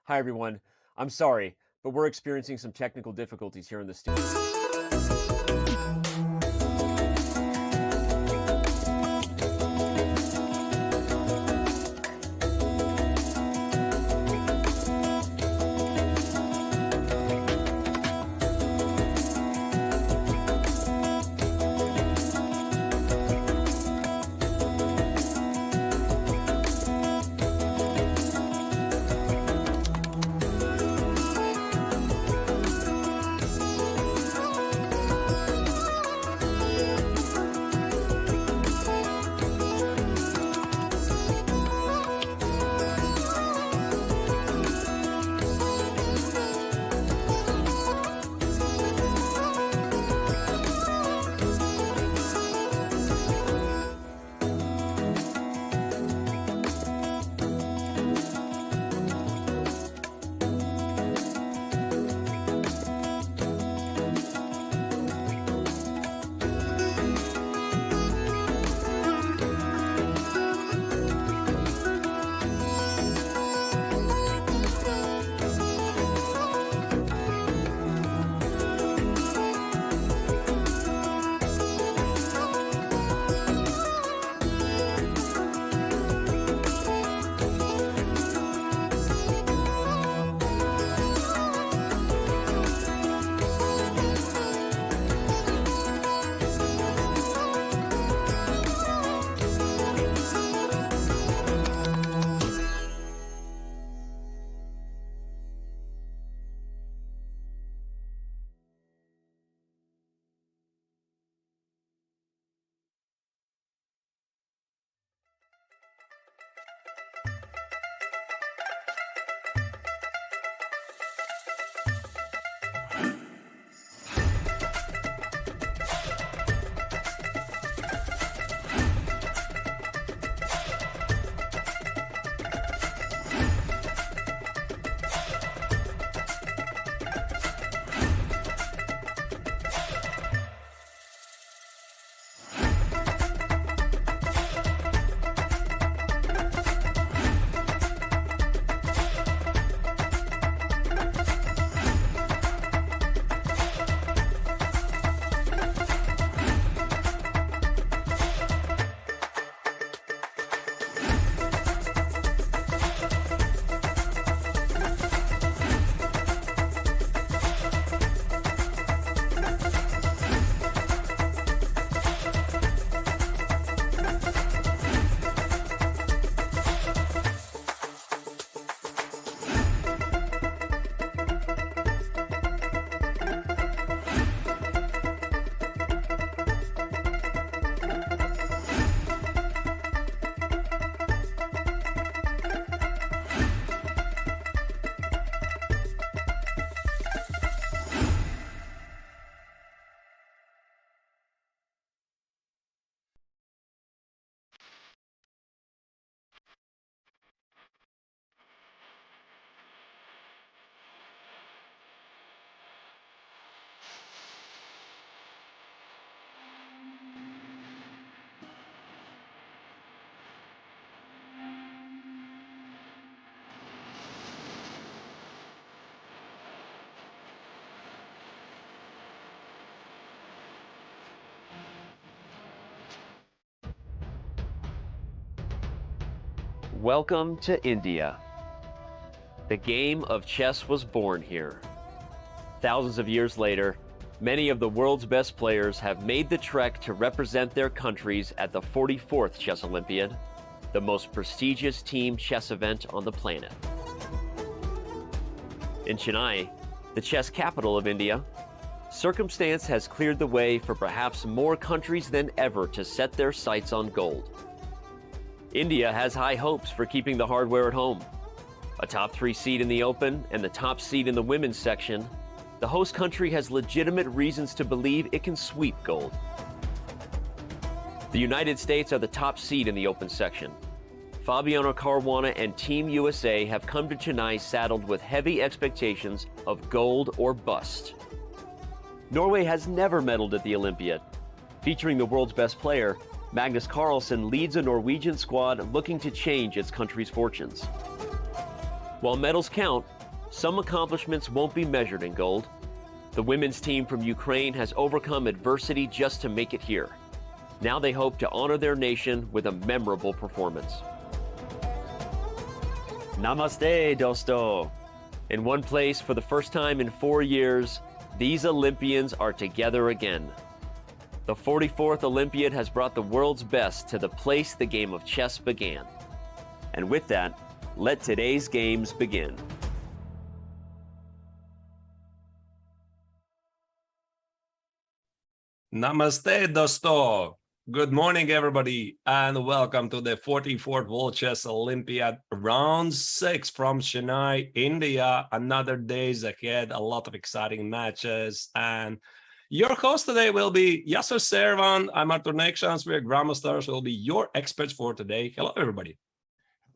Hi, everyone. I'm sorry, but we're experiencing some technical difficulties here in the studio. Welcome to India. The game of chess was born here. Thousands of years later, many of the world's best players have made the trek to represent their countries at the 44th Chess Olympiad, the most prestigious team chess event on the planet. In Chennai, the chess capital of India, circumstance has cleared the way for perhaps more countries than ever to set their sights on gold. India has high hopes for keeping the hardware at home. A top 3 seed in the Open and the top seed in the women's section, the host country has legitimate reasons to believe it can sweep gold. The United States are the top seed in the Open section. Fabiano Caruana and Team USA have come to Chennai saddled with heavy expectations of gold or bust. Norway has never medaled at the Olympiad. Featuring the world's best player, Magnus Carlsen leads a Norwegian squad looking to change its country's fortunes. While medals count, some accomplishments won't be measured in gold. The women's team from Ukraine has overcome adversity just to make it here. Now they hope to honor their nation with a memorable performance. Namaste, dosto. In one place for the first time in 4 years, these Olympians are together again. The 44th Olympiad has brought the world's best to the place the game of chess began. And with that, let today's games begin. Namaste, dosto. Good morning, everybody, and welcome to the 44th World Chess Olympiad Round 6 from Chennai, India. Another days ahead, a lot of exciting matches. And your host today will be Yasser Servan. I'm Artur Nekshans. We're Grandmasters. We'll be your experts for today. Hello, everybody.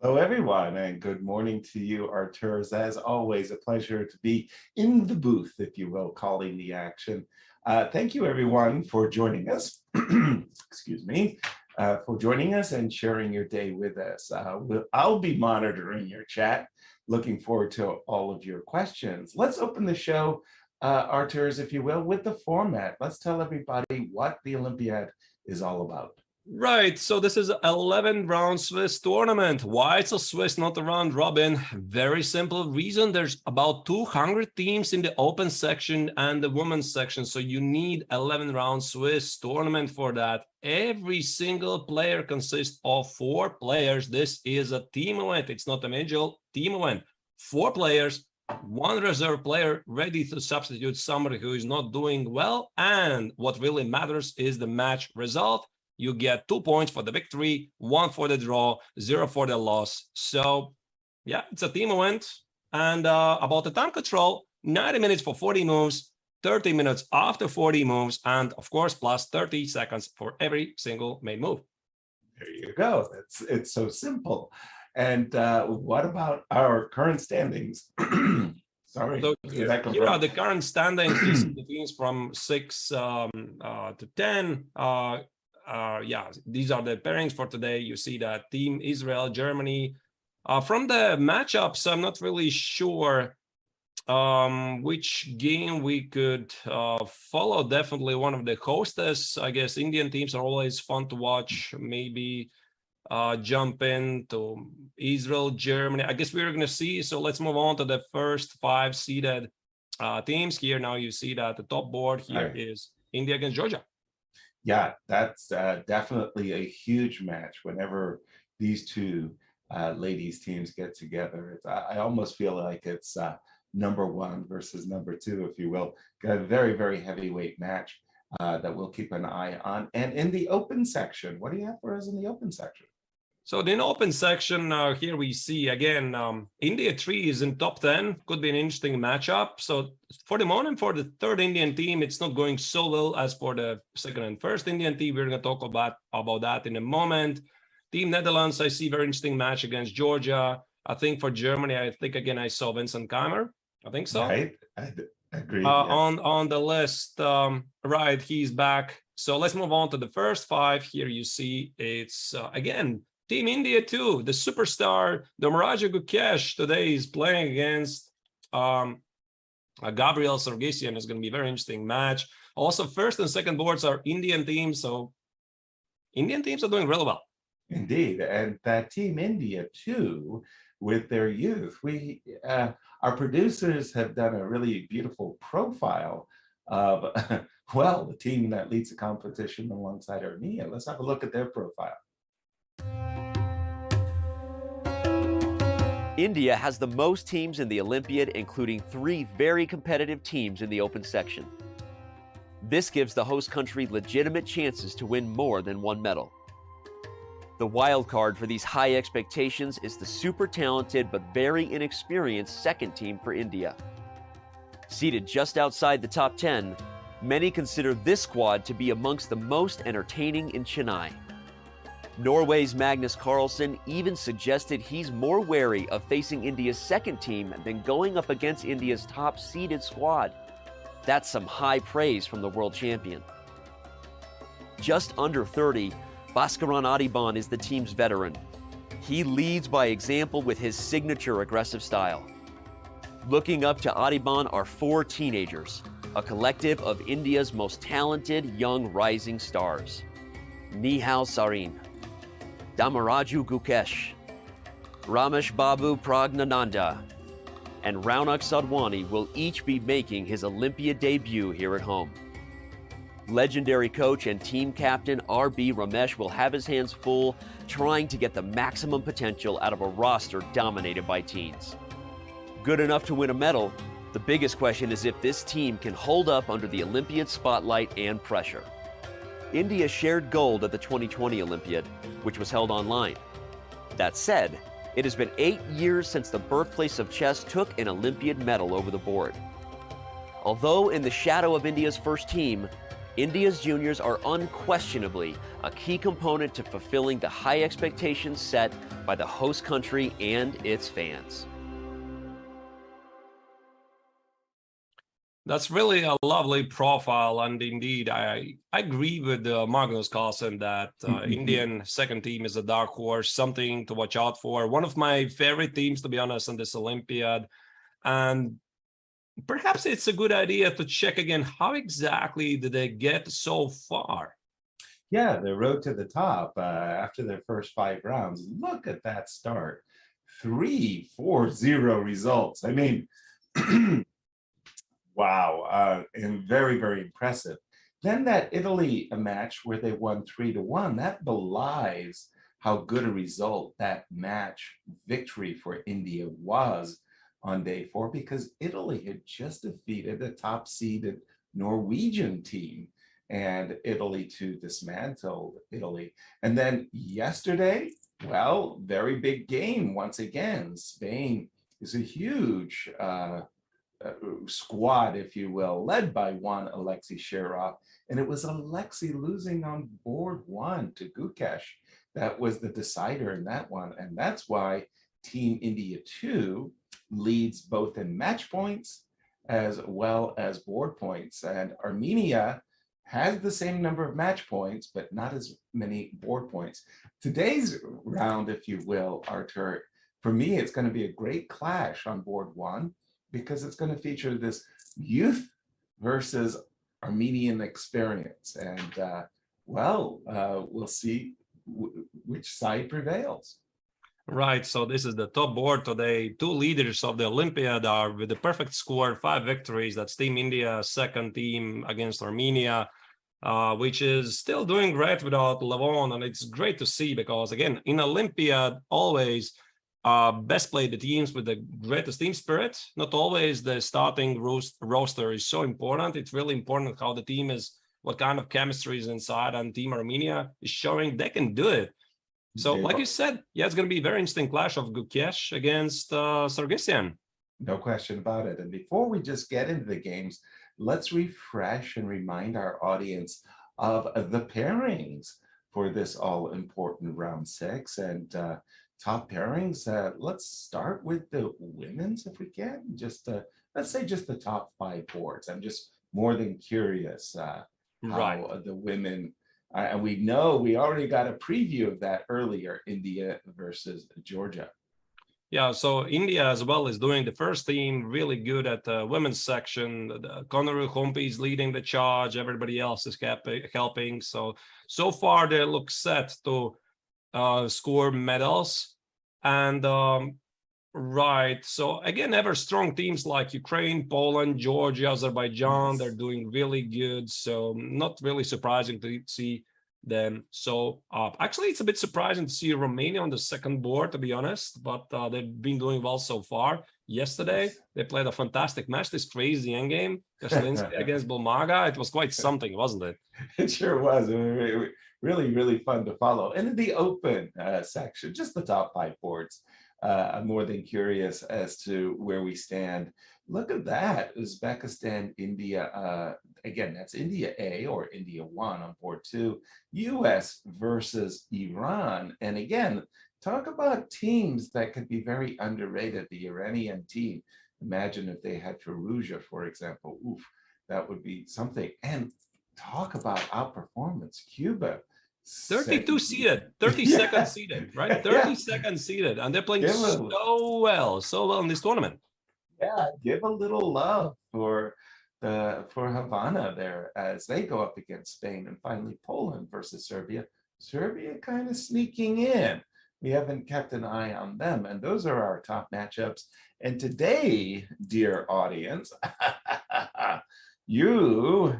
Hello, everyone, and good morning to you, Arturs. As always, a pleasure to be in the booth, if you will, calling the action. Thank you, everyone, for joining us. Excuse me, for joining us and sharing your day with us. I'll be monitoring your chat. Looking forward to all of your questions. Let's open the show, Arturs, if you will, with the format. Let's tell everybody what the Olympiad is all about. Right, so this is an 11-round Swiss tournament. Why it's a Swiss, not a round robin? Very simple reason. There's about 200 teams in the open section and the women's section, so you need 11-round Swiss tournament for that. Every single player consists of 4 players. This is a team event. It's not a individual team event. 4 players, 1 reserve player ready to substitute somebody who is not doing well. And what really matters is the match result. You get 2 points for the victory, 1 for the draw, 0 for the loss. So, yeah, it's a team event. And about the time control, 90 minutes for 40 moves, 30 minutes after 40 moves, and of course, plus 30 seconds for every single main move. There you go. It's so simple. And what about our current standings? Sorry. So here are the current standings. These are the teams from 6 to 10. Yeah, these are the pairings for today. You see that Team Israel, Germany. From the matchups, I'm not really sure which game we could follow. Definitely one of the hostess. I guess Indian teams are always fun to watch. Maybe jump into Israel, Germany. I guess we're going to see. So let's move on to the first 5 seeded teams here. Now you see that the top board here is India against Georgia. Yeah, that's definitely a huge match whenever these two ladies teams get together. I almost feel like it's number 1 versus number 2, if you will. Got a very, very heavyweight match that we'll keep an eye on. And in the open section, what do you have for us in the open section? So in the open section, here we see, again, India 3 is in top 10. Could be an interesting matchup. So for the moment, for the third Indian team, it's not going so well as for the second and first Indian team. We're going to talk about that in a moment. Team Netherlands, I see very interesting match against Georgia. I think for Germany, again, I saw Vincent Keimer. I think so. Right, I agree. On the list, right, he's back. So let's move on to the first 5. Here you see it's, again, Team India too, the superstar, Dharmaraja Gukesh today is playing against Gabriel Sargsyan. It's going to be a very interesting match. Also, first and second boards are Indian teams, so Indian teams are doing really well. Indeed, and that Team India too, with their youth. Our producers have done a really beautiful profile of, well, the team that leads the competition alongside Armenia. Let's have a look at their profile. India has the most teams in the Olympiad, including 3 very competitive teams in the open section. This gives the host country legitimate chances to win more than 1 medal. The wild card for these high expectations is the super talented but very inexperienced second team for India. Seated just outside the top 10, many consider this squad to be amongst the most entertaining in Chennai. Norway's Magnus Carlsen even suggested he's more wary of facing India's second team than going up against India's top-seeded squad. That's some high praise from the world champion. Just under 30, Bhaskaran Adiban is the team's veteran. He leads by example with his signature aggressive style. Looking up to Adiban are 4 teenagers, a collective of India's most talented young rising stars. Nihal Sarin, Damaraju Gukesh, Ramesh Babu Pragnananda, and Raunak Sadwani will each be making his Olympiad debut here at home. Legendary coach and team captain R.B. Ramesh will have his hands full trying to get the maximum potential out of a roster dominated by teens. Good enough to win a medal, the biggest question is if this team can hold up under the Olympiad spotlight and pressure. India shared gold at the 2020 Olympiad, which was held online. That said, it has been 8 years since the birthplace of chess took an Olympiad medal over the board. Although in the shadow of India's first team, India's juniors are unquestionably a key component to fulfilling the high expectations set by the host country and its fans. That's really a lovely profile, and indeed, I agree with Magnus Carlsen that Indian second team is a dark horse, something to watch out for. One of my favorite teams, to be honest, on this Olympiad, and perhaps it's a good idea to check again how exactly did they get so far. Yeah, the road to the top after their first 5 rounds. Look at that start. 3-4-0 results. I mean, wow, and very, very impressive. Then that Italy match where they won 3-1, that belies how good a result that match victory for India was on day 4, because Italy had just defeated a top-seeded Norwegian team, and Italy too dismantled Italy. And then yesterday, well, very big game once again. Spain is a huge squad, if you will, led by one Alexei Sherov, and it was Alexei losing on board 1 to Gukesh. That was the decider in that one, and that's why Team India 2 leads both in match points as well as board points, and Armenia has the same number of match points but not as many board points. Today's round, if you will, Artur, for me it's going to be a great clash on board 1, because it's going to feature this youth versus Armenian experience. And we'll see which side prevails. Right, so this is the top board today. 2 leaders of the Olympiad are with the perfect score, 5 victories. That's Team India, second team against Armenia, which is still doing great without Levon. And it's great to see because, again, in Olympiad, always best play the teams with the greatest team spirit. Not always the starting roster is so important. It's really important how the team is, what kind of chemistry is inside, and Team Armenia is showing they can do it. So, like you said, yeah, it's going to be a very interesting clash of Gukesh against Sargsyan. No question about it. And before we just get into the games, let's refresh and remind our audience of the pairings for this all-important round 6. And top pairings, let's start with the women's, if we can. Just let's say just the top 5 boards. I'm just more than curious how the women, and we know we already got a preview of that earlier, India versus Georgia. Yeah, so India as well is doing the first team really good at the women's section. Konaru Hompi is leading the charge. Everybody else is helping. So far they look set to score medals. And so again, ever strong teams like Ukraine, Poland, Georgia, Azerbaijan, they're doing really good. So not really surprising to see them. So actually, it's a bit surprising to see Romania on the second board, to be honest, but they've been doing well so far. Yesterday, they played a fantastic match, this crazy endgame, Koslinski against Bulmaga. It was quite something, wasn't it? It sure was. Really, really fun to follow. And in the open section, just the top 5 boards, I'm more than curious as to where we stand. Look at that, Uzbekistan, India, again, that's India A or India 1 on board 2, US versus Iran. And again, talk about teams that could be very underrated. The Iranian team, imagine if they had Fallujah, for example, oof, that would be something. And talk about outperformance, Cuba. 32 seeded, 32nd seeded, right? 32nd seeded, and they're playing so well in this tournament. Yeah, give a little love for Havana there as they go up against Spain, and finally Poland versus Serbia. Serbia kind of sneaking in. We haven't kept an eye on them, and those are our top matchups. And today, dear audience, you,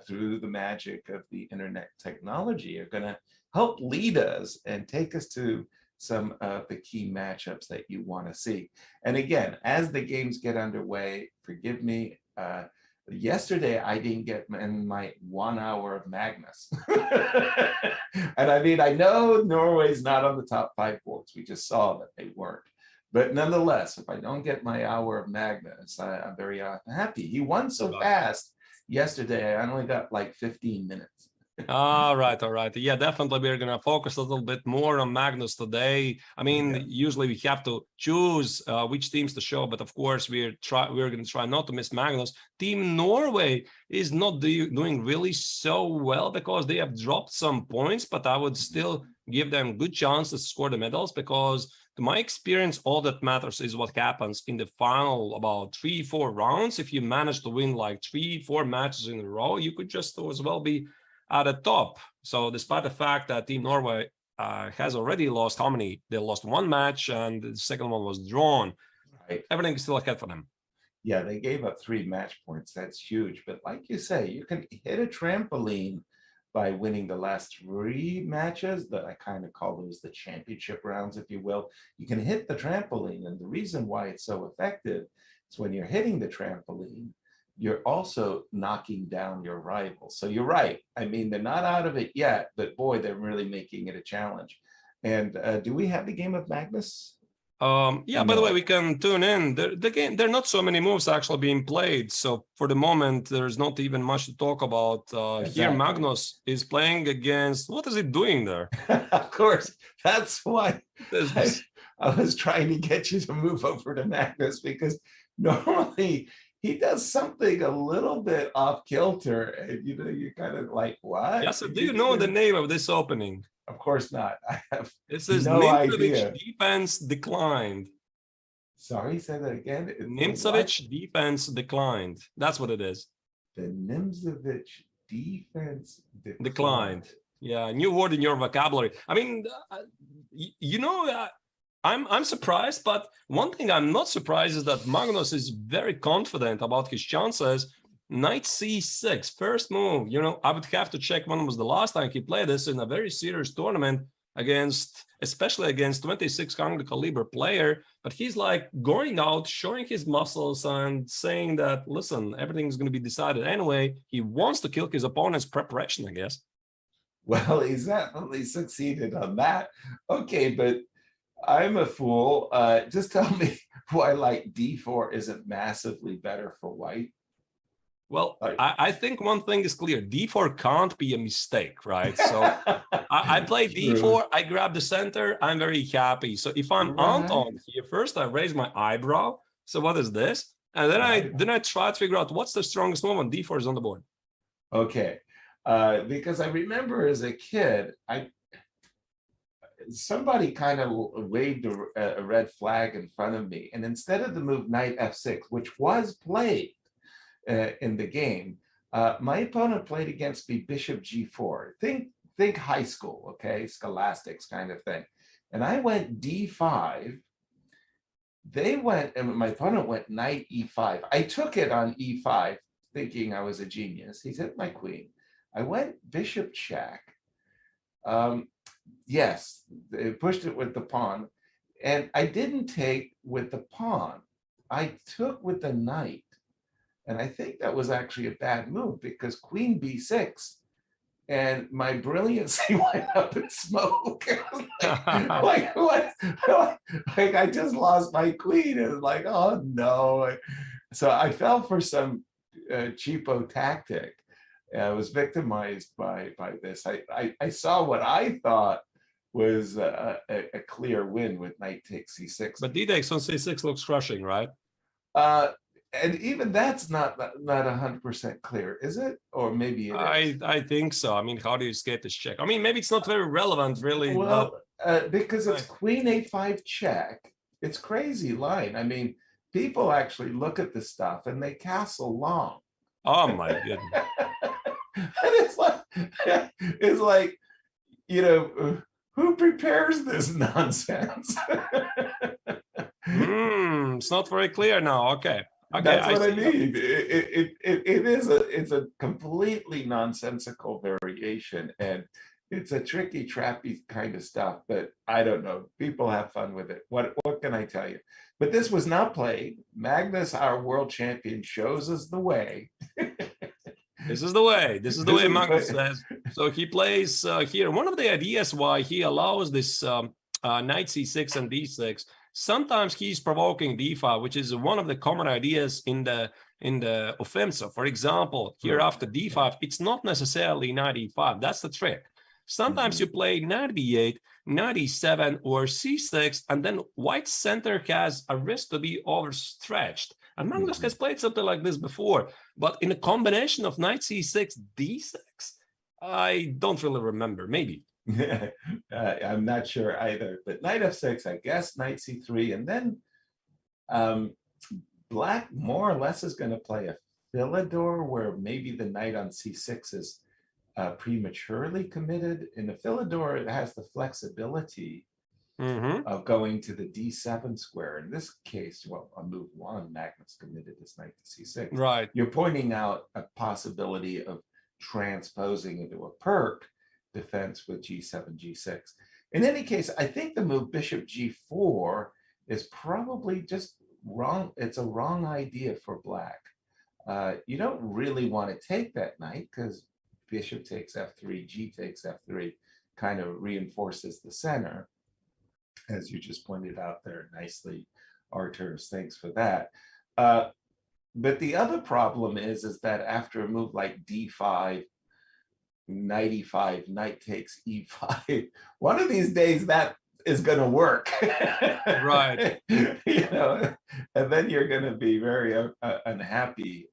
through the magic of the internet technology, are going to help lead us and take us to some of the key matchups that you want to see. And again, as the games get underway, forgive me, yesterday I didn't get in my 1 hour of Magnus. And I mean, I know Norway's not on the top 5 boards. We just saw that they weren't. But nonetheless, if I don't get my hour of Magnus, I'm very happy. He won so fast yesterday, I only got like 15 minutes. All right. Yeah, definitely. We're going to focus a little bit more on Magnus today. I mean, usually we have to choose which teams to show, but of course we're going to try not to miss Magnus. Team Norway is not doing really so well because they have dropped some points, but I would still give them good chances to score the medals because to my experience, all that matters is what happens in the final about 3-4 rounds. If you manage to win like 3-4 matches in a row, you could just as well be at the top. So despite the fact that Team Norway has already lost, how many? They lost 1 match and the second one was drawn. Right. Everything is still ahead for them. Yeah, they gave up 3 match points. That's huge. But like you say, you can hit a trampoline by winning the last 3 matches. That I kind of call those the championship rounds, if you will. You can hit the trampoline. And the reason why it's so effective is when you're hitting the trampoline, you're also knocking down your rivals. So you're right. I mean, they're not out of it yet, but boy, they're really making it a challenge. And do we have the game of Magnus? Yeah, by the way, we can tune in. The game, there are not so many moves actually being played. So for the moment, there's not even much to talk about. Exactly. Here, Magnus is playing against, what is he doing there? Of course, that's why I was trying to get you to move over to Magnus, because normally he does something a little bit off kilter, and you're kind of like, what? Yes, so do you know the name of this opening? Of course not. I have no idea. Defense declined. Sorry, say that again. Nimzovich defense declined. That's what it is. The Nimzovich defense declined. Yeah, new word in your vocabulary. I mean, I'm surprised, but one thing I'm not surprised is that Magnus is very confident about his chances. Knight c6, first move. I would have to check when was the last time he played this in a very serious tournament especially against 2600 caliber player. But he's like going out, showing his muscles and saying that, listen, everything's going to be decided anyway. He wants to kill his opponent's preparation, I guess. Well, he's definitely succeeded on that. Okay, but I'm a fool. Just tell me why like d4 isn't massively better for white. Well, I think one thing is clear. d4 can't be a mistake, right? So I play d4, I grab the center, I'm very happy. So if I'm on here, first I raise my eyebrow. So what is this? And then I try to figure out what's the strongest move when d4 is on the board. Okay, because I remember as a kid, somebody kind of waved a red flag in front of me. And instead of the move knight f6, which was played in the game, my opponent played against me bishop g4. Think high school, okay, scholastics kind of thing. And I went d5. They went, and my opponent went knight e5. I took it on e5, thinking I was a genius. He's hit my queen. I went bishop check. Yes, they pushed it with the pawn, and I didn't take with the pawn. I took with the knight. And I think that was actually a bad move because queen b6, and my brilliancy went up in smoke. like what? Like I just lost my queen, and like, oh no! So I fell for some cheapo tactic. I was victimized by this. I saw what I thought was a clear win with knight takes c6. But d takes on c6 looks crushing, right? And even that's not 100% clear, is it? Or maybe it is. I think so. I mean, how do you escape this check? I mean, maybe it's not very relevant, really. Well, because it's queen a5 check. It's crazy line. I mean, people actually look at this stuff and they castle long. Oh my goodness. And it's like, you know, who prepares this nonsense? It's not very clear now. Okay. That's what I mean. It's a completely nonsensical variation, and it's a tricky, trappy kind of stuff. But I don't know. People have fun with it. What can I tell you? But this was not played. Magnus, our world champion, shows us the way. This is the way. This is the way Magnus says. So he plays here. One of the ideas why he allows this knight c6 and d6. Sometimes he's provoking d5, which is one of the common ideas in the offensive. For example, here after d5, it's not necessarily knight e5. That's the trick. Sometimes you play knight b8, knight e7, or c6, and then white center has a risk to be overstretched. And Magnus has played something like this before, but in a combination of knight c6, d6, I don't really remember. Maybe. I'm not sure either, but knight f6, I guess, knight c3, and then black more or less is going to play a Philidor where maybe the knight on c6 is prematurely committed. In the Philidor, it has the flexibility of going to the d7 square. In this case, well, on move one, Magnus committed this knight to c6. Right. You're pointing out a possibility of transposing into a perk defense with g7, g6. In any case, I think the move bishop g4 is probably just wrong. It's a wrong idea for black. You don't really want to take that knight because bishop takes f3, g takes f3 kind of reinforces the center, as you just pointed out there nicely, Arturs. Thanks for that. But the other problem is that after a move like d5, knight e5, knight takes e5, one of these days that is going to work. Right. You know, and then you're going to be very unhappy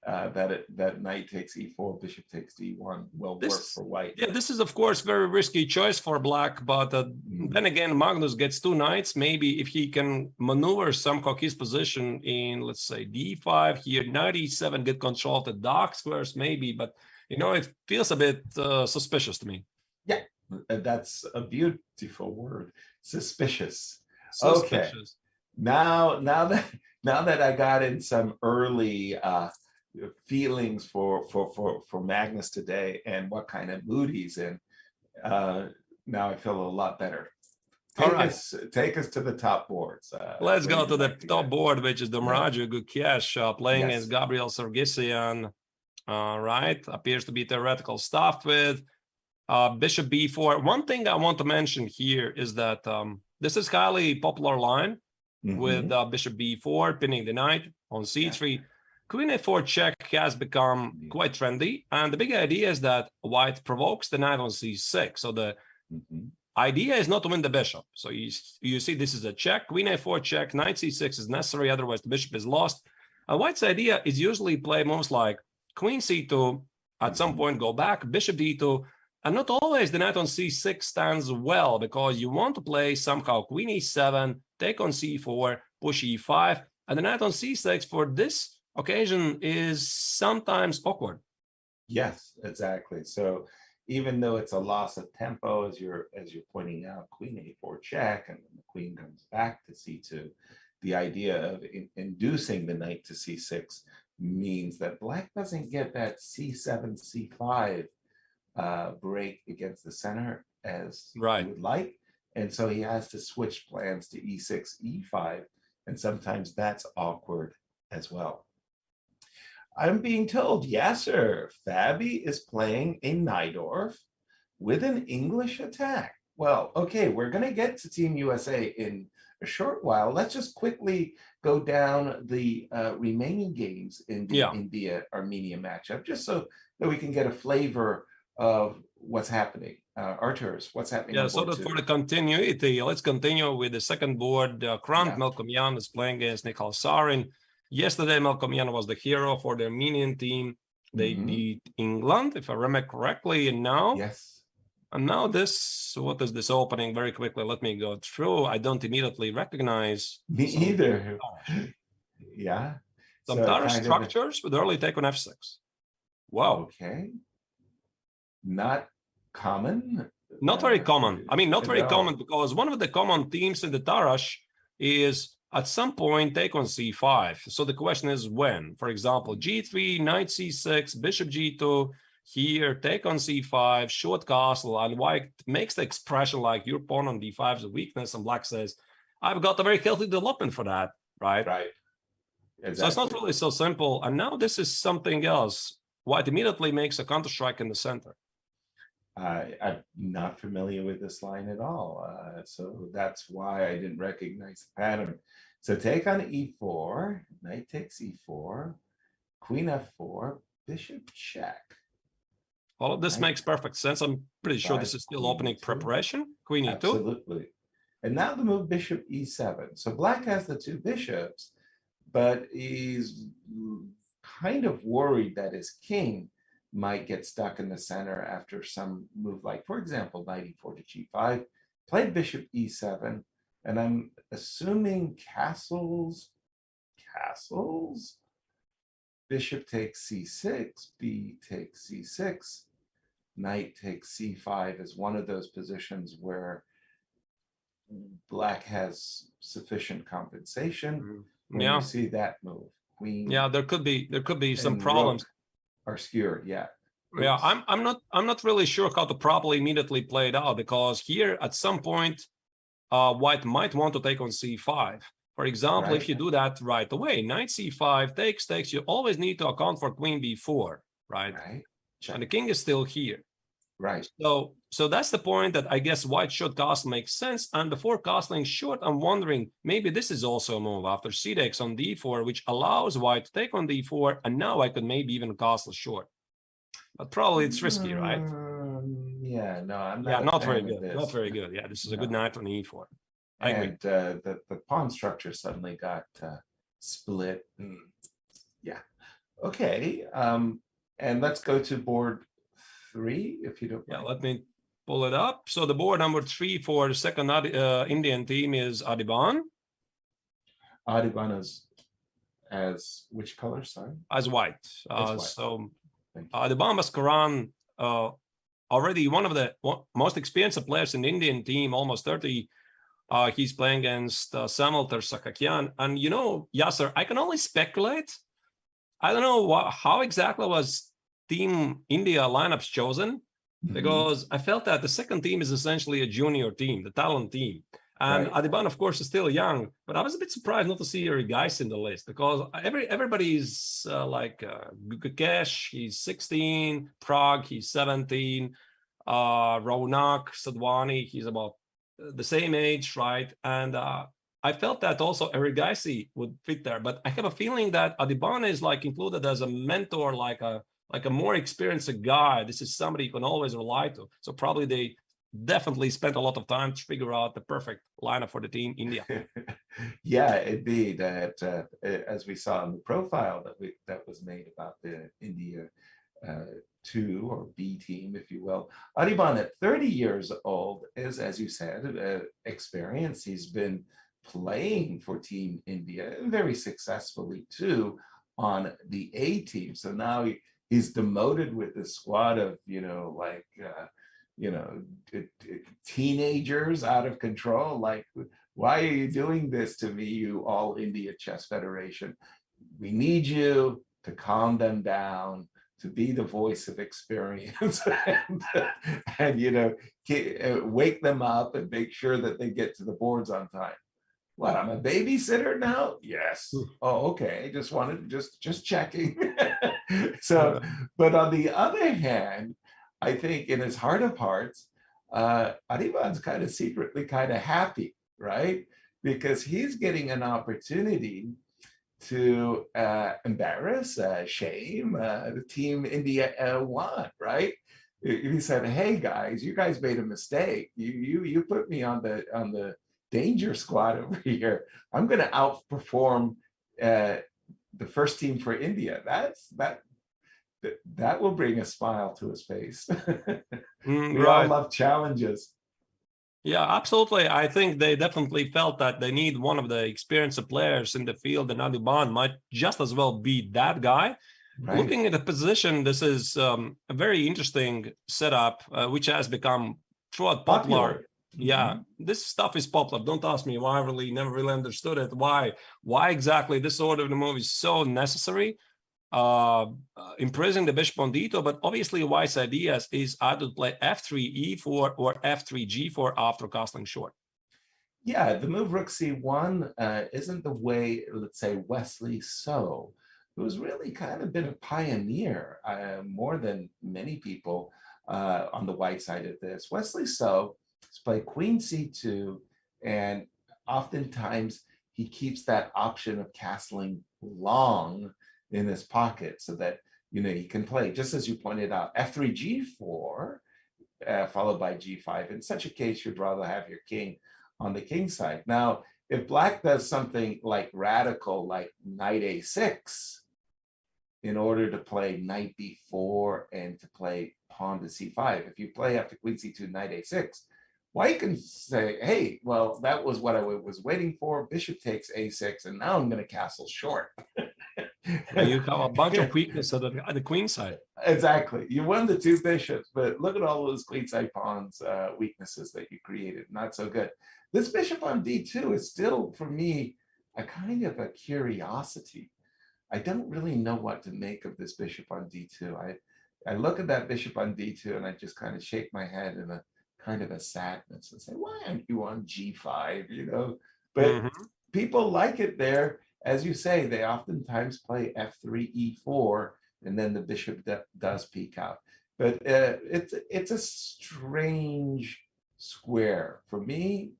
that knight takes e4, bishop takes d1 will work for white. Yeah, this is of course very risky choice for black, but then again, Magnus gets two knights. Maybe if he can maneuver somehow his position in, let's say, d5 here, knight e7, get control of the dark squares maybe, but you know, it feels a bit suspicious to me. Yeah, that's a beautiful word, suspicious. Suspicious. Okay, now that I got in some early feelings for Magnus today and what kind of mood he's in, now I feel a lot better. Take us to the top boards. Let's go to the top board, which is the Mraju Gukesh playing as Gabriel Sargsyan. Right, appears to be theoretical stuff with bishop b4. One thing I want to mention here is that this is highly popular line with bishop b4, pinning the knight on c3. Queen a4 check has become quite trendy, and the big idea is that white provokes the knight on c6. So the idea is not to win the bishop. So you see this is a check, queen a4 check, knight c6 is necessary, otherwise the bishop is lost. And white's idea is usually play moves like queen c2, at some point go back, bishop d2, and not always the knight on c6 stands well, because you want to play somehow queen e7, take on c4, push e5, and the knight on c6 for this occasion is sometimes awkward. Yes, exactly. So even though it's a loss of tempo, as you're pointing out, queen a4 check, and the queen comes back to c2, the idea of inducing the knight to c6 means that black doesn't get that c7, c5 break against the center as he would like. And so he has to switch plans to e6, e5, and sometimes that's awkward as well. I'm being told, yes, sir, Fabi is playing a Najdorf with an English attack. Well, okay, we're going to get to Team USA in a short while. Let's just quickly go down the remaining games in the India-Armenia matchup, just so that we can get a flavor of what's happening. Arturs, what's happening? Yeah, so for the continuity, let's continue with the second board. Crowned Melkomyan is playing against Nikhil Sarin. Yesterday, Melkomyan was the hero for the Armenian team. They beat England, if I remember correctly, and now And now this, what is this opening? Very quickly, let me go through. I don't immediately recognize. Me either. Yeah. Some So Tara kind of structures with early take on f6. Wow. okay. Not common. Not very common. I mean, not very No. common, because one of the common themes in the Tarash is at some point take on c5. So the question is when. For example, g3, knight c6, bishop g2, here take on c5, short castle, and white makes the expression like your pawn on d5 is a weakness, and black says, I've got a very healthy development for that, right? Right. Exactly. So it's not really so simple. And now this is something else. White immediately makes a counter strike in the center. I'm not familiar with this line at all. So that's why I didn't recognize the pattern. So take on e4, knight takes e4, queen f4, bishop check. All of this makes perfect sense. I'm pretty sure this is still opening preparation. Queen e2. Absolutely. And now the move bishop e7. So black has the two bishops, but he's kind of worried that his king might get stuck in the center after some move, like, for example, knight e4 to g5, played bishop e7, and I'm assuming castles, bishop takes c6, b takes c6, knight takes c5 is one of those positions where black has sufficient compensation. When you see that move, queen. Yeah, there could be some problems. Are skewered, yeah. Oops. Yeah, I'm not really sure how to properly immediately play it out, because here at some point white might want to take on c5. For example, if you do that right away, knight c5 takes, you always need to account for queen b4, right? And the king is still here. Right. So that's the point that I guess white should castle makes sense. And before castling short, I'm wondering, maybe this is also a move after c takes on d4, which allows white to take on d4, and now I could maybe even castle short. But probably it's risky, right? Yeah, no, I'm not. Yeah, not very good. Not very good. Yeah, this is a good knight on e4. I agree. The pawn structure suddenly got split. Yeah. Okay. And let's go to board 3, if you don't mind. Yeah, let me pull it up. So the board number 3 for the second Indian team is Adiban. Adiban is as which color, sorry? As white. White. So Adiban Bhaskaran, already one of the most experienced players in the Indian team, almost 30. He's playing against Samuel Tersakakian. And you know, Yasser, I can only speculate. I don't know how exactly was Team India lineups chosen, because I felt that the second team is essentially a junior team, the talent team. And Adiban, of course, is still young, but I was a bit surprised not to see Yuri guys in the list, because everybody's like Gukesh, he's 16, Prague, he's 17, Raunak, Sadwani, he's about the same age, right? And I felt that also Erigaisi would fit there, but I have a feeling that Adiban is like included as a mentor, like a more experienced guy. This is somebody you can always rely to. So probably they definitely spent a lot of time to figure out the perfect lineup for the team India. Yeah, indeed. That as we saw in the profile that was made about the India 2 or B team, if you will, Adiban at 30 years old is, as you said, experienced. He's been playing for Team India very successfully too on the A team. So now he's demoted with the squad of, teenagers out of control. Like, why are you doing this to me, you All India Chess Federation? We need you to calm them down, to be the voice of experience and wake them up and make sure that they get to the boards on time. What, I'm a babysitter now? Yes. Oh, okay. Just checking. So, but on the other hand, I think in his heart of hearts, Adiban's kind of secretly kind of happy, right? Because he's getting an opportunity to embarrass, shame the Team India 1, right? He said, "Hey guys, you guys made a mistake. You put me on the danger squad over here. I'm going to outperform the first team for India." That will bring a smile to his face. We all Right. love challenges. Yeah, absolutely. I think they definitely felt that they need one of the experienced players in the field, and Adiban might just as well be that guy. Right. Looking at the position, this is a very interesting setup, which has become throughout popular. Yeah, this stuff is popular. Don't ask me why. I really never really understood it. Why exactly this order of the move is so necessary? Imprisoning the bishop on d2, but obviously White's idea is either to play f3 e4 or f3 g4 after castling short. Yeah, the move rook c1 isn't the way, let's say, Wesley So, who's really kind of been a pioneer more than many people on the white side of this. Wesley So has played queen c2, and oftentimes he keeps that option of castling long in his pocket so that, you know, he can play, just as you pointed out, f3 g4 followed by g5. In such a case, you'd rather have your king on the king side. Now, if black does something like radical, like knight a6, in order to play knight b4 and to play pawn to c5, if you play after queen c2, knight a6, white can say, hey, well, that was what I was waiting for. Bishop takes a6, and now I'm going to castle short. You have a bunch of weakness at the queen side. Exactly. You won the two bishops, but look at all those queenside pawns weaknesses that you created. Not so good. This bishop on d2 is still, for me, a kind of a curiosity. I don't really know what to make of this bishop on d2. I look at that bishop on d2 and I just kind of shake my head in a kind of a sadness and say, why aren't you on g5, you know? But people like it there. As you say, they oftentimes play f3, e4, and then the bishop does peek out. But it's a strange square for me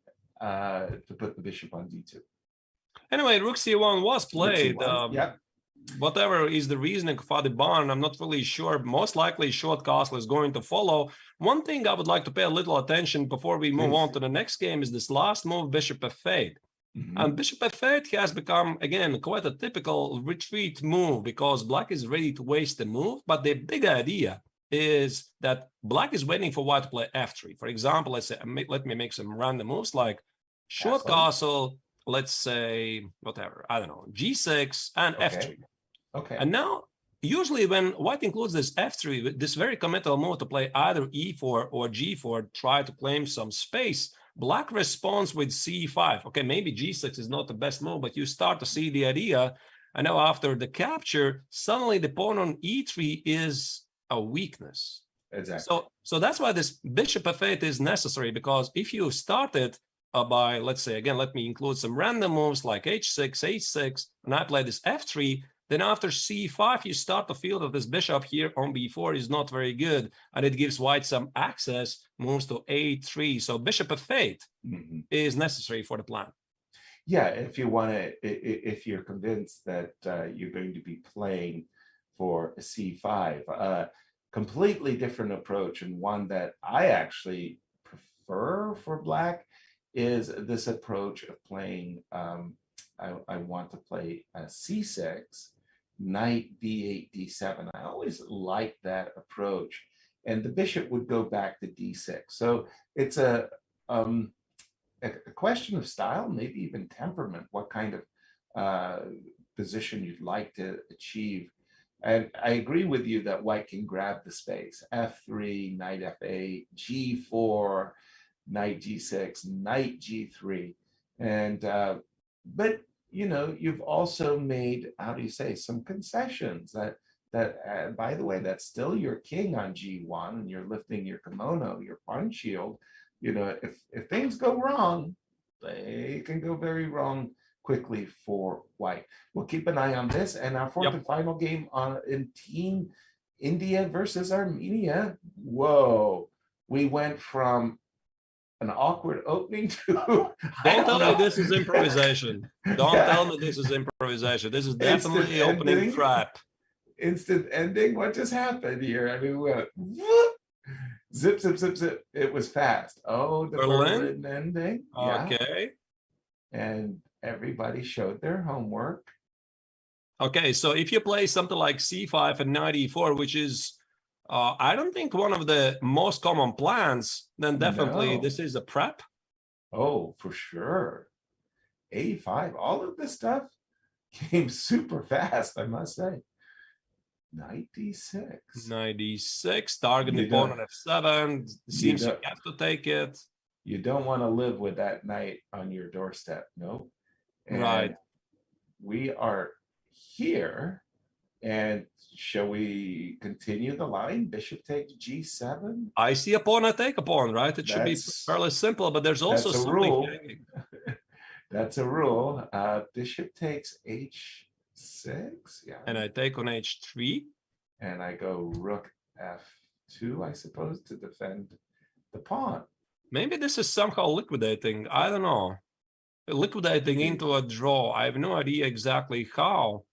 to put the bishop on d2. Anyway, rook c1 was played. Yep. Whatever is the reasoning for the barn, I'm not really sure. Most likely short castle is going to follow. One thing I would like to pay a little attention before we move on to the next game is this last move, bishop f8. And bishop f8 has become, again, quite a typical retreat move because black is ready to waste the move. But the big idea is that black is waiting for white to play f3. For example, let's say, let me make some random moves like short castle, let's say, whatever, I don't know, g6 and f3. Okay. And now, usually when white includes this f3, this very committal move to play either e4 or g4, try to claim some space, black responds with c5. Okay, maybe g6 is not the best move, but you start to see the idea. And now after the capture, suddenly the pawn on e3 is a weakness. Exactly. So that's why this bishop f8 is necessary, because if you start it by, let's say, again, let me include some random moves like h6, h6, and I play this f3, then after c5, you start to feel that this bishop here on b4 is not very good, and it gives white some access, moves to a3. So bishop f8 is necessary for the plan. Yeah, if you want to, if you're convinced that you're going to be playing for a c5, completely different approach, and one that I actually prefer for black is this approach of playing, I want to play a c6, knight b8, d7. I always like that approach. And the bishop would go back to d6. So it's a question of style, maybe even temperament, what kind of position you'd like to achieve. And I agree with you that white can grab the space. f3, knight f8, g4, knight g6, knight g3. And, but, you know, you've also made, how do you say, some concessions that by the way, that's still your king on g1, and you're lifting your kimono, your pawn shield. You know, if things go wrong, they can go very wrong quickly for white. We'll keep an eye on this, and our fourth and final game in Team India versus Armenia. Whoa, we went from an awkward opening to Don't tell me this is improvisation. Don't tell me this is improvisation. This is definitely opening trap. Instant ending. What just happened here? I mean, we went whoop, zip, zip, zip, zip. It was fast. Oh, the Berlin ending. Okay. And everybody showed their homework. Okay, so if you play something like c5 and knight e4, which is, I don't think one of the most common plans, then definitely No. this is a prep. Oh, for sure. A5, all of this stuff came super fast, I must say. Knight d6. Knight d6, target the You pawn don't- on f7. Seems you have to take it. You don't want to live with that knight on your doorstep, no? And Right. we are here. And shall we continue the line? Bishop takes g7. I see a pawn, I take a pawn, right? It should be fairly simple, but there's also That's a something rule. hanging. That's a rule. Bishop takes h6. Yeah. And I take on h3. And I go rook f2, I suppose, to defend the pawn. Maybe this is somehow liquidating. I don't know. Liquidating into a draw. I have no idea exactly how.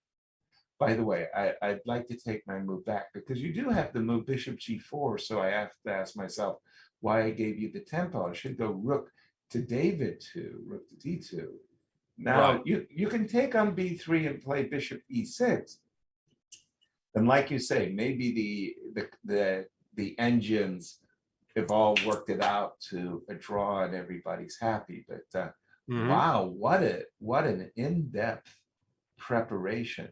By the way, I'd like to take my move back because you do have to move bishop g4. So I have to ask myself why I gave you the tempo. I should go rook to David 2, rook to d2. Now Right. you can take on b3 and play bishop e6. And like you say, maybe the engines have all worked it out to a draw and everybody's happy. But wow, what an in-depth preparation.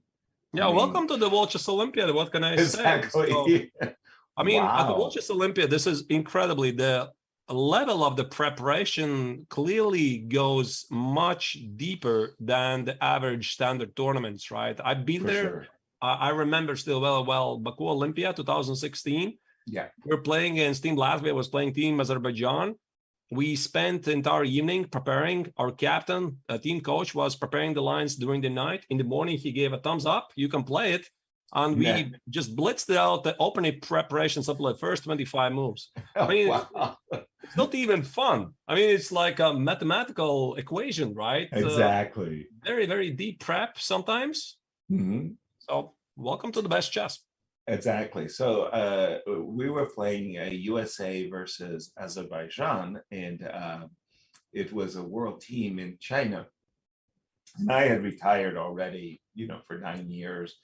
Yeah, I mean, welcome to the World Chess Olympiad. What can I exactly. say? So, I mean, at the Wow. World Chess Olympiad, this is incredibly, the level of the preparation clearly goes much deeper than the average standard tournaments, right? I've been For there. sure. I remember still well, Baku Olympia 2016. Yeah. We're playing against Team Latvia, was playing Team Azerbaijan. We spent the entire evening preparing. Our captain, team coach, was preparing the lines during the night. In the morning, he gave a thumbs up. You can play it. And we Yeah. just blitzed out the opening preparations up like first 25 moves. I mean, Wow. it's not even fun. I mean, it's like a mathematical equation, right? Exactly. Very, very deep prep sometimes. Mhm. So welcome to the best chess. Exactly. So we were playing USA versus Azerbaijan, and it was a world team in China. And I had retired already, for 9 years.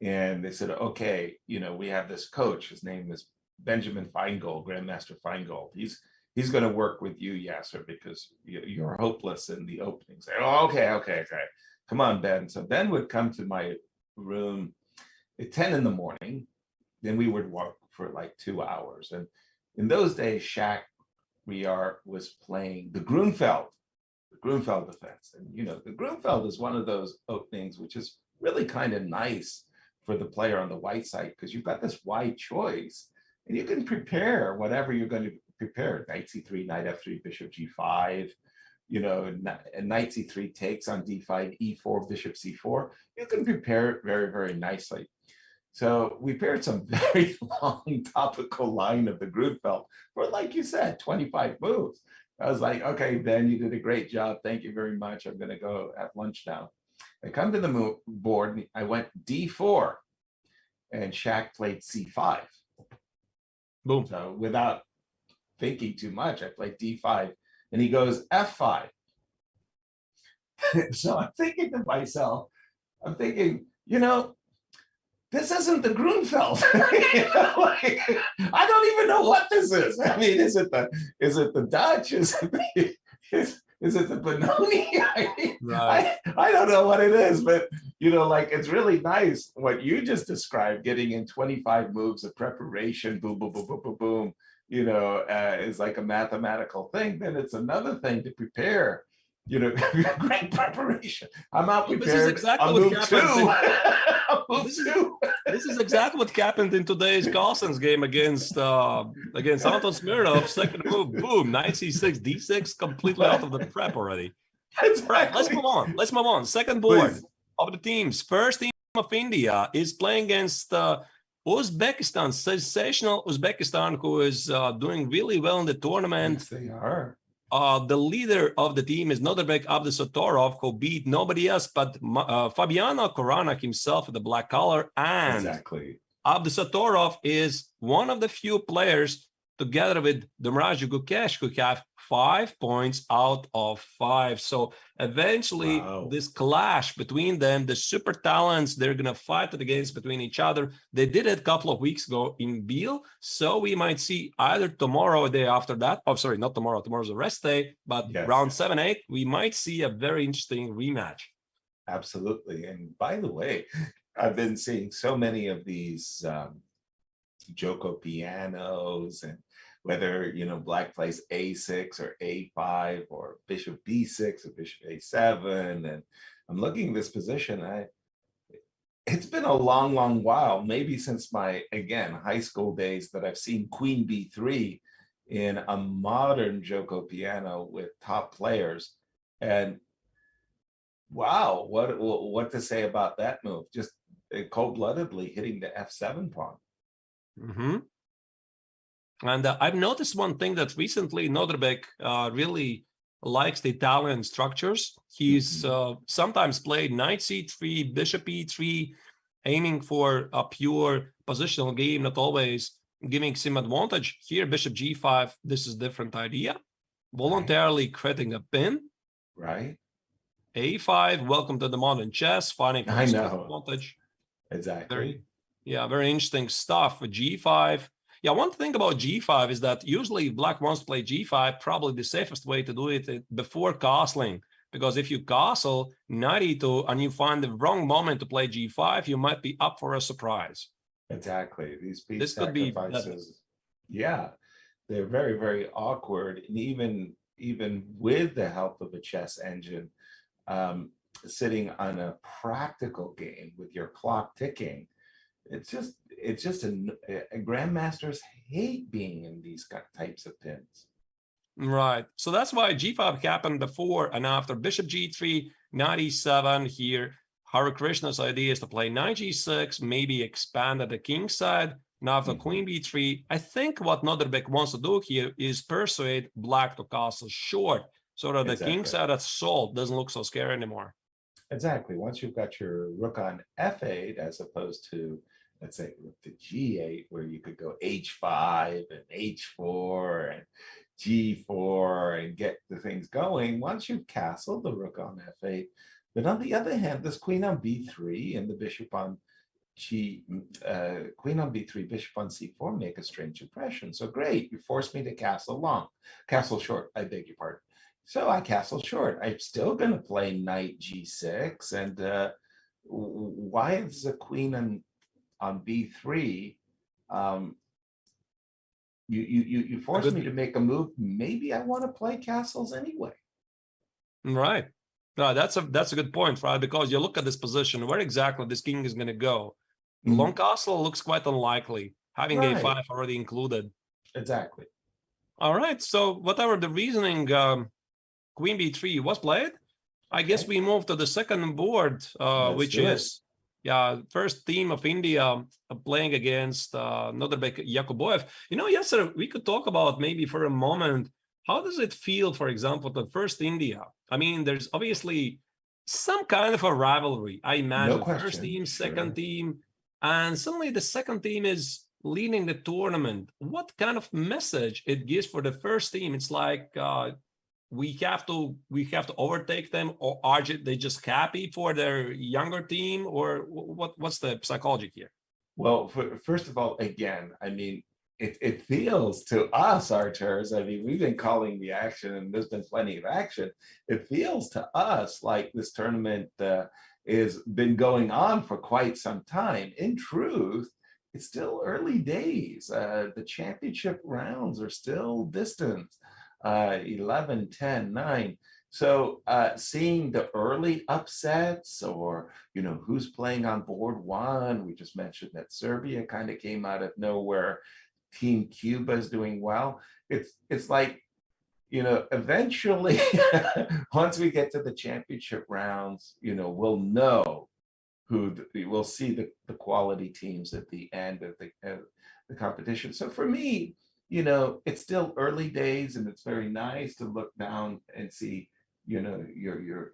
And they said, okay, we have this coach. His name is Benjamin Feingold, Grandmaster Feingold. He's going to work with you, Yasser, because you're hopeless in the openings. Oh, okay. Come on, Ben. So Ben would come to my room at 10 in the morning. Then we would walk for like 2 hours. And in those days, Shaq was playing the Grunfeld defense. And, the Grunfeld is one of those openings, which is really kind of nice for the player on the white side, because you've got this wide choice and you can prepare whatever you're going to prepare. Knight c3, knight f3, bishop g5, and knight c3 takes on d5, e4, bishop c4. You can prepare it very, very nicely. So we paired some very long topical line of the Grunfeld for, like you said, 25 moves. I was like, okay, Ben, you did a great job. Thank you very much. I'm going to go at lunch now. I come to the board, and I went d4, and Shaq played c5. Boom. So without thinking too much, I played d5, and he goes f5. So I'm thinking to myself, this isn't the Grunfeld. I don't even know what this is. I mean, is it the Dutch? Is it the Benoni? Right. I don't know what it is, but it's really nice what you just described, getting in 25 moves of preparation, boom, boom, boom, boom, boom, boom, is like a mathematical thing. Then it's another thing to prepare, great preparation. I'm out prepared. This is exactly on what move two. This is exactly what happened in today's Carlsen's game against Anton Smirnov. Second move, boom, knight c6, d6, completely out of the prep already. Exactly. Right, let's move on. Second board Please. of the teams. First team of India is playing against Uzbekistan, sensational Uzbekistan, who is doing really well in the tournament. Yes, they are. The leader of the team is Norbek Abdusatorov, who beat nobody else but Fabiano Corona himself with the black collar. And Exactly. Abdusatorov is one of the few players together with Domraju Gukesh, who have 5 points out of 5. So eventually, Wow. this clash between them, the super talents, they're going to fight it against between each other. They did it a couple of weeks ago in Biel. So we might see either tomorrow or day after that. Oh, sorry, not tomorrow. Tomorrow's a rest day. But Yes. round 7, 8, we might see a very interesting rematch. Absolutely. And by the way, I've been seeing so many of these Joko pianos, and whether, you know, black plays A6 or A5 or bishop B6 or bishop A7. And I'm looking at this position. It's been a long, long while, maybe since my, again, high school days, that I've seen Queen B3 in a modern Joko piano with top players. And wow, what to say about that move? Just cold-bloodedly hitting the F7 pawn. Mm-hmm. And I've noticed one thing that recently Nodrbek really likes the Italian structures. He's sometimes played knight c3, bishop e3, aiming for a pure positional game, not always giving some advantage. Here, bishop g5, this is a different idea. Voluntarily creating a pin. Right. A5, welcome to the modern chess, fighting for advantage. Exactly. Very interesting stuff. For g5. Yeah, one thing about g5 is that usually if black wants to play g5, probably the safest way to do it before castling. Because if you castle knight e2 and you find the wrong moment to play g5, you might be up for a surprise. Exactly. These piece This sacrifices, yeah, they're very, very awkward. And even with the help of a chess engine, sitting on a practical game with your clock ticking, it's just a grandmasters hate being in these types of pins. Right. So that's why g5 happened before and after. Bishop g3, knight e7 here. Hare Krishna's idea is to play knight g6, maybe expand at the king side. Now after queen b3, I think what Nodrbek wants to do here is persuade black to castle short, so that the king side that's solved doesn't look so scary anymore. Exactly. Once you've got your rook on f8, as opposed to, let's say, rook to g8, where you could go h5 and h4 and g4 and get the things going, once you've castled the rook on f8. But on the other hand, this queen on b3 and the bishop on queen on b3, bishop on c4 make a strange impression. So great, you forced me to castle short, I beg your pardon. So I castle short. I'm still going to play knight g6. And why is the queen on b3? You forced me to make a move. Maybe I want to play castles anyway. Right. No, that's a good point, right? Because you look at this position, where exactly this king is going to go. Long castle looks quite unlikely, having a5 already included. Exactly. All right. So whatever the reasoning, queen b3 was played. I guess we move to the second board, which is first team of India playing against Nodrbek Yakuboev. You know, yesterday we could talk about maybe for a moment, how does it feel, for example, the first India? I mean, there's obviously some kind of a rivalry, I imagine. No question. First team, second team, and suddenly the second team is leading the tournament. What kind of message it gives for the first team? It's like we have to overtake them, or are they just happy for their younger team, or what's the psychology here? Well, first of all, again, I mean, it feels to us, Arturs, I mean, we've been calling the action and there's been plenty of action. It feels to us like this tournament has been going on for quite some time. In truth, it's still early days. The championship rounds are still distant, 11, 10, 9. So seeing the early upsets, or, you know, who's playing on board one, we just mentioned that Serbia kind of came out of nowhere. Team Cuba is doing well. It's like, you know, eventually, once we get to the championship rounds, you know, we'll know we'll see the quality teams at the end of the competition. So for me, you know, it's still early days, and it's very nice to look down and see, you know, your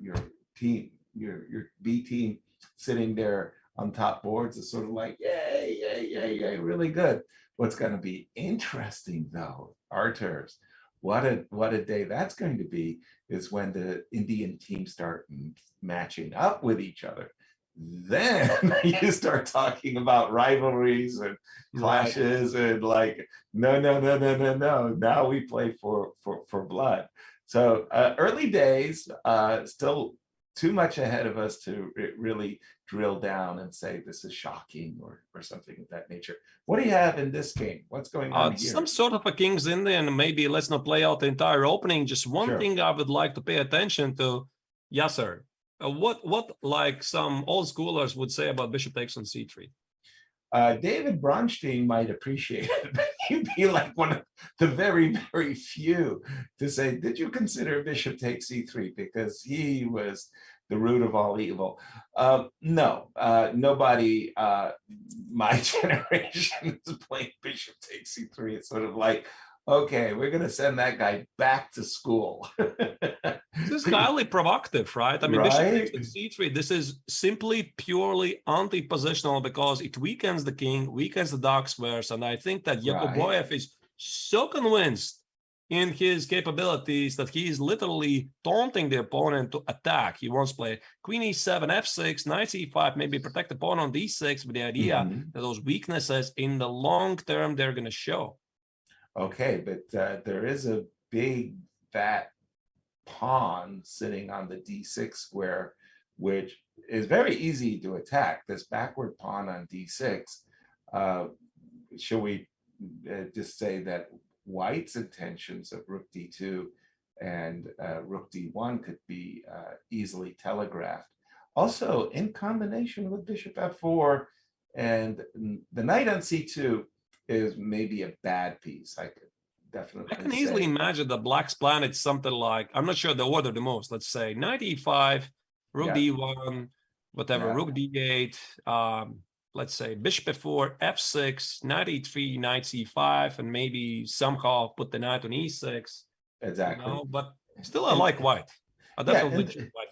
team, your B team sitting there on top boards is sort of like, yay, yay, yay, yay, really good. What's going to be interesting, though, Arturs, what a day that's going to be, is when the Indian teams start matching up with each other. Then you start talking about rivalries and clashes, and like, no. Now we play for blood. So early days, still too much ahead of us to really drill down and say this is shocking or something of that nature. What do you have in this game? What's going on here? Some sort of a King's Indian. Maybe let's not play out the entire opening. Just one Sure. thing I would like to pay attention to. Yes, sir. What like some old schoolers would say about bishop takes on c3? David Bronstein might appreciate it, but he'd be like one of the very, very few to say, did you consider bishop takes c3? Because he was the root of all evil. No, nobody my generation is playing bishop takes c3. It's sort of like, okay, we're going to send that guy back to school. This is highly provocative, right? I mean, Right? bishop takes c3. This is simply purely anti-positional because it weakens the king, weakens the dark squares, and I think that Jobava is so convinced in his capabilities that he is literally taunting the opponent to attack. He wants to play queen e7, f6, knight e5, maybe protect the pawn on d6 with the idea that those weaknesses in the long term they're going to show. Okay, but there is a big fat pawn sitting on the d6 square, which is very easy to attack. This backward pawn on d6. Shall we just say that White's intentions of rook d2 and rook d1 could be easily telegraphed? Also, in combination with bishop f4 and the knight on c2 is maybe a bad piece. I could definitely I can easily imagine the Black's plan. It's something like, I'm not sure the order the most. Let's say knight e5, rook d1, whatever, rook d8. Let's say bishop f4, f6, knight e3, knight c5, and maybe somehow put the knight on e6. Exactly. You know, but still, I like white. I definitely choose white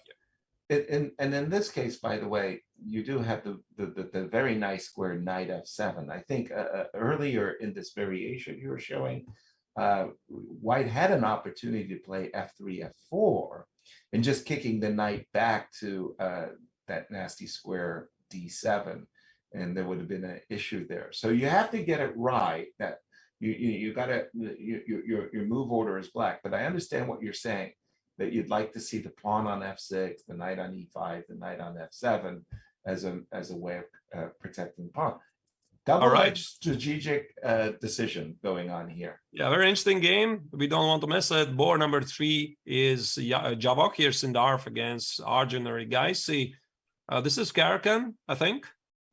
here. And in this case, by the way, you do have the very nice square knight f7. I think earlier in this variation you were showing, White had an opportunity to play f3, f4, and just kicking the knight back to that nasty square d7, and there would have been an issue there. So you have to get it right. That you got to your move order is black. But I understand what you're saying, that you'd like to see the pawn on f6, the knight on e5, the knight on f7 as a way of protecting the pawn. Double-edged strategic decision going on here. Yeah, very interesting game. We don't want to miss it. Board number 3 is Javok Sindarf against Arjun Rigaisi. This is Carlsen, I think.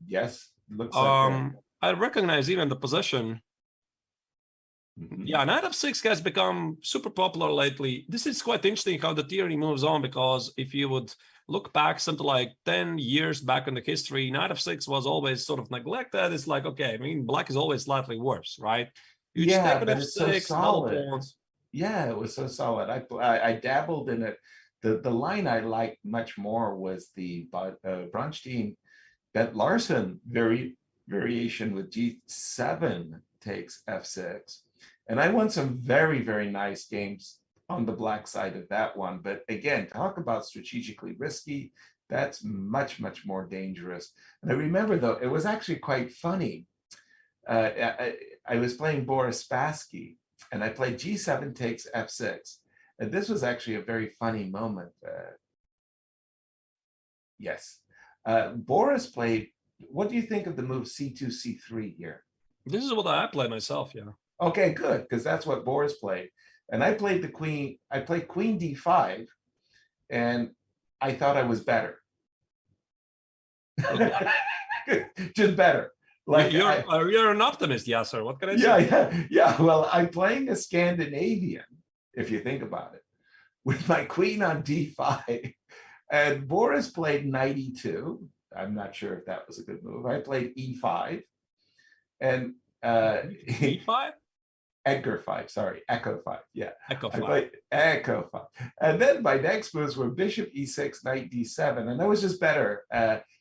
Yes, looks like I recognize even the position. Yeah, knight f6 has become super popular lately. This is quite interesting how the theory moves on, because if you would look back something like 10 years back in the history, knight f6 was always sort of neglected. It's like, okay, I mean, black is always slightly worse, right? You just take an but f6, it's so solid. pawns. Yeah, it was so solid. I dabbled in it. The line I liked much more was the Bronstein Bet Larsen variation with g7 takes f6. And I won some very, very nice games on the black side of that one. But again, talk about strategically risky. That's much, much more dangerous. And I remember, though, it was actually quite funny. I was playing Boris Spassky, and I played g7 takes f6. And this was actually a very funny moment. Yes. Boris played, what do you think of the move c2, c3 here? This is what I play myself, yeah. Okay, good, because that's what Boris played. And I played the queen, I played queen d5, and I thought I was better. Just better. Like you're an optimist, yeah, sir. What can I say? Yeah. Well, I'm playing a Scandinavian, if you think about it, with my queen on d5. And Boris played knight e2. I'm not sure if that was a good move. I played e5. And e5? Edgar 5, sorry, Echo 5, yeah. Echo I 5. played Echo 5. And then my next moves were Bishop E6, Knight D7, and that was just better.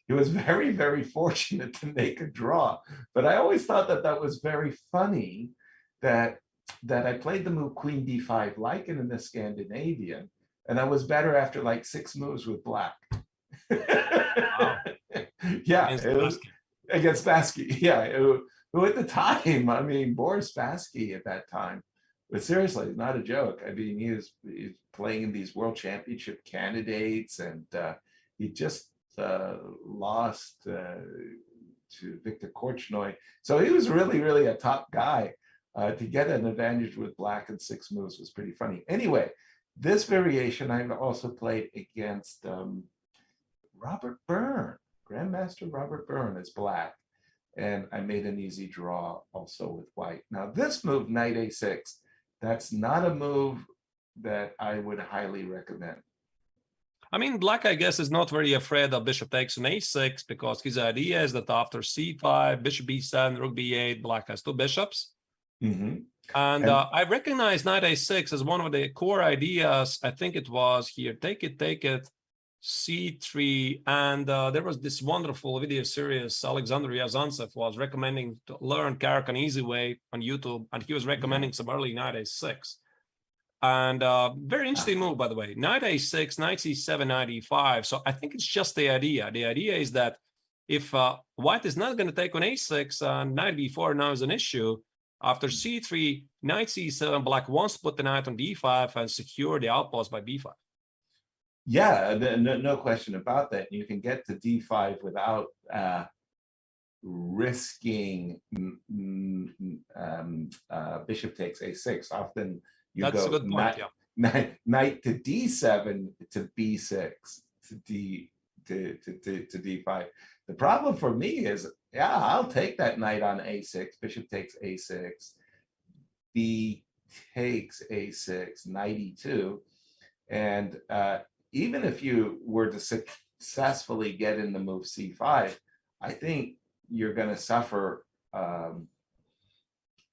He was very, very fortunate to make a draw. But I always thought that that was very funny that I played the move Queen D5 like in the Scandinavian, and I was better after like 6 moves with black. Wow. Yeah, Against it was, Basket. against Spassky. Yeah, who at the time, I mean, Boris Spassky at that time, but seriously, not a joke. I mean, he's playing in these world championship candidates, and he just lost to Viktor Korchnoi. So he was really, really a top guy. To get an advantage with black in 6 moves was pretty funny. Anyway, this variation I've also played against Robert Byrne, Grandmaster Robert Byrne as black. And I made an easy draw also with white. Now this move, Knight A6, that's not a move that I would highly recommend. I mean, black, I guess, is not very afraid of bishop takes on a6 because his idea is that after c5, bishop b7, rook b8, black has 2 bishops. Mm-hmm. And I recognize knight a6 as one of the core ideas. I think it was here, take it, c3. And there was this wonderful video series Alexander Ryazantsev was recommending to learn Karak easy way on YouTube. And he was recommending some early knight a6. And very interesting move, by the way. Knight a6, knight c7, knight e5. So I think it's just the idea. The idea is that if white is not going to take on a6, knight b4 now is an issue. After c3, knight c7, black wants to put the knight on d5 and secure the outpost by b5. Yeah, no question about that. You can get to d5 without risking bishop takes a6. Often you That's go a good point, knight to d7 to b6 to d5. The problem for me is, yeah, I'll take that knight on a6, bishop takes a6, b takes a6, knight e2, and even if you were to successfully get in the move c5, I think you're going to suffer a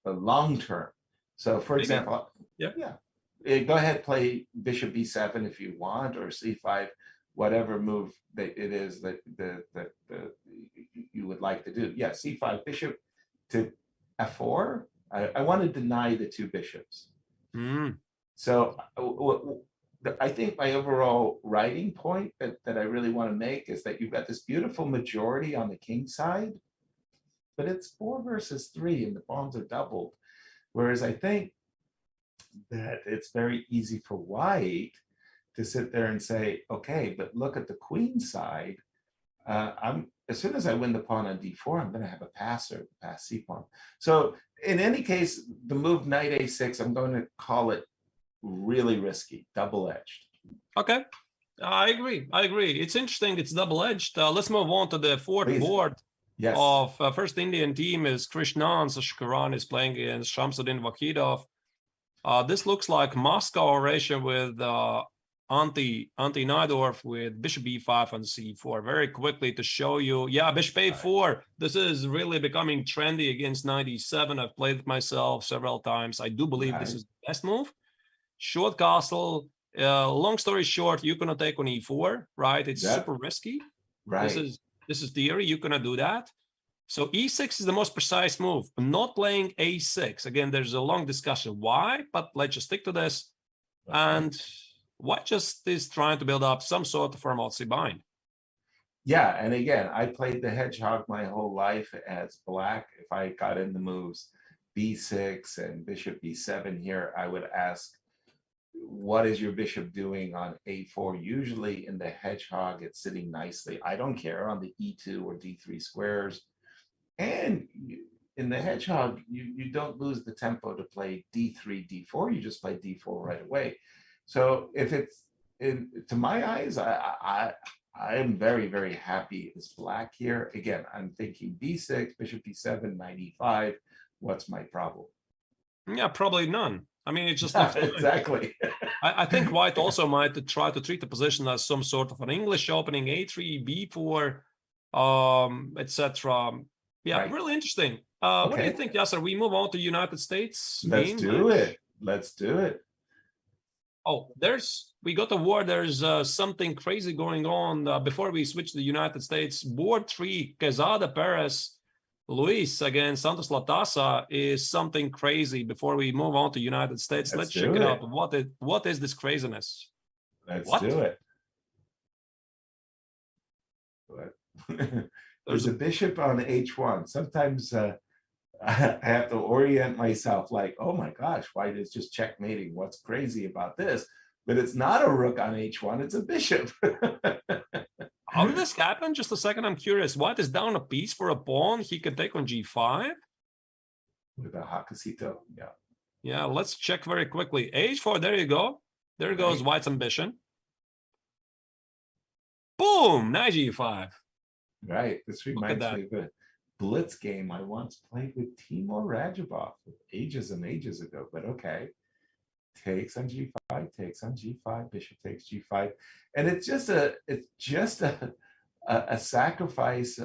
long term. So, for example, go ahead, play bishop b7 if you want, or c5, whatever move that it is that you would like to do. Yeah, c5, bishop to f4. I want to deny the 2 bishops. So I think my overall writing point that I really want to make is that you've got this beautiful majority on the king side, but it's 4 versus 3 and the pawns are doubled. Whereas I think that it's very easy for white to sit there and say, okay, but look at the queen side. As soon as I win the pawn on d4, I'm going to have a passer, pass c pawn. So in any case, the move knight a6, I'm going to call it really risky, double-edged. Okay, I agree. It's interesting. It's double-edged. Let's move on to the fourth board. Yes. Of first Indian team is Krishnan Sashkaran is playing against Shamsuddin Wakhidov. This looks like Moscow ratio with Ante Najdorf with bishop b5 and c4. Very quickly to show you, bishop a4. This is really becoming trendy against knight e7. I've played it myself several times. I do believe this is the best move. Short castle. Long story short, you're gonna take on e4, right? It's super risky. Right. This is theory. You're gonna do that. So e6 is the most precise move. I'm not playing a6. Again, there's a long discussion why, but let's just stick to this. And white just is trying to build up some sort of formality bind. Yeah, and again, I played the hedgehog my whole life as black. If I got in the moves b6 and bishop b7 here, I would ask, what is your bishop doing on a4? Usually in the hedgehog, it's sitting nicely. I don't care on the e2 or d3 squares. And in the hedgehog, you don't lose the tempo to play d3, d4. You just play d4 right away. So if it's, to my eyes, I am very, very happy as black here. Again, I'm thinking b6, bishop b7, knight e5. What's my problem? Yeah, probably none. I mean, it's just exactly. I think white also might try to treat the position as some sort of an English opening, a3, b4, etc. Yeah, really interesting. What do you Okay. think, Yasser? We move on to United States. Let's game do match? it. Let's do it. Oh, we got a war. There's something crazy going on. Before we switch to the United States, board 3, Quezada Perez Luis against Santos Latasa is something crazy. Before we move on to United States, let's check do it it. out. What is this craziness? Let's What? do it. There's a bishop on h1. Sometimes I have to orient myself like, oh my gosh, white is just checkmating. What's crazy about this? But it's not a rook on h1, it's a bishop. How did this happen? Just a second, I'm curious. White is down a piece for a pawn. He can take on g5. With a hakasito, yeah. Yeah, let's check very quickly. h4, there you go. There goes Right. White's ambition. Boom, knight g5. Right, this reminds that. me of a blitz game I once played with Timur Radjabov ages and ages ago, but okay. Takes on g5, takes on g5, bishop takes g5. And it's just a sacrifice.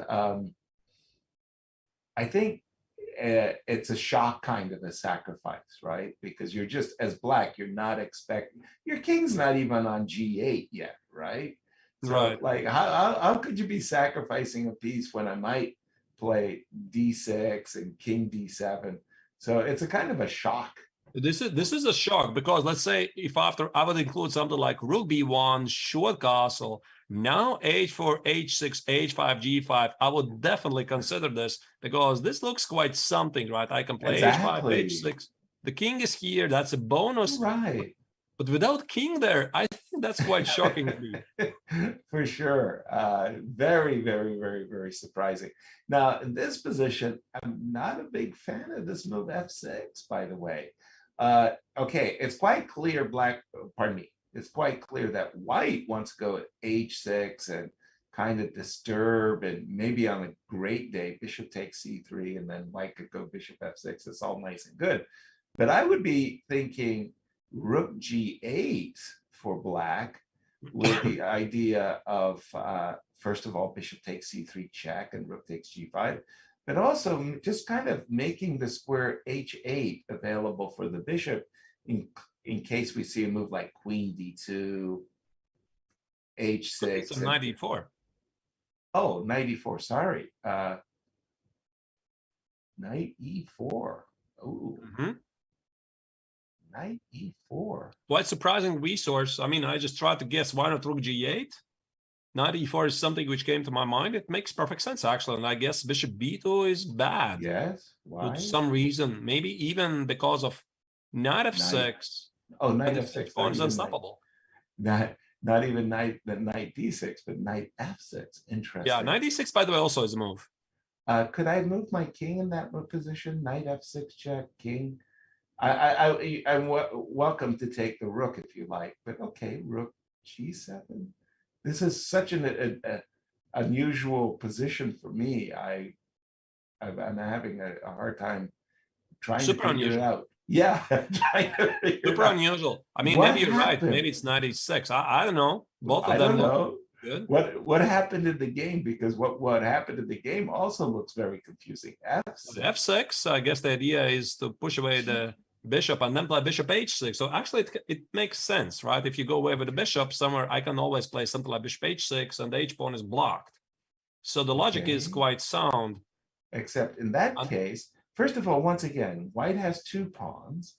I think it's a shock kind of a sacrifice, right? Because you're just, as black, you're not expecting, your king's not even on g8 yet, right? So, Right. like, how could you be sacrificing a piece when I might play d6 and king d7? So it's a kind of a shock. This is a shock, because let's say if after I would include something like rook b1, short castle, now h4, h6, h5, g5, I would definitely consider this, because this looks quite something, right? I can play Exactly. h5, h6. The king is here. That's a bonus. Right. But without king there, I think that's quite shocking to me. For sure. Very, very, very, very surprising. Now, in this position, I'm not a big fan of this move f6, by the way. Okay, it's quite clear it's quite clear that white wants to go at h6 and kind of disturb, and maybe on a great day, bishop takes c3, and then white could go bishop f6. It's all nice and good. But I would be thinking rook g8 for black, with the idea of, first of all, bishop takes c3 check and rook takes g5, but also just kind of making the square h8 available for the bishop in case we see a move like queen d2, h6. It's a knight e4. Oh, knight e4, sorry. Knight e4. Oh. Knight e4. Quite surprising resource. I mean, I just tried to guess, why not rook g8? Knight e4 is something which came to my mind. It makes perfect sense, actually. And I guess bishop b2 is bad. Yes. Why? For some reason. Maybe even because of knight f6. Oh, knight and f6. pawn is unstoppable. Not even knight d6, but knight f6. Interesting. Yeah, knight d6, by the way, also is a move. Could I move my king in that position? Knight f6 check, king. I'm welcome to take the rook if you like, but okay, rook g7. This is such an unusual position for me. I'm having a hard time trying to figure it out. Yeah, super unusual. I mean, maybe you're right. Maybe it's 96. I don't know. Both of them look good. What happened in the game? Because what happened in the game also looks very confusing. F6. I guess the idea is to push away the bishop and then play bishop h6. So actually it makes sense, right? If you go away with the bishop somewhere, I can always play something like bishop h6 and the h pawn is blocked. So the logic is quite sound. Except in that case, first of all, once again, white has 2 pawns.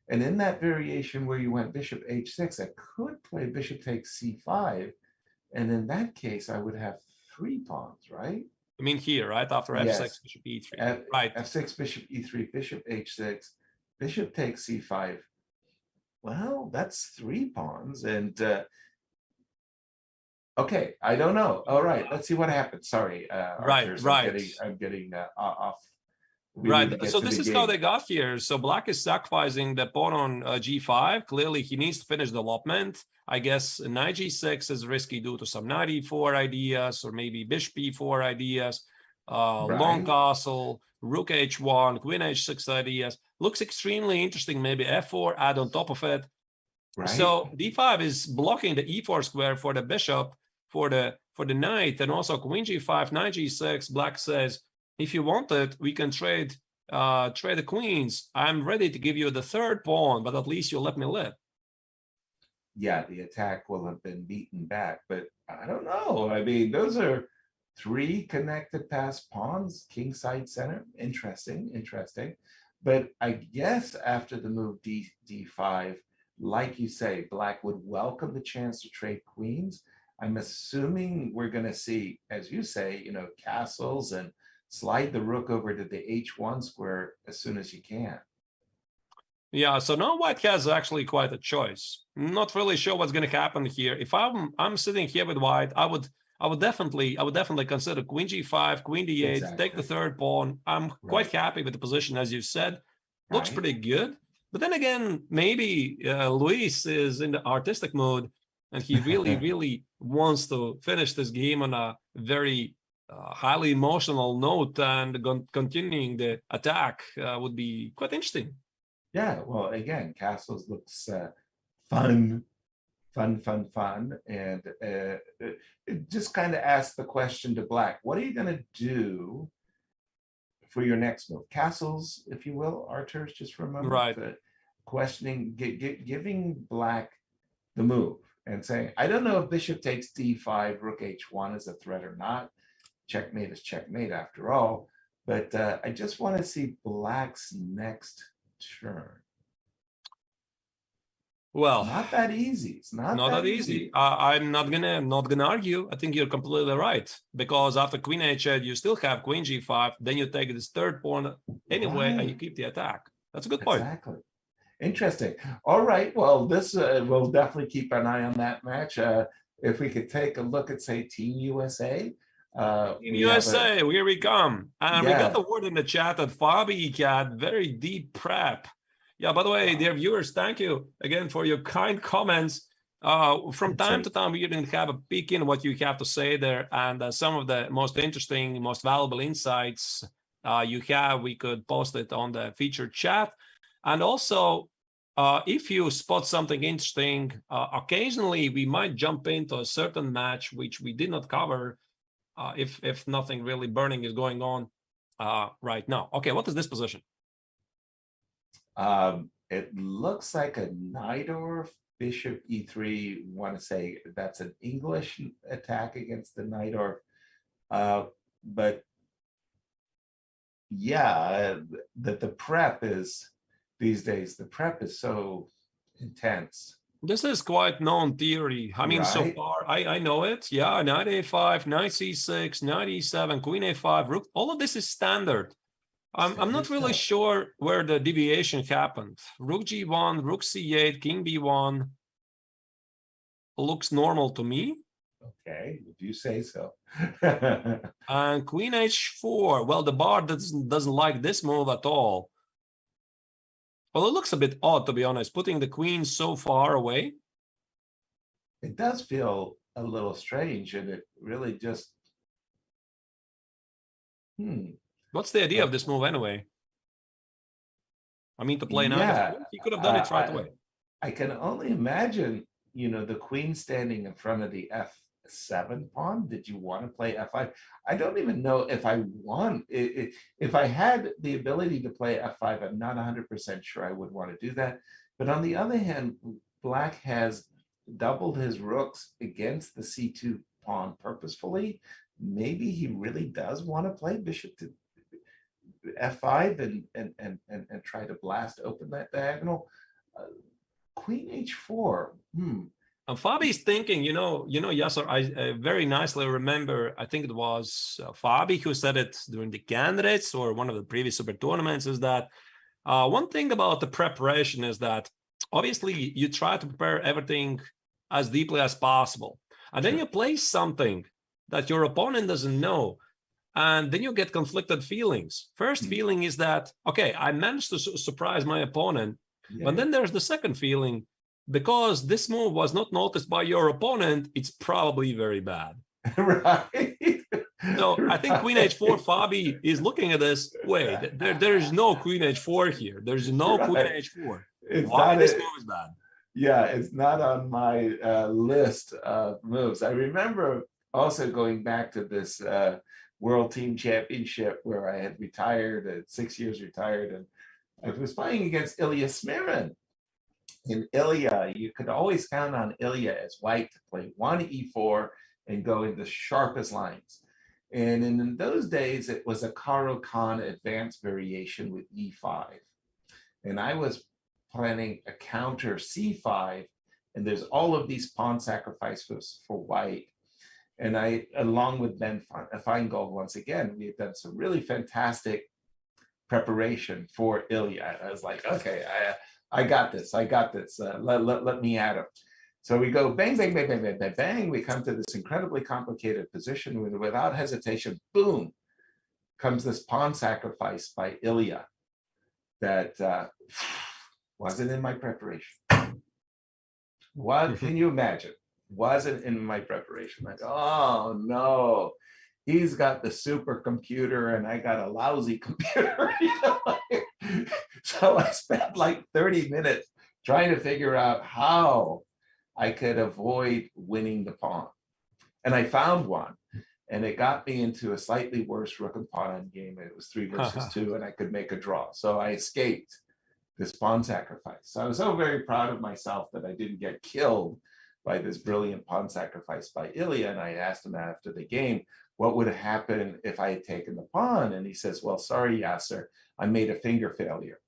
And in that variation where you went bishop h6, I could play bishop takes c5. And in that case, I would have 3 pawns, right? I mean here, right? After f6, bishop e3. Right. f6, bishop e3, bishop h6, bishop takes c5. Well, that's 3 pawns. And okay, I don't know. All right, let's see what happens. Sorry, Archers, I'm getting off. Right. So this is how they got here. So black is sacrificing the pawn on g5. Clearly, he needs to finish development. I guess knight g6 is risky due to some knight e4 ideas, or maybe bishop e4 ideas, long castle, rook h1, queen h6 ideas. Looks extremely interesting. Maybe f4 add on top of it. Right. So d5 is blocking the e4 square for the bishop, for the knight, and also queen g5, knight g6. Black says, if you want it, we can trade the queens. I'm ready to give you the third pawn, but at least you let me live. Yeah, the attack will have been beaten back, but I don't know. I mean, those are three connected pass pawns, king side center. Interesting, interesting. But I guess after the move d5, like you say, black would welcome the chance to trade queens. I'm assuming we're going to see, as you say, castles and slide the rook over to the h1 square as soon as you can. Yeah, so now white has actually quite a choice. Not really sure what's going to happen here. If I'm sitting here with white, I would definitely consider queen g5, queen d8, Exactly. take the third pawn. I'm quite happy with the position, as you said. Looks pretty good. But then again, maybe Luis is in the artistic mode, and he really, really wants to finish this game on a very highly emotional note, and continuing the attack would be quite interesting. Yeah, well, again, castles looks fun, and it just kind of asks the question to black: what are you going to do for your next move? Castles, if you will, Arturs, just for a moment. Right. Questioning, giving black the move and saying, I don't know if bishop takes d5, rook h1 is a threat or not. Checkmate is checkmate after all. But I just want to see black's next turn. Well, not that easy. It's not that easy. I'm not gonna argue. I think you're completely right, because after queen h8, you still have queen g5. Then you take this third pawn anyway, and you keep the attack. That's a good point. Exactly. Interesting. All right. Well, this we'll definitely keep an eye on that match. If we could take a look at, say, Team USA. Team USA, here we come. And we got the word in the chat that Fabi had very deep prep. Yeah, by the way, dear viewers, thank you again for your kind comments. From time to time, we didn't have a peek in what you have to say there, and some of the most interesting, most valuable insights you have, we could post it on the featured chat. And also, if you spot something interesting, occasionally we might jump into a certain match which we did not cover if nothing really burning is going on right now. Okay, what is this position? It looks like a Najdorf, bishop e3. Want to say that's an English attack against the Najdorf. But yeah, the prep is, these days, the prep is so intense. This is quite known theory. I mean, so far, I know it. Yeah, knight a5, knight c6, knight e7, queen a5, rook. All of this is standard. I'm not really sure where the deviation happened. Rook g1, rook c8, king b1 looks normal to me. Okay, if you say so. And queen h4. Well, the bar doesn't like this move at all. Well, it looks a bit odd, to be honest, putting the queen so far away. It does feel a little strange, and it really just... What's the idea of this move anyway? I mean, to play knight. He could have done it right away. I can only imagine, the queen standing in front of the f7 pawn. Did you want to play f5? I don't even know if I want it. If I had the ability to play f5, I'm not 100% sure I would want to do that. But on the other hand, black has doubled his rooks against the c2 pawn purposefully. Maybe he really does want to play bishop to f5 and try to blast open that diagonal. Queen h4. And Fabi's thinking, Yasser, I very nicely remember, I think it was Fabi who said it during the candidates or one of the previous super tournaments, is that one thing about the preparation is that obviously you try to prepare everything as deeply as possible. And then you play something that your opponent doesn't know. And then you get conflicted feelings. First feeling is that, okay, I managed to surprise my opponent. But then there's the second feeling, because this move was not noticed by your opponent, it's probably very bad. Right. So I think queen h4, Fabi is looking at this. Wait, there's no queen h4 here. There's no queen h4. Why this move is bad? Yeah, it's not on my list of moves. I remember also going back to this World Team Championship where I had retired at 6 years retired, and I was playing against Ilya Smirin. In Ilya, you could always count on Ilya as white to play 1e4 and go in the sharpest lines. And in those days, it was a Caro-Kann advanced variation with e5. And I was planning a counter c5, and there's all of these pawn sacrifices for white. And I, along with Ben Feingold, once again, we had done some really fantastic preparation for Ilya. I was like, okay, I got this. Let me at him. So we go bang, bang, bang, bang, bang, bang, bang. We come to this incredibly complicated position without hesitation, boom, comes this pawn sacrifice by Ilya that wasn't in my preparation. What can you imagine? Wasn't in my preparation. Like, oh no, he's got the supercomputer and I got a lousy computer. So I spent like 30 minutes trying to figure out how I could avoid winning the pawn. And I found one, and it got me into a slightly worse rook and pawn game. It was 3 versus 2, and I could make a draw. So I escaped this pawn sacrifice. So I was so very proud of myself that I didn't get killed by this brilliant pawn sacrifice by Ilya. And I asked him after the game, what would have happened if I had taken the pawn? And he says, well, sorry, Yasser, I made a finger failure.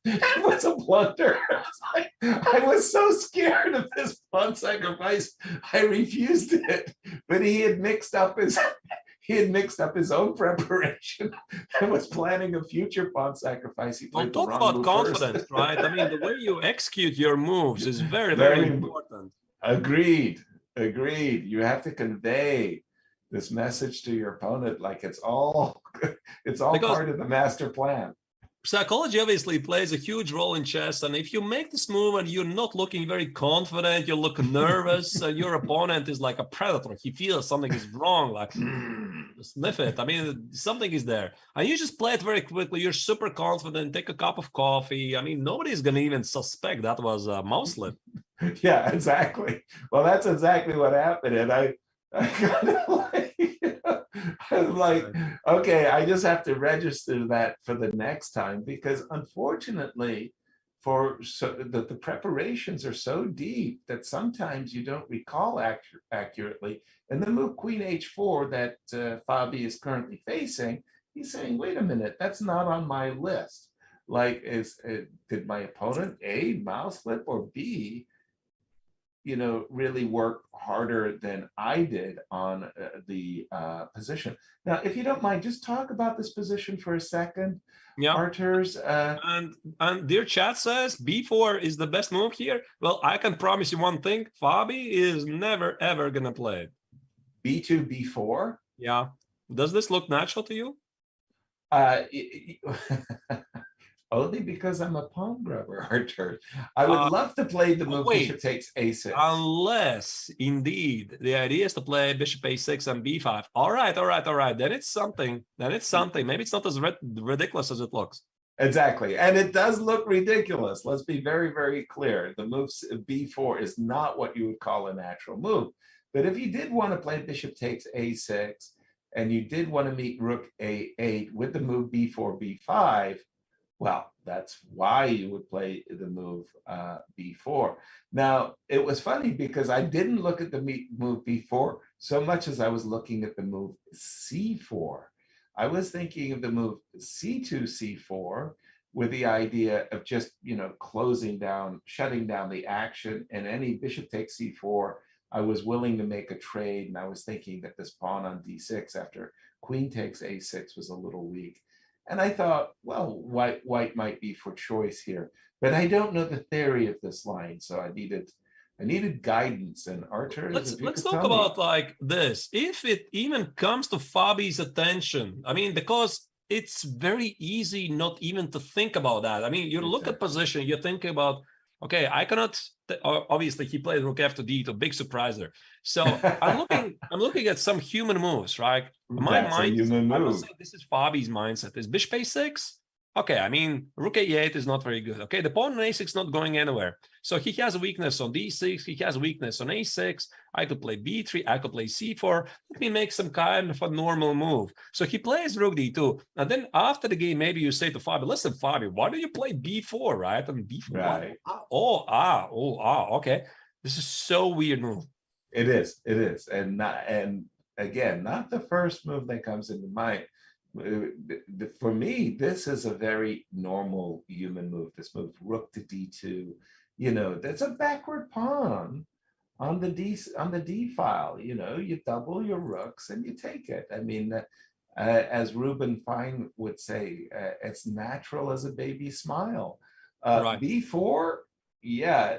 It was a blunder. I was so scared of this pawn sacrifice, I refused it. But he had mixed up his own preparation and was planning a future pawn sacrifice. Well, talk about confidence, right? I mean, the way you execute your moves is very, very important. Agreed. You have to convey this message to your opponent like it's all part of the master plan. Psychology obviously plays a huge role in chess, and if you make this move and you're not looking very confident, you look nervous, and your opponent is like a predator. He feels something is wrong, like sniff it. I mean, something is there, and you just play it very quickly. You're super confident. Take a cup of coffee. I mean, nobody's gonna even suspect that was a mouse slip. Yeah, exactly. Well, that's exactly what happened, and I kind of like. I was like, okay, I just have to register that for the next time, because unfortunately, the preparations are so deep that sometimes you don't recall accurately. And the move Queen H4 that Fabi is currently facing, he's saying, wait a minute, that's not on my list. Like, did my opponent A, mouse flip, or B, really work harder than I did on the position. Now, if you don't mind, just talk about this position for a second. Yeah. Arturs. And dear chat says B4 is the best move here. Well, I can promise you one thing. Fabi is never, ever going to play it. B2, B4? Yeah. Does this look natural to you? Only because I'm a pawn grubber, Artur. I would love to play the move bishop takes a6. Unless, indeed, the idea is to play bishop a6 and b5. All right. Then it's something. Maybe it's not as ridiculous as it looks. Exactly. And it does look ridiculous. Let's be very, very clear. The move b4 is not what you would call a natural move. But if you did want to play bishop takes a6, and you did want to meet rook a8 with the move b4, b5, well, that's why you would play the move b4. Now, it was funny because I didn't look at the move b4 so much as I was looking at the move c4. I was thinking of the move c2, c4 with the idea of just, closing down, shutting down the action, and any bishop takes c4, I was willing to make a trade, and I was thinking that this pawn on d6 after queen takes a6 was a little weak. And I thought, well, white might be for choice here, but I don't know the theory of this line, so I needed guidance. And Artur, let's talk about like this. If it even comes to Fabi's attention, I mean, because it's very easy not even to think about that. I mean, you look at position, you think about, okay, I cannot. Obviously, he played rook f to d2, big surprise there. So I'm looking at some human moves, right? My mind, I would say this is Fabi's mindset. Is bishop a6? Okay, I mean, rook a8 is not very good. Okay, the pawn on a6 not going anywhere. So he has a weakness on d6, he has a weakness on a6, I could play b3, I could play c4, let me make some kind of a normal move. So he plays rook d2, and then after the game, maybe you say to Fabio, listen, Fabio, why do you play b4, right? And b4, Right. okay. This is so weird move. It is, and again, not the first move that comes into mind. For me, this is a very normal human move. This move, rook to d2, that's a backward pawn on the d file. You double your rooks and you take it. I mean, as Ruben Fine would say, it's natural as a baby smile. Right. b4, yeah.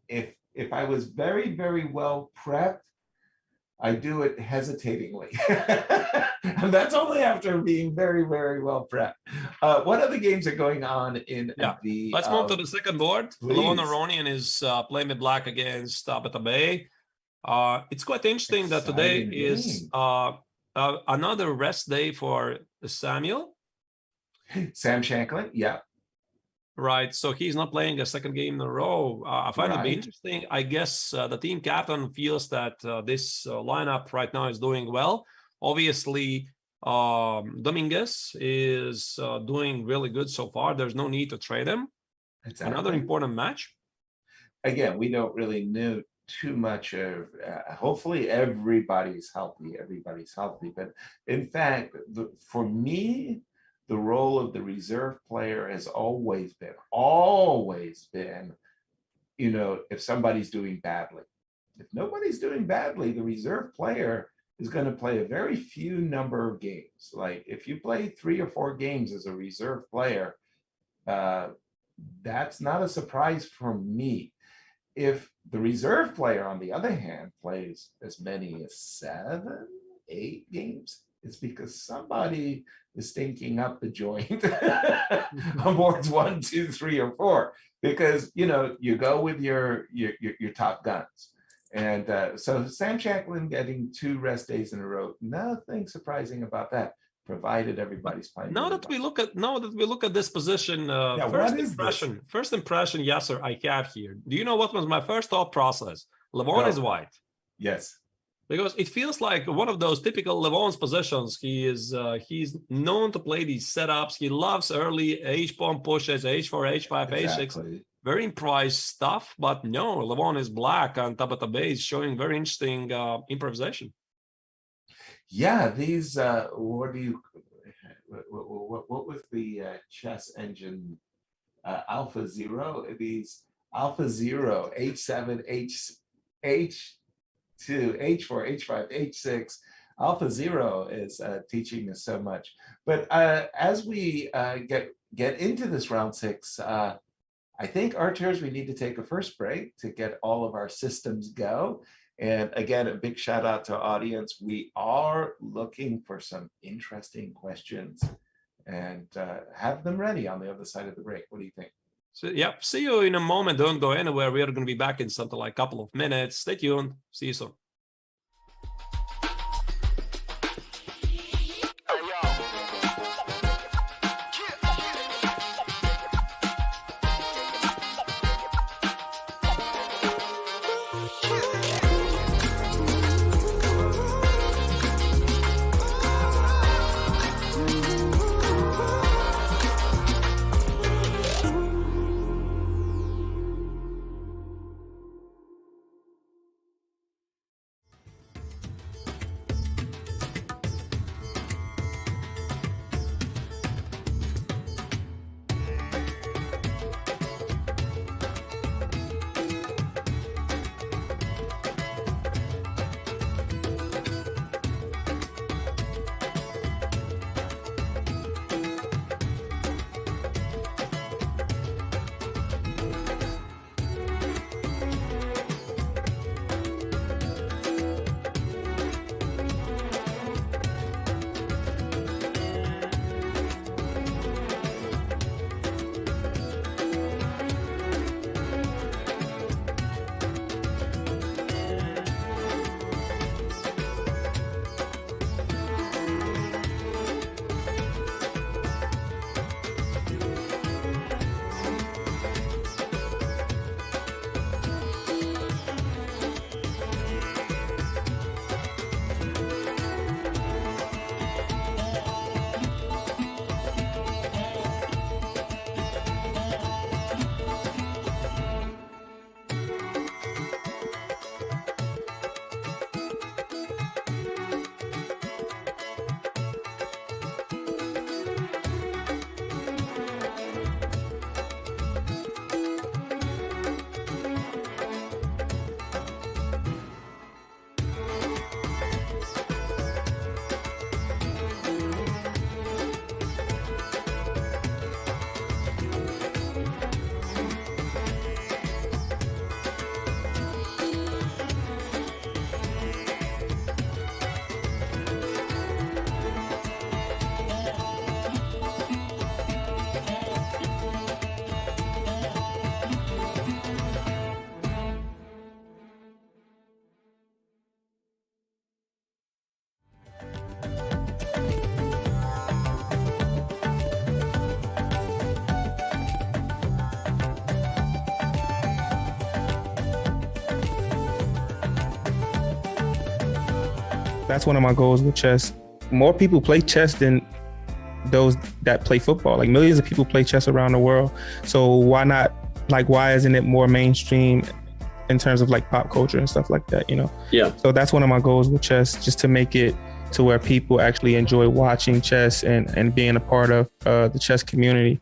If I was very, very well prepped, I do it hesitatingly. And that's only after being very, very well prepped. What other games are going on in the... Let's move to the second board. Please. Levon Aronian is playing with black against Beta Bay. It's quite interesting that today is another rest day for Samuel. Sam Shanklin, yeah. Right, so he's not playing a second game in a row. I find it be interesting. I guess the team captain feels that this lineup right now is doing well. Obviously, Dominguez is doing really good so far. There's no need to trade him. Exactly. Another important match. Again, we don't really know too much of, hopefully everybody's healthy, but in fact, for me, the role of the reserve player has always been, if somebody's doing badly. If nobody's doing badly, the reserve player is going to play a very few number of games. Like if you play 3 or 4 games as a reserve player, that's not a surprise for me. If the reserve player, on the other hand, plays as many as 7, 8 games, it's because somebody is stinking up the joint on boards 1, 2, 3, or 4. Because you go with your top guns, and so Sam Shanklin getting 2 rest days in a row, nothing surprising about that, provided everybody's playing. Now that we look at this position, first impression, Yasser, I have here. Do you know what was my first thought process? Levon is white. Yes. Because it feels like one of those typical Levon's positions. He's known to play these setups. He loves early H pawn pushes, H4, H5, Exactly. H6. Very improvised stuff, but no, Levon is black and Tabata Bay is showing very interesting improvisation. Yeah, these what was the chess engine Alpha Zero? These Alpha Zero, H7, H2, H4, H5, H6. Alpha Zero is teaching us so much. But as we get into this round 6, I think, Arturs, we need to take a first break to get all of our systems go. And again, a big shout out to our audience. We are looking for some interesting questions and have them ready on the other side of the break. What do you think? So, yeah, see you in a moment. Don't go anywhere. We are going to be back in something like a couple of minutes. Stay tuned. See you soon. that's one of my goals with chess. More people play chess than those that play football. Like millions of people play chess around the world. So why not, like, why isn't it more mainstream in terms of like pop culture and stuff like that, you know? Yeah. So that's one of my goals with chess, just to make it to where people actually enjoy watching chess and being a part of the chess community.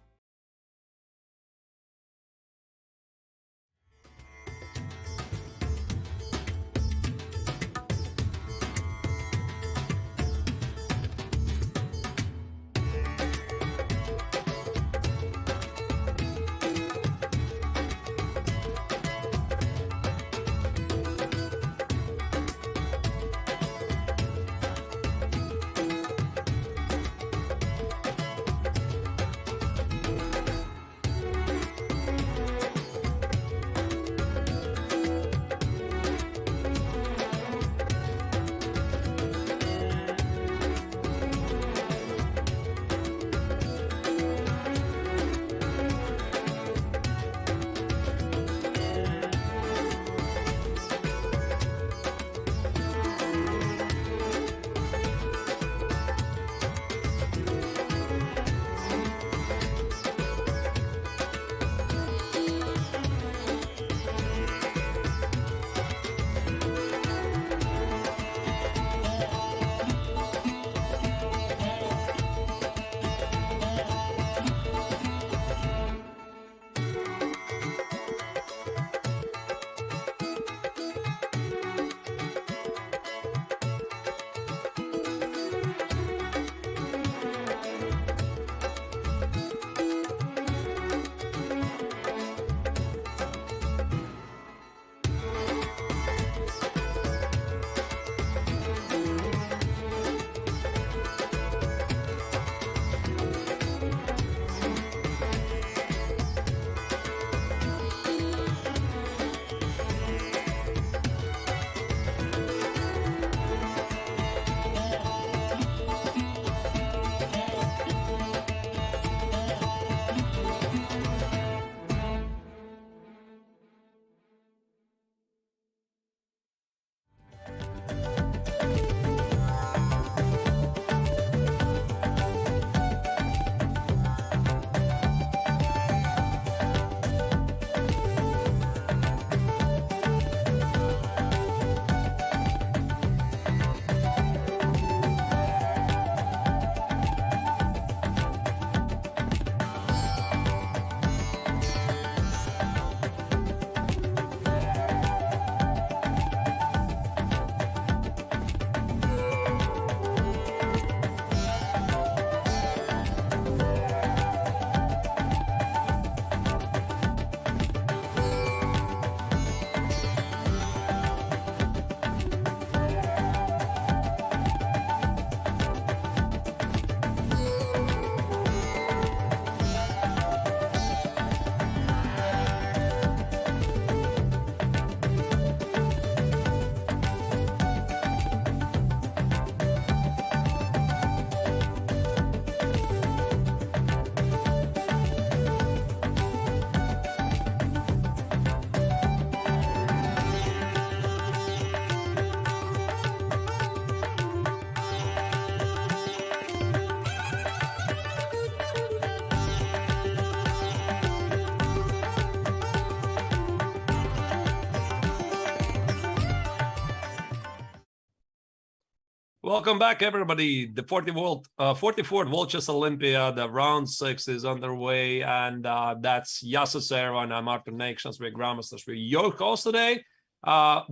Welcome back, everybody. The 44th World Chess Olympiad, round 6 is underway, and that's Yasser and I'm Arthur Nations. We're Grandmasters. We're your host today.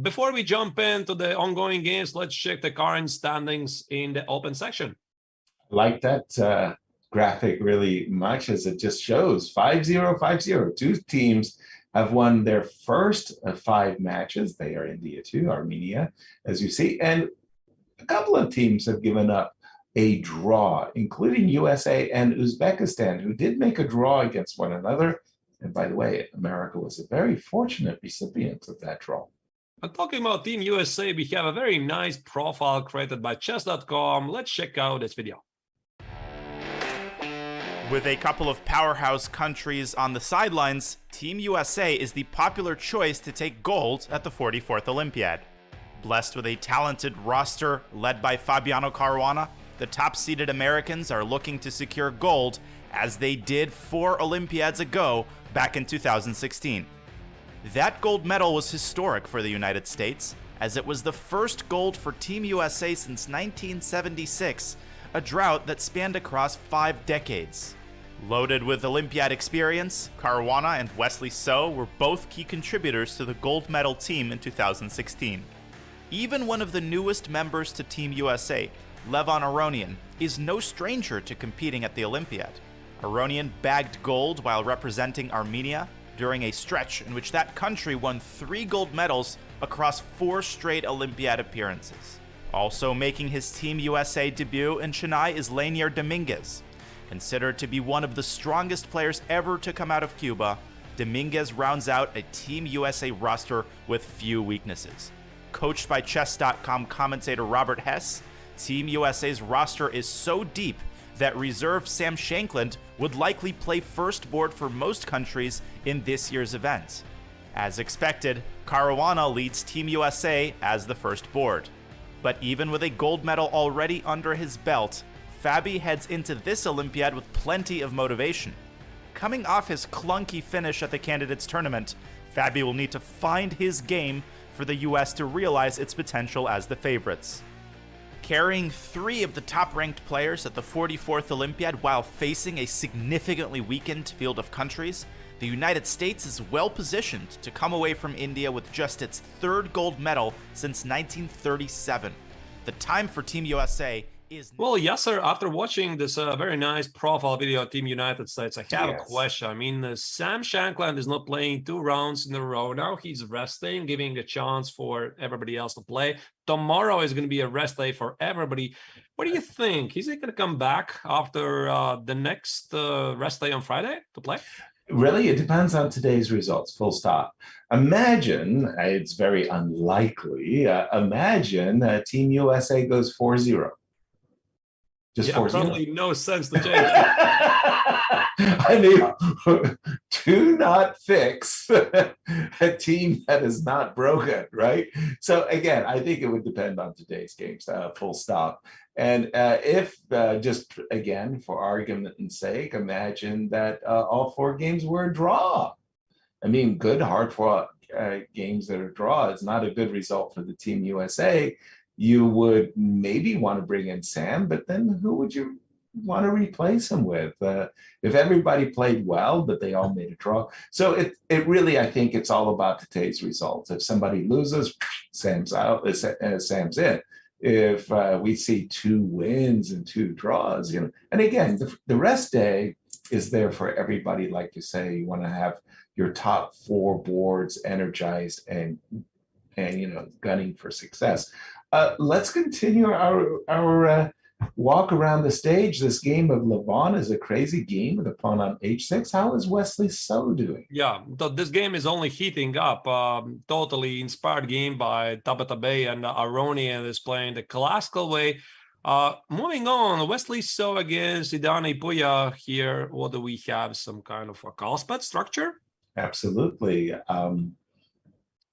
Before we jump into the ongoing games, let's check the current standings in the open section. I like that graphic really much, as it just shows 5-0, 5-0. Two teams have won their first 5 matches. They are India too, Armenia, as you see, and a couple of teams have given up a draw, including USA and Uzbekistan, who did make a draw against one another. And by the way, America was a very fortunate recipient of that draw. And talking about Team USA, we have a very nice profile created by chess.com. Let's check out this video. With a couple of powerhouse countries on the sidelines, Team USA is the popular choice to take gold at the 44th Olympiad. Blessed with a talented roster led by Fabiano Caruana, the top-seeded Americans are looking to secure gold as they did 4 Olympiads ago back in 2016. That gold medal was historic for the United States, as it was the first gold for Team USA since 1976, a drought that spanned across 5 decades. Loaded with Olympiad experience, Caruana and Wesley were both key contributors to the gold medal team in 2016. Even one of the newest members to Team USA, Levon Aronian, is no stranger to competing at the Olympiad. Aronian bagged gold while representing Armenia during a stretch in which that country won 3 gold medals across 4 straight Olympiad appearances. Also making his Team USA debut in Chennai is Lanier Dominguez. Considered to be one of the strongest players ever to come out of Cuba, Dominguez rounds out a Team USA roster with few weaknesses. Coached by Chess.com commentator Robert Hess, Team USA's roster is so deep that reserve Sam Shankland would likely play first board for most countries in this year's event. As expected, Caruana leads Team USA as the first board. But even with a gold medal already under his belt, Fabi heads into this Olympiad with plenty of motivation. Coming off his clunky finish at the Candidates Tournament, Fabi will need to find his game for the US to realize its potential as the favorites. Carrying 3 of the top-ranked players at the 44th Olympiad while facing a significantly weakened field of countries, the United States is well-positioned to come away from India with just its 3rd gold medal since 1937. The time for Team USA is... Well, Yasser, after watching this very nice profile video of Team United States, I have a Yes. question. I mean, Sam Shankland is not playing 2 rounds in a row. Now he's resting, giving a chance for everybody else to play. Tomorrow is going to be a rest day for everybody. What do you think? Is he going to come back after the next rest day on Friday to play? Really, it depends on today's results, full stop. Imagine, it's very unlikely, imagine Team USA goes 4-0. Just 4-0. Probably no sense to change. I mean, do not fix a team that is not broken, right? So again, I think it would depend on today's games, full stop. And if just again, for argument's sake, imagine that all 4 games were a draw. I mean, good hard-fought games that are draw is not a good result for the Team USA. You would maybe want to bring in Sam, but then who would you want to replace him with? If everybody played well, but they all made a draw. So it really, I think it's all about today's results. If somebody loses, Sam's out, Sam's in. If we see 2 wins and 2 draws, you know, and again, the rest day is there for everybody. Like you say, you want to have your top 4 boards energized and you know, gunning for success. Let's continue our walk around the stage. This game of Levon is a crazy game with a pawn on h6. How is Wesley doing? Yeah, this game is only heating up. Totally inspired game by Tabatabaei, and Aronian is playing the classical way. Moving on, Wesley against Idani Puya here. What do we have? Some kind of a Carlsen structure? Absolutely.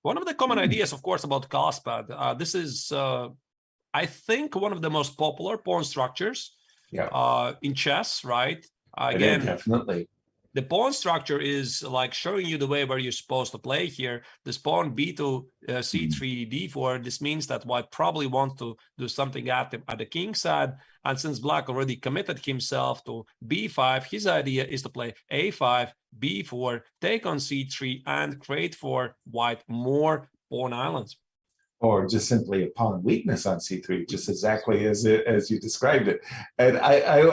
One of the common ideas, of course, about Carlsen, this is, I think, one of the most popular pawn structures in chess, right? Again, definitely. The pawn structure is like showing you the way where you're supposed to play here. This pawn b2, c3, d4. This means that white probably wants to do something at the king's side. And since black already committed himself to b5, his idea is to play a5, b4, take on c3, and create for white more pawn islands. Or just simply a pawn weakness on c3, just exactly as you described it. And I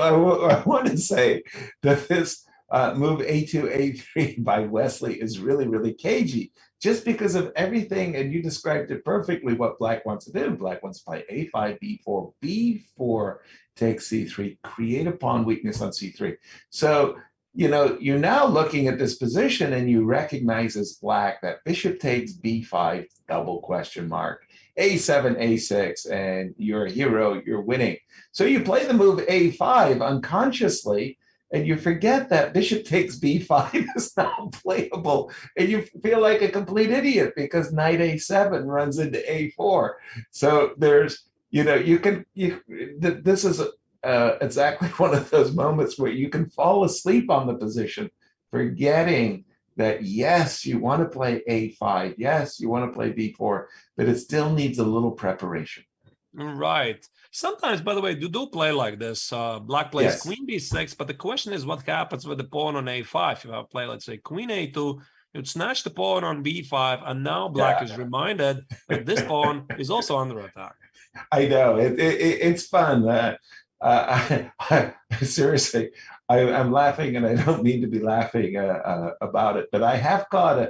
want to say that this move a2, a3 by Wesley is really, really cagey, just because of everything, and you described it perfectly what black wants to do. Black wants to play a5, b4, b4, take c3, create a pawn weakness on c3. So, you know, you're now looking at this position and you recognize as black that bishop takes b5, double question mark, a7, a6, and you're a hero, you're winning. So you play the move a5 unconsciously, and you forget that bishop takes b5 is not playable, and you feel like a complete idiot because knight a7 runs into a4. So there's, this is exactly one of those moments where you can fall asleep on the position, forgetting that, yes, you want to play a5, yes, you want to play b4, but it still needs a little preparation. Right. Sometimes, by the way, you do play like this. Black plays Yes. queen b6, but the question is what happens with the pawn on a5. If I play, let's say, queen a2, you'd snatch the pawn on b5, and now black is reminded that this pawn is also under attack. I know. It's fun. Seriously, I'm laughing, and I don't mean to be laughing about it, but I have caught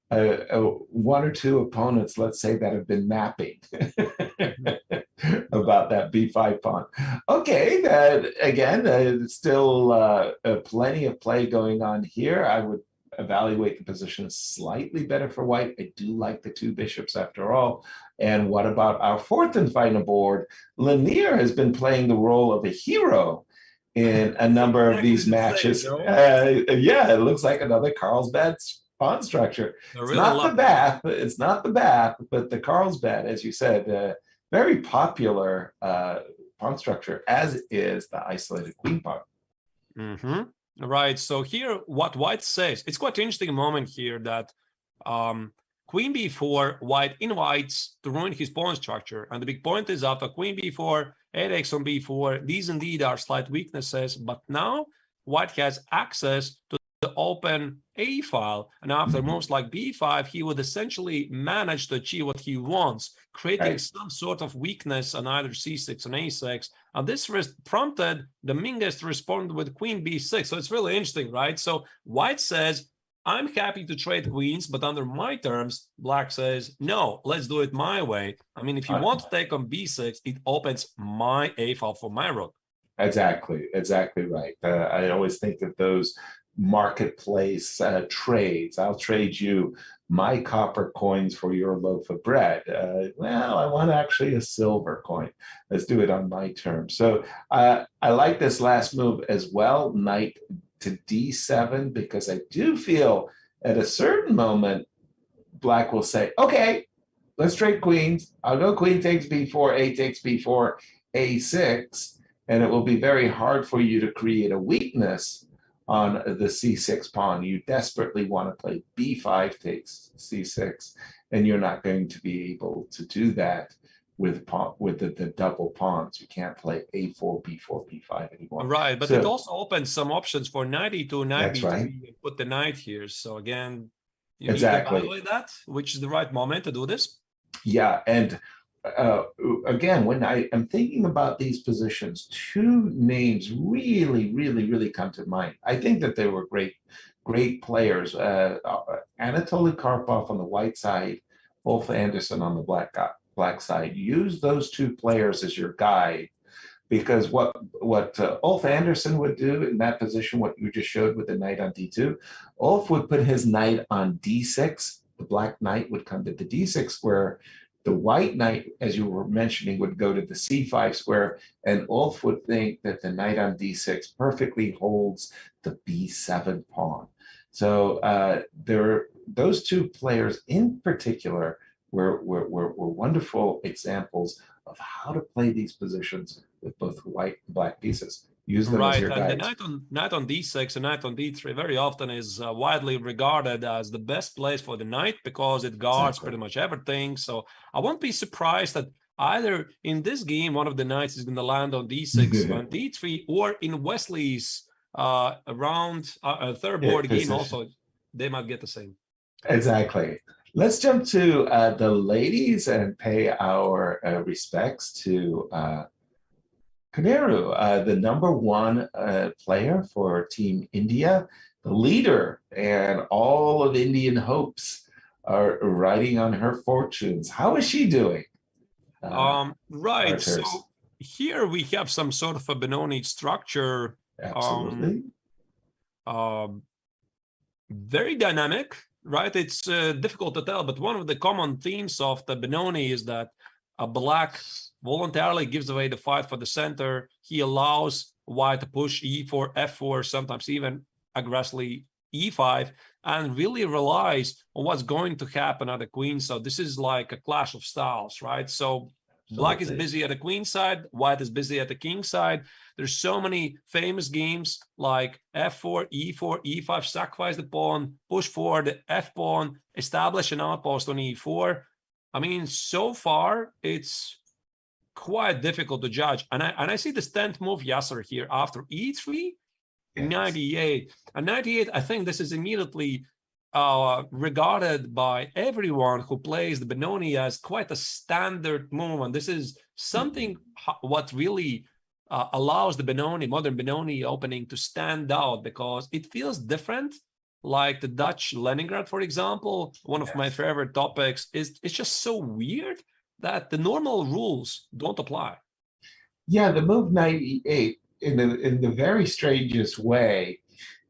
one or two opponents, let's say, that have been napping about that b5 pawn. Okay, again, still plenty of play going on here. I would evaluate the position slightly better for white. I do like the two bishops after all. And what about our fourth and final board? Lanier has been playing the role of a hero in a number of these matches. Yeah, it looks like another Carlsbad pawn structure. It's not the Bath, but the Carlsbad, as you said, very popular pawn structure, as is the isolated queen pawn. Mm-hmm. Right. So here, what white says, it's quite an interesting moment here that queen b4, white invites to ruin his pawn structure. And the big point is after queen b4, 8x on b4, these indeed are slight weaknesses. But now white has access to the open a file. And after moves like b5, he would essentially manage to achieve what he wants, creating some sort of weakness on either c6 and a6. And this prompted the Mingus to respond with queen b6. So it's really interesting, right? So white says, I'm happy to trade queens, but under my terms, black says, no, let's do it my way. I mean, if you want to take on b6, it opens my a file for my rook. Exactly right. I always think of those marketplace trades. I'll trade you my copper coins for your loaf of bread. Well, I want actually a silver coin. Let's do it on my terms. So I like this last move as well, knight to d7, because I do feel at a certain moment black will say, okay, let's trade queens. I'll go queen takes b4, a takes b4, a6, and it will be very hard for you to create a weakness on the c6 pawn. You desperately want to play b5 takes c6, and you're not going to be able to do that with the double pawns. You can't play a4, b4, b5 anymore. Right, but it also opens some options for knight e2, knight b3, right. put the knight here. So again, you need to evaluate that, which is the right moment to do this. Yeah, and again, when I am thinking about these positions, two names really come to mind. I think that they were great players. Anatoly Karpov on the white side, Ulf Andersson on the black side. Use those two players as your guide, because what Ulf Andersson would do in that position, what you just showed with the knight on d2, Ulf would put his knight on d6. The black knight would come to the d6 square. The white knight, as you were mentioning, would go to the c5 square, and Ulf would think that the knight on d6 perfectly holds the b7 pawn. So those two players in particular were wonderful examples of how to play these positions with both white and black pieces. Use them as your guides. And the knight on d6 and knight on d3 very often is widely regarded as the best place for the knight because it guards pretty much everything. So I won't be surprised that either in this game one of the knights is going to land on d6, on d3, or in Wesley's third board game also, they might get the same. Exactly. Let's jump to the ladies and pay our respects to Koneru, the #1 player for Team India, the leader, and all of Indian hopes are riding on her fortunes. How is she doing? Right. So here we have some sort of a Benoni structure. Absolutely. Very dynamic, right? It's difficult to tell, but one of the common themes of the Benoni is that Black voluntarily gives away the fight for the center. He allows white to push e4, f4, sometimes even aggressively e5, and really relies on what's going to happen at the queen. So this is like a clash of styles, right? So black is busy at the queen side, white is busy at the king side. There's so many famous games like f4, e4, e5, sacrifice the pawn, push forward the f pawn, establish an outpost on e4. I mean, so far it's quite difficult to judge. And I see this 10th move, Yasser, here after e3, 98. And 98, I think this is immediately regarded by everyone who plays the Benoni as quite a standard move. And this is something what really allows the Benoni, modern Benoni opening to stand out, because it feels different. Like the Dutch Leningrad, for example, one of my favorite topics is it's just so weird that the normal rules don't apply. Yeah, the move 98 in the very strangest way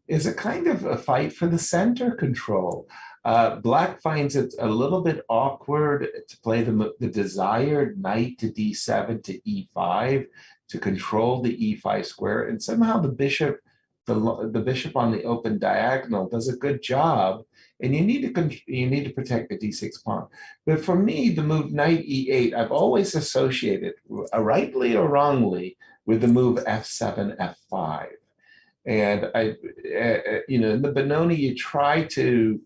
is a kind of a fight for the center control. Black finds it a little bit awkward to play the desired knight to d7 to e5 to control the e5 square, and somehow the bishop on the open diagonal does a good job, and you need to protect the d6 pawn. But for me, the move knight e8, I've always associated, rightly or wrongly, with the move f7 f5. And in the Benoni, you try to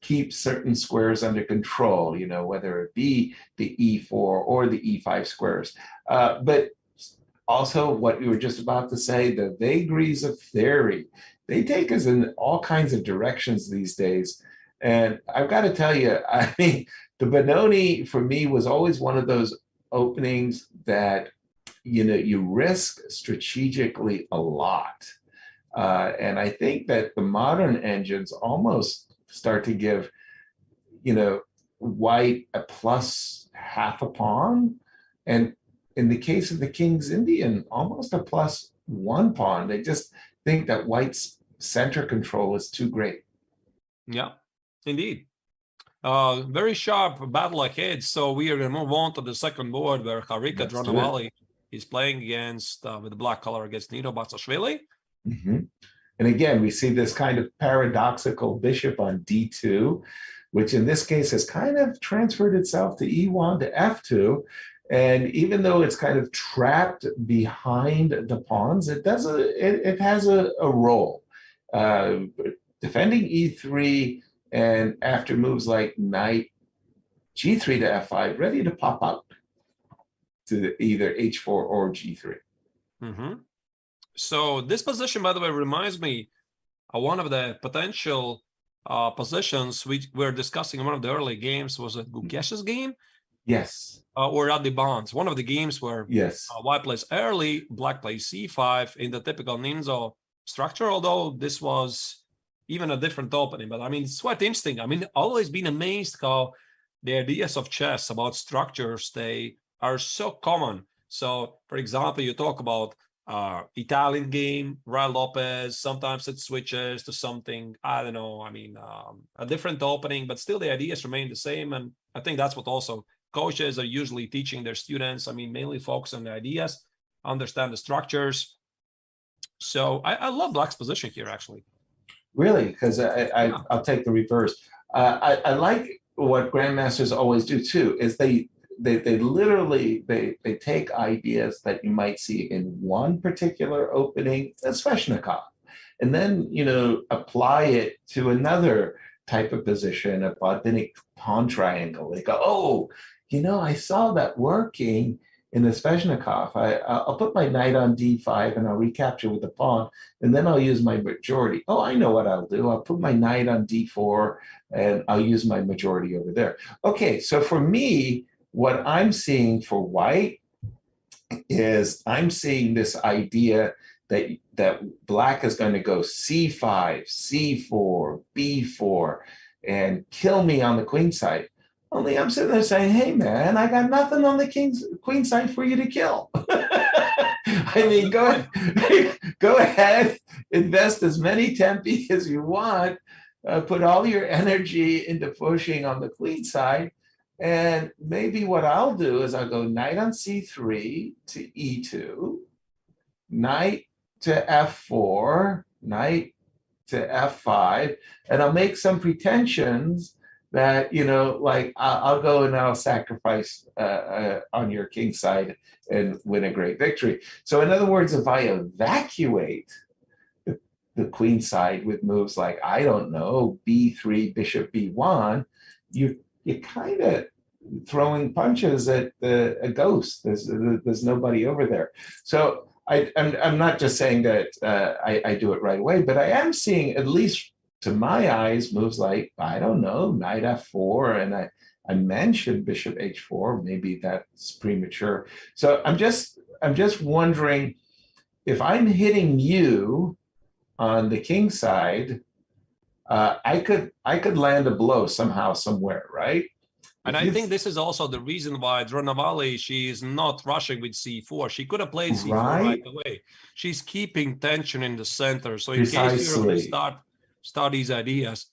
keep certain squares under control, whether it be the e4 or the e5 squares, but also, what you were just about to say, the vagaries of theory, they take us in all kinds of directions these days. And I've got to tell you, I mean, the Benoni for me was always one of those openings that, you risk strategically a lot. And I think that the modern engines almost start to give, white a plus half a pawn. And in the case of the King's Indian, almost a plus one pawn. They just think that white's center control is too great. Yeah, indeed. Very sharp battle ahead. So we are going to move on to the second board where Harika Dronavali is playing against, with the black color, against Nino Batsashvili. Mm-hmm. And again, we see this kind of paradoxical bishop on d2, which in this case has kind of transferred itself to e1 to f2. And even though it's kind of trapped behind the pawns, it has a role. Defending e3, and after moves like knight g3 to f5, ready to pop out to either h4 or g3. Mm-hmm. So this position, by the way, reminds me of one of the potential positions we were discussing in one of the early games. Was it Gukesh's game? Yes. Or at the bonds, one of the games where white plays early, black plays c5 in the typical Ninja structure, although this was even a different opening. But I mean, it's quite interesting. I mean, always been amazed how the ideas of chess about structures, they are so common. So, for example, you talk about Italian game, Ray Lopez, sometimes it switches to something, I don't know, I mean, a different opening, but still the ideas remain the same. And I think that's what also coaches are usually teaching their students. I mean, mainly focus on the ideas, understand the structures. So I love black's position here, actually. Really? Because I'll take the reverse. I like what grandmasters always do too, is they literally take ideas that you might see in one particular opening, a Sveshnikov, and then apply it to another type of position, a Botvinnik pawn triangle. They go, oh, I saw that working in the Sveshnikov. I'll put my knight on d5 and I'll recapture with the pawn, and then I'll use my majority. Oh, I know what I'll do. I'll put my knight on d4 and I'll use my majority over there. Okay, so for me, what I'm seeing for white is I'm seeing this idea that black is going to go c5, c4, b4, and kill me on the queen side. Only I'm sitting there saying, hey, man, I got nothing on the queen side for you to kill. I mean, go ahead, invest as many tempi as you want, put all your energy into pushing on the queen side. And maybe what I'll do is I'll go knight on c3 to e2, knight to f4, knight to f5, and I'll make some pretensions that, like I'll go and I'll sacrifice on your king side and win a great victory. So in other words, if I evacuate the queen side with moves like, I don't know, b3, bishop b1, you kind of throwing punches at a ghost. There's nobody over there. So I'm not just saying that I do it right away, but I am seeing, at least to my eyes, moves like, I don't know, knight f4, and I mentioned bishop h4. Maybe that's premature. So I'm just wondering if I'm hitting you on the king side, I could land a blow somehow, somewhere, right? And I think this is also the reason why Dronavali, she is not rushing with c4. She could have played c4 right away. She's keeping tension in the center. So in case you're going to start these ideas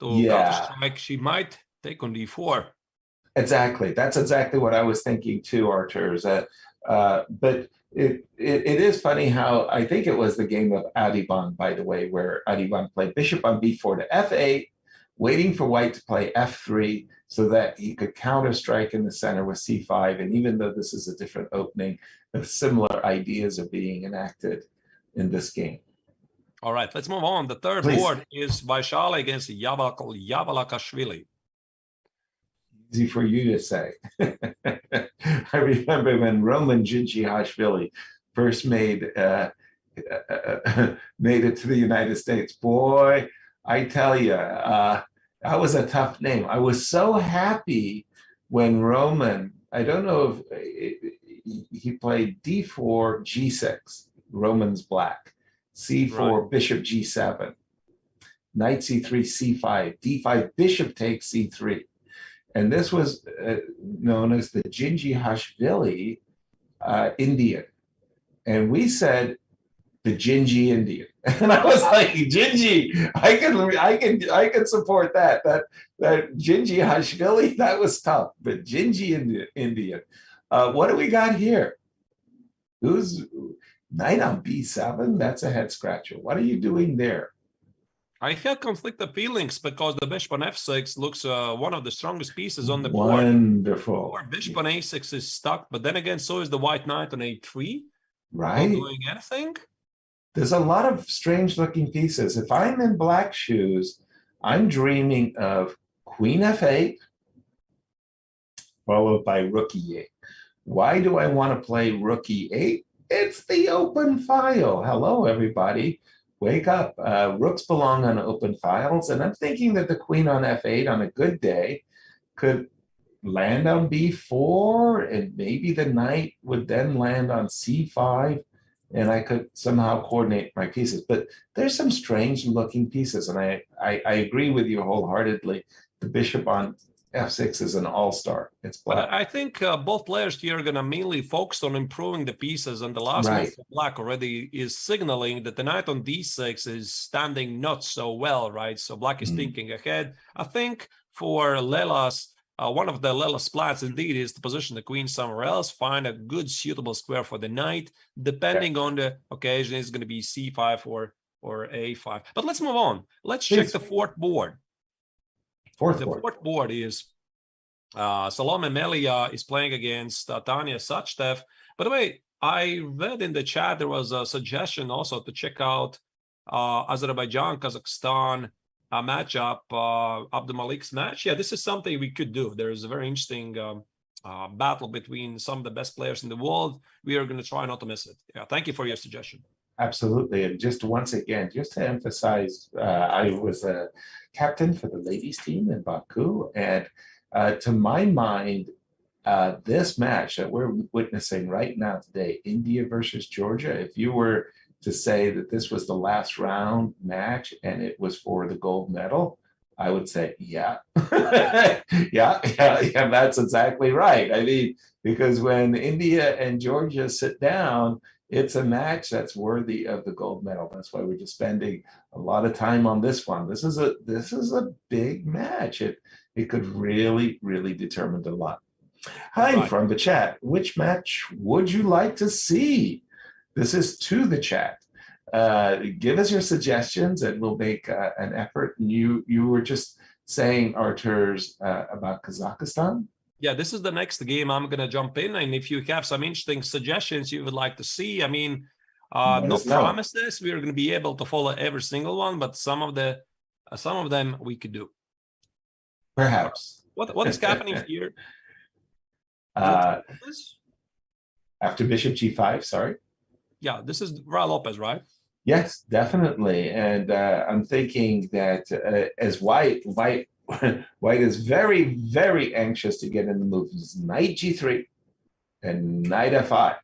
to counter-strike, she might take on d4. Exactly. That's exactly what I was thinking too, Artur. But it is funny how, I think it was the game of Adiban, by the way, where Adiban played bishop on b4 to f8, waiting for white to play f3 so that he could counter-strike in the center with c5. And even though this is a different opening, similar ideas are being enacted in this game. All right, let's move on. The third board is Vaishali against Yavalakashvili. Easy for you to say. I remember when Roman Djindjiashvili first made it to the United States. Boy, I tell you, that was a tough name. I was so happy when Roman, I don't know if he played d4, g6, Roman's black, c4, bishop g7, knight c3, c5, d5, bishop takes c3. And this was known as the Djindjiashvili Indian. And we said the Gingy Indian. And I was like, Gingy, I can support that. That Djindjiashvili, that was tough. But Gingy Indian. What do we got here? Who's knight on b7? That's a head scratcher. What are you doing there? I had conflicted feelings because the bishop on f6 looks one of the strongest pieces on the board. Wonderful. Or bishop on a6 is stuck, but then again, so is the white knight on a3. Right. Not doing anything. There's a lot of strange looking pieces. If I'm in black shoes, I'm dreaming of queen f8, followed by rook e8. Why do I want to play rook e8? It's the open file. Hello, everybody. Wake up. Rooks belong on open files. And I'm thinking that the queen on f8 on a good day could land on b4, and maybe the knight would then land on c5, and I could somehow coordinate my pieces. But there's some strange looking pieces, and I agree with you wholeheartedly. The bishop on f6 is an all-star. It's black. But I think both players here are going to mainly focus on improving the pieces, and the last move for black already is signaling that the knight on d6 is standing not so well, right? So black is thinking ahead. I think for Lela's, one of the Lela's plans indeed is to position the queen somewhere else, find a good suitable square for the knight. Depending on the occasion, it's going to be c5 or a5. But let's move on. Let's check the fourth board. The fourth board is Salome Melia is playing against Tanya Sachdev. By the way, I read in the chat there was a suggestion also to check out Azerbaijan, Kazakhstan matchup, Abdumalik's match. Yeah, this is something we could do. There's a very interesting battle between some of the best players in the world. We are going to try not to miss it. Yeah, thank you for your suggestion. Absolutely. And just once again, just to emphasize, I was a captain for the ladies team in Baku. And to my mind, this match that we're witnessing right now today, India versus Georgia, if you were to say that this was the last round match and it was for the gold medal, I would say, yeah. yeah, that's exactly right. I mean, because when India and Georgia sit down, it's a match that's worthy of the gold medal. That's why we're just spending a lot of time on this one. This is a big match. it could really, really determine a lot. Hi, Right. from the chat. Which match would you like to see? This is to the chat. Give us your suggestions and we'll make an effort. And you were just saying, Artur's, about Kazakhstan? Yeah, this is the next game I'm going to jump in. And if you have some interesting suggestions you would like to see, I mean, Let no us know. promises we're going to be able to follow every single one, but some of them we could do. Perhaps. What is happening here? After Bishop G5, sorry. Yeah, this is Ra Lopez, right? Yes, definitely. And I'm thinking that as White is very, very anxious to get in the moves. Knight G3 and Knight F5.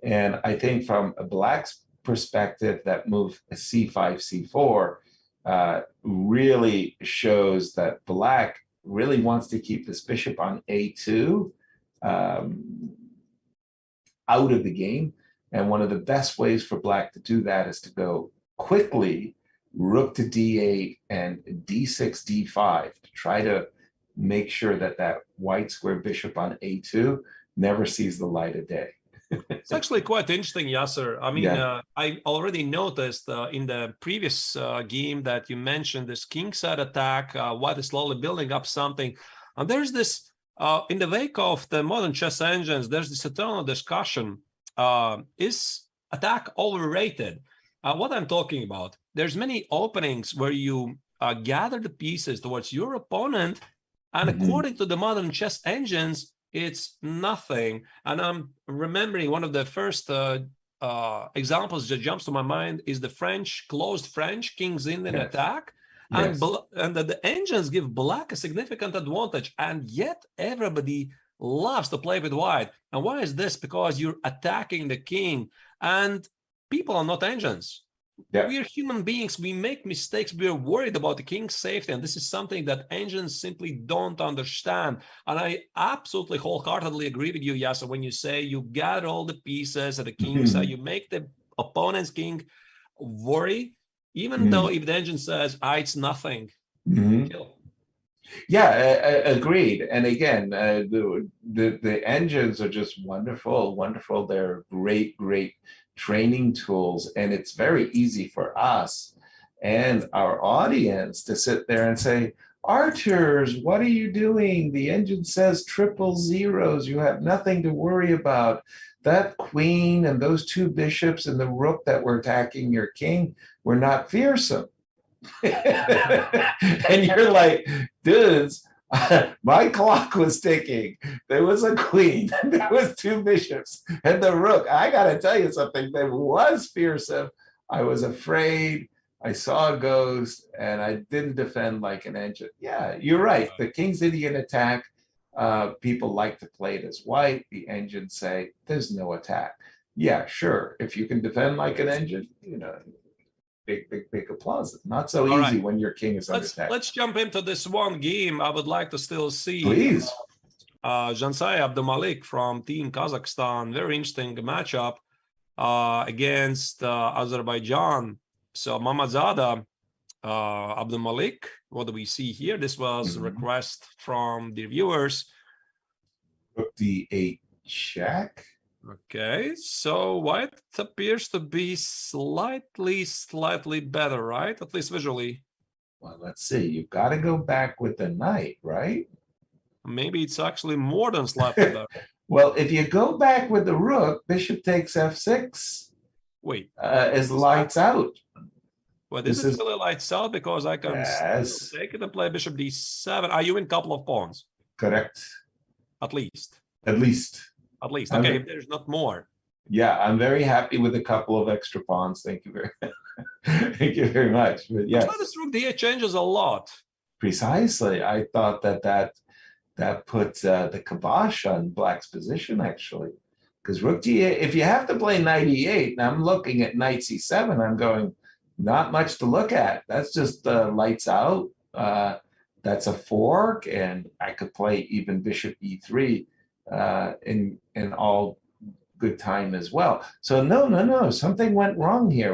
And I think from a Black's perspective, that move C5, C4 really shows that Black really wants to keep this bishop on A2 out of the game. And one of the best ways for Black to do that is to go quickly Rook to D8 and D6, D5 to try to make sure that that white square bishop on A2 never sees the light of day. It's actually quite interesting, Yasser. I mean, Yeah. I already noticed in the previous game that you mentioned this kingside attack, White is slowly building up something. And there's this, in the wake of the modern chess engines, there's this eternal discussion, is attack overrated? What I'm talking about, there's many openings where you gather the pieces towards your opponent, and according to the modern chess engines, it's nothing. And I'm remembering one of the first examples that jumps to my mind is the closed French King's Indian attack. And, and that the engines give Black a significant advantage, and yet everybody loves to play with White. And why is this? Because you're attacking the king, and people are not engines. We're human beings. We make mistakes. We're worried about the king's safety. And this is something that engines simply don't understand. And I absolutely wholeheartedly agree with you, Yasa, when you say you gather all the pieces at the king's side, you make the opponent's king worry, even though if the engine says, it's nothing. Kill. Yeah, agreed. And again, the engines are just wonderful. They're great training tools, and it's very easy for us and our audience to sit there and say, Archers, what are you doing? The engine says triple zeros. You have nothing to worry about. That queen and those two bishops and the rook that were attacking your king were not fearsome. And you're like, dudes, my clock was ticking. There was a queen, there was two bishops, and the rook. I gotta tell you something, that was fearsome. I was afraid. I saw a ghost, and I didn't defend like an engine. Yeah, you're right. The King's Indian attack, people like to play it as White. The engines say there's no attack. Yeah, sure. If you can defend like an engine, you know, big applause. Not so easy when your king is under attack. Let's jump into this one game. I would like to still see Please. Jansai Abdulmalik from Team Kazakhstan. Very interesting matchup against Azerbaijan. So Mamadzada Abdulmalik, what do we see here? This was a request from the viewers. Rook D8 check. Okay, so White appears to be slightly better, right? At least visually. Well, let's see. You've got to go back with the knight, right? Maybe it's actually more than slightly better. Well, if you go back with the rook, bishop takes f6. Wait. Is lights out. Well, this is really lights out because I can still take it and play bishop d7. Are you in a couple of pawns? Correct. At least. At least. At least. Okay, if there's not more. Yeah, I'm very happy with a couple of extra pawns. Thank you very much. But yes. But this rook d8 changes a lot. Precisely. I thought that puts the kibosh on Black's position, actually. Because rook d8, if you have to play knight e8, and I'm looking at knight c7, I'm going, not much to look at. That's just lights out. That's a fork, and I could play even bishop e3 in all good time as well. So no, something went wrong here.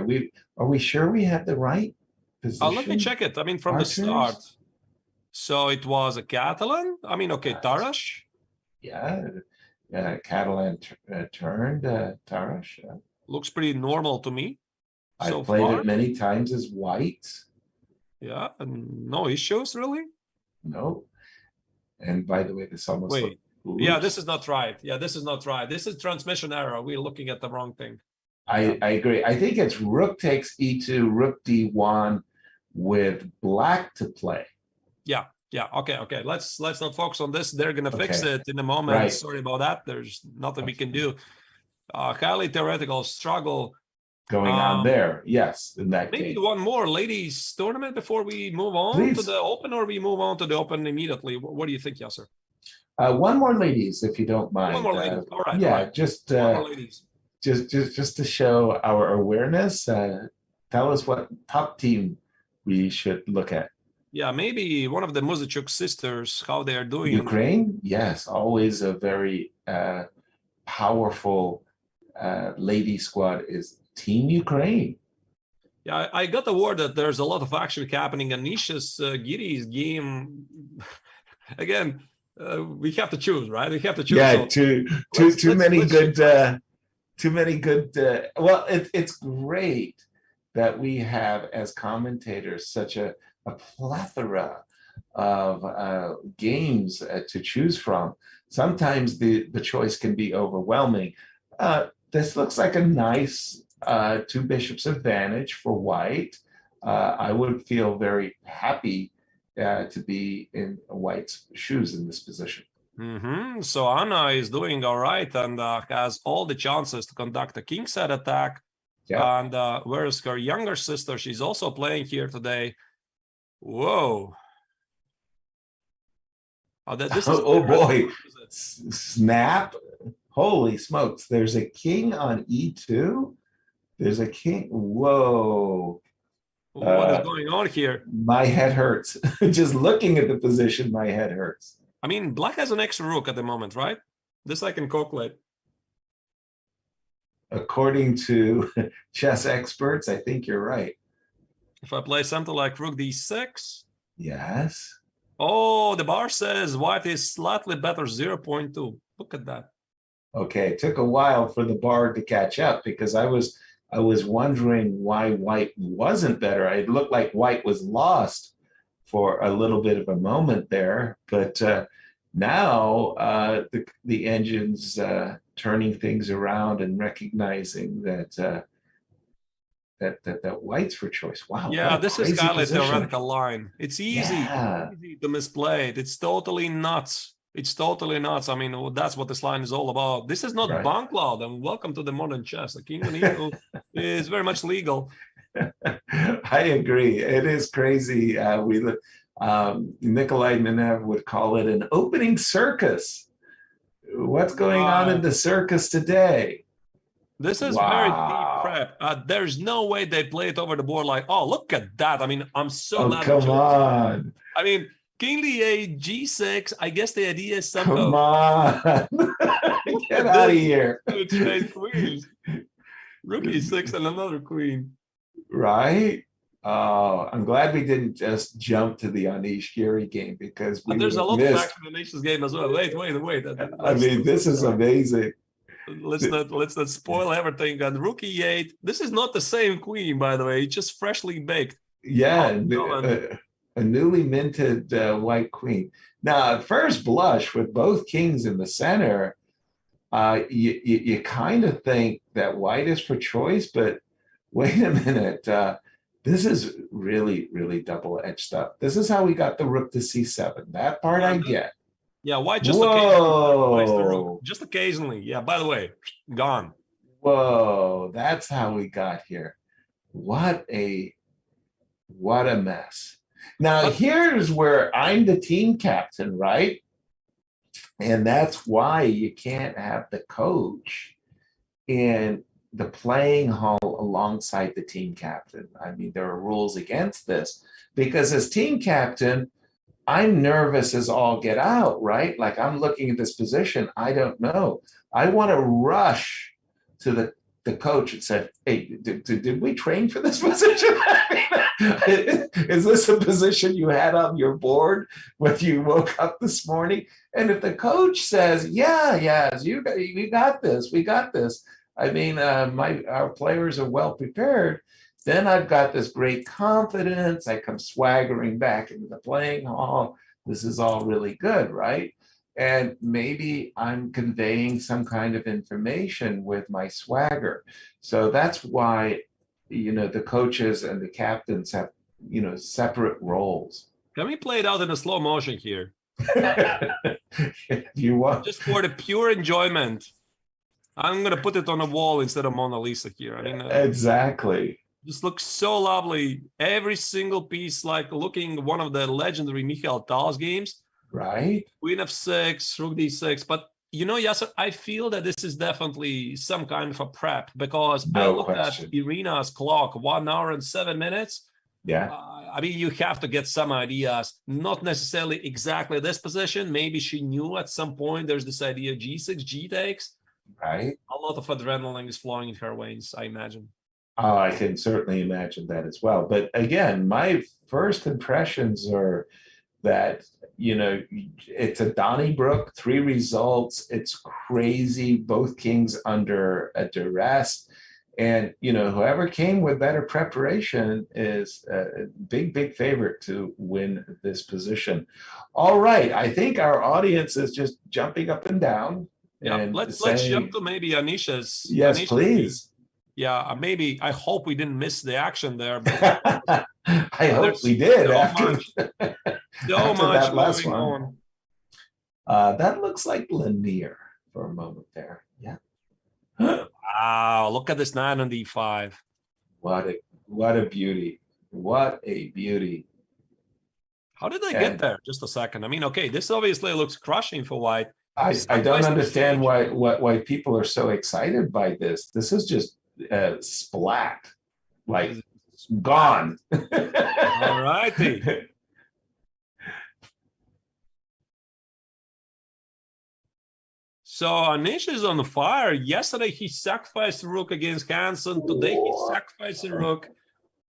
Are we sure we had the right position? Let me check it. I mean, from the start. So it was a Catalan. I mean, okay, Tarash. Yeah, Catalan turned Tarash. Looks pretty normal to me. I've So played far. it many times as white. Yeah, and no issues really. No. And by the way, this almost Wait. looked, Yeah, oops. this is not right. Yeah, this is not right. This is transmission error. We're looking at the wrong thing. I agree. I think it's rook takes e2, rook d1 with black to play. Yeah. Okay. Let's not focus on this. They're gonna fix Okay. it in a moment. Right. Sorry about that. There's nothing we can do. Highly theoretical struggle. Going on there. Yes, in that Maybe case. one more ladies tournament before we move on to Please. the Open, or we move on to the Open immediately. What do you think, Yasser? One more, ladies, if you don't mind. One more ladies. All right. Yeah, all right. just One more ladies. just to show our awareness. Tell us what top team we should look at. Yeah, maybe one of the Muzichuk sisters, how they are doing. Ukraine, yes, always a very powerful lady squad is Team Ukraine. Yeah, I got the word that there's a lot of action happening. Anish's Giri's game. Again, we have to choose, right? We have to choose. Yeah, So too many let's good. choose. Too many good. Well, it's great that we have as commentators such a plethora of games to choose from. Sometimes the choice can be overwhelming. This looks like a nice two bishops advantage for white. I would feel very happy to be in white's shoes in this position. So Anna is doing all right and has all the chances to conduct a king set attack. Yeah. And whereas her younger sister, she's also playing here today. Whoa. This is Oh boy. Snap. Holy smokes. There's a king on e2. There's a king. Whoa. What is going on here? My head hurts. Just looking at the position, my head hurts. I mean, black has an extra rook at the moment, right? This I can calculate. According to chess experts, I think you're right. If I play something like rook d6. Yes. Oh, the bar says white is slightly better, 0.2. Look at that. Okay, it took a while for the bar to catch up because I was wondering why white wasn't better. It looked like white was lost for a little bit of a moment there, but now the engine's turning things around and recognizing that white's for choice. Wow. Yeah, this is kind of a position. theoretical line. It's easy, easy to misplay it. It's totally nuts. It's totally nuts. I mean, that's what this line is all about. This is not Right. Bankloud, and welcome to the modern chess. The king on e2 is very much legal. I agree. It is crazy. Nikolai Nenev would call it an opening circus. What's going on in the circus today? This is very deep prep. There's no way they play it over the board like, oh, look at that. I mean, I'm so glad. Come on. I mean, king d8, g6. I guess the idea is somehow. Come on. Get out of here. Trade queens. Rook e6 and another queen. Right? Oh, I'm glad we didn't just jump to the Anish Giri game because we There's a lot missed. of action in Anish's game as well. Wait. I mean, this is amazing. Let's not spoil everything. And rook e8. This is not the same queen, by the way. It's just freshly baked. Yeah, Oh, a newly minted white queen. Now, at first blush with both kings in the center, you kind of think that white is for choice, but wait a minute. This is really, really double-edged stuff. This is how we got the rook to c7. That part I get. Yeah, white just occasionally plays the Whoa. rook. Just occasionally. Yeah, by the way, gone. Whoa, that's how we got here. What a mess. Now, here's where I'm the team captain, right? And that's why you can't have the coach in the playing hall alongside the team captain. I mean, there are rules against this because as team captain, I'm nervous as all get out, right? Like I'm looking at this position, I don't know. I want to rush to the coach had said, hey, did we train for this position? Is this a position you had on your board when you woke up this morning? And if the coach says, yeah, we got this. I mean, our players are well prepared. Then I've got this great confidence. I come swaggering back into the playing hall. This is all really good, right? And maybe I'm conveying some kind of information with my swagger. So that's why, the coaches and the captains have, separate roles. Can we play it out in a slow motion here? If you want. Just for the pure enjoyment. I'm going to put it on a wall instead of Mona Lisa here. I mean, exactly. This looks so lovely. Every single piece, like looking one of the legendary Mikhail Tal's games. Right. Queen f6, rook d6. But, Yasser, I feel that this is definitely some kind of a prep because I looked at Irina's clock, 1 hour and 7 minutes. Yeah. I mean, you have to get some ideas, not necessarily exactly this position. Maybe she knew at some point there's this idea g6, g takes. Right. A lot of adrenaline is flowing in her veins, I imagine. Oh, I can certainly imagine that as well. But again, my first impressions are that, it's a Donnybrook, 3 results. It's crazy. Both kings under a duress. And, whoever came with better preparation is a big favorite to win this position. All right. I think our audience is just jumping up and down. Yeah, and let's jump to maybe Anish's. Yes, Anish's please. Yeah, maybe. I hope we didn't miss the action there. I hope we did. So much last going one. That looks like Lanier for a moment there. Yeah. Wow, look at this 9 on d5. What a beauty. What a beauty. How did they get there? Just a second. I mean, okay, this obviously looks crushing for white. I don't understand why people are so excited by this. This is just splat, like gone. All righty. So Anish is on fire. Yesterday he sacrificed a rook against Carlsen. Today he sacrificed a rook.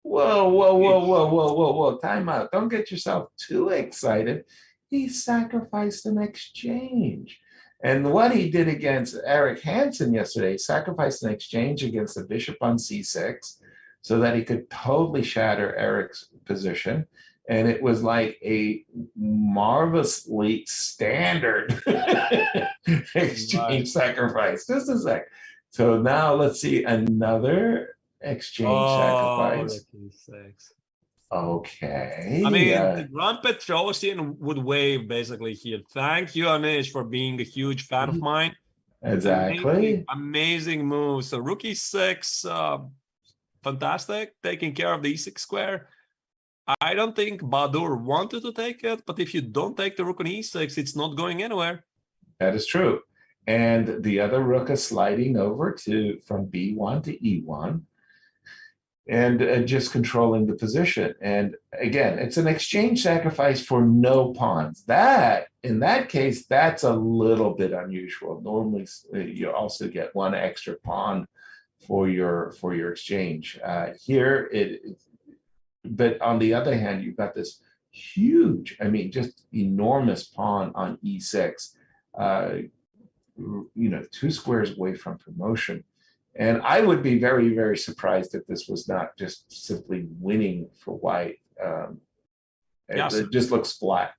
Whoa. Time out. Don't get yourself too excited. He sacrificed an exchange. And what he did against Eric Hansen yesterday, he sacrificed an exchange against the bishop on c6 so that he could totally shatter Eric's position. And it was like a marvelously standard exchange sacrifice. Just a sec. So now let's see another exchange sacrifice. Okay. I mean, Grand Petrosian would wave basically here. Thank you, Anish, for being a huge fan of mine. Exactly. Amazing move. So rook e6, fantastic. Taking care of the e6 square. I don't think Bahadur wanted to take it, but if you don't take the rook on e6, it's not going anywhere. That is true. And the other rook is sliding over from b1 to e1 and just controlling the position. And again, it's an exchange sacrifice for no pawns. In that case, that's a little bit unusual. Normally, you also get 1 extra pawn for your exchange. Here, but on the other hand, you've got this huge, just enormous pawn on e6, 2 squares away from promotion. And I would be very, very surprised if this was not just simply winning for white. It just looks flat.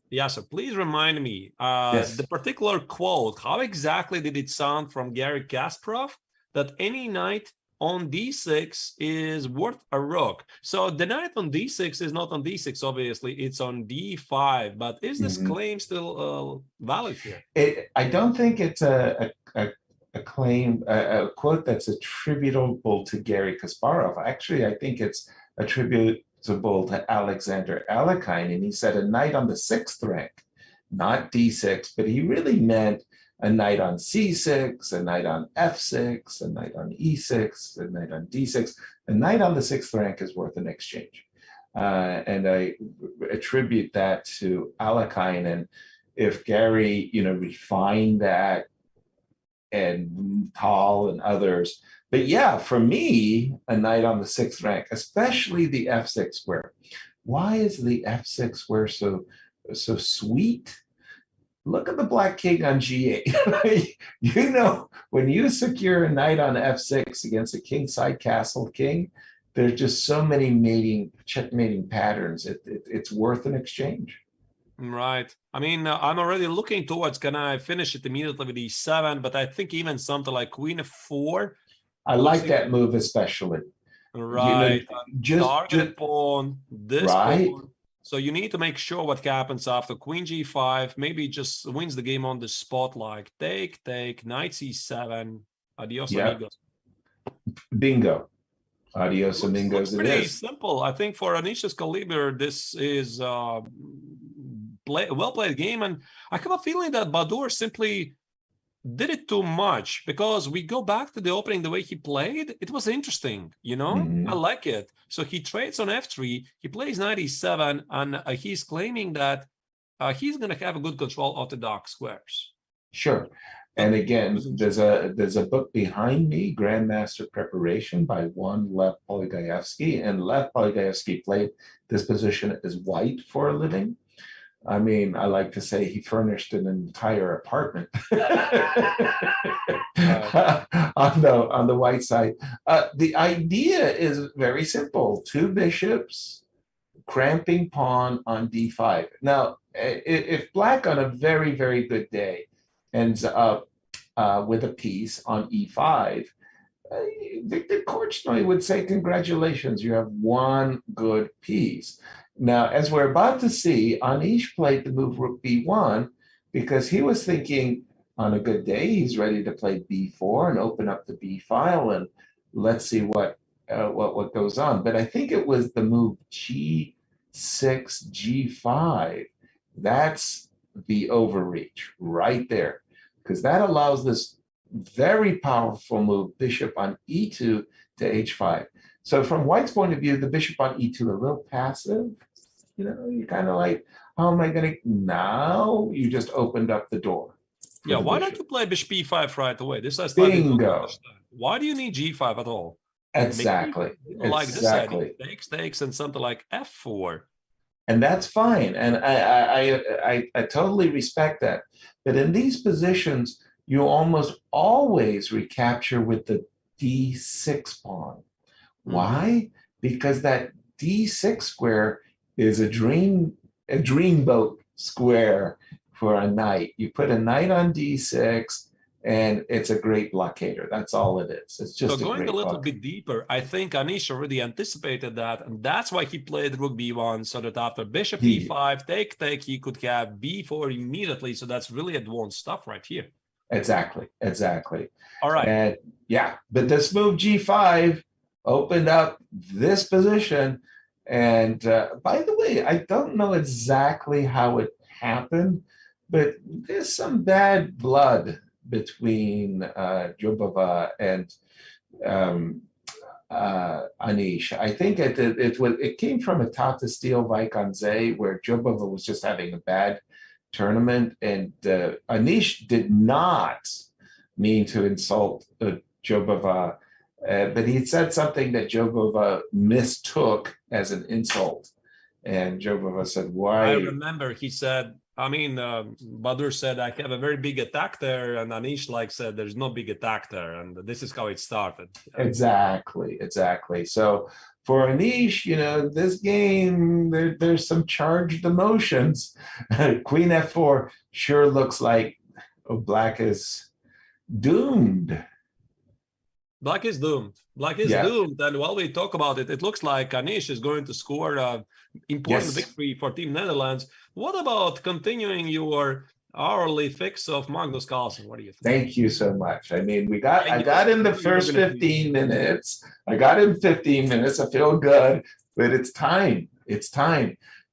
Yeah, so please remind me, Yes. the particular quote, how exactly did it sound from Garry Kasparov that any knight on d6 is worth a rook? So the knight on d6 is not on d6, obviously, it's on d5. But is this claim still valid here? I don't think it's a claim, a quote that's attributable to Garry Kasparov. Actually, I think it's attributable to Alexander Alekhine, and he said a knight on the 6th rank, not d6, but he really meant a knight on c6, a knight on f6, a knight on e6, a knight on d6. A knight on the 6th rank is worth an exchange. And I attribute that to Alekhine. And if Gary, refined that, and Tal and others But yeah, for me, a knight on the 6th rank, especially the f6 square. Why is the f6 square so sweet? Look at the black king on g8. You know, when you secure a knight on f6 against a kingside castle king, there's just so many checkmating patterns. It's worth an exchange. Right. I mean, I'm already looking towards, can I finish it immediately with e7? But I think even something like queen f4. I like that move especially. Right. Just Targeted pawn, this right. pawn. So you need to make sure what happens after queen g5. Maybe just wins the game on the spot, like take, knight c7. Adios, amigos. Bingo. Adios, amigos. Looks pretty simple. I think for Anish's caliber, this is a well-played game. And I have a feeling that Badur simply did it too much, because we go back to the opening, the way he played, it was interesting, you know. I like it. So he trades on f3, he plays knight e7, and he's claiming that he's going to have a good control of the dark squares. Sure. And again, there's a book behind me, Grandmaster Preparation by one Lev Polygaevsky, and Lev Polygaevsky played this position as white for a living. I mean, I like to say he furnished an entire apartment on the white side. The idea is very simple: 2 bishops, cramping pawn on d5. Now, if black on a very, very good day ends up with a piece on e5, Victor Korchnoi would say, congratulations, you have one good piece. Now, as we're about to see, Anish played the move rook b1 because he was thinking on a good day, he's ready to play b4 and open up the b file, and let's see what goes on. But I think it was the move g6, g5. That's the overreach right there, because that allows this very powerful move, bishop on e2 to h5. So from white's point of view, the bishop on e2 a little passive. You know, you kind of like, how am I going to? Now you just opened up the door. Yeah, why don't you play bishop e5 right away? This is bingo. Why do you need g5 at all? Exactly. Like exactly. This takes and something like f4. And that's fine. And I totally respect that. But in these positions, you almost always recapture with the d6 pawn. Why? Because that d6 square is a dreamboat square for a knight. You put a knight on d6, and it's a great blockader. That's all it is. It's just so going a little bit deeper. I think Anish already anticipated that, and that's why he played rook b1, so that after bishop e5, take, he could have b4 immediately. So that's really advanced stuff right here. Exactly. All right. And yeah, but this move g5 opened up this position. And by the way, I don't know exactly how it happened, but there's some bad blood between Jobava and Anish. I think it came from a Tata Steel Vaikanze, where Jobava was just having a bad tournament, and Anish did not mean to insult Jobava. But he said something that Jobava mistook as an insult. And Jobava said, why? I remember he said, Badur said, I have a very big attack there. And Anish said, there's no big attack there. And this is how it started. Exactly. So for Anish, this game, there's some charged emotions. Queen f4 sure looks like black is doomed. Black is doomed. Doomed. And while we talk about it, it looks like Anish is going to score an important victory for Team Netherlands. What about continuing your hourly fix of Magnus Carlsen? What do you think? Thank you so much. I mean, I got in the first 15 minutes. I feel good, but it's time.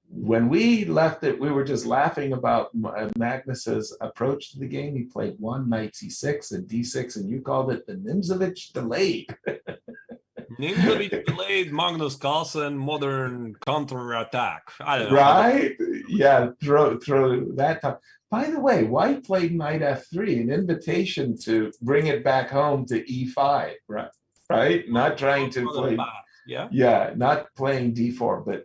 When we left it, we were just laughing about Magnus's approach to the game. He played one knight c6 and d6, and you called it the Nimzovich delayed. Nimzovich delayed Magnus Carlsen modern counter-attack. I don't know. Right? Yeah, throw that time. By the way, white played knight f3, an invitation to bring it back home to e5, right? right? Not trying to play, yeah, not playing d4, but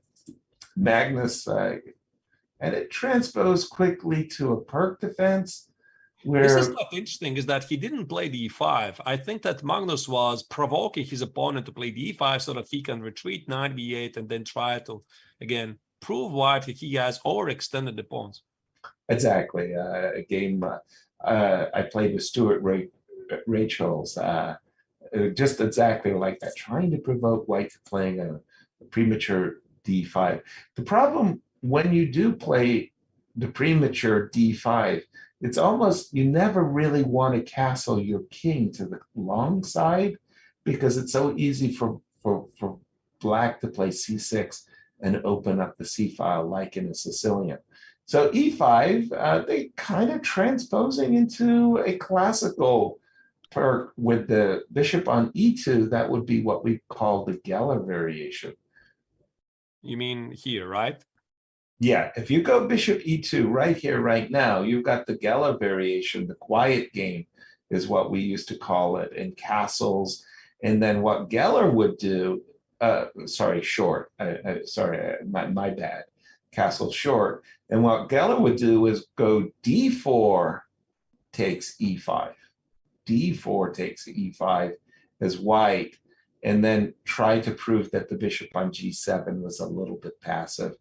Magnus, and it transposed quickly to a perk defense. This is what's interesting, is that he didn't play d5. I think that Magnus was provoking his opponent to play d5 so that he can retreat knight b8 and then try to, again, prove white that he has overextended the pawns. Exactly. A game I played with Stuart Rachel's, just exactly like that, trying to provoke white to playing a premature d5. The problem when you do play the premature d5, it's almost, you never really want to castle your king to the long side because it's so easy for black to play c6 and open up the c file like in a Sicilian. So e5, they kind of transposing into a classical perk with the bishop on e2. That would be what we call the Geller variation. You mean here, right? Yeah, if you go bishop e2 right here, right now, you've got the Geller variation. The quiet game is what we used to call it in castles. And then what Geller would do, sorry, short, sorry, my bad, castle short. And what Geller would do is go d4 takes e5. d4 takes e5 as white, and then try to prove that the bishop on g7 was a little bit passive.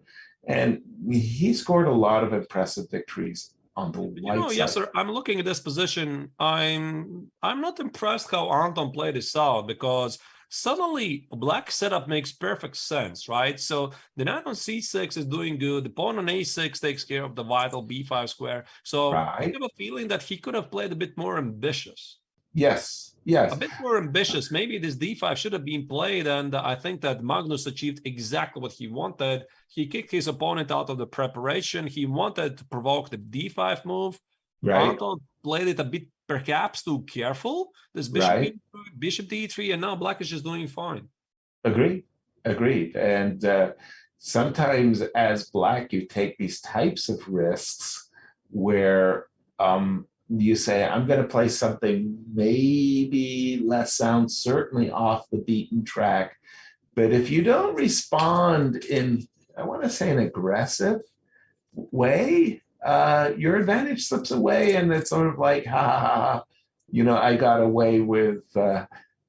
And he scored a lot of impressive victories on the white side. Yes, sir. I'm looking at this position. I'm not impressed how Anton played this out, because suddenly black setup makes perfect sense, right? So the knight on c6 is doing good. The pawn on a6 takes care of the vital b5 square. So I have a feeling that he could have played a bit more ambitious. Yes, yes. A bit more ambitious. Maybe this d5 should have been played, and I think that Magnus achieved exactly what he wanted. He kicked his opponent out of the preparation. He wanted to provoke the d5 move. Right. Anton played it a bit perhaps too careful. This bishop, bishop d3, and now black is just doing fine. Agreed. And sometimes as black, you take these types of risks where you say, I'm going to play something maybe less sound, certainly off the beaten track. But if you don't respond in, I want to say, an aggressive way, your advantage slips away, and it's sort of like, ha, I got away with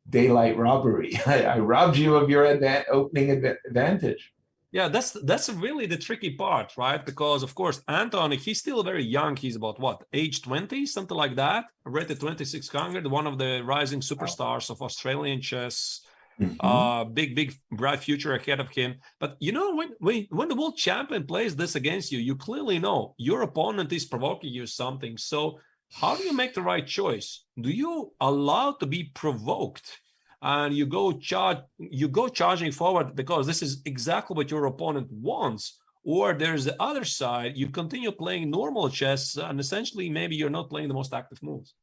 daylight robbery. I robbed you of your opening advantage. Yeah, that's really the tricky part, right? Because, of course, Anton, he's still very young. He's about, what, age 20, something like that? Rated 2600, one of the rising superstars of Australian chess. Big, bright future ahead of him. But, when the world champion plays this against you, you clearly know your opponent is provoking you something. So how do you make the right choice? Do you allow to be provoked? And you go charging forward because this is exactly what your opponent wants, or there's the other side, you continue playing normal chess, and essentially maybe you're not playing the most active moves.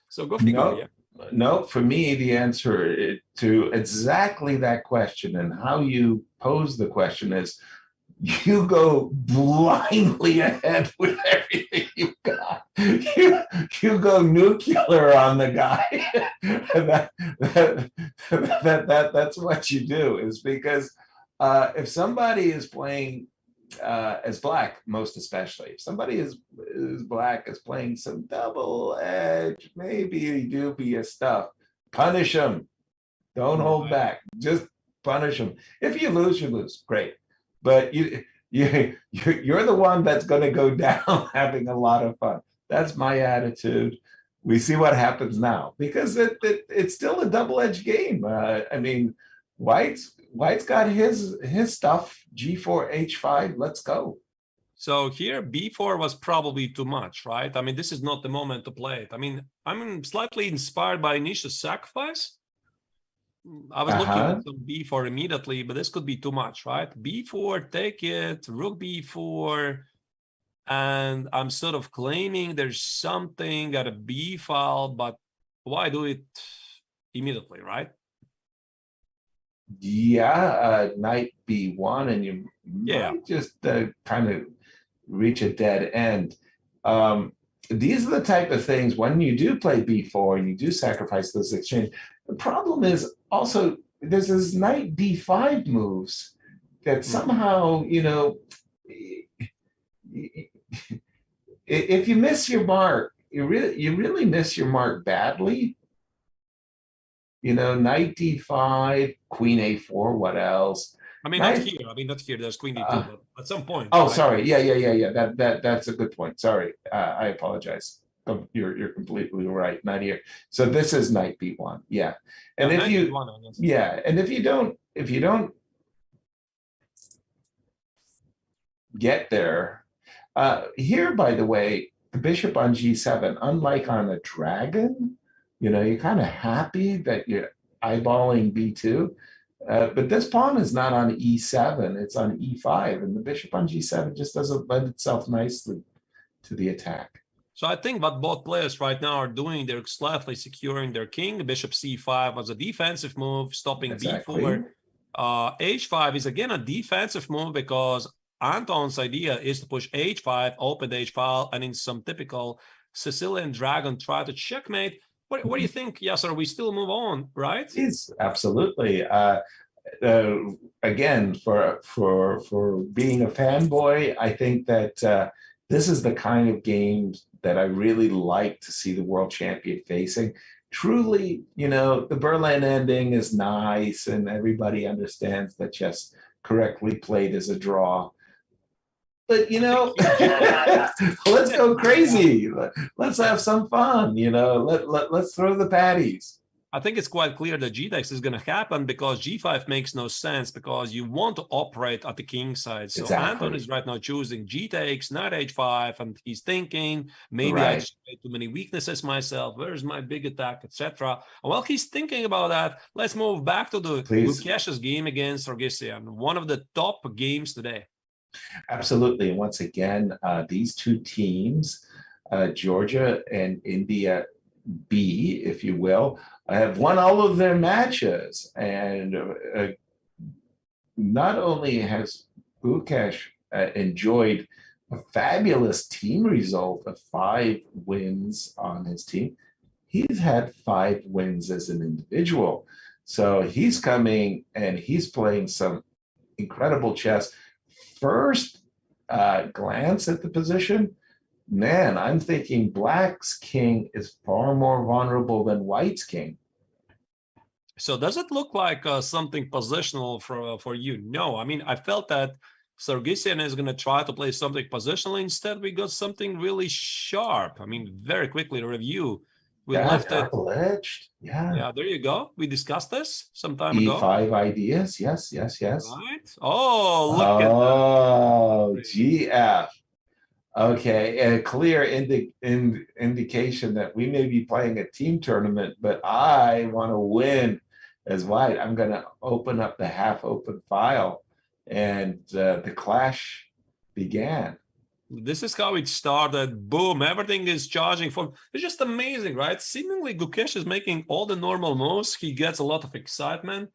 So go figure. No, for me, the answer to exactly that question and how you pose the question is, you go blindly ahead with everything you've got. You go nuclear on the guy. That's what you do, is because if somebody is playing as black, most especially, if somebody is black is playing some double edge, maybe dubious stuff, punish them. Don't hold back. Just punish them. If you lose, you lose. Great. But you're the one that's going to go down having a lot of fun. That's my attitude. We see what happens now, because it's still a double-edged game. I mean, White's got his stuff. G4, H5. Let's go. So here, B4 was probably too much, right? I mean, this is not the moment to play it. I mean, I'm slightly inspired by Anish's sacrifice. I was looking at some B4 immediately, but this could be too much, right? B4, take it, rook B4, and I'm sort of claiming there's something at a B file, but why do it immediately, right? Yeah, knight B1, and you might just kind of reach a dead end. these are the type of things when you do play b4 and you do sacrifice those exchange. The problem is also there's this knight d5 moves that somehow, if you miss your mark, you really miss your mark badly. Knight d5, queen a4, what else? I mean, not here. There's queen d2, but at some point. Oh, right? sorry. Yeah. That's a good point. Sorry, I apologize. You're completely right. Not here. So this is knight b1. Yeah, and if you and if you don't get there, here, by the way, the bishop on g7, unlike on a dragon, you're kind of happy that you're eyeballing b2. But this pawn is not on e7, it's on e5, and the bishop on g7 just doesn't lend itself nicely to the attack. So I think what both players right now are doing, they're slightly securing their king. Bishop c5 was a defensive move, stopping b4. h5 is again a defensive move because Anton's idea is to push h5, open the h-file, and in some typical Sicilian dragon try to checkmate. What do you think, Yasser? We still move on, right? Yes, absolutely. Again, for being a fanboy, I think that this is the kind of game that I really like to see the world champion facing. Truly, the Berlin ending is nice, and everybody understands that chess correctly played is a draw. But let's go crazy. Let's have some fun. Let's throw the patties. I think it's quite clear that g takes is going to happen because g5 makes no sense because you want to operate at the king side. So Anton is right now choosing g takes, knight h5, and he's thinking maybe I just made too many weaknesses myself. Where's my big attack, etc. While he's thinking about that, let's move back to the Gukesh's game against Sargsyan, one of the top games today. Absolutely. And once again, these two teams, Georgia and India B, if you will, have won all of their matches. And not only has Gukesh enjoyed a fabulous team result of 5 wins on his team, he's had 5 wins as an individual. So he's coming and he's playing some incredible chess. First glance at the position, man, I'm thinking Black's king is far more vulnerable than White's king. So does it look like something positional for you? No, I mean, I felt that Sargsyan is going to try to play something positional. Instead, we got something really sharp. I mean, very quickly to review. We left it double-edged. Yeah, there you go. We discussed this some time ago. E5 ideas. Yes. Right. Oh, look at that. GF. Okay, a clear indication that we may be playing a team tournament, but I want to win as White. I'm going to open up the half-open file, and the clash began. This is how it started. Boom, everything is charging for. It's just amazing, right? Seemingly Gukesh is making all the normal moves. He gets a lot of excitement.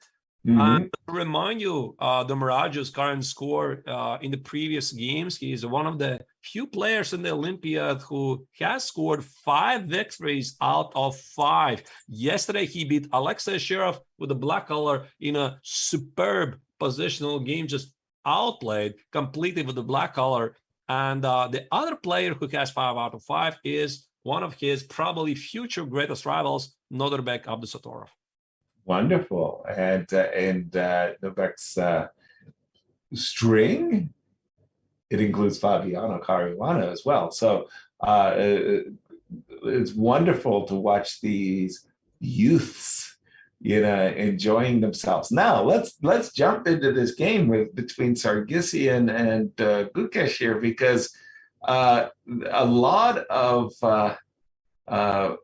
And to remind you, the Mirage's current score in the previous games, he is one of the few players in the Olympiad who has scored 5 victories out of 5. Yesterday, he beat Alexei Shirov with the black color in a superb positional game, just outplayed completely with the black color. And the other player who has 5 out of 5 is one of his probably future greatest rivals, Nodirbek Abdusatorov. Wonderful. And Novak's string, it includes Fabiano Caruana as well. So it's wonderful to watch these youths, enjoying themselves. Now let's jump into this game between Sargsyan and Gukesh here, because a lot of I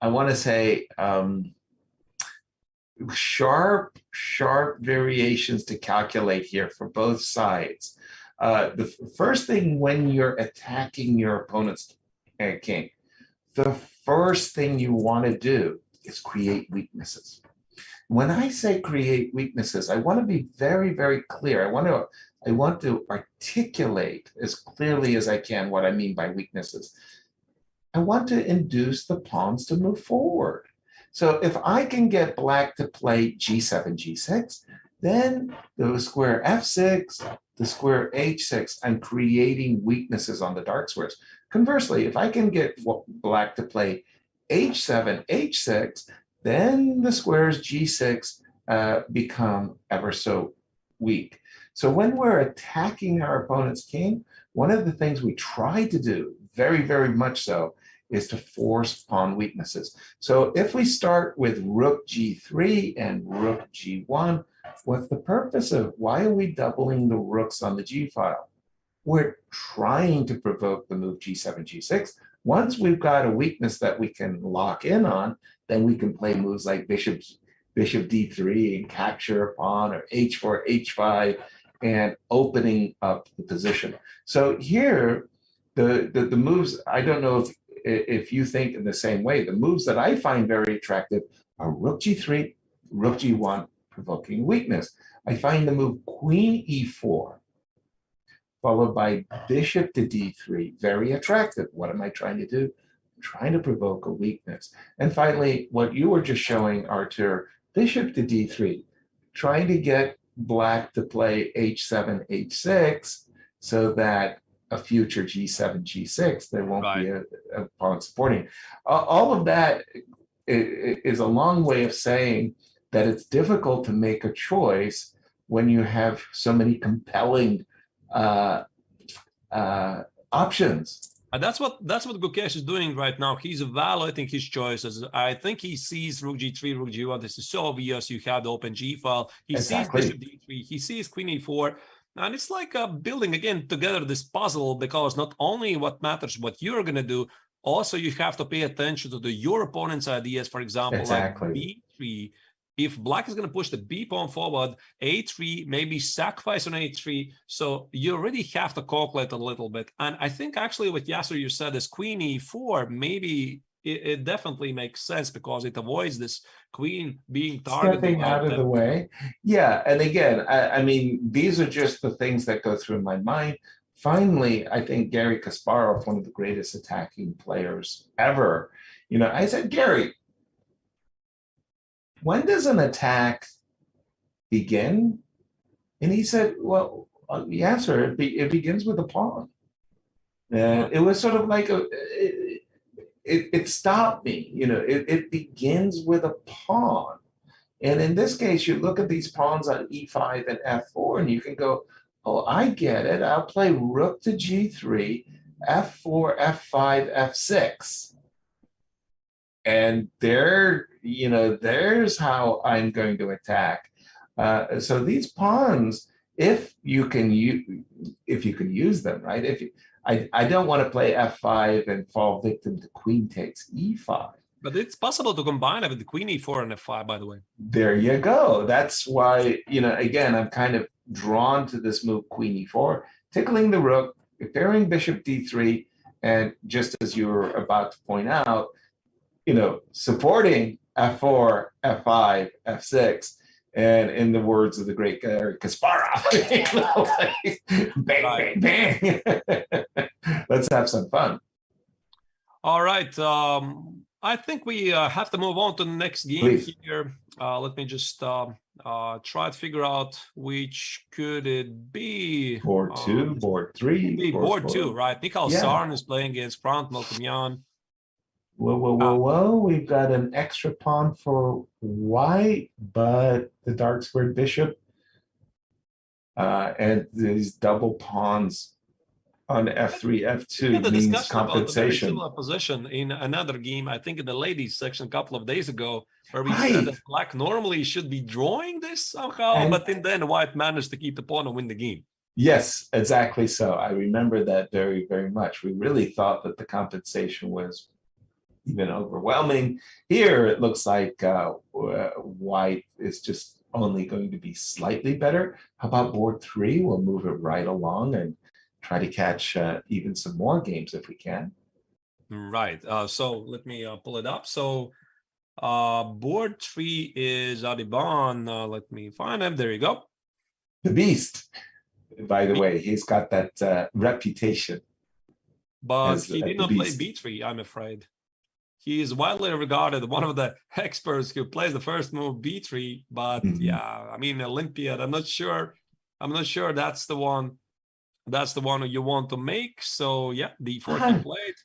want to say sharp variations to calculate here for both sides. The first thing when you're attacking your opponent's king, the first thing you want to do is create weaknesses. When I say create weaknesses, I want to be very, very clear. I want to articulate as clearly as I can what I mean by weaknesses. I want to induce the pawns to move forward. So if I can get black to play g7, g6, then the square f6, the square h6, I'm creating weaknesses on the dark squares. Conversely, if I can get black to play h7, h6, then the squares g6 become ever so weak. So when we're attacking our opponent's king, one of the things we try to do, very, very much so, is to force pawn weaknesses. So if we start with rook g3 and rook g1, what's the purpose of, why are we doubling the rooks on the g file? We're trying to provoke the move g7, g6. Once we've got a weakness that we can lock in on, then we can play moves like bishop d3 and capture a pawn, or h4, h5, and opening up the position. So here, the moves, I don't know if you think in the same way, the moves that I find very attractive are rook g3, rook g1, provoking weakness. I find the move queen e4, followed by bishop to d3, very attractive. What am I trying to do? I'm trying to provoke a weakness. And finally, what you were just showing, Artur, bishop to d3, trying to get black to play h7, h6, so that a future g7, g6, there won't be a pawn supporting. All of that is a long way of saying that it's difficult to make a choice when you have so many compelling options. And that's what Gukesh is doing right now. He's evaluating his choices. I think he sees rook g3, rook g1. This is so obvious. You have the open g file. He sees bishop d3. He sees queen e4. And it's like building again together this puzzle, because not only what matters what you're going to do, also you have to pay attention to your opponent's ideas. For example, like b3. If black is going to push the b pawn forward, a3, maybe sacrifice on a3. So you already have to calculate a little bit. And I think actually what Yasser, you said is queen e4, maybe it definitely makes sense, because it avoids this queen being targeted. Stepping out of the way. Yeah, and again, I mean, these are just the things that go through my mind. Finally, I think Garry Kasparov, one of the greatest attacking players ever, I said, Gary, when does an attack begin? And he said, well, the answer, it begins with a pawn. And it was sort of like it stopped me, it begins with a pawn. And in this case, you look at these pawns on e5 and f4, and you can go, oh, I get it. I'll play rook to g3, f4, f5, f6. And there's how I'm going to attack. So these pawns, if you can use them, right? I don't want to play f5 and fall victim to queen takes e5. But it's possible to combine it with the queen e4 and f5, by the way. There you go. That's why, again, I'm kind of drawn to this move queen e4, tickling the rook, pairing bishop d3, and just as you were about to point out, supporting f4, f5, f6, and in the words of the great Garry Kasparov, bang, bang, bang. Let's have some fun. All right. I think we have to move on to the next game. Please. Here. Let me just try to figure out which could it be. Board 2, board 3. Board 2, right? Mikhail Sarn is playing against Frant Melkomyan. Whoa, we've got an extra pawn for white, but the dark squared bishop and these double pawns on f3, f2 means compensation. Similar position in another game, I think in the ladies section a couple of days ago, where we said that black normally should be drawing this somehow, but then white managed to keep the pawn and win the game. Yes, exactly so. I remember that very, very much. We really thought that the compensation was even overwhelming. Here, it looks like white is just only going to be slightly better. How about board 3? We'll move it right along and try to catch even some more games if we can. Right. So let me pull it up. So board 3 is Adiban. Let me find him. There you go. The Beast. By the way, he's got that reputation. but As he a did not play beast. B3, I'm afraid. He is widely regarded one of the experts who plays the first move B3, but yeah, I mean Olympiad, I'm not sure that's the one you want to make. So yeah, D4 he played.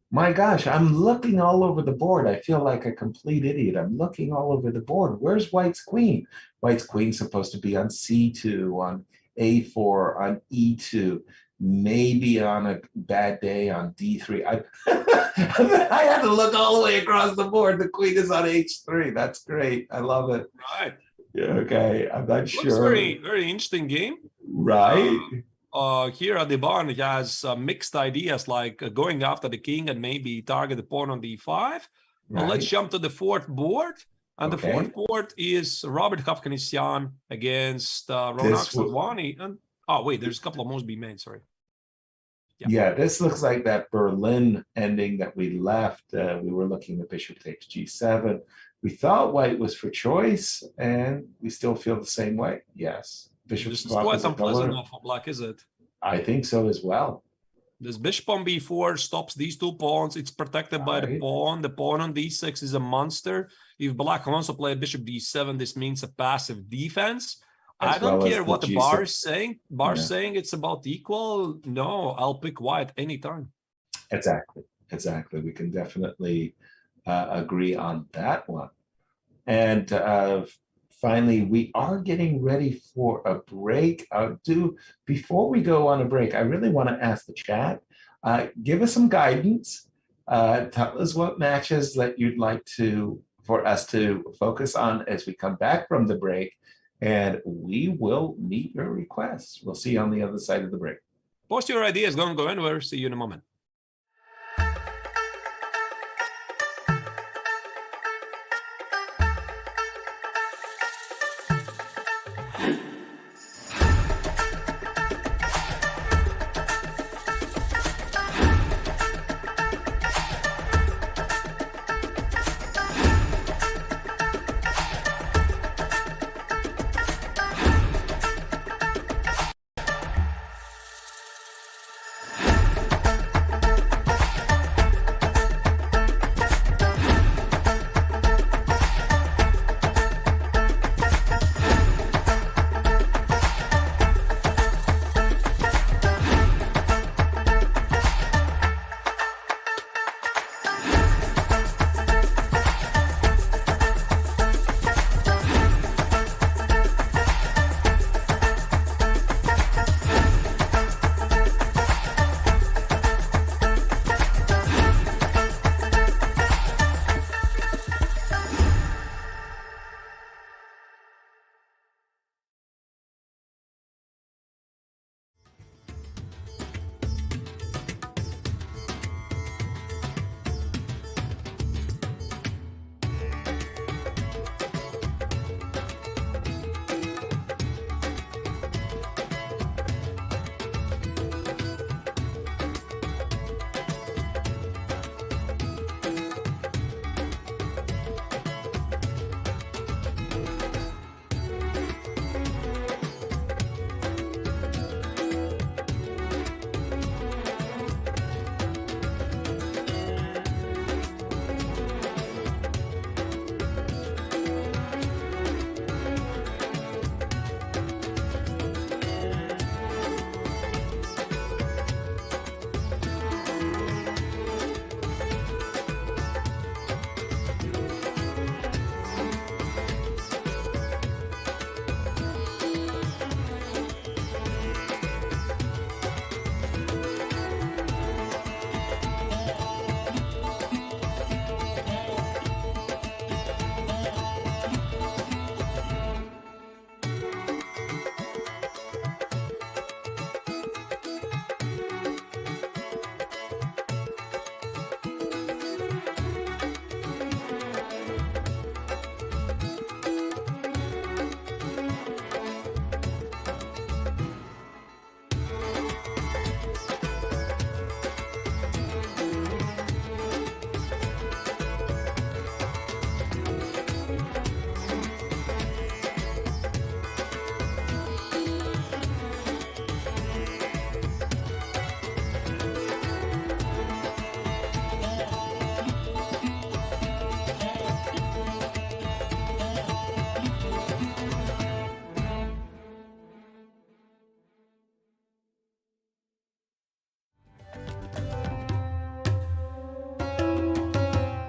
My gosh, I'm looking all over the board. I feel like a complete idiot. I'm looking all over the board. Where's White's queen? White's queen's supposed to be on C2, on A4, on E2, maybe on a bad day on D3. I had to look all the way across the board. The queen is on H3. That's great. I love it. Right. Yeah, okay, I'm not Looks sure. very, very interesting game. Right? Here at the barn, he has mixed ideas like going after the king and maybe target the pawn on D5. Well, let's jump to the fourth board. And the fourth board is Robert Kafkanisyan against Ronak Sadwani. And wait, there's a couple of moves being made, sorry. Yeah, this looks like that Berlin ending that we left. We were looking at bishop takes G7. We thought white was for choice, and we still feel the same way. Yes. Bishop This is quite unpleasant enough for black, is it? I think so as well. This bishop on B4 stops these two pawns. It's protected by the pawn. The pawn on D6 is a monster. If black wants to play bishop D7, this means a passive defense. I don't care what the bar is saying. Bar's saying it's about equal. No, I'll pick white anytime. Exactly. We can definitely agree on that one. And finally, we are getting ready for a break. Before we go on a break, I really want to ask the chat, give us some guidance. Tell us what matches that you'd like for us to focus on as we come back from the break, and we will meet your requests. We'll see you on the other side of the break. Post your ideas, don't go anywhere. See you in a moment.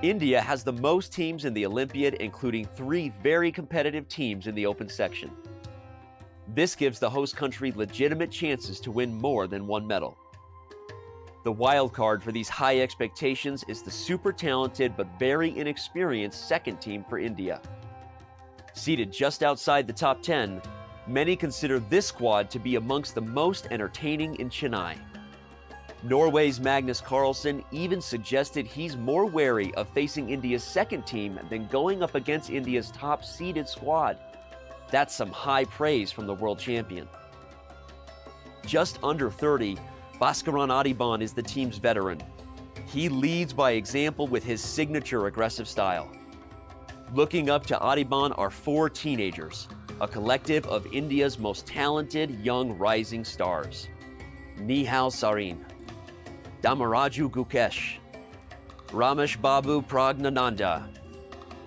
India has the most teams in the Olympiad, including 3 very competitive teams in the open section. This gives the host country legitimate chances to win more than one medal. The wild card for these high expectations is the super talented but very inexperienced second team for India. Seated just outside the top 10, many consider this squad to be amongst the most entertaining in Chennai. Norway's Magnus Carlsen even suggested he's more wary of facing India's second team than going up against India's top-seeded squad. That's some high praise from the world champion. Just under 30, Bhaskaran Adiban is the team's veteran. He leads by example with his signature aggressive style. Looking up to Adiban are 4 teenagers, a collective of India's most talented young rising stars. Nihal Sarin, Damaraju Gukesh, Ramesh Babu Pragnananda,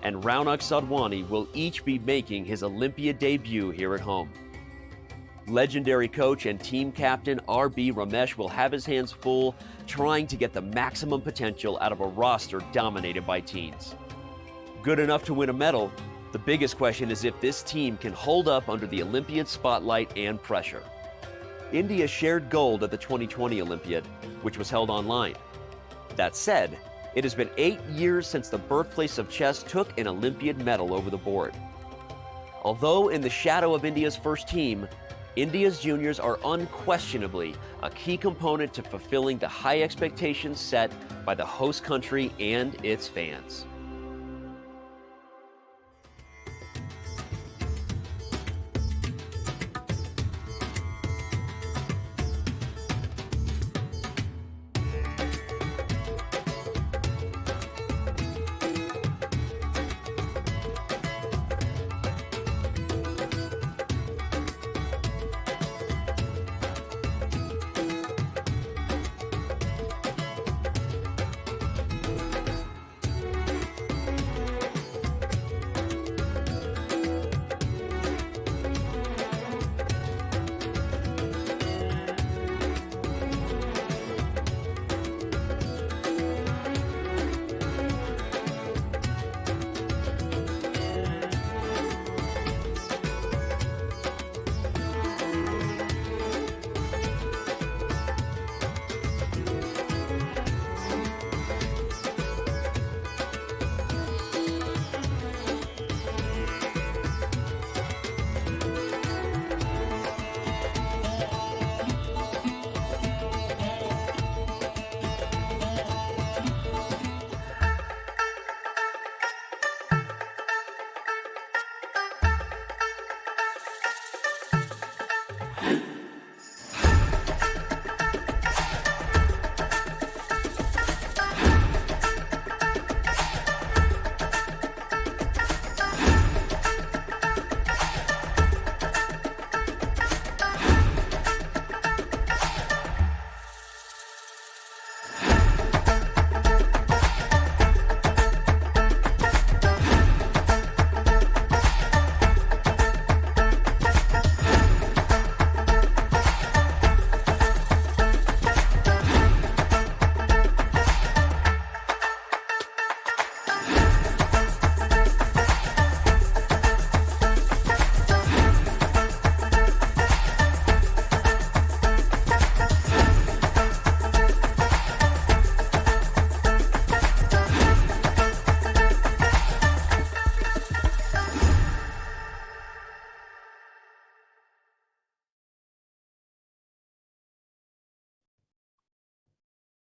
and Raunak Sadwani will each be making his Olympiad debut here at home. Legendary coach and team captain R.B. Ramesh will have his hands full trying to get the maximum potential out of a roster dominated by teens. Good enough to win a medal, the biggest question is if this team can hold up under the Olympiad spotlight and pressure. India shared gold at the 2020 Olympiad, which was held online. That said, it has been 8 years since the birthplace of chess took an Olympiad medal over the board. Although in the shadow of India's first team, India's juniors are unquestionably a key component to fulfilling the high expectations set by the host country and its fans.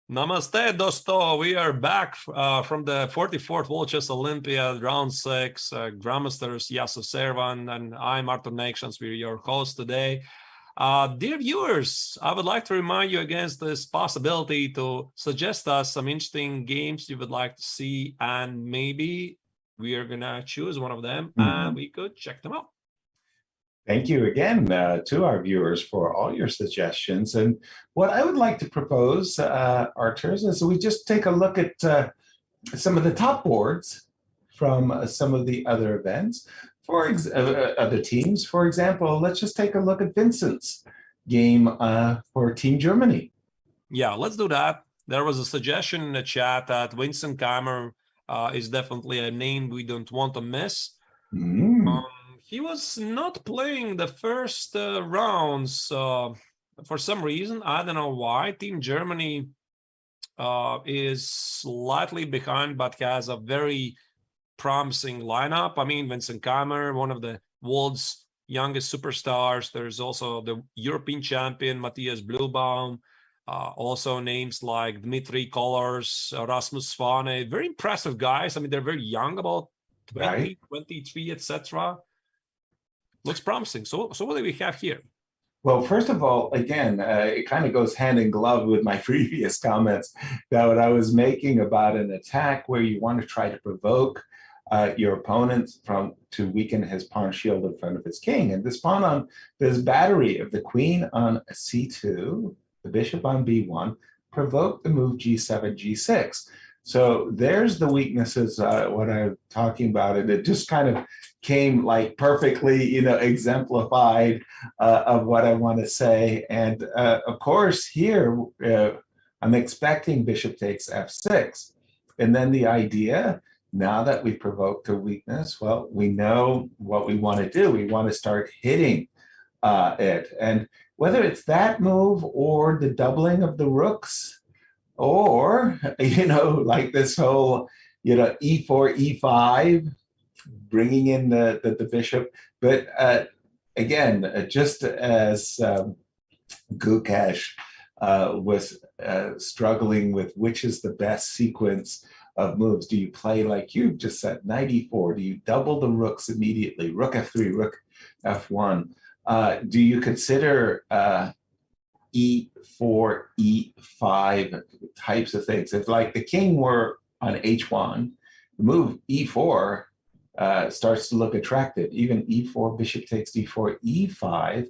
Namaste, dosto. We are back from the 44th World Chess Olympiad, round 6. Grandmasters Yasser Servan and I'm Artur Nations. We're your host today. Dear viewers, I would like to remind you against this possibility to suggest us some interesting games you would like to see, and maybe we are going to choose one of them and we could check them out. Thank you again to our viewers for all your suggestions. And what I would like to propose, Artur, is we just take a look at some of the top boards from some of the other events, for other teams. For example, let's just take a look at Vincent's game for Team Germany. Yeah, let's do that. There was a suggestion in the chat that Vincent Kammer is definitely a name we don't want to miss. He was not playing the first rounds for some reason. I don't know why. Team Germany is slightly behind, but has a very promising lineup. I mean, Vincent Keimer, one of the world's youngest superstars. There's also the European champion, Matthias Blübaum. Also names like Dmitry Kolars, Rasmus Svane, very impressive guys. I mean, they're very young, about 20, 23, etc. Looks promising. So what do we have here? Well, first of all, again, it kind of goes hand in glove with my previous comments that what I was making about an attack where you want to try to provoke your opponent to weaken his pawn shield in front of his king. And this pawn on this battery of the queen on c2, the bishop on b1, provoked the move g7, g6. So there's the weaknesses, what I'm talking about. And it just kind of came like perfectly, exemplified of what I want to say. And of course, here, I'm expecting bishop takes f6. And then the idea, now that we provoked a weakness, well, we know what we want to do. We want to start hitting it. And whether it's that move or the doubling of the rooks, or, like this whole, e4, e5, bringing in the bishop. But again, just as Gukash was struggling with which is the best sequence of moves. Do you play like you just said, knight e4? Do you double the rooks immediately? Rook f3, rook f1. Do you consider e4, e5 types of things? If like the king were on h1, the move e4 starts to look attractive. Even e4, bishop takes d4, e5.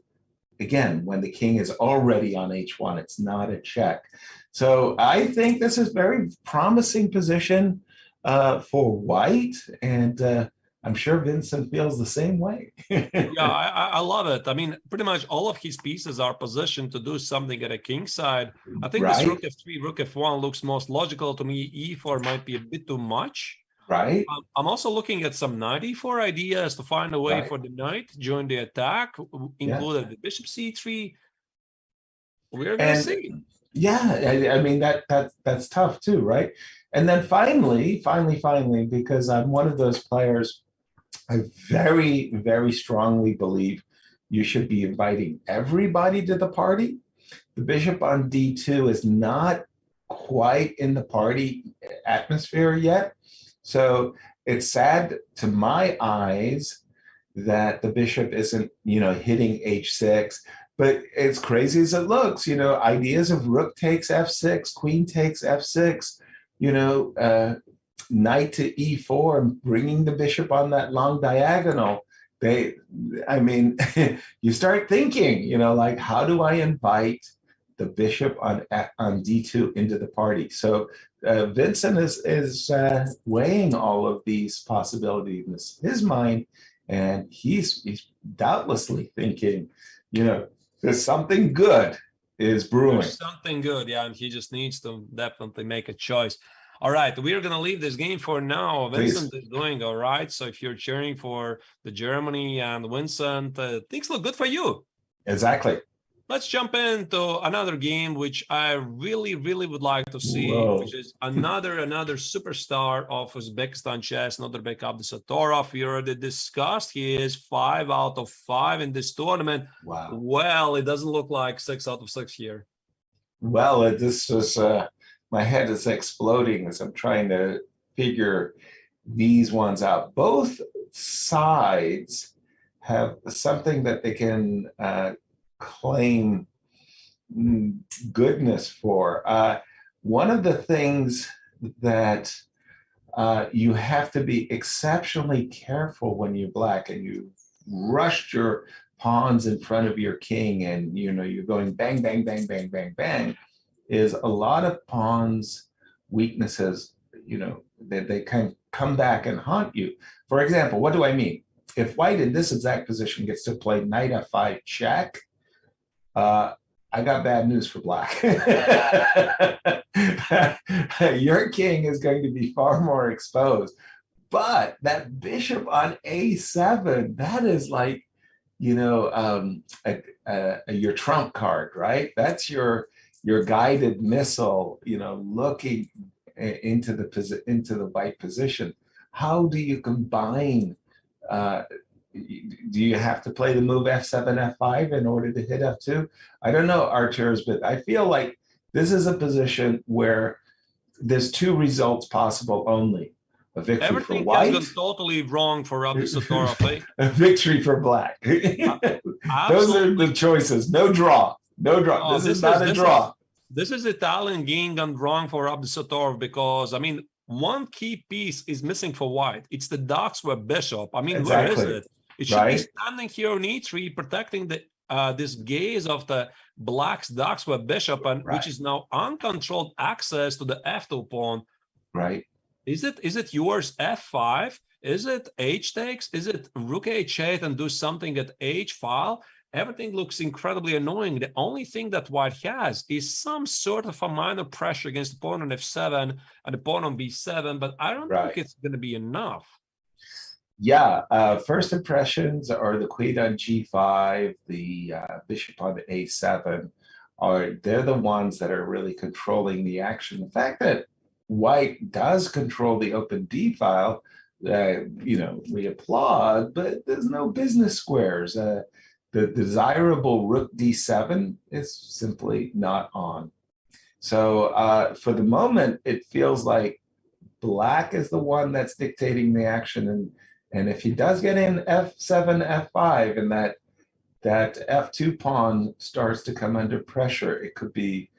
Again, when the king is already on h1, it's not a check. So I think this is very promising position for white, and I'm sure Vincent feels the same way. Yeah, I love it. I mean, pretty much all of his pieces are positioned to do something at a king side. I think this rook f3, rook f1 looks most logical to me. E4 might be a bit too much. Right. I'm also looking at some knight e4 ideas to find a way for the knight to join the attack, included the bishop c3. We're going to see. Yeah, I mean, that's tough too, right? And then finally, because I'm one of those players, I very, very strongly believe you should be inviting everybody to the party. The bishop on d2 is not quite in the party atmosphere yet. So it's sad to my eyes that the bishop isn't, hitting h6. But it's crazy as it looks, ideas of rook takes f6, queen takes f6, knight to e4 and bringing the bishop on that long diagonal. You start thinking, like, how do I invite the bishop on d2 into the party? So Vincent is weighing all of these possibilities in his mind, and he's doubtlessly thinking, there's something good is brewing. There's something good, yeah, and he just needs to definitely make a choice. All right, we're going to leave this game for now. Vincent is doing all right. So if you're cheering for the Germany and Vincent, things look good for you. Exactly. Let's jump into another game, which I really, really would like to see, which is another superstar of Uzbekistan chess, Nodirbek Abdusatorov. We already discussed he is 5 out of 5 in this tournament. Wow. Well, it doesn't look like 6 out of 6 here. Well, this was my head is exploding as I'm trying to figure these ones out. Both sides have something that they can claim goodness for. One of the things that you have to be exceptionally careful when you're black and you rushed your pawns in front of your king and you're going bang, bang, bang, bang, bang, bang, is a lot of pawns weaknesses, that they can come back and haunt you. For example, what do I mean? If white in this exact position gets to play knight f5 check, I got bad news for Black. Your king is going to be far more exposed. But that bishop on a7, that is like, your trump card, right? That's your guided missile, looking into the white position. How do you combine? Do you have to play the move f7, f5 in order to hit f2? I don't know, Arturs, but I feel like this is a position where there's two results possible only. A victory Everything for white. has gone totally wrong for Abdusattorov. A victory for Black. Those are the choices. No draw. No draw. Oh, this is not a draw. This is Italian game gone wrong for Abdusattorov because, I mean, one key piece is missing for white. It's the Doxweb bishop. I mean, Exactly. where is it? It should be standing here on e3, protecting the this gaze of the Black's Doxweb bishop, and which is now uncontrolled access to the f2 pawn. Right. Is it yours f5? Is it h takes? Is it rook h8 and do something at h file? Everything looks incredibly annoying. The only thing that white has is some sort of a minor pressure against the pawn on f7 and the pawn on b7, but I don't think it's going to be enough. Yeah, first impressions are the queen on g5, the bishop on a7. They're the ones that are really controlling the action. The fact that white does control the open d file, we applaud, but there's no business squares. The desirable rook d7 is simply not on. So for the moment, it feels like Black is the one that's dictating the action, and if he does get in f7, f5, and that f2 pawn starts to come under pressure, it could be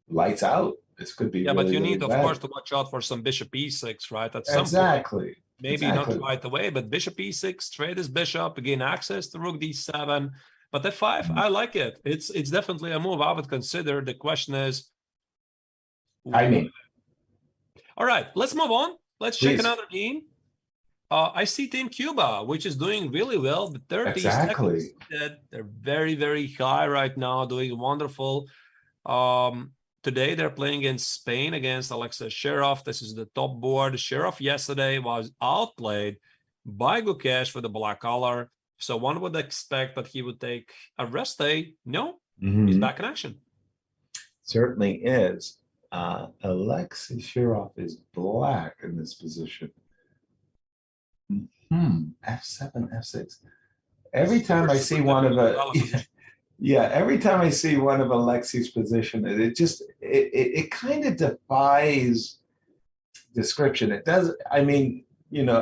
lights out. This could be but you really need, of bad. course, to watch out for some bishop e6, right? At some Exactly. point. Maybe not right away, but bishop e6, trade his bishop, gain access to rook d7. But f5, I like it. It's definitely a move I would consider. The question is, all right, let's move on. Let's check another game. I see Team Cuba, which is doing really well. The 30 seconds, they're very, very high right now, doing wonderful. Today, they're playing against Spain, against Alexei Sherov. This is the top board. Sherov yesterday was outplayed by Gukesh for the black color. So one would expect that he would take a rest day. No, he's back in action. Certainly is. Alexei Sherov is black in this position. F7, F6. Every time I see one of every time I see one of Alexei's position, it kind of defies description. It does. I mean,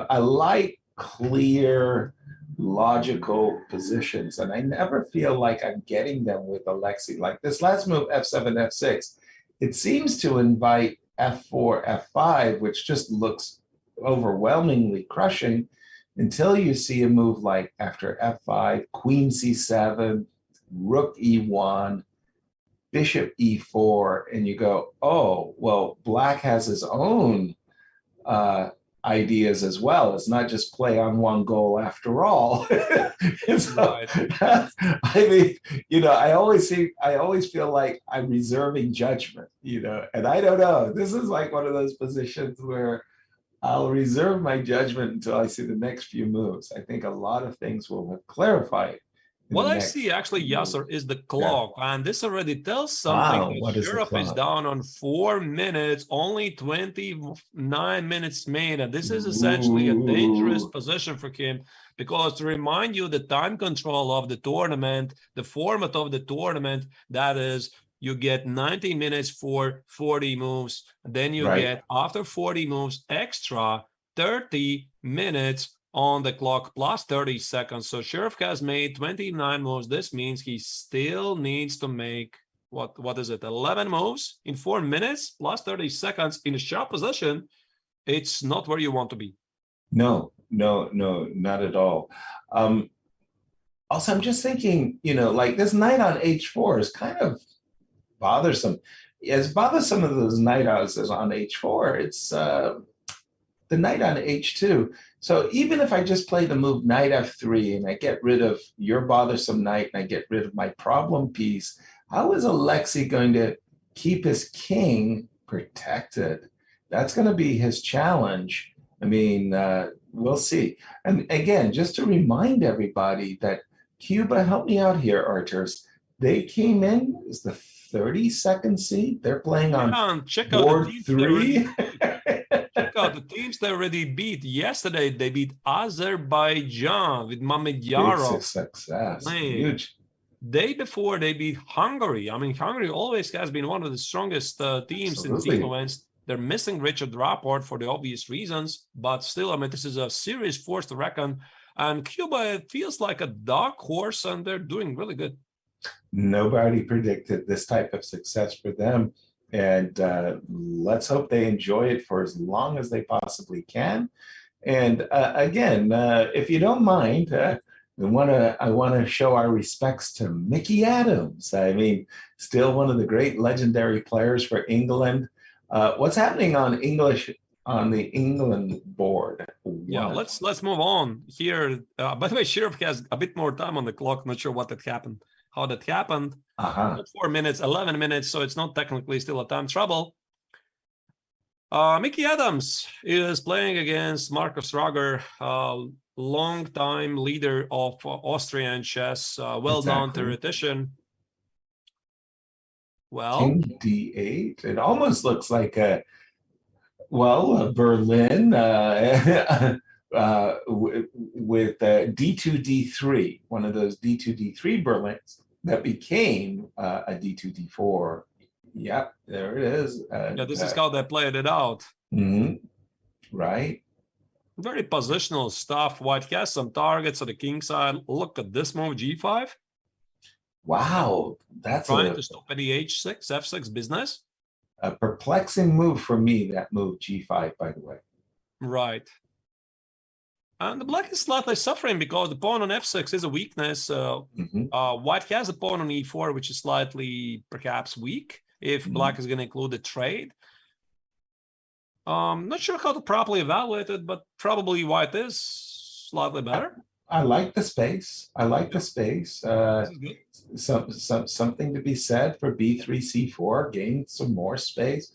I like clear, logical positions, and I never feel like I'm getting them with Alexei. Like this last move, F7, F6, it seems to invite F4, F5, which just looks overwhelmingly crushing, until you see a move like after F5, Queen C7, Rook E1, Bishop E4, and you go, oh, well, Black has his own ideas as well. It's not just play on one goal after all. So, I mean, I always feel like I'm reserving judgment, and I don't know. This is like one of those positions where I'll reserve my judgment until I see the next few moves. I think a lot of things will have clarified. What I see actually, Yasser, is the clock, and this already tells something. That Sherov is down on 4 minutes, only 29 minutes made, and this is essentially a dangerous position for him, because to remind you, the time control of the tournament, the format of the tournament, that is, you get 90 minutes for 40 moves, then you get, after 40 moves, extra 30 minutes on the clock plus 30 seconds. So Sherov has made 29 moves. This means he still needs to make, what is it, 11 moves in 4 minutes plus 30 seconds in a sharp position. It's not where you want to be. No, not at all. Also, I'm just thinking, like this knight on h4 is kind of bothersome. As bothersome as those knight outs as on h4, it's the knight on h2. So even if I just play the move knight f3 and I get rid of your bothersome knight and I get rid of my problem piece, how is Alexei going to keep his king protected? That's going to be his challenge. I mean, we'll see. And again, just to remind everybody that Cuba, help me out here, Arturs. They came in as the 32nd seed. They're playing on and check out board the teams 3. check out the teams they already beat. Yesterday, they beat Azerbaijan with Mamedyarov. It's a success. Man. Huge. Day before, they beat Hungary. I mean, Hungary always has been one of the strongest teams in Absolutely. team events. They're missing Richard Rapport for the obvious reasons, but still, I mean, this is a serious force to reckon. And Cuba, it feels like a dark horse, and they're doing really good. Nobody predicted this type of success for them. And let's hope they enjoy it for as long as they possibly can. And again, if you don't mind, I want to show our respects to Mickey Adams. I mean, still one of the great legendary players for England. What's happening on the England board? Yeah, let's move on here. By the way, Sheriff has a bit more time on the clock. Not sure what that happened, how that happened. 4 minutes, 11 minutes, so it's not technically still a time trouble. Mickey Adams is playing against Markus Rager, long-time leader of Austrian chess, well-known theoretician. Well, King D8. It almost looks like Berlin with D2, D3, one of those D2, D3 Berlins that became a D2, D4. Yep, there it is. Yeah, this is how they played it out. Right. Very positional stuff. White has some targets on the king side. Look at this move, G5. Wow, that's trying to stop any H6, F6 business. A perplexing move for me, that move G5, by the way. Right. And the black is slightly suffering because the pawn on F6 is a weakness. White has a pawn on E4, which is slightly perhaps weak if black is going to include a trade. Not sure how to properly evaluate it, but probably white is slightly better. I like the space. I like the space. Something to be said for B3, C4, gain some more space.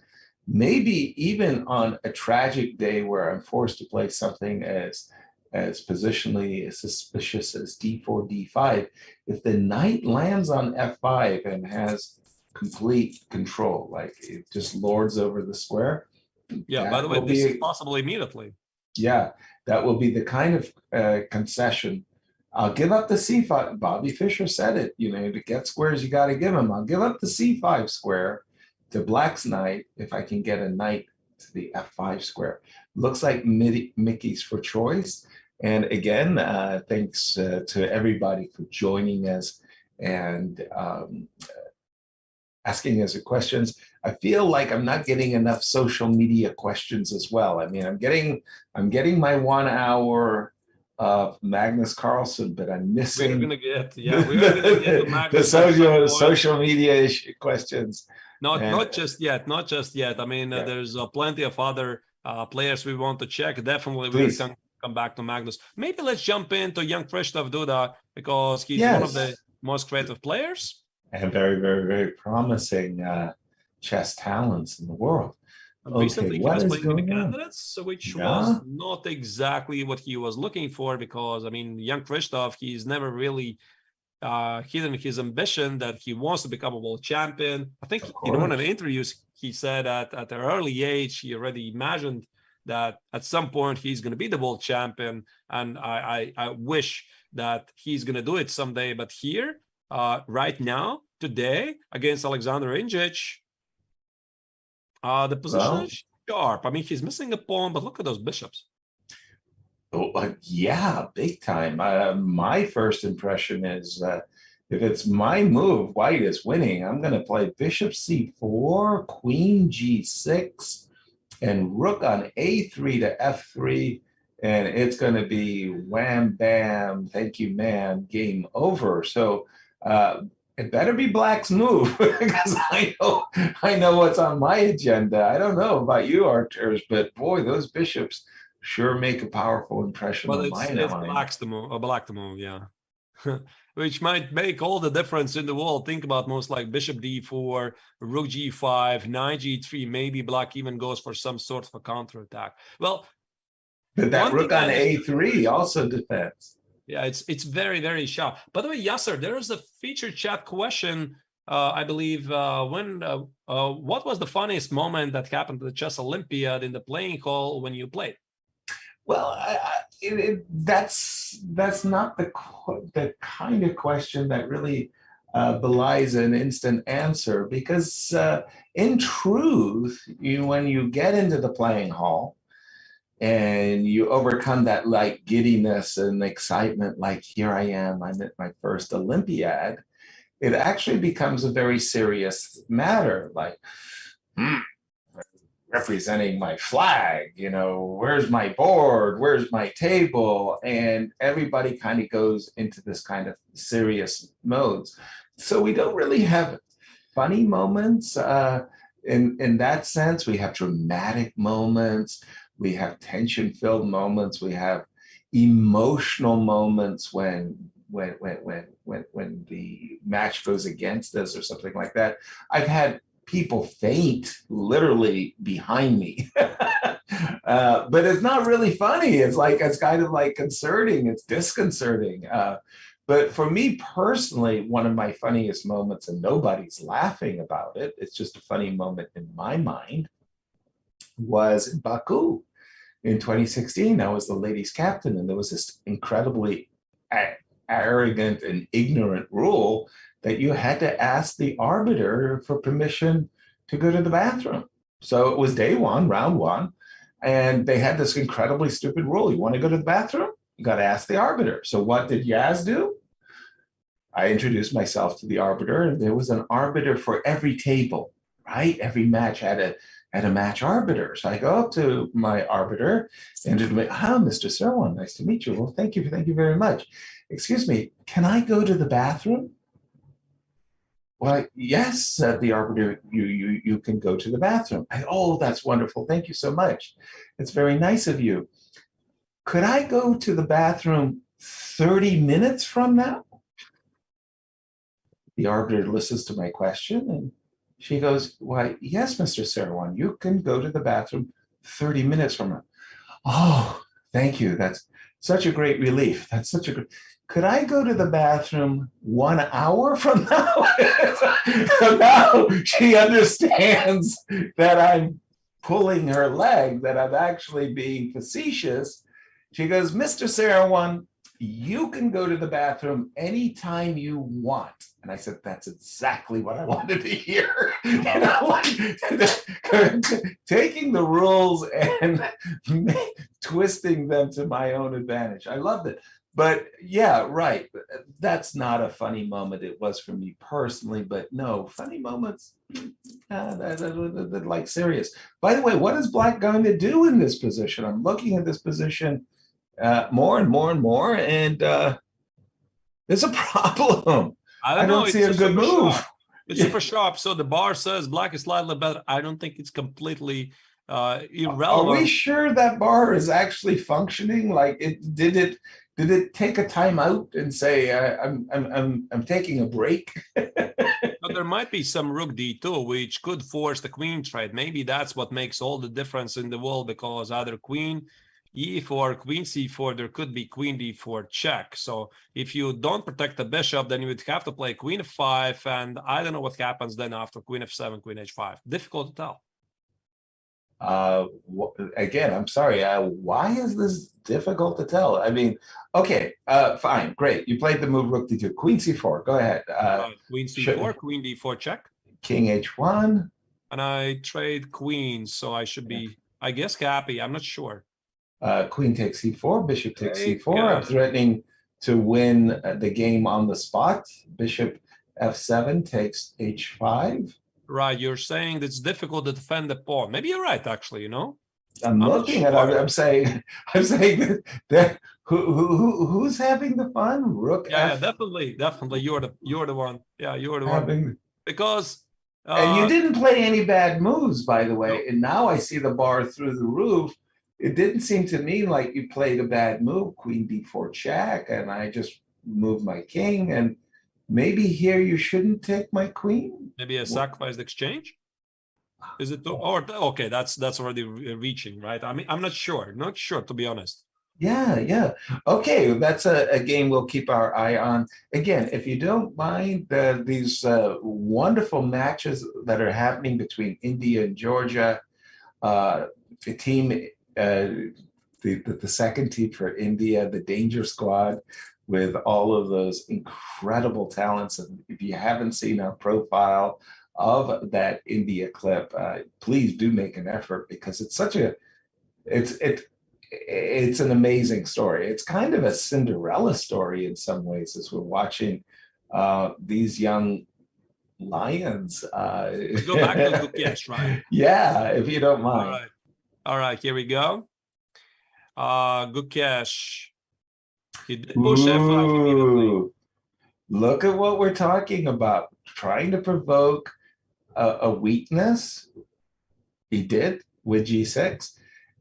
Maybe even on a tragic day where I'm forced to play something as positionally suspicious as D4, D5, if the knight lands on F5 and has complete control, like it just lords over the square. Yeah, by the way, this is possible immediately. Yeah, that will be the kind of concession. I'll give up the C5. Bobby Fischer said it, to get squares, you got to give them. I'll give up the C5 square to black's knight if I can get a knight to the F5 square. Looks like Mickey's for choice. And again, thanks to everybody for joining us and asking us questions. I feel like I'm not getting enough social media questions as well. I mean, I'm getting my 1 hour of Magnus Carlsen, but I'm missing. We're gonna get the Magnus the social media questions. Not just yet. I mean, there's plenty of other players we want to check. Definitely, we can come back to Magnus. Maybe let's jump into young Krzysztof Duda because he's one of the most creative players and very, very, very promising chess talents in the world. Recently, he was playing the candidates, which was not exactly what he was looking for because, I mean, young Krzysztof, he's never really hidden his ambition that he wants to become a world champion. I think in one of the interviews, he said that at an early age, he already imagined that at some point he's going to be the world champion. And I wish that he's going to do it someday. But here, right now, today, against Alexander Injic, the position is sharp. I mean, he's missing a pawn, but look at those bishops. Yeah, big time. My first impression is if it's my move, white is winning. I'm going to play bishop c4, queen g6, and rook on a3 to f3, and it's going to be wham, bam, thank you, ma'am, game over. So it better be black's move because I know what's on my agenda. I don't know about you, Arturs, but boy, those bishops sure make a powerful impression on my mind. Black to move, yeah. which might make all the difference in the world. Think about moves like bishop d4, rook g5, knight g3. Maybe black even goes for some sort of a counterattack. Well, But that one rook thing on I- a3 also defends. yeah, it's very, very sharp. By the way, Yasser, there is a feature chat question. I believe what was the funniest moment that happened at the Chess Olympiad in the playing hall when you played? Well, that's not the kind of question that really belies an instant answer, because in truth, when you get into the playing hall and you overcome that like giddiness and excitement, like here I am, I'm at my first Olympiad, it actually becomes a very serious matter, like, representing my flag, where's my board, where's my table, and everybody kind of goes into this kind of serious modes. So we don't really have funny moments in that sense. We have dramatic moments, we have tension-filled moments, we have emotional moments when the match goes against us or something like that. I've had people faint literally behind me. But it's not really funny. It's kind of like concerning, it's disconcerting. But for me personally, one of my funniest moments, and nobody's laughing about it, it's just a funny moment in my mind, was in Baku in 2016. I was the ladies captain, and there was this incredibly arrogant and ignorant rule that you had to ask the arbiter for permission to go to the bathroom. So it was day one, round one, and they had this incredibly stupid rule. You want to go to the bathroom? You got to ask the arbiter. So what did Yaz do? I introduced myself to the arbiter, and there was an arbiter for every table, right? Every match had a match arbiter. So I go up to my arbiter and just like, Mr. Serwan, nice to meet you. Well, thank you very much. Excuse me, can I go to the bathroom? Well, yes, said the arbiter, you can go to the bathroom. Oh, that's wonderful. Thank you so much. It's very nice of you. Could I go to the bathroom 30 minutes from now? The arbiter listens to my question, and she goes, why, yes, Mr. Serwan, you can go to the bathroom 30 minutes from now. Oh, thank you. That's such a great relief. That's such a great... Could I go to the bathroom 1 hour from now? So now she understands that I'm pulling her leg, that I'm actually being facetious. She goes, Mr. Serwan, you can go to the bathroom anytime you want. And I said, that's exactly what I wanted to hear. Taking the rules and twisting them to my own advantage. I loved it. But yeah, right. That's not a funny moment. It was for me personally, but no, funny moments, they're like serious. By the way, what is Black going to do in this position? I'm looking at this position more and more and more, and there's a problem. I don't see a good move. Sharp. It's super sharp. So the bar says Black is slightly better. I don't think it's completely irrelevant. Are we sure that bar is actually functioning? Like, did it take a time out and say I'm taking a break? But there might be some rook d2, which could force the queen trade. Maybe that's what makes all the difference in the world, because either queen e4, queen c4, there could be queen d4 check. So if you don't protect the bishop, then you would have to play queen f5, and I don't know what happens then after queen f7, queen h5. Difficult to tell. Again, I'm sorry. Why is this difficult to tell? I mean, okay, fine, great. You played the move rook d2, queen c4. Go ahead. Queen c4, queen d4 check. King h1. And I trade queens, so I should be, I guess, happy. I'm not sure. Queen takes c4, bishop takes c4. I'm threatening to win the game on the spot. Bishop f7 takes h5. Right, you're saying it's difficult to defend the pawn. Maybe you're right, actually. I'm looking at it. I'm saying that who's having the fun? Rook. Yeah, definitely. You're the one. Yeah, you're the one. Because and you didn't play any bad moves, by the way. No. And now I see the bar through the roof. It didn't seem to me like you played a bad move, queen d4 check, and I just move my king, and maybe here you shouldn't take my queen. Maybe a sacrificed exchange? Is it? Or okay, that's already reaching, right? I mean, I'm not sure to be honest. Yeah. Okay, that's a game we'll keep our eye on. Again, if you don't mind these wonderful matches that are happening between India and Georgia, the team, the second team for India, the Danger Squad, with all of those incredible talents. And if you haven't seen our profile of that India clip, please do make an effort, because it's such a, it's an amazing story. It's kind of a Cinderella story in some ways, as we're watching these young lions. Let's go back to Gukesh, right? Yeah, if you don't mind. All right, here we go. Gukesh. He did push F5 immediately. Look at what we're talking about. Trying to provoke a weakness. He did with G6.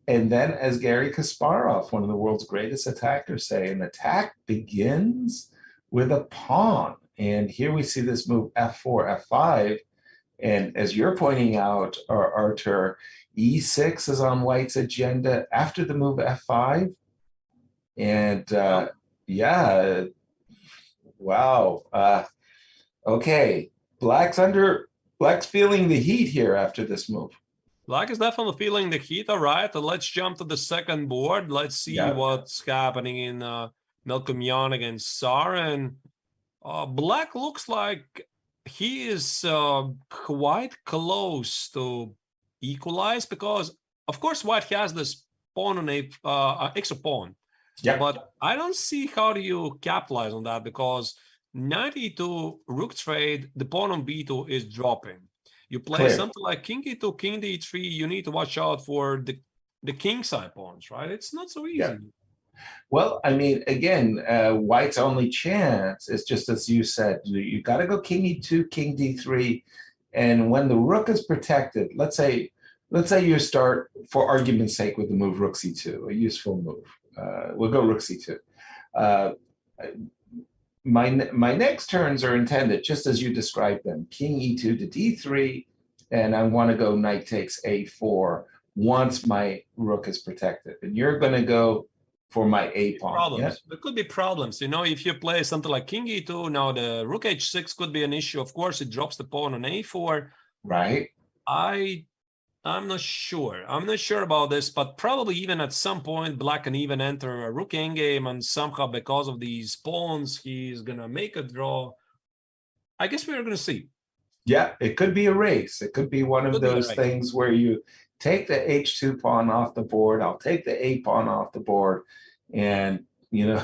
And then, as Garry Kasparov, one of the world's greatest attackers, say, an attack begins with a pawn. And here we see this move F4, F5. And as you're pointing out, Artur, E6 is on White's agenda after the move F5. And yeah, wow. Okay, Black's feeling the heat here after this move. Black is definitely feeling the heat. All right, let's jump to the second board. Let's see what's happening in Melkumyan against Sarin. Black looks like he is quite close to equalize, because, of course, White has this pawn on a extra pawn. Yeah. But I don't see how do you capitalize on that, because knight e2, rook trade, the pawn on b2 is dropping. You play something like king e2, king d3, you need to watch out for the king side pawns, right? It's not so easy. Yeah. Well, I mean, again, White's only chance is just as you said. You got to go king e2, king d3, and when the rook is protected, let's say you start, for argument's sake, with the move rook c2, a useful move. We'll go rook c2. My next turns are intended just as you described them: king e2 to d3, and I want to go knight takes a4 once my rook is protected. And you're going to go for my a pawn. Problems. Yeah? There could be problems. You know, if you play something like king e2, now the rook h6 could be an issue. Of course, it drops the pawn on a4. Right. I'm not sure. I'm not sure about this, but probably even at some point, Black can even enter a rook endgame, and somehow because of these pawns, he's going to make a draw. I guess we're going to see. Yeah, it could be a race. It could be one of those things where you take the h2 pawn off the board, I'll take the a pawn off the board, and, you know,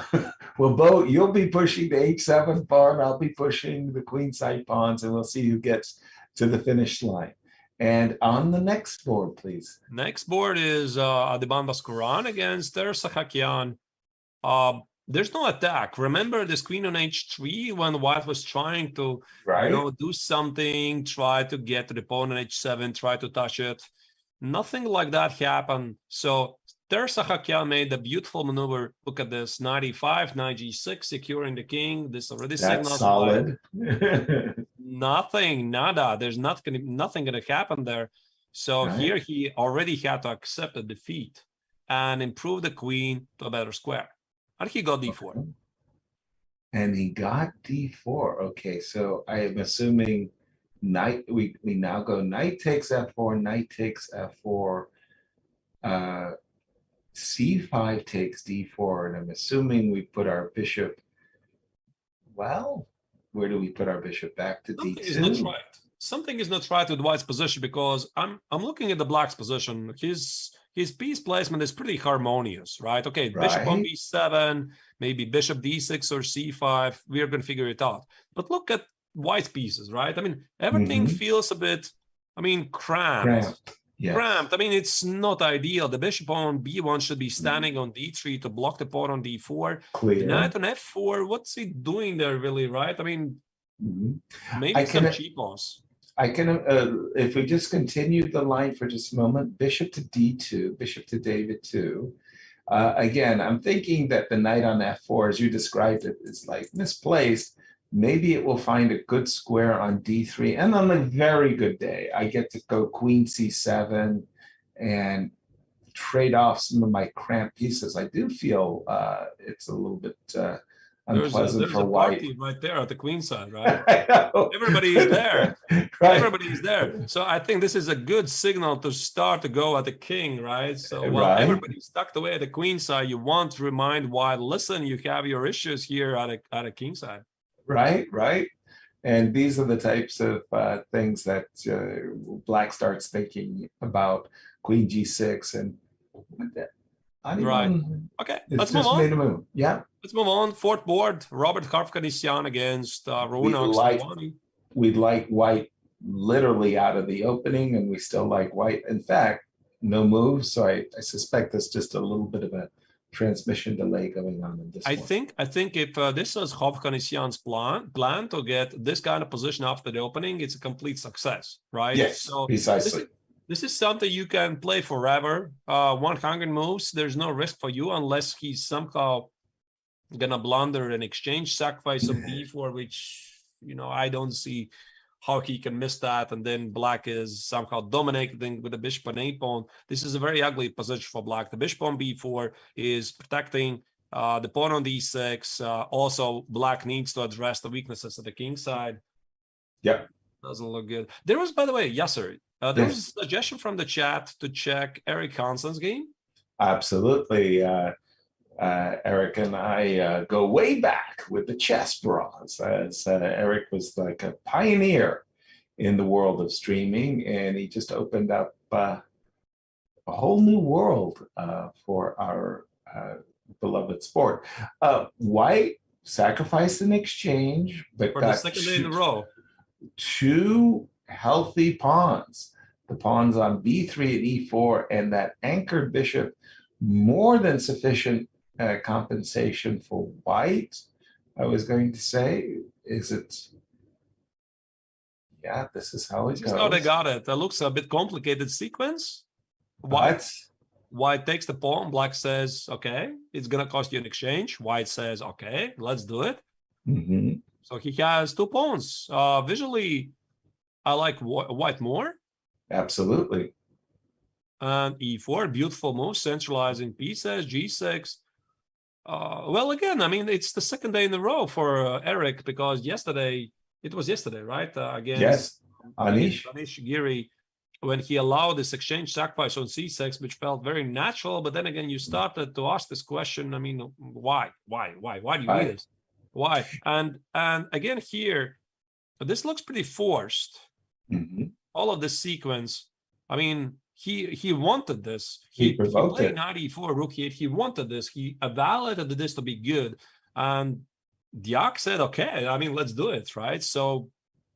you'll be pushing the h7 pawn, I'll be pushing the queenside pawns, and we'll see who gets to the finish line. And on the next board, please. Next board is Adiban Baskuran against Tersahakian. There's no attack. Remember this queen on h3 when White was trying to do something, try to get to the pawn on h7, try to touch it. Nothing like that happened. So Tersahakian made a beautiful maneuver. Look at this, knight e5, knight g6, securing the king. This already signals solid. Nothing, nada. There's nothing gonna happen there. So here he already had to accept a defeat and improve the queen to a better square. And he got d4. And he got d4. Okay, so I am assuming knight. We now go knight takes f4, knight takes f4. C5 takes d4, and I'm assuming we put our bishop. Well, where do we put our bishop? Back to d2. Something is not right. Something is not right with White's position, because I'm looking at the Black's position. His piece placement is pretty harmonious, right? Okay, bishop on b7, maybe bishop d6 or c5. We are going to figure it out. But look at White's pieces, right? I mean, everything feels a bit, cramped. Yes. Cramped. I mean, it's not ideal. The bishop on b1 should be standing on d3 to block the pawn on d4. Clear. The knight on f4, what's he doing there, really, right? I mean, maybe some cheap pawns. I can, if we just continue the line for just a moment, bishop to d2, bishop to David 2. Again, I'm thinking that the knight on f4, as you described it, is like misplaced. Maybe it will find a good square on d3, and on a very good day, I get to go queen c7 and trade off some of my cramped pieces. I do feel it's a little bit unpleasant there's for a white. party right there at the queen side, right? I know. Everybody is there. Right. Everybody is there. So I think this is a good signal to start to go at the king, right? So while Right. everybody's tucked away at the queen side, you want to remind white, listen, you have your issues here at a king side. Right, right. And these are the types of things that black starts thinking about. Queen g6 and Right. Okay, let's move just on. made a move. Yeah. Let's move on. Fourth board, Robert Karfkanisian against Runa Okslavani. We'd like white literally out of the opening, and we still like white. In fact, no moves. So I suspect there's just a little bit of a transmission delay going on in this one. I think if this is Karfkanisian's plan to get this kind of position after the opening, it's a complete success, right? Yes, so precisely. This is something you can play forever. 100 moves, there's no risk for you unless he's somehow gonna blunder an exchange sacrifice of b4, which, you know, I don't see how he can miss that. And then black is somehow dominating with the bishop and a pawn. This is a very ugly position for black. The bishop on b4 is protecting the pawn on d6. Also, black needs to address the weaknesses of the king side. Yep. Doesn't look good. There was, by the way, Yasser, there was a suggestion from the chat to check Eric Carlsen's game. Absolutely. Eric and I go way back with the chess bras, as Eric was like a pioneer in the world of streaming, and he just opened up a whole new world for our beloved sport. White sacrificed an exchange, but For the second day in a row. Two healthy pawns, the pawns on b3 and e4, and that anchored bishop, more than sufficient compensation for white. I was going to say, is it? Yeah, this is how it goes. No, they got it. That looks a bit complicated sequence. White takes the pawn. Black says, okay, it's going to cost you an exchange. White says, okay, let's do it. Mm-hmm. So he has two pawns. Visually, I like white more. Absolutely. And e4, beautiful move, centralizing pieces, g6. Well, again, I mean, it's the second day in a row for Eric, because it was yesterday, right? Against Anish Giri, when he allowed this exchange sacrifice on c6, which felt very natural. But then again, you started to ask this question, I mean, why do you do this? Why? And again here, this looks pretty forced. Mm-hmm. All of this sequence, I mean, he wanted this. He provoked played it. knight e4, rook e8. He wanted this. He evaluated this to be good. And Diak said, okay, I mean, let's do it, right? So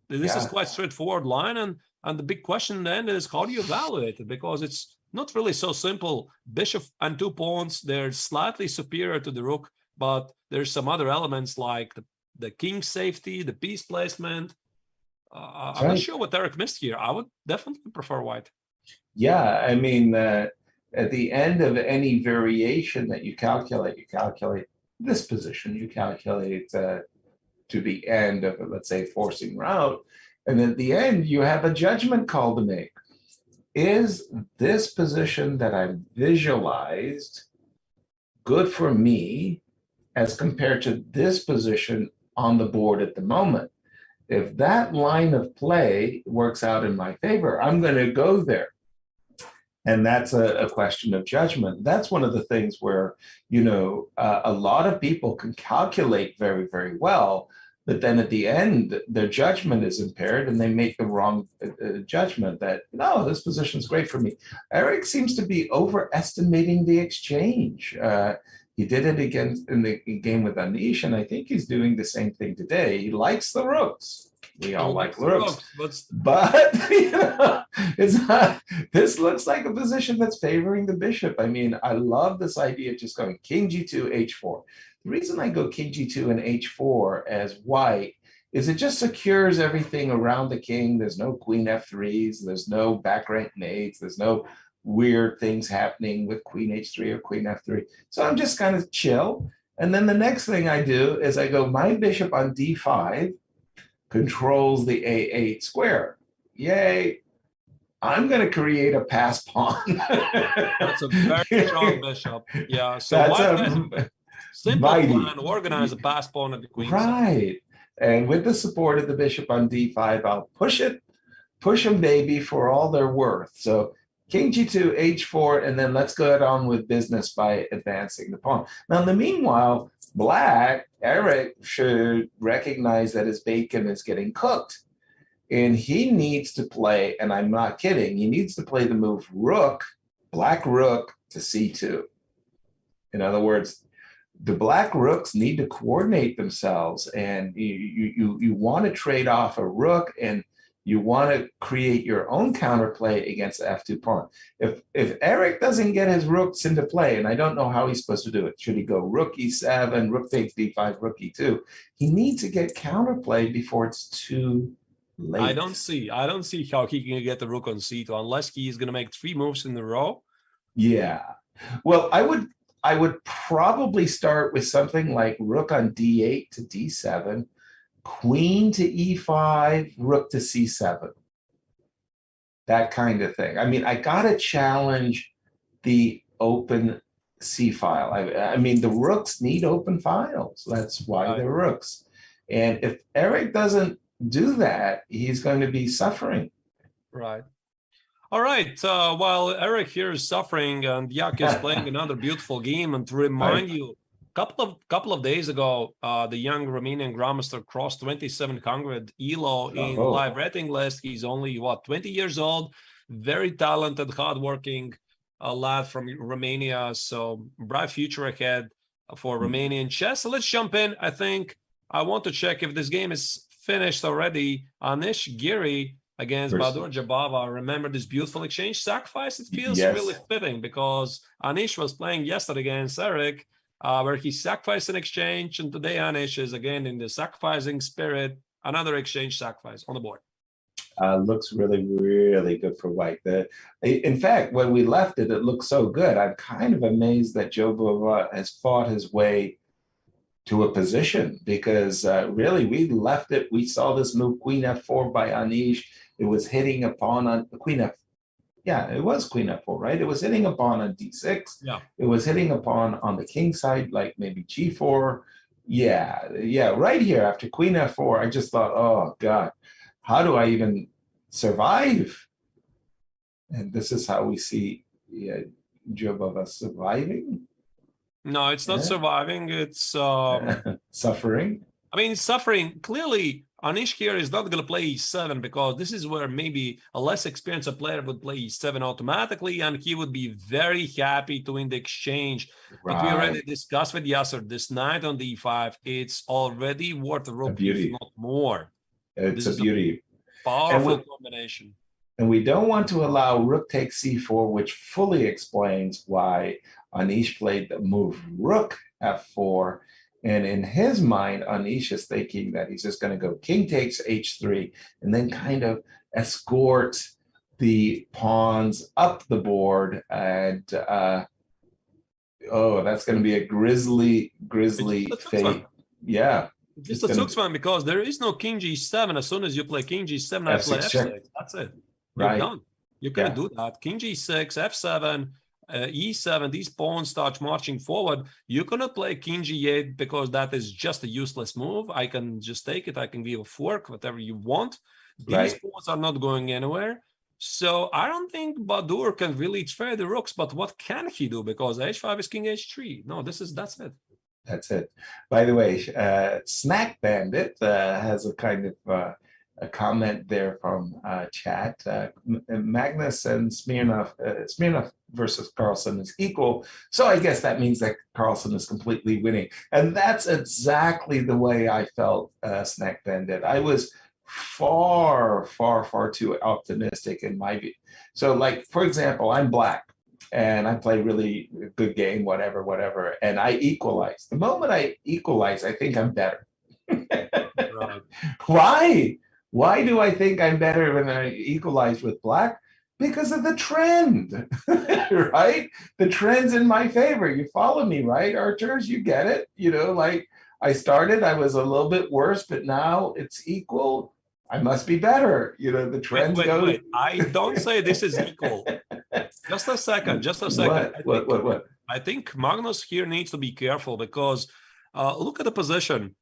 this is quite straightforward line. And the big question then is, how do you evaluate it? Because it's not really so simple. Bishop and two pawns, they're slightly superior to the rook, but there's some other elements like the king safety, the piece placement. I'm not sure what Eric missed here. I would definitely prefer white. Yeah, I mean, at the end of any variation that you calculate this position, you calculate to the end of, let's say, forcing route. And at the end, you have a judgment call to make. Is this position that I visualized good for me as compared to this position on the board at the moment? If that line of play works out in my favor, I'm going to go there. And that's a question of judgment. That's one of the things where, you know, a lot of people can calculate very, very well, but then at the end, their judgment is impaired and they make the wrong judgment that, no, this position is great for me. Eric seems to be overestimating the exchange. He did it again in the game with Anish, and I think he's doing the same thing today. He likes the rooks. We all like rooks. But you know, this looks like a position that's favoring the bishop. I mean, I love this idea of just going king g2, h4. The reason I go king g2 and h4 as white is it just secures everything around the king. There's no queen f3s. There's no back rank mates. There's no weird things happening with queen h3 or queen f3. So I'm just kind of chill. And then the next thing I do is I go, my bishop on d5 controls the a8 square. Yay. I'm going to create a pass pawn. That's a very strong bishop. Yeah. So That's white has a simple mighty plan, organize a pass pawn at the queen side. Right. And with the support of the bishop on d5, I'll push them, baby, for all they're worth. So king g2, h4, and then let's go on with business by advancing the pawn. Now, in the meanwhile, black, Eric, should recognize that his bacon is getting cooked. And he needs to play, and I'm not kidding, he needs to play the move black rook to c2. In other words, the black rooks need to coordinate themselves, and you want to trade off a rook, and you want to create your own counterplay against the f2 pawn. If Eric doesn't get his rooks into play, and I don't know how he's supposed to do it, should he go rook e7, rook takes d5, rook e2? He needs to get counterplay before it's too late. I don't see how he can get the rook on c2 unless he is going to make 3 moves in a row. Yeah. Well, I would probably start with something like rook on d8 to d7, queen to e5, rook to c7. That kind of thing. I mean, I got to challenge the open c file. I mean, the rooks need open files. That's why they're rooks. And if Eric doesn't do that, he's going to be suffering. Right. All right. While Eric here is suffering and Yak is playing another beautiful game, and to remind you, couple of days ago, the young Romanian grandmaster crossed 2700 ELO in live rating list. He's only 20 years old, very talented, hardworking lad from Romania. So bright future ahead for Romanian chess. So let's jump in. I want to check if this game is finished already. Anish Giri against Badur Jobava. Remember this beautiful exchange sacrifice? It feels really fitting because Anish was playing yesterday against Eric, where he sacrificed an exchange, and today Anish is again in the sacrificing spirit. Another exchange sacrifice on the board. Looks really, really good for white. In fact, when we left it, it looked so good. I'm kind of amazed that Jobava has fought his way to a position, because really we left it. We saw this move queen f4 by Anish. It was hitting a pawn on queen f. Yeah, it was queen f4, right? It was hitting a pawn on d6. Yeah. It was hitting a pawn on the king side, like maybe g4. Yeah. Right here after queen f4, I just thought, oh God, how do I even survive? And this is how we see Jobava surviving. No, it's not surviving. It's suffering. I mean, suffering. Clearly, Anish here is not going to play e7, because this is where maybe a less experienced player would play e7 automatically, and he would be very happy to win the exchange. Right. But we already discussed with Yasser, this knight on d5, it's already worth a rook, if not more. It's a beauty. Powerful combination. And we don't want to allow rook takes c4, which fully explains why Anish played the move rook f4. And in his mind, Anish is thinking that he's just going to go king takes h3 and then kind of escort the pawns up the board. And that's going to be a grisly fate. Yeah. Just a Zuxman, because there is no king g7. As soon as you play king g7, I play f6. That's it. You're done. You can't do that. King g6, f7, e7, these pawns start marching forward. You cannot play king g8 because that is just a useless move. I can just take it. I can give a fork, whatever you want. These pawns are not going anywhere. So I don't think Badur can really trade the rooks, but what can he do? Because h5 is king h3. No, that's it. That's it. By the way, Snack Bandit has a kind of a comment there from chat. Magnus and Smirnov versus Carlsen is equal. So I guess that means that Carlsen is completely winning. And that's exactly the way I felt, Snack Bandit. I was far too optimistic in my view. So like, for example, I'm black and I play really good game, whatever, and I equalize. The moment I equalize, I think I'm better. Right. Why do I think I'm better when I equalize with black? Because of the trend, right? The trend's in my favor. You follow me, right, Archers? You get it. Like I started, I was a little bit worse, but now it's equal. I must be better. The trends go. Wait. I don't say this is equal. Just a second. What? I think Magnus here needs to be careful because look at the position.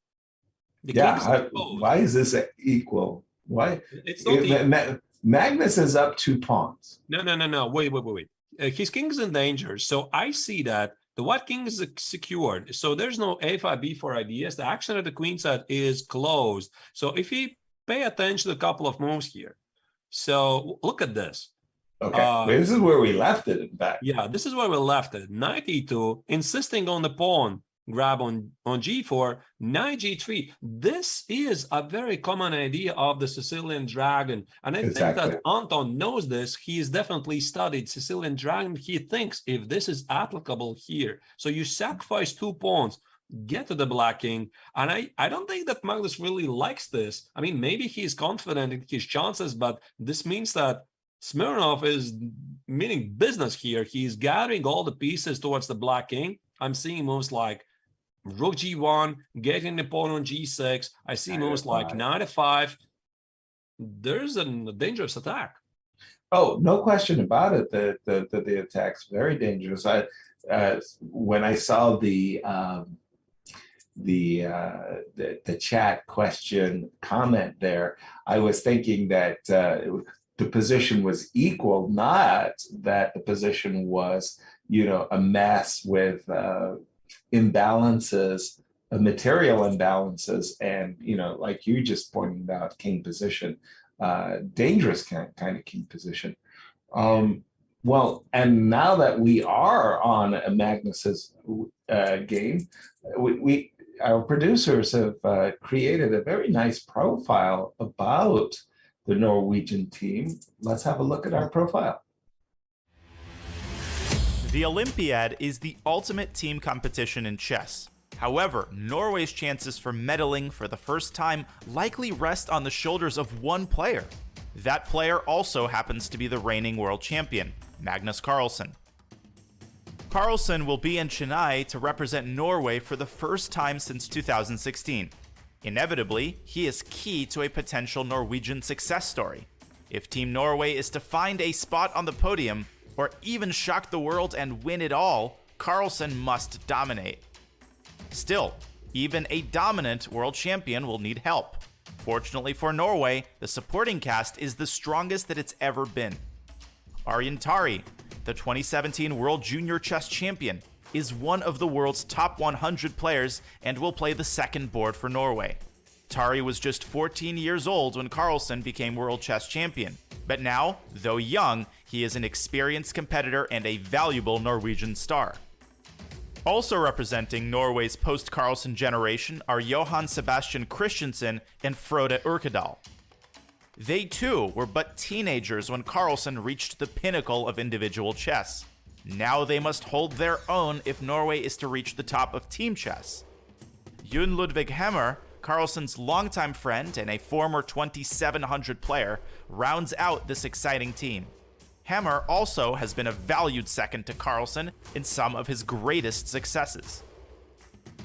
Why is this equal? Why? It's not Magnus is up 2 pawns. No. Wait. His king is in danger. So I see that the white king is secured. So there's no a5, b4 ideas. The action at the queen side is closed. So if he pay attention to a couple of moves here. So look at this. Okay, this is where we left it, in fact. Yeah, this is where we left it. Knight e2, insisting on the pawn grab on g4, knight g3. This is a very common idea of the Sicilian dragon. And I think that Anton knows this. He's definitely studied Sicilian dragon. He thinks if this is applicable here. So you sacrifice 2 pawns, get to the black king. And I don't think that Magnus really likes this. I mean, maybe he's confident in his chances, but this means that Smirnov is meaning business here. He's gathering all the pieces towards the black king. I'm seeing moves like rook g1, getting the pawn on g6. I see moves like knight f5. There's a dangerous attack. Oh, no question about it. The attack's very dangerous. When I saw the chat question comment there, I was thinking that the position was equal, not that the position was, a mess with imbalances, material imbalances, and, like you just pointed out, king position, dangerous kind of king position. Well, and now that we are on a Magnus's game, our producers have created a very nice profile about the Norwegian team. Let's have a look at our profile. The Olympiad is the ultimate team competition in chess. However, Norway's chances for medaling for the first time likely rest on the shoulders of one player. That player also happens to be the reigning world champion, Magnus Carlsen. Carlsen will be in Chennai to represent Norway for the first time since 2016. Inevitably, he is key to a potential Norwegian success story. If Team Norway is to find a spot on the podium, or even shock the world and win it all, Carlsen must dominate. Still, even a dominant world champion will need help. Fortunately for Norway, the supporting cast is the strongest that it's ever been. Arjen Tari, the 2017 World Junior Chess Champion, is one of the world's top 100 players and will play the second board for Norway. Tari was just 14 years old when Carlsen became World Chess Champion, but now, though young, he is an experienced competitor and a valuable Norwegian star. Also representing Norway's post-Carlsen generation are Johan Sebastian Christensen and Frode Urkedal. They too were but teenagers when Carlsen reached the pinnacle of individual chess. Now they must hold their own if Norway is to reach the top of team chess. Jon Ludvig Hemmer, Carlsen's longtime friend and a former 2700 player, rounds out this exciting team. Hemmer also has been a valued second to Carlsen in some of his greatest successes.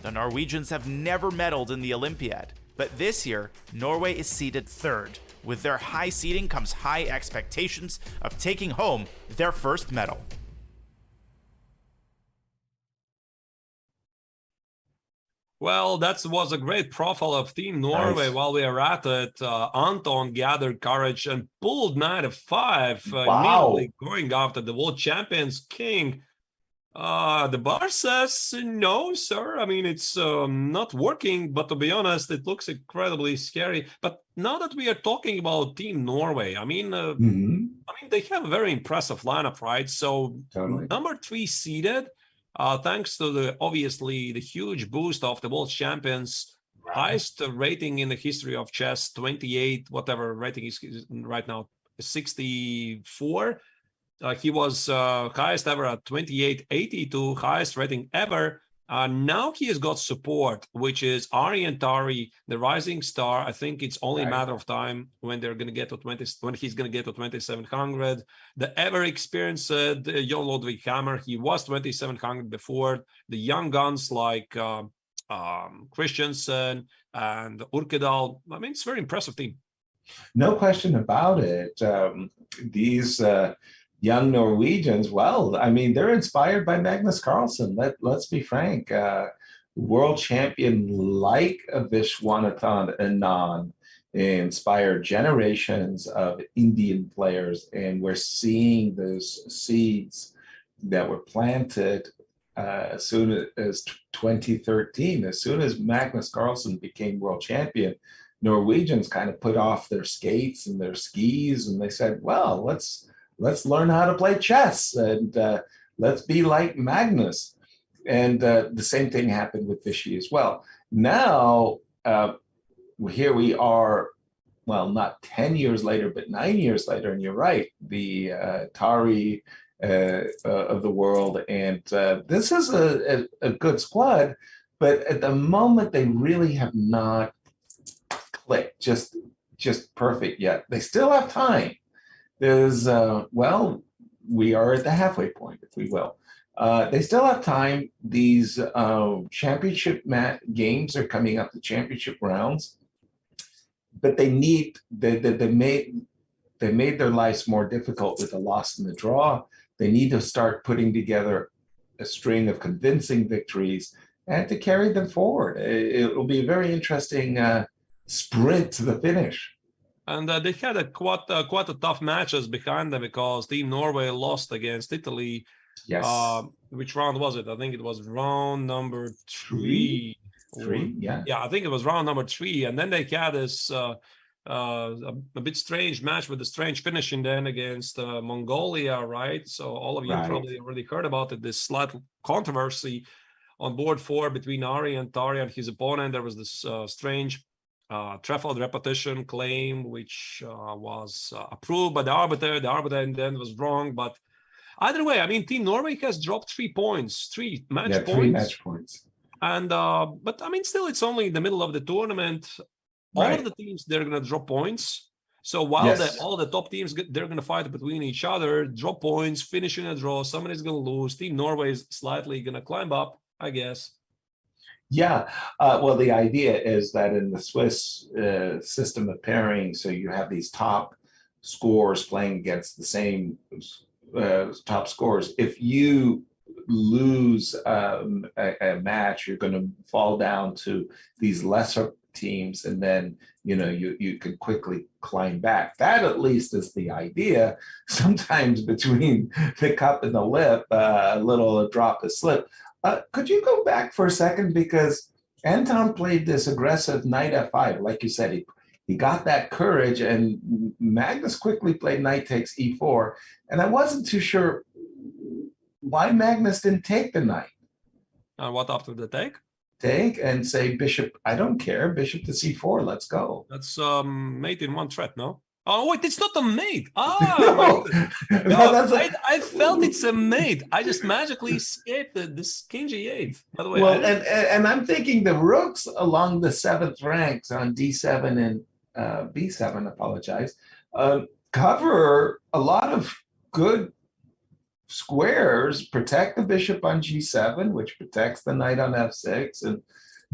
The Norwegians have never medaled in the Olympiad, but this year, Norway is seeded third. With their high seeding comes high expectations of taking home their first medal. Well, that was a great profile of Team Norway. Nice. While we are at it, Anton gathered courage and pulled knight f5, immediately going after the world champion's king. The bar says, no, sir. I mean, it's not working, but to be honest, it looks incredibly scary. But now that we are talking about Team Norway, I mean, they have a very impressive lineup, right? So number 3 seeded. Thanks to the huge boost of the world champions, highest rating in the history of chess, 28, whatever rating is right now, 64. He was highest ever at 28.82, highest rating ever Now he has got support, which is Ari and Tari, the rising star. I think it's only a matter of time when they're going to get to when he's going to get to 2700. The ever experienced Jon Ludwig Hammer, he was 2700 before. The young guns like Christensen and Urkedal. I mean, it's a very impressive team. No question about it. These young Norwegians, well, I mean, they're inspired by Magnus Carlsen. Let's be frank. World champion like Viswanathan Anand inspired generations of Indian players, and we're seeing those seeds that were planted as soon as 2013. As soon as Magnus Carlsen became world champion, Norwegians kind of put off their skates and their skis, and they said, well, let's learn how to play chess, and let's be like Magnus. And the same thing happened with Vishy as well. Now, here we are, well, not 10 years later, but 9 years later, and you're right, the Tari of the world, and this is a good squad, but at the moment, they really have not clicked just perfect yet. They still have time. There's, well, we are at the halfway point, if we will. They still have time. These championship games are coming up, the championship rounds, but they made their lives more difficult with the loss and the draw. They need to start putting together a string of convincing victories and to carry them forward. It will be a very interesting sprint to the finish. And they had quite a tough matches behind them because Team Norway lost against Italy. Yes. Which round was it? I think it was round number three. Yeah. Yeah, I think it was round number 3. And then they had this a bit strange match with a strange finish in the end against Mongolia, right? So all of you probably already heard about it, this slight controversy on board 4 between Ari and Tari and his opponent. There was this strange threefold repetition claim, which was approved by the arbiter. The arbiter in the end was wrong, but either way, I mean, Team Norway has dropped 3 points, 3 match points. 3 match points. And but I mean, still, it's only in the middle of the tournament. All of the teams, they're going to drop points. So while all the top teams, they're going to fight between each other, drop points, finish in a draw. Somebody's going to lose. Team Norway is slightly going to climb up, I guess. Yeah, well, the idea is that in the Swiss system of pairing, so you have these top scorers playing against the same top scorers. If you lose a match, you're going to fall down to these lesser teams, and then you can quickly climb back. That at least is the idea. Sometimes between the cup and the lip, a little drop a slip. Could you go back for a second, because Anton played this aggressive knight f5, like you said. He got that courage, and Magnus quickly played knight takes e4, and I wasn't too sure why Magnus didn't take the knight. What after the take? Take and say bishop, I don't care, bishop to c4, let's go. That's mate in one threat, no? Oh wait, it's not a mate. I felt it's a mate. I just magically escaped this king g8. By the way, well, and I'm thinking the rooks along the 7th ranks on d7 and b7, apologize, cover a lot of good squares, protect the bishop on g7, which protects the knight on f6, and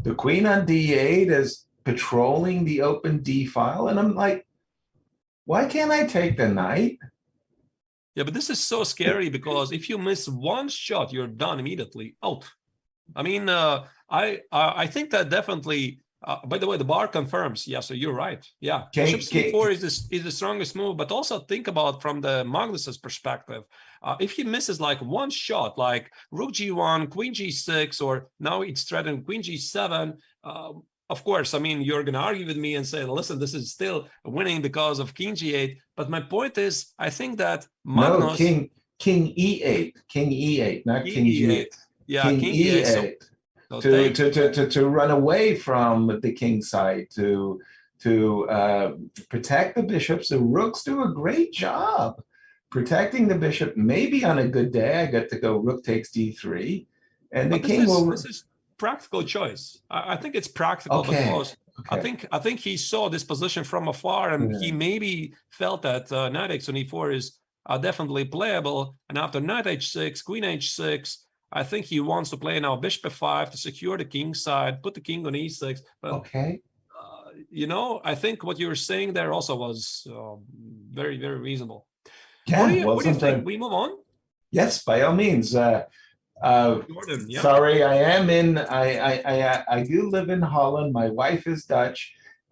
the queen on d8 is patrolling the open d file. And I'm like, why can't I take the knight? Yeah, but this is so scary because if you miss one shot, you're done immediately. Out. I mean, I think that definitely. By the way, the bar confirms. Yeah, so you're right. Yeah, bishop c4 is the strongest move. But also think about from the Magnus's perspective. If he misses like one shot, like rook g1, queen g6, or now it's threatened queen g7. Of course, I mean, you're going to argue with me and say, listen, this is still winning because of king g8. But my point is, I think that Magnus... No, king e8, not king g8. Yeah, king e8. To run away from the king side, to protect the bishops. The rooks do a great job protecting the bishop. Maybe on a good day, I get to go rook takes d3. And the But king will. this is practical choice. I think it's practical Okay. because Okay. I think he saw this position from afar, and Yeah. he maybe felt that knight x on e4 is definitely playable. And after knight h6, queen h6, I think he wants to play now bishop f5 to secure the king side, put the king on e6. But Okay. I think what you were saying there also was very, very reasonable. Yeah. What do you think? Sometimes. We move on? Yes, by all means. Jordan, yeah. Sorry, I am in. I do live in Holland. My wife is Dutch,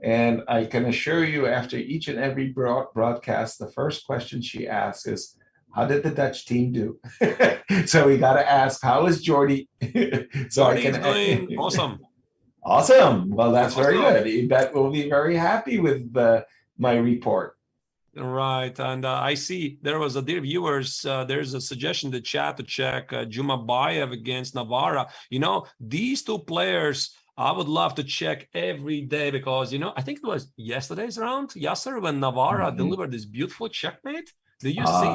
and I can assure you, after each and every broadcast, the first question she asks is, "How did the Dutch team do?" So we got to ask, "How is Jordy?" So Jordy is doing awesome. Awesome. Well, that's very Awesome. good. Bet will be very happy with my report. Right, and I see there was a dear viewers. There's a suggestion in the chat to check Jumabayev against Navarra. These two players I would love to check every day because I think it was yesterday's round, Yasser, when Navarra delivered this beautiful checkmate. Did you see?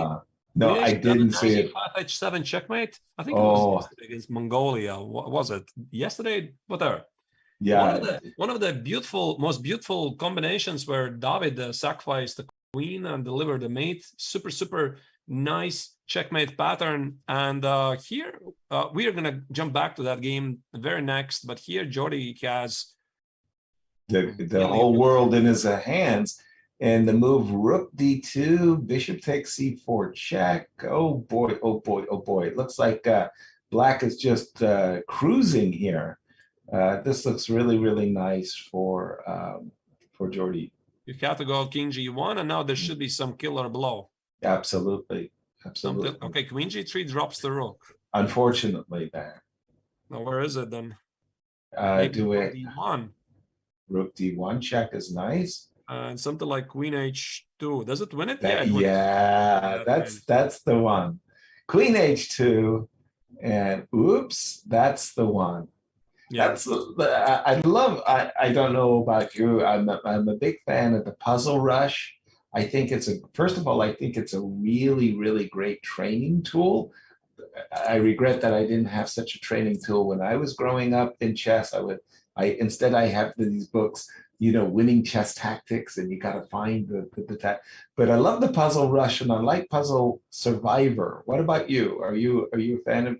No, I didn't see it. 5h7 checkmate. I think it was yesterday against Mongolia. What was it? Yesterday, whatever. Yeah. One of the most beautiful combinations where David sacrificed the queen and delivered a mate. Super, super nice checkmate pattern. And here we are going to jump back to that game very next. But here Jordy has the whole world in his hands. And the move rook d2, bishop takes c4 check. Oh boy, oh boy, oh boy. It looks like black is just cruising here. This looks really, really nice for Jordy. You have to go king g1, and now there should be some killer blow. Absolutely, absolutely. Okay, queen g3 drops the rook. Unfortunately, there. Now where is it then? Do it. d1. Rook d1 check is nice. And something like queen h2. Does it win it? That's the one. Queen h2, and oops, that's the one. Yeah, I don't know about you. I'm a big fan of the puzzle rush. I think first of all, I think it's a really, really great training tool. I regret that I didn't have such a training tool when I was growing up in chess. Instead I have these books, winning chess tactics, and you got to find the but I love the puzzle rush, and I like puzzle survivor. What about you? Are you a fan of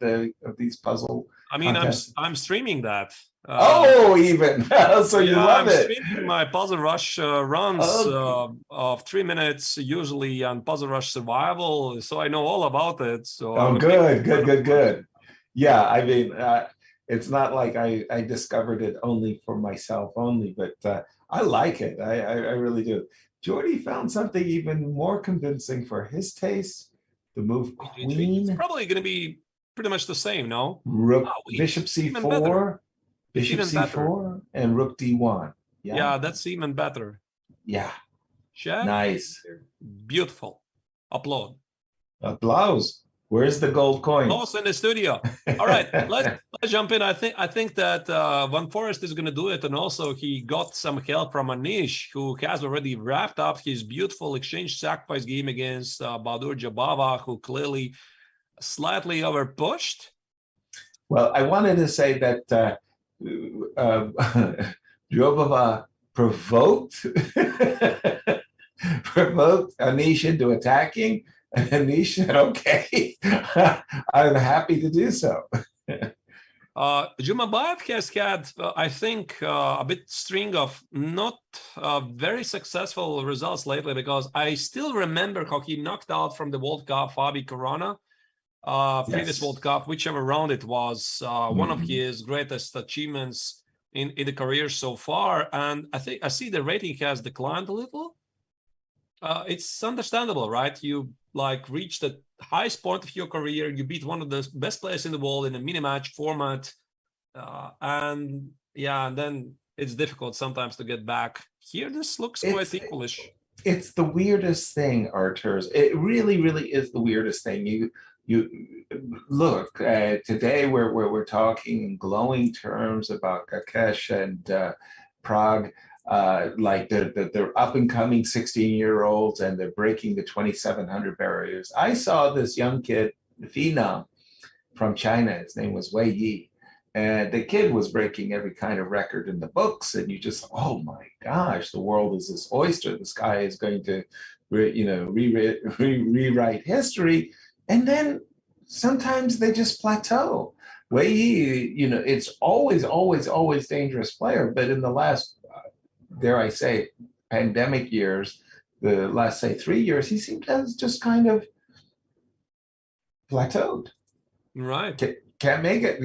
these puzzle? I mean, I'm streaming that. Even so, you love I'm it. streaming my puzzle rush runs of 3 minutes usually on puzzle rush survival, so I know all about it. So good. Yeah, I mean, it's not like I discovered it only for myself only, but I like it. I really do. Jordy found something even more convincing for his taste. The move queen. It's probably going to be pretty much the same, no? Rook, bishop c4, bishop c4, and rook d1. Yeah, that's even better. Yeah. Check. Nice. Beautiful. Upload. Applause. Where's the gold coin? Also in the studio. All right, let's jump in. I think that Van Forest is going to do it, and also he got some help from Anish, who has already wrapped up his beautiful exchange sacrifice game against Bahadur Jobava, who clearly slightly overpushed. Well, I wanted to say that Jobava provoked Anish into attacking. And Anish said, okay, I'm happy to do so. Jumabayev has had, I think, a bit string of not very successful results lately, because I still remember how he knocked out from the World Cup Fabi Corona, previous World Cup, whichever round it was, one of his greatest achievements in the career so far. And I think I see the rating has declined a little. It's understandable, right? You reach the highest point of your career, you beat one of the best players in the world in a mini match format, and then it's difficult sometimes to get back. Here this looks quite equalish. It's the weirdest thing, Arturs. It really, really is the weirdest thing. You look, today we're talking in glowing terms about Kakesh and Prague. Like they're up and coming 16-year-olds, and they're breaking the 2,700 barriers. I saw this young kid, Phenom, from China. His name was Wei Yi. And the kid was breaking every kind of record in the books. And you just, oh my gosh, the world is this oyster. This guy is going to, rewrite history. And then sometimes they just plateau. Wei Yi, it's always dangerous player. But in the last, dare I say, pandemic years, the last, say, 3 years, he seemed to have just kind of plateaued. Right. Can't make it.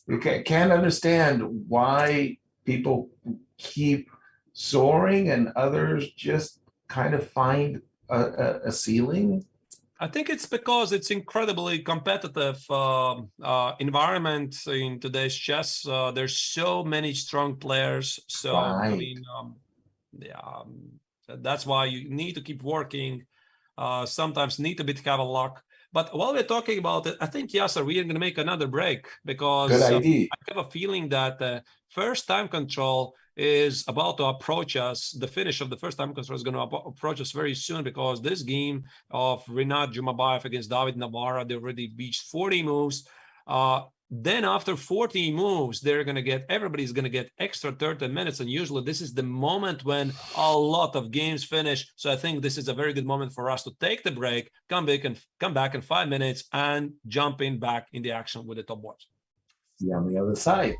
You can't understand why people keep soaring and others just kind of find a ceiling. I think it's because it's incredibly competitive environment in today's chess. There's so many strong players. So Right. I mean, that's why you need to keep working. Sometimes need a bit of luck. But while we're talking about it, I think, Yasser, we are going to make another break because Good idea. I have a feeling that first time control is about to approach us. The finish of the first time control is going to approach us very soon because this game of Rinat Jumabayev against David Navara, they already reached 40 moves. Then after 40 moves, everybody's going to get extra 30 minutes. And usually this is the moment when a lot of games finish. So I think this is a very good moment for us to take the break, come back in 5 minutes and jump back in the action with the top boards. See you on the other side.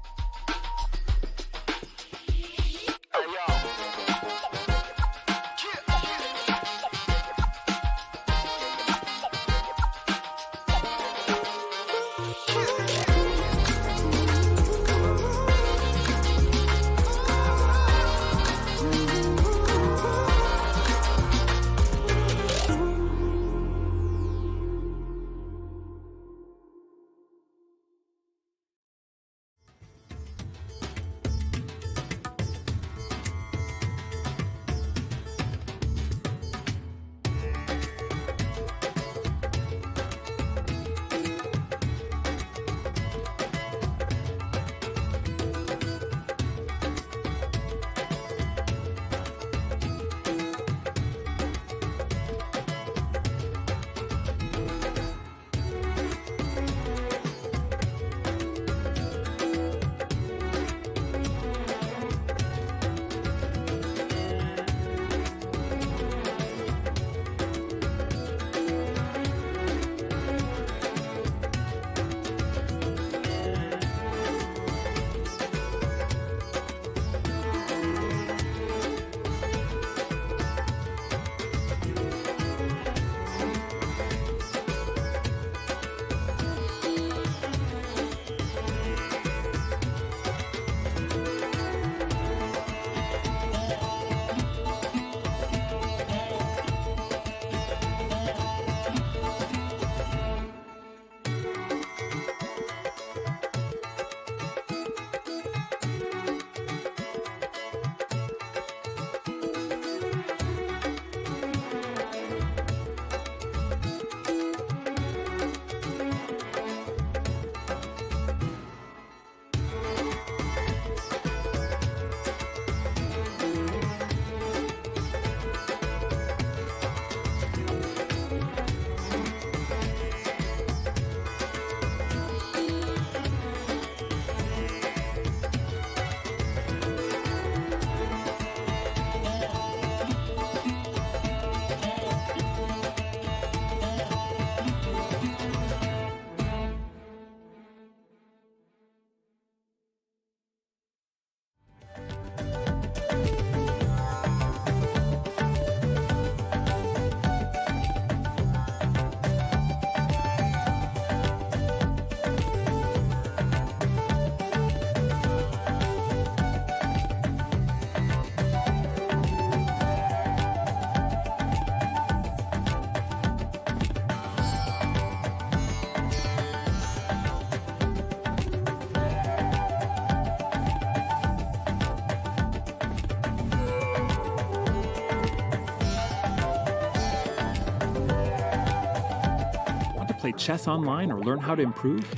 Play chess online or learn how to improve?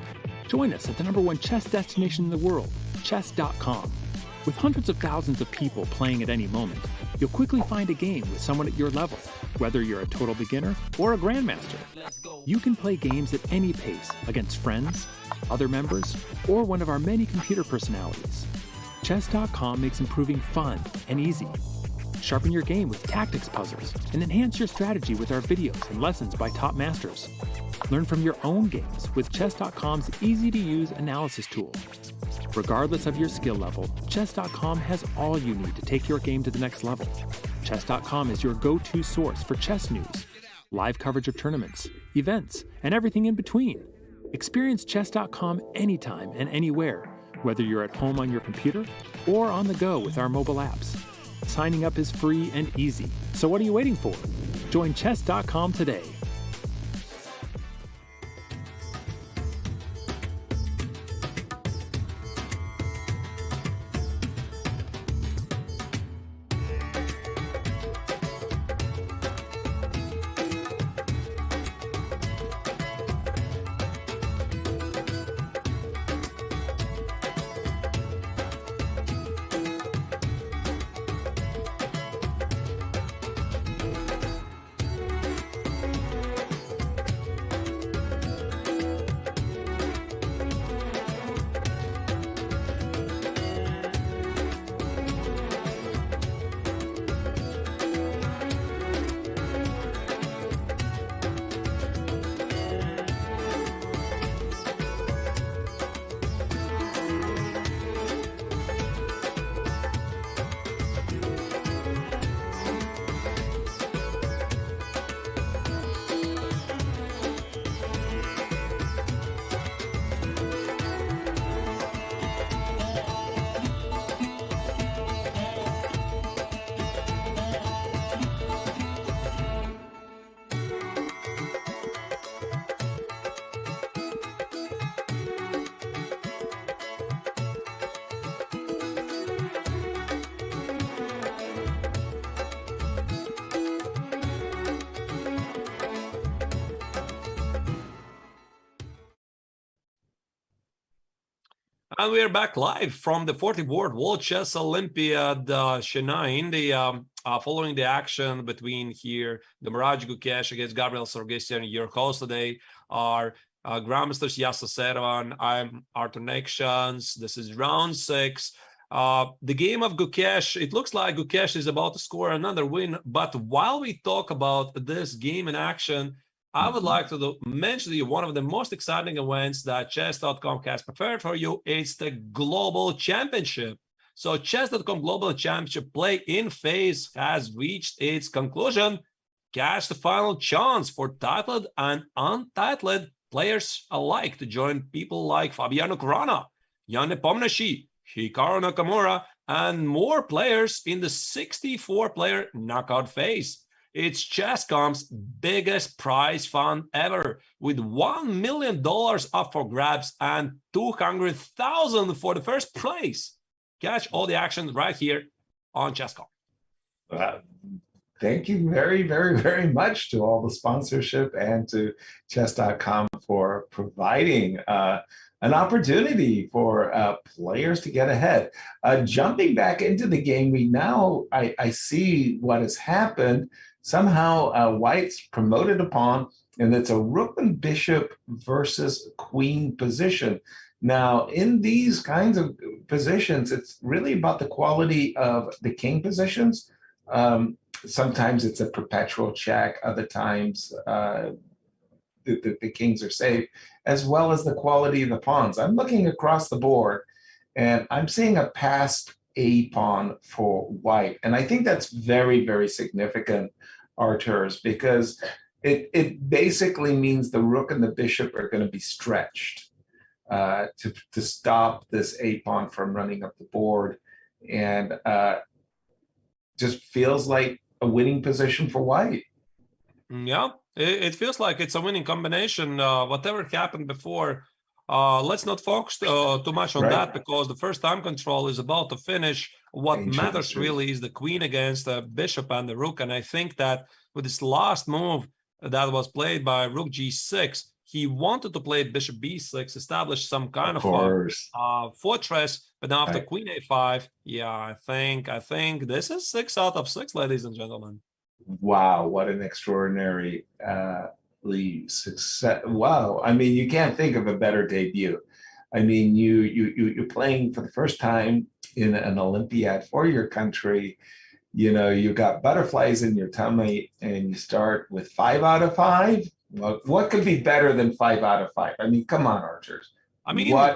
Join us at the #1 chess destination in the world, chess.com. With hundreds of thousands of people playing at any moment, You'll quickly find a game with someone at your level, whether you're a total beginner or a grandmaster. You can play games at any pace against friends, other members, or one of our many computer personalities. Chess.com makes improving fun and easy. Sharpen your game with tactics puzzles and enhance your strategy with our videos and lessons by top masters. Learn from your own games with Chess.com's easy-to-use analysis tool. Regardless of your skill level, Chess.com has all you need to take your game to the next level. Chess.com is your go-to source for chess news, live coverage of tournaments, events, and everything in between. Experience Chess.com anytime and anywhere, whether you're at home on your computer or on the go with our mobile apps. Signing up is free and easy, so what are you waiting for? Join Chess.com today. And we are back live from the 44th World Chess Olympiad Chennai, following the action between here, the Mirage Gukesh against Gabriel Sargsyan. Your host today are Grandmasters Yasa Servan. I'm Arthur Nekshans. This is round 6. The game of Gukesh, it looks like Gukesh is about to score another win. But while we talk about this game in action, I would like to mention to you one of the most exciting events that Chess.com has prepared for you. It's the Global Championship. So Chess.com Global Championship play-in phase has reached its conclusion. Catch the final chance for titled and untitled players alike to join people like Fabiano Caruana, Jan Nepomniachtchi, Hikaru Nakamura, and more players in the 64-player knockout phase. It's Chess.com's biggest prize fund ever, with $1 million up for grabs and $200,000 for the first place. Catch all the action right here on Chess.com. Thank you very, very, very much to all the sponsorship and to Chess.com for providing an opportunity for players to get ahead. Jumping back into the game, I see what has happened. Somehow White's promoted a pawn, and it's a rook and bishop versus queen position. Now, in these kinds of positions, it's really about the quality of the king positions. Sometimes it's a perpetual check, other times the kings are safe, as well as the quality of the pawns. I'm looking across the board, and I'm seeing a passed a pawn for White. And I think that's very, very significant, Arturs, because it basically means the rook and the bishop are going to be stretched to stop this a pawn from running up the board. And just feels like a winning position for White. Yeah, it feels like it's a winning combination. Whatever happened before, let's not focus too much on that, because the first time control is about to finish. What matters really is the queen against the bishop and the rook. And I think that with this last move that was played by rook g6, he wanted to play bishop b6, establish some kind of course. fortress, but now after Right. queen a5, yeah, I think this is 6 out of 6, ladies and gentlemen. Wow, what an extraordinary success. Wow. I mean, you can't think of a better debut. I mean, you're playing for the first time in an Olympiad for your country. You know, you got butterflies in your tummy and you start with 5 out of 5. Well, what could be better than 5 out of 5? I mean, come on, archers. I mean, what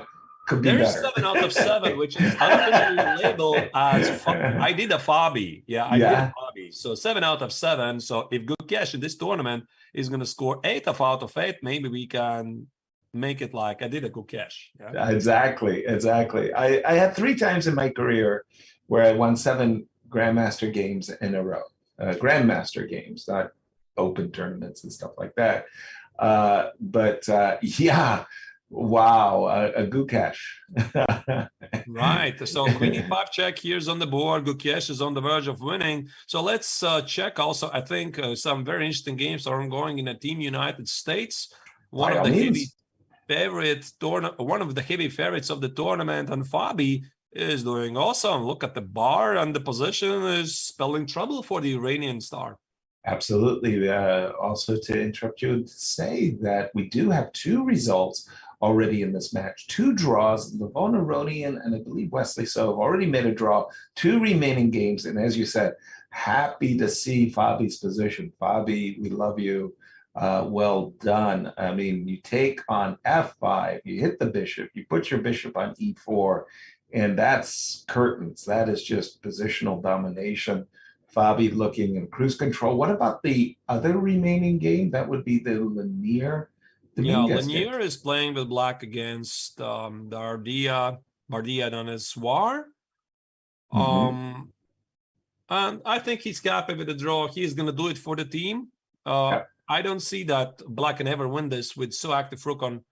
could be there's better? 7 out of 7, which is unofficially labeled as I did a Fabi. Yeah, I did a Fabi. So 7 out of 7. So if Gukesh in this tournament is going to score 8 out of 8, maybe we can make it like I did a Gukesh. Yeah? Exactly. I had 3 times in my career where I won 7 Grandmaster games in a row. Grandmaster games, not open tournaments and stuff like that. Yeah. Wow, a Gukesh. Right. So queen e5 check here's on the board. Gukesh is on the verge of winning. So let's check also. I think some very interesting games are ongoing in the Team United States. One of the heavy favorites of the tournament, and Fabi is doing awesome. Look at the bar, and the position is spelling trouble for the Iranian star. Absolutely. Also to interrupt you to say that we do have 2 results already in this match. 2 draws. Levon Aronian and I believe Wesley So have already made a draw. 2 remaining games. And as you said, happy to see Fabi's position. Fabi, we love you. Well done. I mean, you take on f5, you hit the bishop, you put your bishop on e4, and that's curtains. That is just positional domination. Fabi looking in cruise control. What about the other remaining game? That would be the Lanier. Yeah, Lanier is playing with black against the Bardia on his war. And I think he's happy with the draw. He's going to do it for the team. I don't see that black can ever win this with so active rook on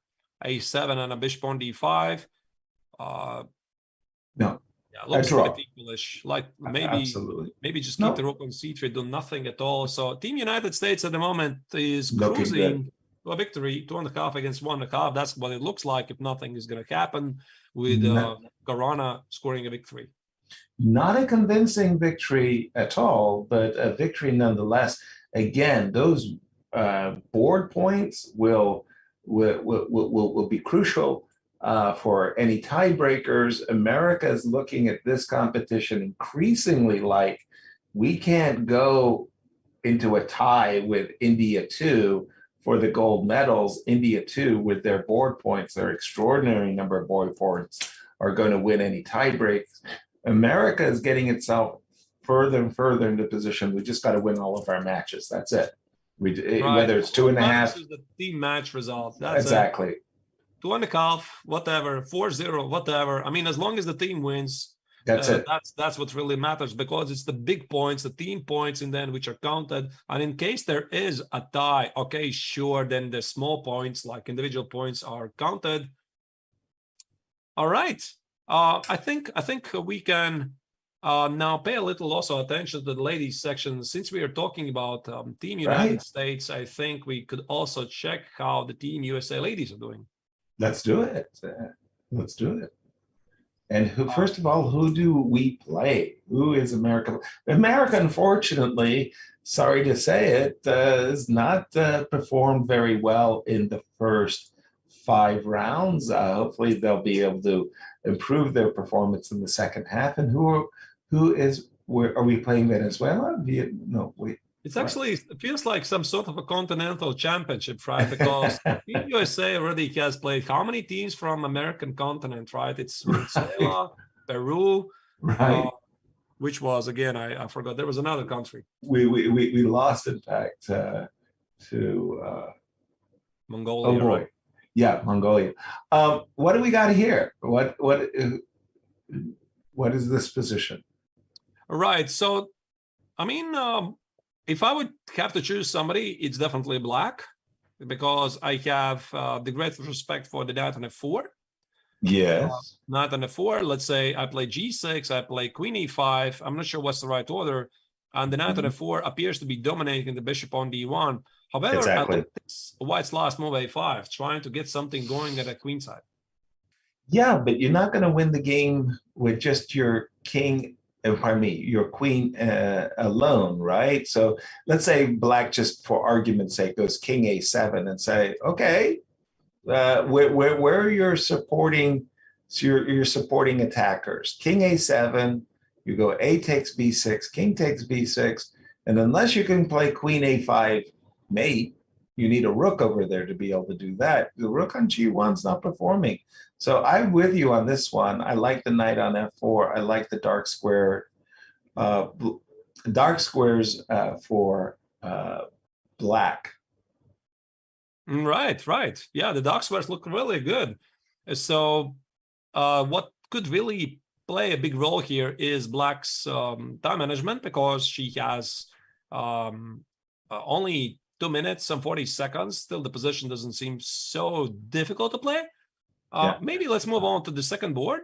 a7 and a bishop on d5. No. Yeah, looks like a English. Like maybe just keep the rook on c3, do nothing at all. So Team United States at the moment is cruising to a victory, 2.5 against 1.5. That's what it looks like if nothing is going to happen with Garana scoring a victory. Not a convincing victory at all, but a victory nonetheless. Again, those board points will be crucial for any tiebreakers. America is looking at this competition increasingly like we can't go into a tie with India 2 for the gold medals. India 2 with their board points, their extraordinary number of board points, are going to win any tiebreaks. America is getting itself further and further into position. We just got to win all of our matches. That's it. Whether it's 2.5. This is the team match result. That's exactly. It. 2.5, whatever, 4-0, whatever. I mean, as long as the team wins, that's it. That's what really matters, because it's the big points, the team points, and then which are counted. And in case there is a tie, okay, sure, then the small points, like individual points, are counted. All right. I think we can now pay a little also attention to the ladies section. Since we are talking about Team United States, I think we could also check how the Team USA ladies are doing. Let's do it. Let's do it. And first of all, who do we play? Who is America? America, unfortunately, sorry to say it, has not performed very well in the first 5 rounds. Hopefully they'll be able to improve their performance in the second half. And where are we playing? Venezuela? No, wait. It's actually, it feels like some sort of a continental championship, right? Because Team USA already has played how many teams from American continent, right? It's Venezuela, Peru, right? Which was, again, I forgot. There was another country. We lost, in fact, to Mongolia. Oh boy, right? Yeah, Mongolia. What do we got here? What is this position? Right. So, I mean, if I would have to choose somebody, it's definitely black, because I have the greatest respect for the knight on f4. Yes. Knight on f4. Let's say I play g6, I play queen e5. I'm not sure what's the right order. and the knight on f4 appears to be dominating the bishop on d1. However, Exactly. White's last move a5, trying to get something going at a queen side. Yeah, but you're not going to win the game with just your king, your queen alone, right? So let's say black, just for argument's sake, goes king a7 and say, okay, where are your supporting, so you're supporting attackers? King a7, you go a takes b6, king takes b6, and unless you can play queen a5 mate, you need a rook over there to be able to do that. The rook on g1's not performing. So I'm with you on this one. I like the knight on f4. I like the dark square, dark squares for black. Right. Yeah, the dark squares look really good. So what could really play a big role here is black's time management, because she has only 2 minutes and 40 seconds. Still, the position doesn't seem so difficult to play. Maybe let's move on to the second board.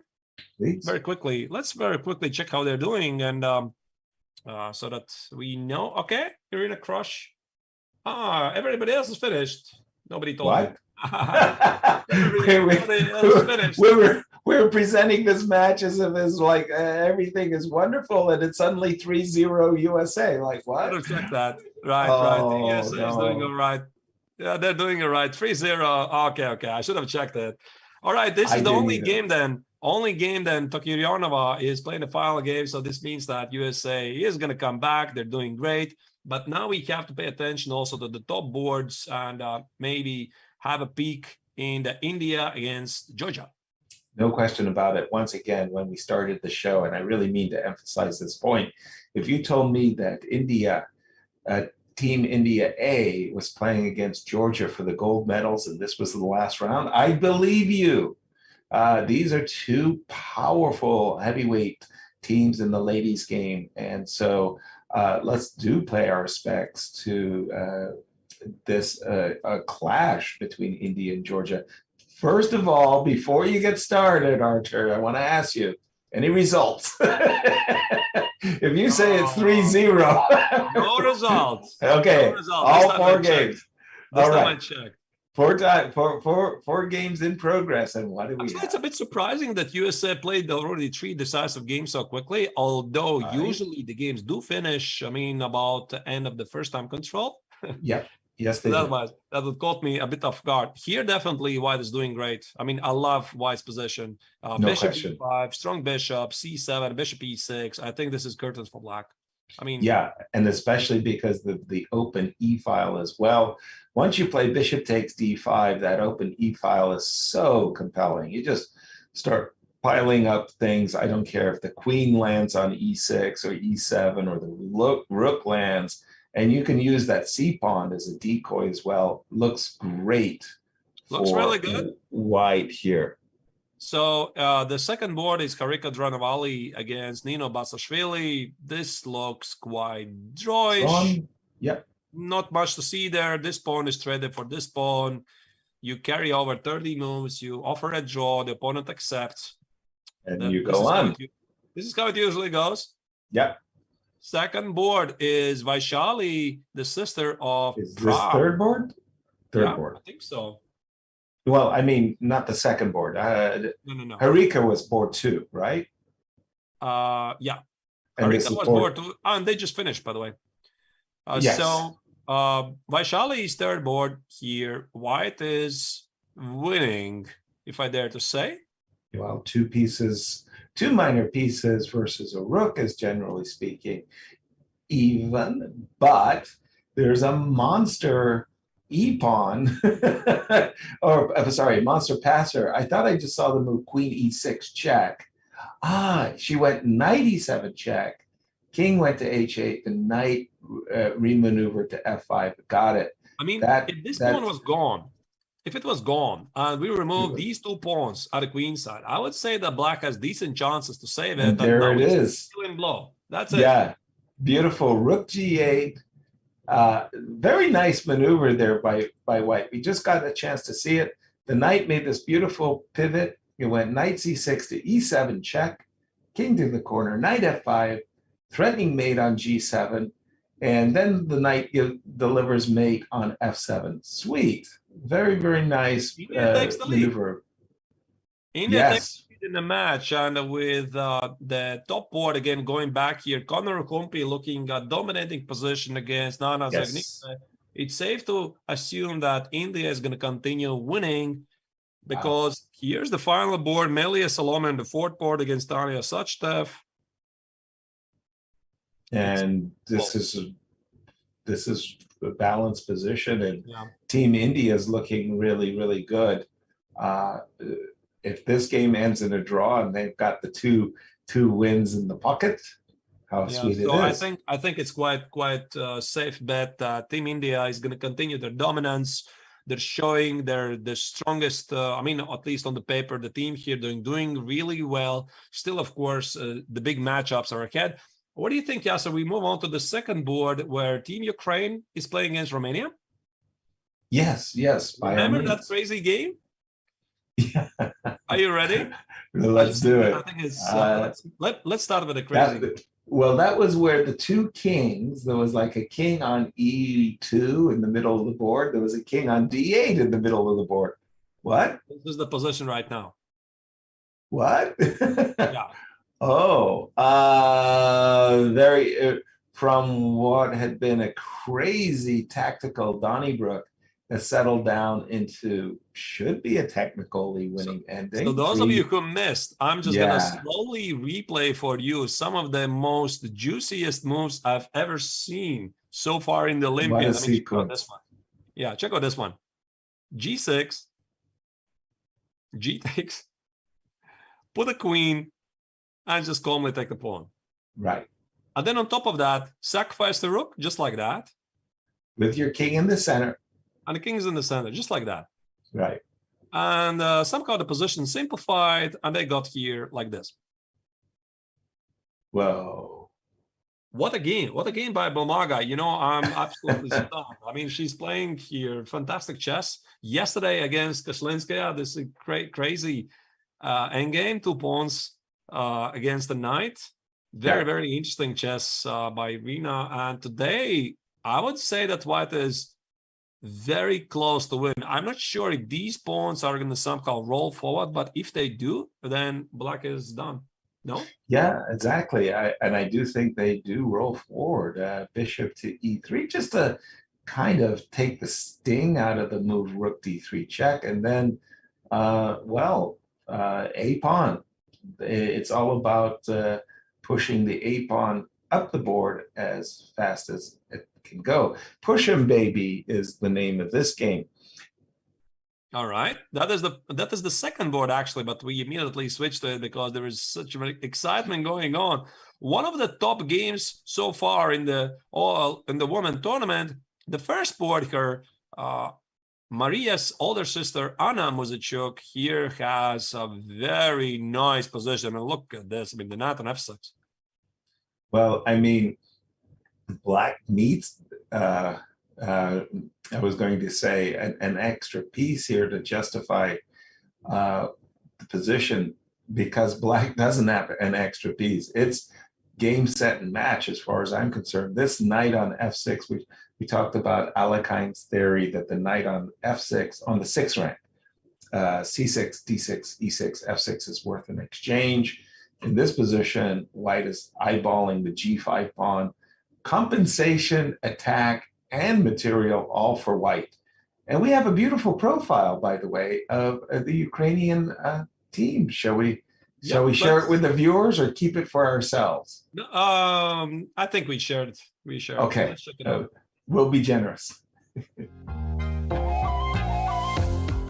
Please. Very quickly. Let's very quickly check how they're doing, and so that we know. Okay, you're in a crush. Everybody else is finished. Nobody told What? me. We're presenting this match as if it's like everything is wonderful, and it's suddenly 3-0 USA. Like what? Better check that. Right. The USA is doing all right. Yeah, they're doing all right. 3-0. Okay. I should have checked it. All right, this is the only game then. Tokirionova is playing the final game, so this means that USA is going to come back. They're doing great, but now we have to pay attention also to the top boards and maybe have a peek in the India against Georgia. No question about it. Once again, when we started the show, and I really mean to emphasize this point, if you told me that India, Team India A was playing against Georgia for the gold medals and this was the last round, I believe you. These are two powerful heavyweight teams in the ladies' game. And so let's do pay our respects to this clash between India and Georgia. First of all, before you get started, Artur, I want to ask you, any results? If you say it's 3-0. No results. Okay, no results. all 4 games. All right. Check. 4 games in progress. And what do we have? It's a bit surprising that USA played already 3 decisive games so quickly, although usually the games do finish, about the end of the first time control. Yep. Yes, they that would caught me a bit off guard. Here, definitely, White is doing great. I love White's position. No bishop question. e5, strong bishop, c7, bishop e6. I think this is curtains for black. Yeah, and especially because the open e file as well. Once you play bishop takes d5, that open e file is so compelling. You just start piling up things. I don't care if the queen lands on e6 or e7 or the rook lands. And you can use that C pawn as a decoy as well. Looks great. Looks really good. White here. So the second board is Harika Dranovali against Nino Basashvili. This looks quite drawish. Yep. Not much to see there. This pawn is traded for this pawn. You carry over 30 moves. You offer a draw. The opponent accepts. And you go on. This is how it usually goes. Yep. Second board is Vaishali, the sister of Is this third board? Third board. I think so. Well, not the second board. No. Harika was board 2, right? Yeah. And Harika was board 2. And they just finished, by the way. Yes. So Vaishali is third board here. White is winning, if I dare to say. Well, 2 minor pieces versus a rook is generally speaking even, but there's a monster e-pawn, monster passer. I thought I just saw the move queen e6 check. She went knight e7 check. King went to h8, the knight remaneuvered to f5. Got it. If this pawn was gone, if it was gone and we remove these 2 pawns at the queen side, I would say that black has decent chances to save it. And there it is. Still in blow. That's it. Yeah. Beautiful. Rook g8. Very nice maneuver there by White. We just got a chance to see it. The knight made this beautiful pivot. It went knight c6 to e7 check. King to the corner. Knight f5. threatening mate on G7, and then the knight delivers mate on F7. Sweet. Very, very nice India takes the lead. maneuver. India takes the lead in the match, and with the top board again going back here, Connor Humpy looking at dominating position against Nana Zagnita. It's safe to assume that India is going to continue winning, because here's the final board. Melia Salome on the fourth board against Tanya Sachdev. And this is a balanced position, and Team India is looking really, really good. If this game ends in a draw and they've got the two wins in the pocket, how sweet it is. I think it's quite safe bet that Team India is going to continue their dominance. They're showing they're the strongest. At least on the paper, the team here doing really well. Still, of course, the big matchups are ahead. What do you think, Yasser? We move on to the second board where Team Ukraine is playing against Romania. Yes. Remember that crazy game? Yeah. Are you ready? Let's do it. I think it's let's start with the crazy. That was where the two kings, there was like a king on E2 in the middle of the board. There was a king on D8 in the middle of the board. What? This is the position right now. What? Yeah. From what had been a crazy tactical Donnybrook has settled down into should be a technically winning ending. So those of you who missed, I'm just going to slowly replay for you some of the most juiciest moves I've ever seen so far in the Olympiad. Check out this one. Yeah, check out this one. G6, G takes, put a queen, and just calmly take the pawn. Right. And then on top of that, sacrifice the rook, just like that. With your king in the center. And the king is in the center, just like that. Right. And somehow the position simplified, and they got here like this. Whoa. What a game. What a game by Bomaga. I'm absolutely stunned. She's playing here fantastic chess. Yesterday against Kashlinskaya, this is crazy endgame, 2 pawns against the knight. Very interesting chess by Irina. And today, I would say that white is very close to win. I'm not sure if these pawns are going to somehow roll forward, but if they do, then black is done. No? Yeah, exactly. I do think they do roll forward. Bishop to E3, just to kind of take the sting out of the move rook D3 check. And then, A pawn. It's all about pushing the A pawn up the board as fast as it can go. Push 'em, baby, is the name of this game. All right, that is the second board actually, but we immediately switched to it because there is such excitement going on. One of the top games so far in the women tournament. The first board, Maria's older sister Anna Muzichuk here has a very nice position, and look at this. The knight on F6. Well, black needs, I was going to say, an extra piece here to justify the position, because black doesn't have an extra piece. It's game, set, and match as far as I'm concerned. This knight on F6, we talked about Alekhine's theory that the knight on F6, on the 6th rank, C6, D6, E6, F6 is worth an exchange. In this position, white is eyeballing the G5 pawn. Compensation, attack, and material all for white. And we have a beautiful profile, by the way, of the Ukrainian team. Shall we share it with the viewers or keep it for ourselves? I think we shared it. Okay. Let's check it out. We'll be generous.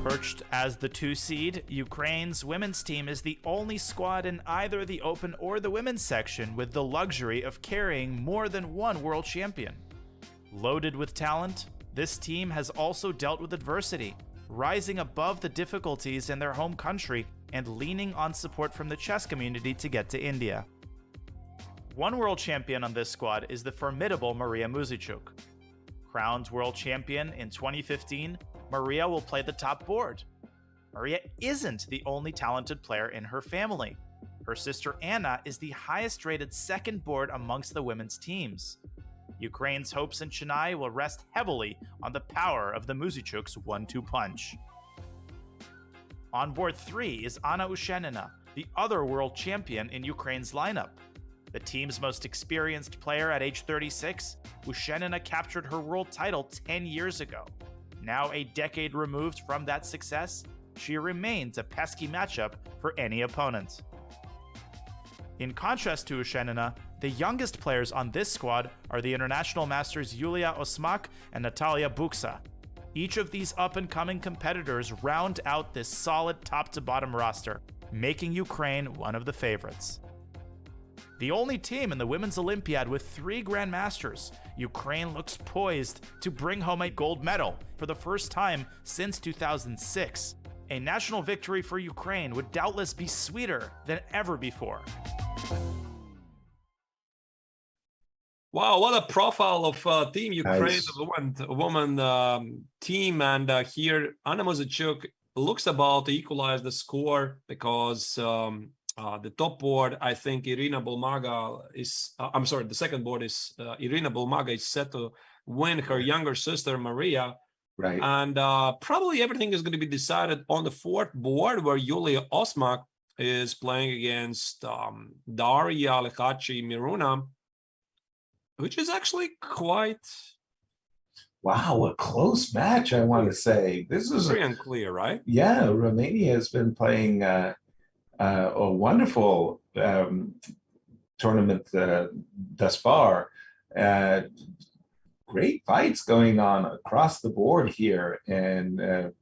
Perched as the 2 seed, Ukraine's women's team is the only squad in either the open or the women's section with the luxury of carrying more than one world champion. Loaded with talent, this team has also dealt with adversity, rising above the difficulties in their home country and leaning on support from the chess community to get to India. One world champion on this squad is the formidable Maria Muzichuk. Crowned world champion in 2015, Maria will play the top board. Maria isn't the only talented player in her family. Her Her sister Anna is the highest rated second board amongst the women's teams. Ukraine's hopes in Chennai will rest heavily on the power of the Muzychuk's 1-2 punch. On board 3 is Anna Ushenina, the other world champion in Ukraine's lineup. The team's most experienced player at age 36, Ushenina captured her world title 10 years ago. Now a decade removed from that success, she remains a pesky matchup for any opponent. In contrast to Ushenina, the youngest players on this squad are the international masters Yulia Osmak and Natalia Buksa. Each of these up-and-coming competitors round out this solid top-to-bottom roster, making Ukraine one of the favorites. The only team in the Women's Olympiad with 3 Grandmasters, Ukraine looks poised to bring home a gold medal for the first time since 2006. A national victory for Ukraine would doubtless be sweeter than ever before. Wow, what a profile of Team Ukraine, Nice. the woman team. And here, Anna Muzychuk looks about to equalize the score because the top board, I think Irina Bulmaga is, the second board is Irina Bulmaga is set to win her younger sister, Maria. Right. And probably everything is going to be decided on the fourth board where Yulia Osmak is playing against Daria Lechachi Miruna, which is actually quite Wow, a close match, I want to say. This is very unclear, right? Yeah, Romania has been playing a wonderful tournament thus far. Great fights going on across the board here, and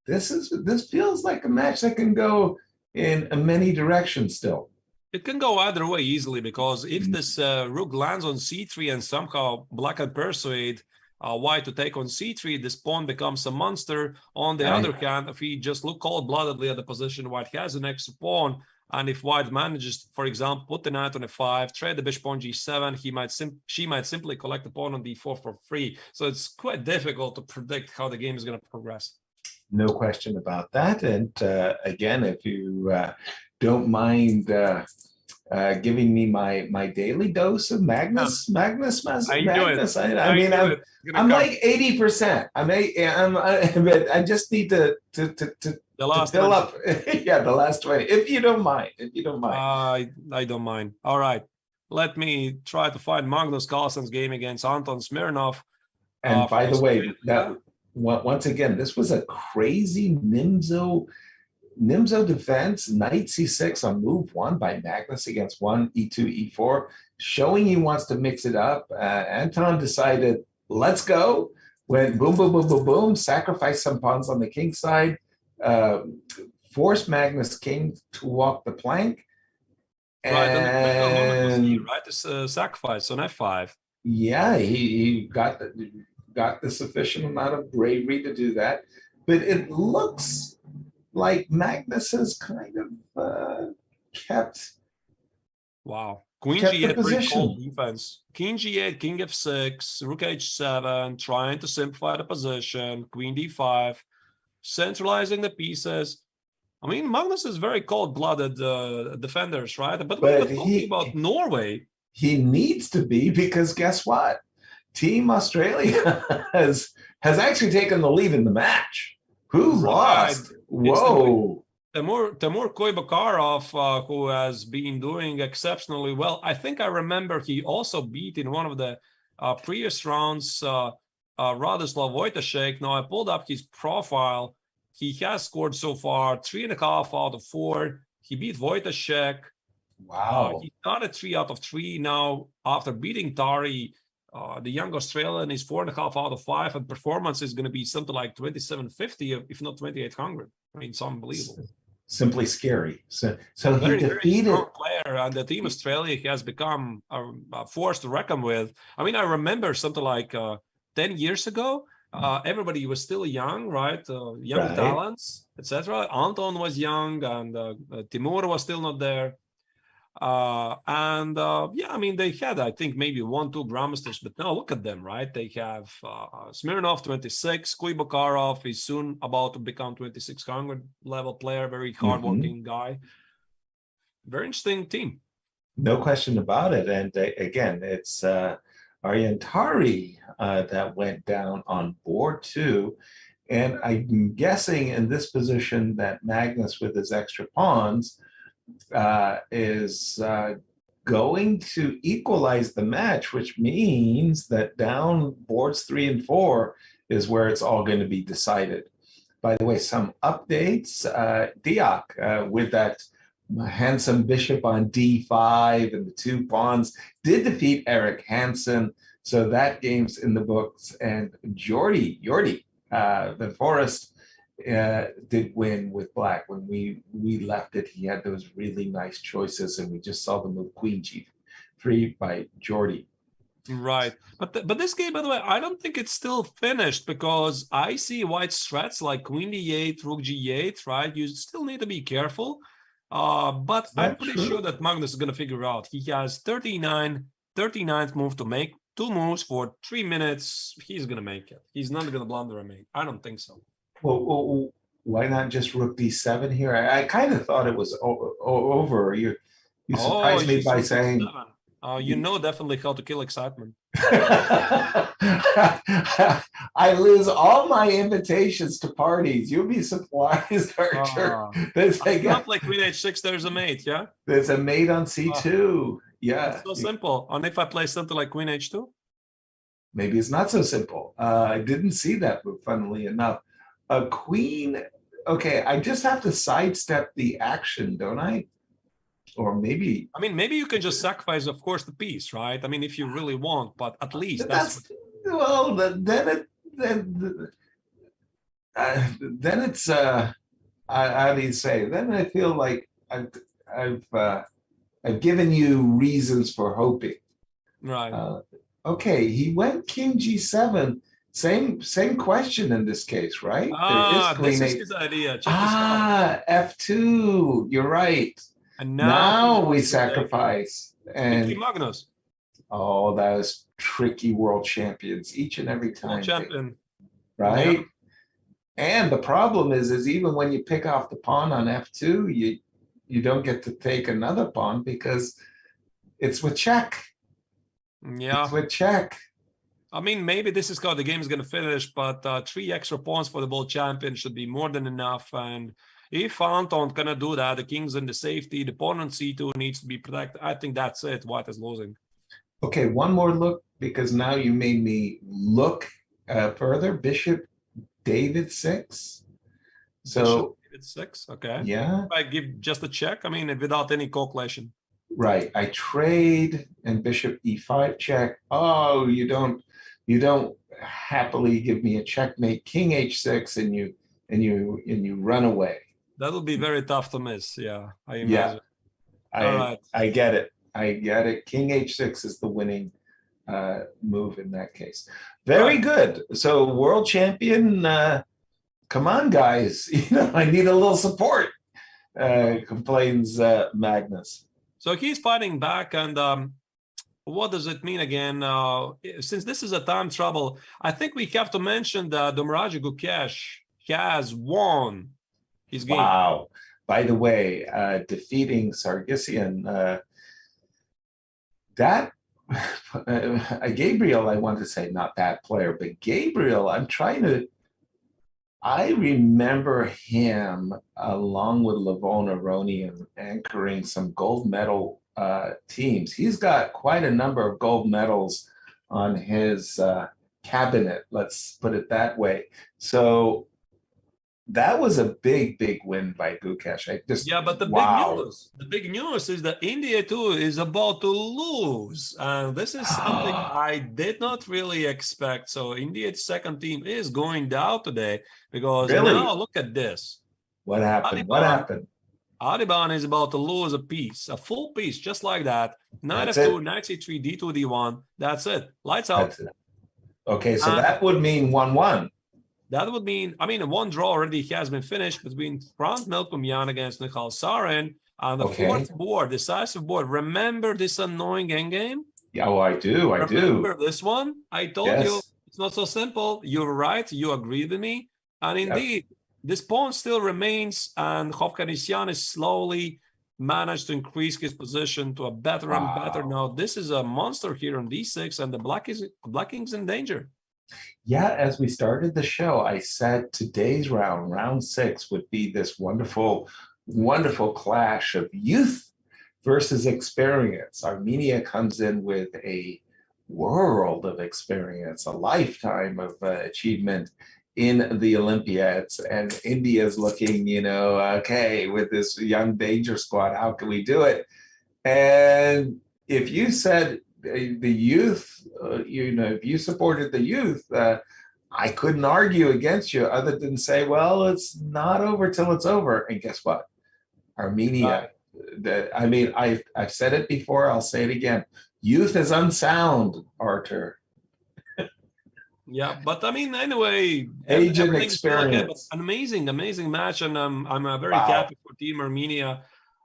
this feels like a match that can go in many directions still. It can go either way easily, because if this rook lands on c3 and somehow black can persuade white to take on c3, this pawn becomes a monster. On the other hand, if he just look cold-bloodedly at the position white has an extra pawn, and if white manages, for example, put the knight on f5, trade the bishop on g7, she might simply collect the pawn on d4 for free. So it's quite difficult to predict how the game is going to progress. No question about that. And again, if you don't mind giving me my daily dose of Magnus. I'm like 80%. But I just need to fill up. Yeah, the last 20. If you don't mind. I don't mind. All right. Let me try to find Magnus Carlsen's game against Anton Smirnov. And by the way, once again, this was a crazy Nimzo defense, knight c6 on move 1 by Magnus against 1, e2, e4, showing he wants to mix it up. Anton decided, let's go. Went boom, boom, boom, boom, boom, sacrificed some pawns on the king side, forced Magnus king to walk the plank. And This sacrifice on f5. Yeah, he got the sufficient amount of bravery to do that. But it looks like Magnus has kind of kept. Wow. Queen kept g8, the pretty position. cold defense. King g8, king f6, rook h7, trying to simplify the position, queen d5, centralizing the pieces. I mean, Magnus is very cold-blooded defenders, right? But we're talking about Norway. He needs to be, because guess what? Team Australia has actually taken the lead in the match. Who lost? Whoa. Timur Koibakarov, who has been doing exceptionally well. I think I remember he also beat in one of the previous rounds Radoslav Wojtaszek. Now I pulled up his profile. He has scored so far 3.5 out of 4. He beat Wojtaszek. Wow. He's not a 3 out of 3 now after beating Tari. The young Australian is 4.5 out of 5, and performance is going to be something like 2750, if not 2800. I mean, it's unbelievable. Simply scary. So very, he defeated. Very strong player, and the Team Australia has become a force to reckon with. I mean, I remember something like 10 years ago, everybody was still young, right? Young talents, etc. Anton was young, and Timur was still not there. Yeah, I mean, they had, I think, maybe 1-2 grandmasters, but now look at them, right? They have Smirnov 26, Koibakarov is soon about to become 2600 level player, very hardworking guy. Very interesting team. No question about it. And again, it's Ariantari that went down on board 2. And I'm guessing in this position that Magnus, with his extra pawns, is going to equalize the match, which means that down boards 3 and 4 is where it's all going to be decided. By the way, some updates. Diak with that handsome bishop on d5 and the 2 pawns did defeat Eric Hansen. So that game's in the books. And Jordi, the Forest, did win with black. When we left it, he had those really nice choices, and we just saw the move Queen G3 by Jordi. Right, but this game, by the way, I don't think it's still finished, because I see White's threats like Queen D8, Rook G8, right? You still need to be careful. But I'm pretty sure that Magnus is going to figure out. He has 39th move to make 2 moves for 3 minutes. He's going to make it. He's not going to blunder a mate. I don't think so. Well, why not just Rook D7 here? I kind of thought it was over. You surprised me by saying... you know definitely how to kill excitement. I lose all my invitations to parties. You'll be surprised, Archer. Not like Queen H6, there's a mate, yeah? There's a mate on C2. Yeah. It's so simple. And if I play something like Queen H2? Maybe it's not so simple. I didn't see that move, funnily enough. A queen, okay, I just have to sidestep the action, don't I? Or maybe... I mean, maybe you can just sacrifice, of course, the piece, right? I mean, if you really want, but at least well, then it's how do you say? Then I feel like I've given you reasons for hoping. Right. Okay, he went King G7. Same question in this case, right? This is his idea. F2. You're right. And now we sacrifice. And Magnus. Oh, that was tricky world champions each and every time. World champion. Right? Yeah. And the problem is even when you pick off the pawn on F2, you don't get to take another pawn because it's with check. Yeah. It's with check. I mean, maybe this is how the game is going to finish, but 3 extra pawns for the world champion should be more than enough. And if Anton cannot do that, the king's in the safety, the pawn on C2 needs to be protected. I think that's it. White is losing. Okay, one more look, because now you made me look further. Bishop David 6. So Bishop David 6, okay. Yeah. If I give just a check, I mean, without any calculation. Right. I trade and Bishop E5 check. Oh, you don't happily give me a checkmate. King H6 and you run away. That would be very tough to miss. Yeah, I imagine. Yeah, I get it. I get it. King H6 is the winning move in that case. Very good. So world champion, come on, guys. I need a little support, complains Magnus. So he's fighting back, and what does it mean again? Since this is a time trouble, I think we have to mention that Domraj Gukesh has won his game. Wow. By the way, defeating Sargsyan, that Gabriel, I want to say not that player, but Gabriel, I remember him along with Levon Aronian anchoring some gold medal teams. He's got quite a number of gold medals on his cabinet, let's put it that way. So that was a big win by Gukesh. But the big news is that India too is about to lose, and this is something I did not really expect. So India's second team is going down today because now look at this. What happened? What happened? Adiban is about to lose a piece, a full piece, just like that. Knight F2, Knight C3, D2, D1. That's it. Lights out. Okay, so that would mean 1-1. That would mean, one draw already has been finished between Franz Melkumyan against Michal Sarin on the fourth board, decisive board. Remember this annoying endgame? Yeah, I do. Remember this one? I told you it's not so simple. You're right. You agree with me. And indeed, this pawn still remains, and Hovhannisyan is slowly managed to increase his position to a better and better. Now, this is a monster here on D6, and the Black King's in danger. Yeah, as we started the show, I said today's round 6, would be this wonderful, wonderful clash of youth versus experience. Armenia comes in with a world of experience, a lifetime of achievement in the Olympiads, and India's looking, okay, with this young danger squad, how can we do it? And if you said the youth, if you supported the youth, I couldn't argue against you other than say, well, it's not over till it's over. And guess what? Armenia, I've said it before, I'll say it again. Youth is unsound, Artur. Yeah, but anyway, age and experience. An amazing match, and I'm very happy for Team Armenia,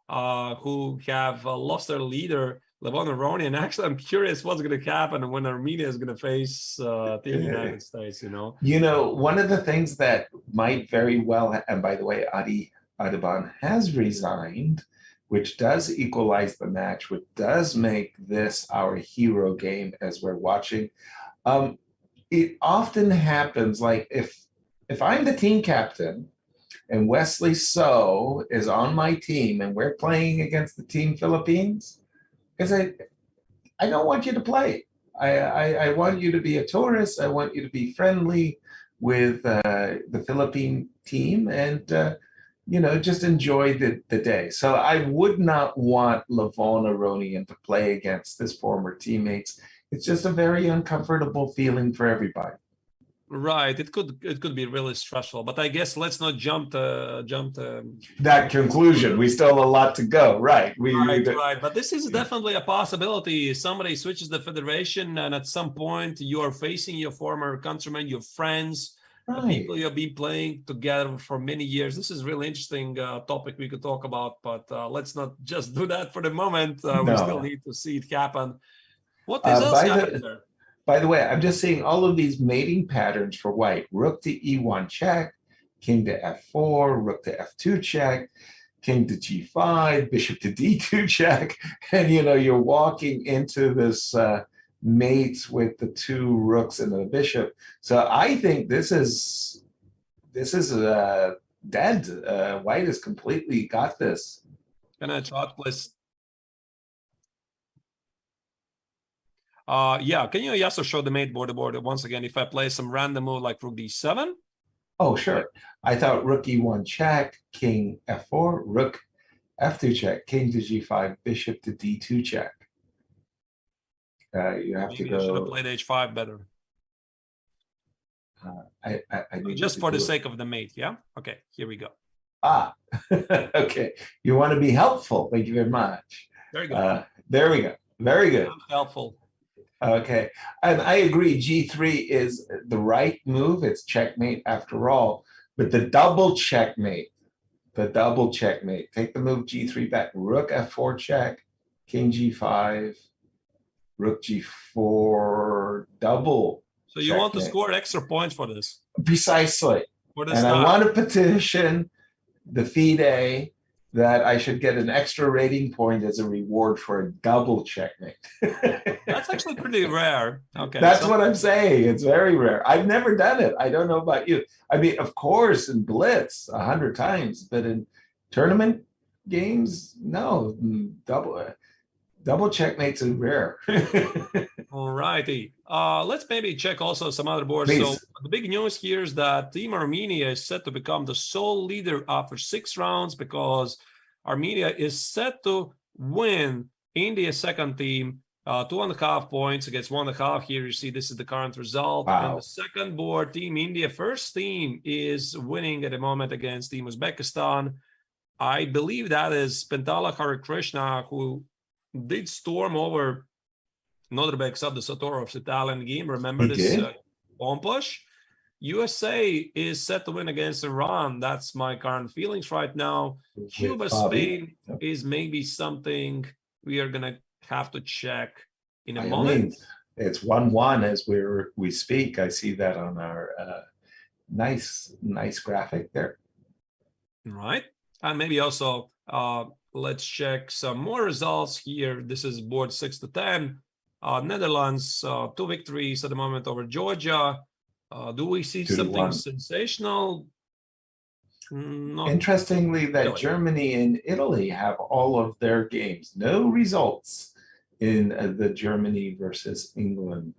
who have lost their leader, Levon Aroni. And actually, I'm curious what's going to happen when Armenia is going to face Team United States. One of the things that might very well, and by the way, Adi Adiban has resigned, which does equalize the match, which does make this our hero game as we're watching. It often happens, like if I'm the team captain and Wesley So is on my team and we're playing against the Team Philippines, because I don't want you to play. I want you to be a tourist. I want you to be friendly with the Philippine team and just enjoy the day. So I would not want Levon Aronian to play against his former teammates. It's just a very uncomfortable feeling for everybody. Right. It could be really stressful, but I guess let's not jump to that conclusion. We still have a lot to go. Right. Right. But this is definitely a possibility. Somebody switches the federation, and at some point you are facing your former countrymen, your friends, the people you've been playing together for many years. This is a really interesting topic we could talk about, but let's not just do that for the moment. We still need to see it happen. What is else happening there? By the way, I'm just seeing all of these mating patterns for white. Rook to E1 check, king to F4, rook to F2 check, king to G5, bishop to D2 check. And, you're walking into this mates with the 2 rooks and the bishop. So I think this is dead. White has completely got this. Can I try, please? Can you also show the mate board once again if I play some random move like rook d7? Oh, sure. I thought rook e1 check, king f4, rook f2 check, king to g5, bishop to d2 check. You have to go. I should have played h5 better. I just for the sake of the mate, yeah? Okay, here we go. Okay. You want to be helpful. Thank you very much. Very good. There we go. Very good. Helpful. Okay. And I agree, G3 is the right move. It's checkmate after all. But the double checkmate, take the move G3 back, rook F4 check, king G5, rook G4, double. So you want to score extra points for this? Precisely. And I want to petition the FIDE that I should get an extra rating point as a reward for a double checkmate. That's actually pretty rare. Okay. That's what I'm saying. It's very rare. I've never done it. I don't know about you. I mean, of course, in Blitz 100 times, but in tournament games, no. Double checkmates are rare. All righty. Let's maybe check also some other boards. Please. So the big news here is that Team Armenia is set to become the sole leader after 6 rounds because Armenia is set to win India's second team 2.5 points against 1.5. Here you see this is the current result. Wow. And the second board, Team India, first team is winning at the moment against Team Uzbekistan. I believe that is Pentala Harikrishna, who did storm over Norderbeck sub the Satorov's Italian game. Remember this bomb push? USA is set to win against Iran. That's my current feelings right now. Cuba, Spain is maybe something we are going to have to check in a moment. It's 1-1 as we speak. I see that on our nice graphic there. Right. And maybe also let's check some more results here. This is board 6-10. Netherlands, 2 victories at the moment over Georgia. Do we see 2-1. something sensational? Not Interestingly, that really. Germany and Italy have all of their games. No results in the Germany versus England.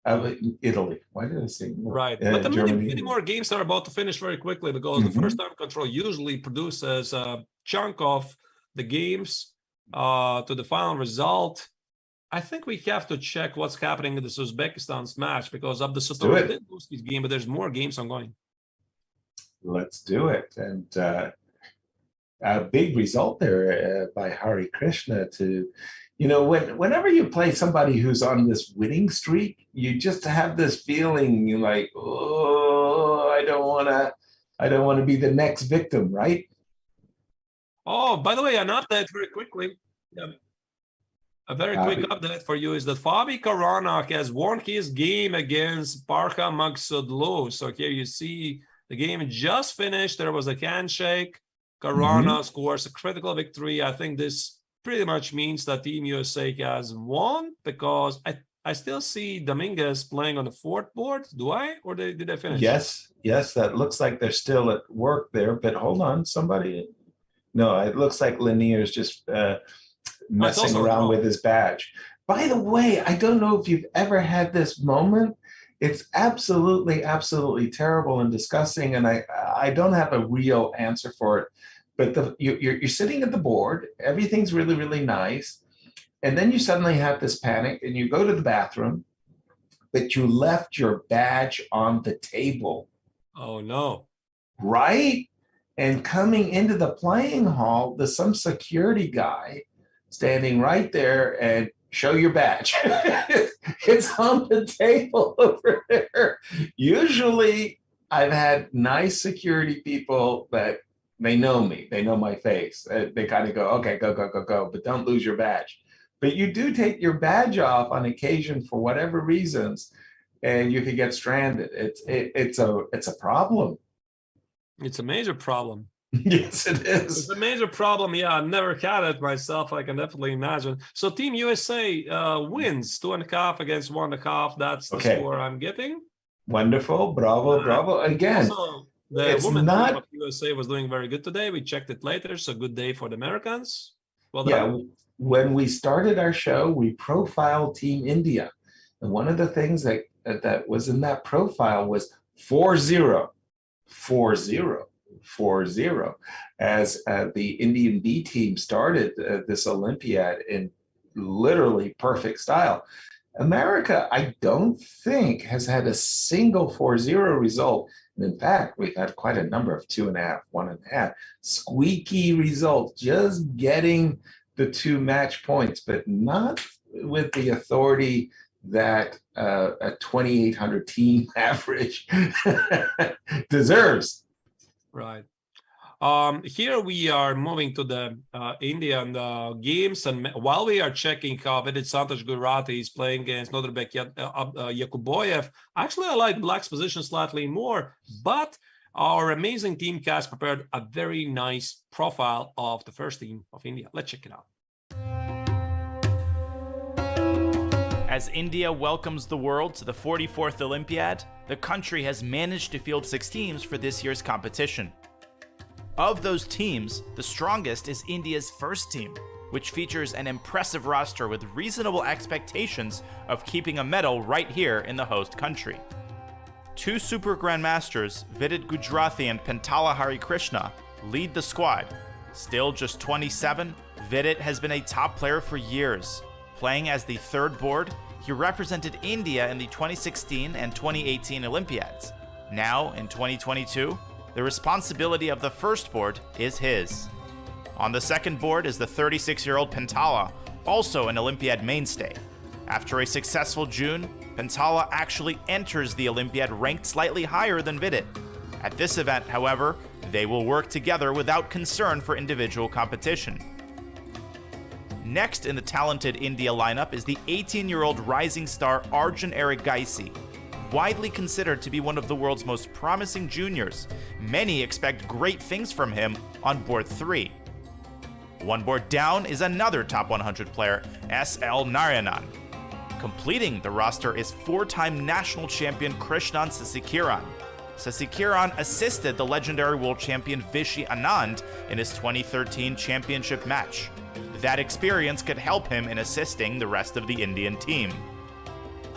Italy. Why did I say England? Right. But the Germany. many more games are about to finish very quickly because the first time control usually produces a chunk of the games to the final result. I think we have to check what's happening in this Uzbekistan's match because of the Satori did lose this game, but there's more games ongoing. Let's do it. And a big result there by Hari Krishna to, you know, whenever you play somebody who's on this winning streak, you just have this feeling you're like, oh, I don't want to be the next victim, right? Oh, by the way, an update very quickly. Yeah. A very quick update for you is that Fabi Karanak has won his game against Parha Magsudlu. So here you see the game just finished. There was a handshake. Karana scores a critical victory. I think this pretty much means that Team USA has won because I still see Dominguez playing on the fourth board. Do I? Or did I finish? Yes, that looks like they're still at work there. But hold on, somebody. No, it looks like Lanier's just messing around with his badge. By the way, I don't know if you've ever had this moment. It's absolutely, absolutely terrible and disgusting, and I don't have a real answer for it. But you're sitting at the board, everything's really, really nice, and then you suddenly have this panic, and you go to the bathroom, but you left your badge on the table. Oh no! Right? And coming into the playing hall, there's some security guy standing right there and show your badge. It's on the table over there. Usually I've had nice security people that they know me, they know my face. They kind of go, okay, go, but don't lose your badge. But you do take your badge off on occasion for whatever reasons, and you can get stranded. It's a problem. It's a major problem. Yes, it is. It's a major problem. Yeah, I've never had it myself. I can definitely imagine. So Team USA wins 2.5 against 1.5. That's the score I'm getting. Wonderful. Bravo. Again, also, the women's team of USA was doing very good today. We checked it later. So good day for the Americans. Well done. Yeah, when we started our show, we profiled Team India. And one of the things that was in that profile was 4-0. 4-0 as the Indian B team started this Olympiad in literally perfect style. America, I don't think, has had a single 4-0 result. And in fact, we've had quite a number of 2.5, 1.5 squeaky results, just getting the 2 match points, but not with the authority that a 2,800 team average deserves. Right. Here we are moving to the Indian games, and while we are checking how Vidit Santosh Gurati is playing against Nodrbek Yakuboyev, actually I like Black's position slightly more, but our amazing team cast prepared a very nice profile of the first team of India. Let's check it out. As India welcomes the world to the 44th Olympiad, the country has managed to field 6 teams for this year's competition. Of those teams, the strongest is India's first team, which features an impressive roster with reasonable expectations of keeping a medal right here in the host country. 2 Super Grandmasters, Vidit Gujrathi and Pentala Hari Krishna, lead the squad. Still just 27, Vidit has been a top player for years. Playing as the 3rd board, he represented India in the 2016 and 2018 Olympiads. Now, in 2022, the responsibility of the first board is his. On the second board is the 36-year-old Pentala, also an Olympiad mainstay. After a successful June, Pentala actually enters the Olympiad ranked slightly higher than Vidit. At this event, however, they will work together without concern for individual competition. Next in the talented India lineup is the 18-year-old rising star Arjun Erigaisi. Widely considered to be one of the world's most promising juniors, many expect great things from him on board 3. One board down is another top 100 player, S.L. Narayanan. Completing the roster is four-time national champion Krishnan Sasikiran. Sasikiran assisted the legendary world champion Vishy Anand in his 2013 championship match. That experience could help him in assisting the rest of the Indian team.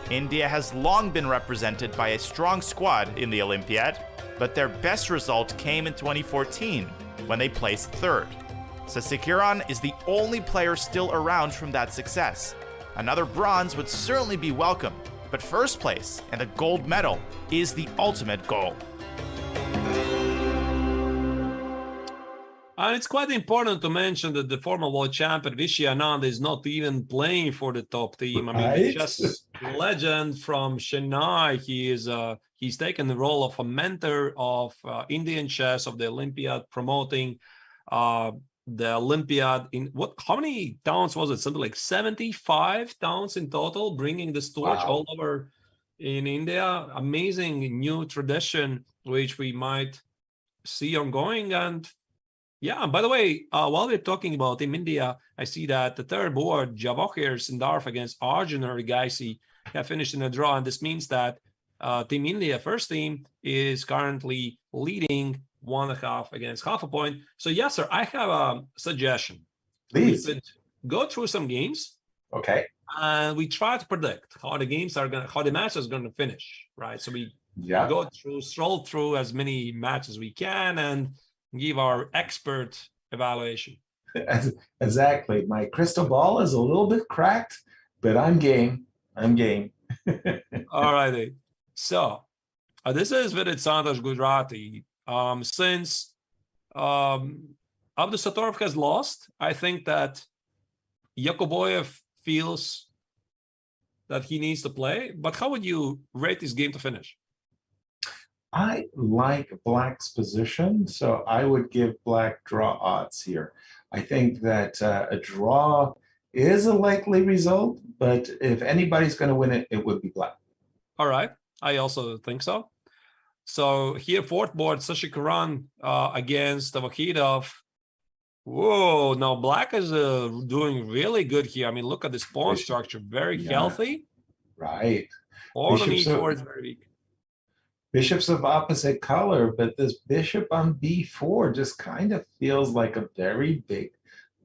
India has long been represented by a strong squad in the Olympiad, but their best result came in 2014 when they placed third. Sasikiran is the only player still around from that success. Another bronze would certainly be welcome, but first place and a gold medal is the ultimate goal. And it's quite important to mention that the former world champion Vishy Anand is not even playing for the top team. I mean, the chess legend from Chennai, he's taken the role of a mentor of Indian chess, of the Olympiad, promoting the Olympiad in how many towns was it? Something like 75 towns in total, bringing this torch all over in India. Amazing new tradition, which we might see ongoing. And yeah, by the way, while we're talking about Team India, I see that the third board, Javohir Sindarf against Arjun Rigaisi, have finished in a draw. And this means that Team India, first team, is currently leading 1.5 against half a point. So yes, sir, I have a suggestion. Please. We could go through some games. Okay. And we try to predict how the match is gonna finish, right? So we stroll through as many matches as we can and give our expert evaluation. Exactly. My crystal ball is a little bit cracked, but I'm game. All righty. So this is Vidit Santosh Gujarati. Since Abdusatorov has lost, I think that Yakoboyev feels that he needs to play. But how would you rate this game to finish? I like Black's position, so I would give Black draw odds here. I think that a draw is a likely result, but if anybody's going to win it, it would be Black. All right. I also think so. So here, fourth board, Sasikiran against Vahidov. Whoa, now Black is doing really good here. I mean, look at this pawn structure, very healthy. Right. Pawn on e4 is very weak. Bishops of opposite color, but this bishop on b4 just kind of feels like a very big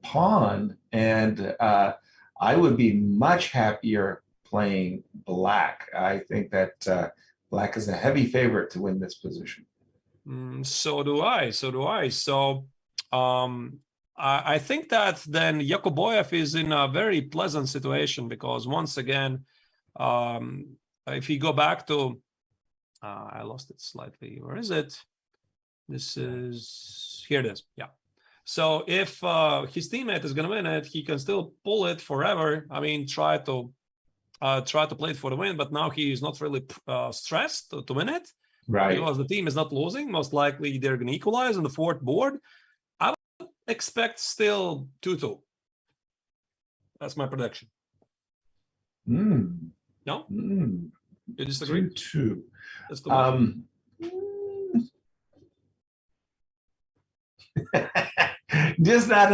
pawn. And I would be much happier playing Black. I think that Black is a heavy favorite to win this position. So do I. So I think that then Yakoboyev is in a very pleasant situation because once again, if you go back to, I lost it slightly. Where is it? This is, here it is. Yeah. So if his teammate is going to win it, he can still pull it forever. I mean, try to play it for the win, but now he is not really stressed to win it. Right. Because the team is not losing. Most likely they're going to equalize on the fourth board. I would expect still 2-2. That's my prediction. No? You disagree? 2-2. Let's go. Just not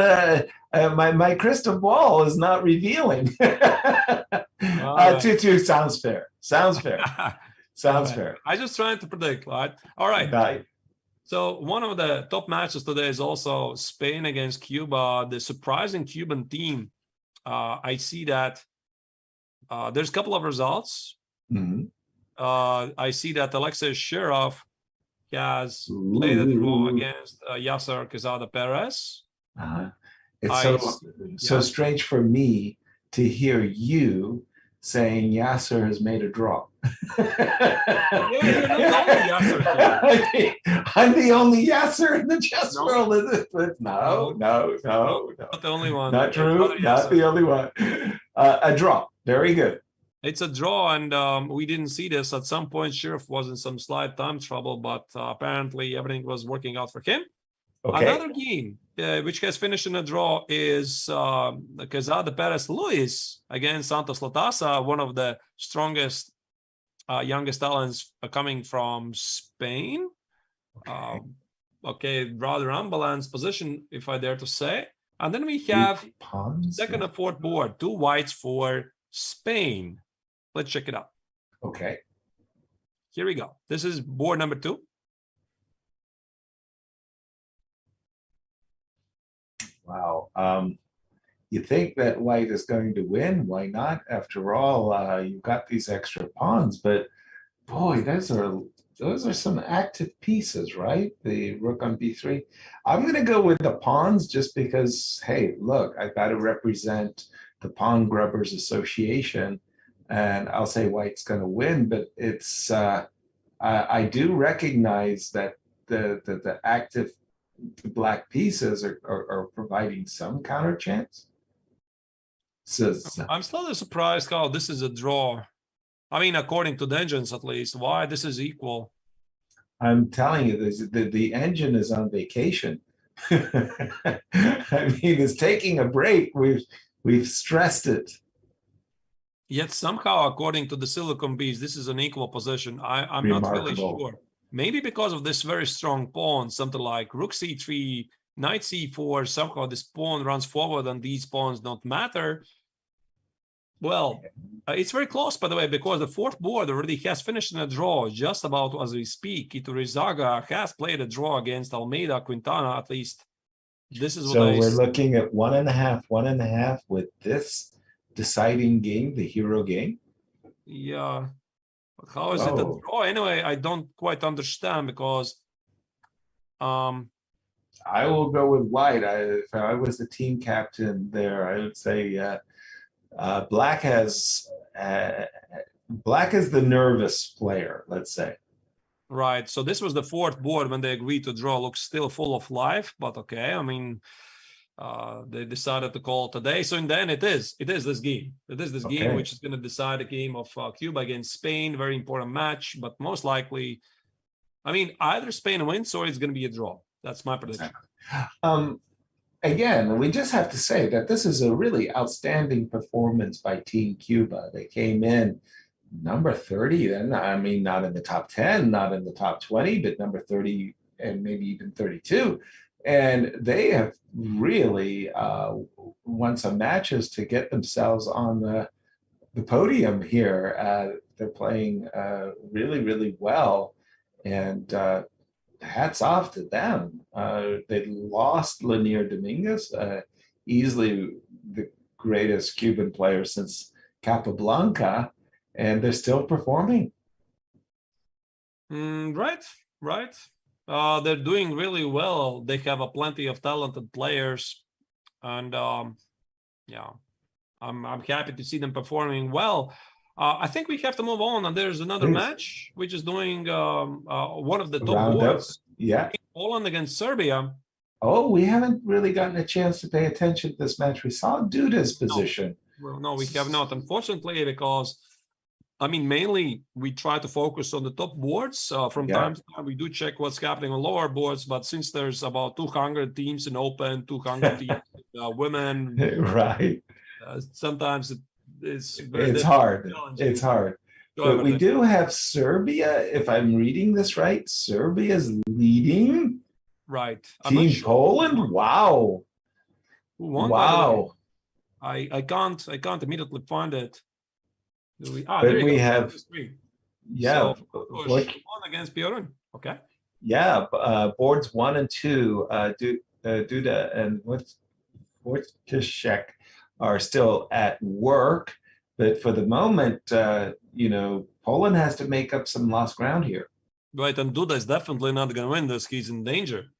my crystal ball is not revealing. 2-2 sounds fair. Sounds fair. I just trying to predict, right? All right. So one of the top matches today is also Spain against Cuba. The surprising Cuban team. I see that there's a couple of results. I see that Alexei Shirov has played a draw against Yasser Quezada Perez. It's so strange for me to hear you saying Yasser has made a draw. You're not the only Yasser here. I'm the only Yasser in the chess world, is it? But no. Not the only one. Not true. Not the only one. A draw. Very good. It's a draw, and we didn't see this. At some point, Shirov was in some slight time trouble, but apparently everything was working out for him. Okay. Another game which has finished in a draw is Quezada Perez Luis against Santos Latasa, one of the strongest, youngest talents coming from Spain. Okay, rather unbalanced position, if I dare to say. And then we have Pawns. second and fourth board, 2 whites for Spain. Let's check it out. Okay. Here we go. This is board number 2. Wow. You think that white is going to win? Why not? After all, you've got these extra pawns, but boy, those are some active pieces, right? The rook on b3. I'm going to go with the pawns just because, hey, look, I've got to represent the Pawn Grubbers Association, and I'll say white's going to win, but it's I do recognize that the active black pieces are providing some counter chance. So I'm still surprised how this is a draw. I mean, according to the engines, at least, why this is equal. I'm telling you, the engine is on vacation. I mean, it's taking a break. We've stressed it. Yet somehow, according to the Silicon Bees, this is an equal position. I'm not really sure. Maybe because of this very strong pawn, something like rook c3, knight c4, somehow this pawn runs forward and these pawns don't matter. Well, it's very close, by the way, because the fourth board already has finished in a draw just about as we speak. Iturizaga has played a draw against Almeida Quintana, at least. This is what So we're looking at 1.5 with this deciding game, the hero game. Yeah. But how is it a draw? Anyway, I don't quite understand because I will go with white. If I was the team captain there, I would say black is the nervous player, let's say. Right. So this was the fourth board when they agreed to draw. Looks still full of life, but okay. I mean, they decided to call today. So in the end, it is this game. It is this game which is going to decide the game of Cuba against Spain. Very important match, but most likely, I mean, either Spain wins or it's going to be a draw. That's my prediction. Again, we just have to say that this is a really outstanding performance by Team Cuba. They came in number 30, then I mean, not in the top 10, not in the top 20, but number 30 and maybe even 32. And they have really won some matches to get themselves on the podium here. They're playing really, really well. And hats off to them. They lost Lanier Dominguez, easily the greatest Cuban player since Capablanca, and they're still performing. Right. They're doing really well. They have plenty of talented players, and yeah, I'm happy to see them performing well. I think we have to move on, and there's another match which is doing one of the top boards. Yeah, Poland against Serbia. Oh, we haven't really gotten a chance to pay attention to this match. We saw Duda's position. No, we have not, unfortunately, because I mean, mainly we try to focus on the top boards. From time to time, we do check what's happening on lower boards, but since there's about 200 teams in open, 200 teams in women, right? Sometimes it's hard. It's hard. But we do have Serbia, if I'm reading this right. Serbia's leading. Right. Team Poland. Wow. Who won? Wow. I can't immediately find it. But we have, so, won against Bjorn. Okay. Yeah, boards 1 and 2, Duda and Wojciech are still at work, but for the moment, Poland has to make up some lost ground here. Right, and Duda is definitely not going to win this. He's in danger.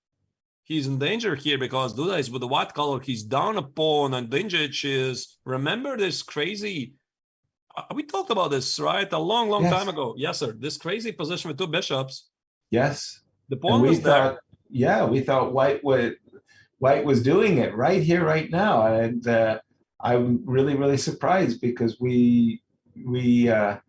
He's in danger here because Duda is with the white color. He's down a pawn, and Dinjic is. Remember this crazy. We talked about this, right? A long time ago. Yes, sir. This crazy position with 2 bishops. Yes. The pawn was there. We thought White was doing it right here, right now, and I'm really, really surprised because we are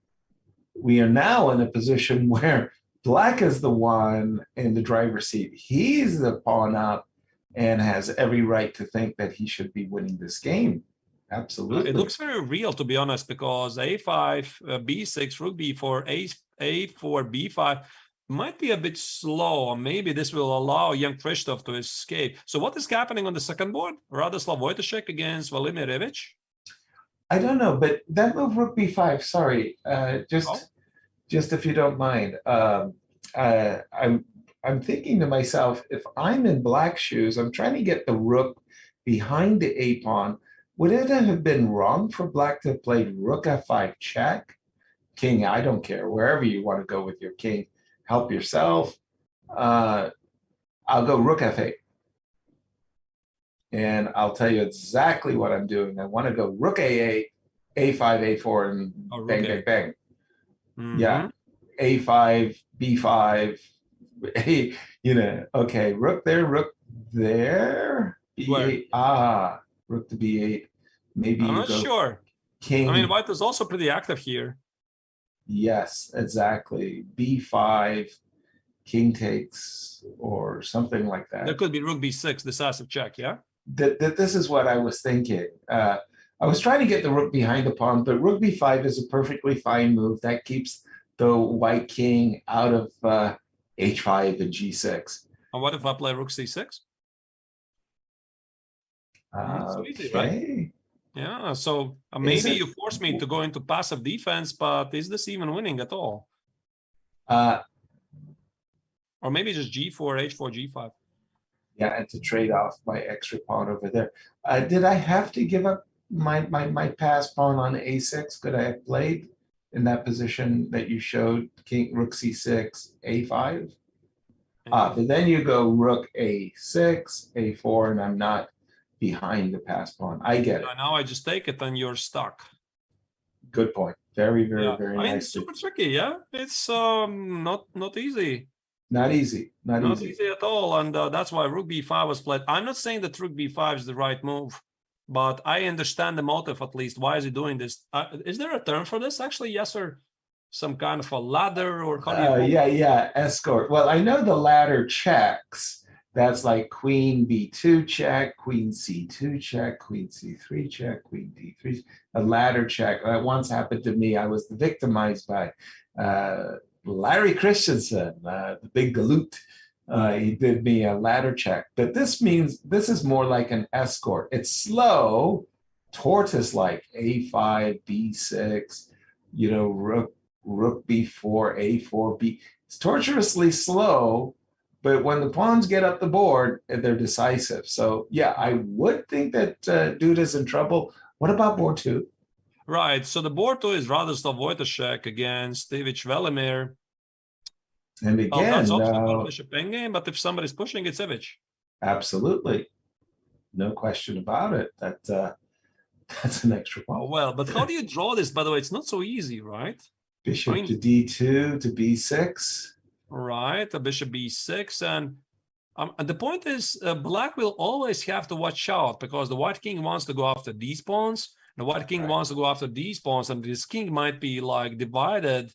now in a position where Black is the one in the driver's seat. He's the pawn up and has every right to think that he should be winning this game. Absolutely. It looks very real, to be honest, because a5, b6, rook b4, a4, b5. might be a bit slow, or maybe this will allow young Krzysztof to escape. So what is happening on the second board? Radoslav Wojtaszek against Vladimir Revic? I don't know, but that move rook b5, sorry, just if you don't mind. I'm thinking to myself, if I'm in black shoes, I'm trying to get the rook behind the a pawn. Would it have been wrong for black to have played rook f5 check? King, I don't care, wherever you want to go with your king, help yourself. I'll go rook f8. And I'll tell you exactly what I'm doing. I want to go rook a8, a5, a4, and bang, bang, bang. Yeah, a5, b5, okay, rook there, b8, rook to b8. Maybe I'm not sure. King. I mean, white is also pretty active here. Yes, exactly. b5, king takes, or something like that. There could be rook b6, decisive check, yeah? This is what I was thinking. I was trying to get the rook behind the pawn, but rook b5 is a perfectly fine move. That keeps the white king out of h5 and g6. And what if I play rook c6? So easy, right? Yeah, so maybe you force me to go into passive defense, but is this even winning at all? Or maybe just g4, h4, g5. Yeah, and to trade off my extra pawn over there. Did I have to give up my pass pawn on a6? Could I have played in that position that you showed, king, rook c6, a5? But then you go rook a6, a4, and I'm not behind the pass pawn. I get it. Now I just take it and you're stuck. Good point. Very, very, Yeah. very I mean, nice. super tricky, yeah? It's not easy. Not easy. Not Not easy. easy at all, and that's why rook b5 was played. I'm not saying that rook b5 is the right move, but I understand the motive at least. Why is he doing this? Is there a term for this? Actually, yes, or some kind of a ladder, or how do you Yeah, escort. Well, I know the ladder checks. That's like queen b2 check, queen c2 check, queen c3 check, queen d3. A ladder check. That once happened to me. I was victimized by Larry Christensen, the big galoot. He did me a ladder check. But this means this is more like an escort. It's slow, tortoise-like, a5, b6, rook b4, a4, b. It's tortuously slow, but when the pawns get up the board, they're decisive. So yeah, I would think that dude is in trouble. What about board two? Right, so the board two is Radoslav Wojtaszek against Ivic Velimir. And again, that's also a bishop endgame, but if somebody's pushing, it's Ivic. Absolutely, no question about it. That's an extra pawn. Well, but how do you draw this? By the way, it's not so easy, right? Bishop to d2 to b6. Right, a bishop b6, and the point is, black will always have to watch out because the white king wants to go after these pawns. The white king wants to go after these pawns, and this king might be like divided.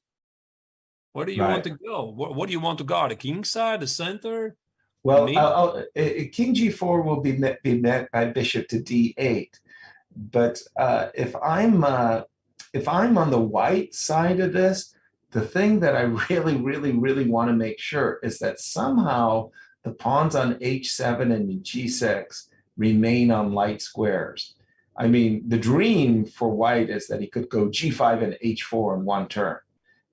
Where do you want to go? What do you want to guard? The king side, the center? Well, king g4 will be met by bishop to d8. But if I'm on the white side of this, the thing that I really, really, really want to make sure is that somehow the pawns on h7 and g6 remain on light squares. I mean, the dream for white is that he could go g5 and h4 in one turn.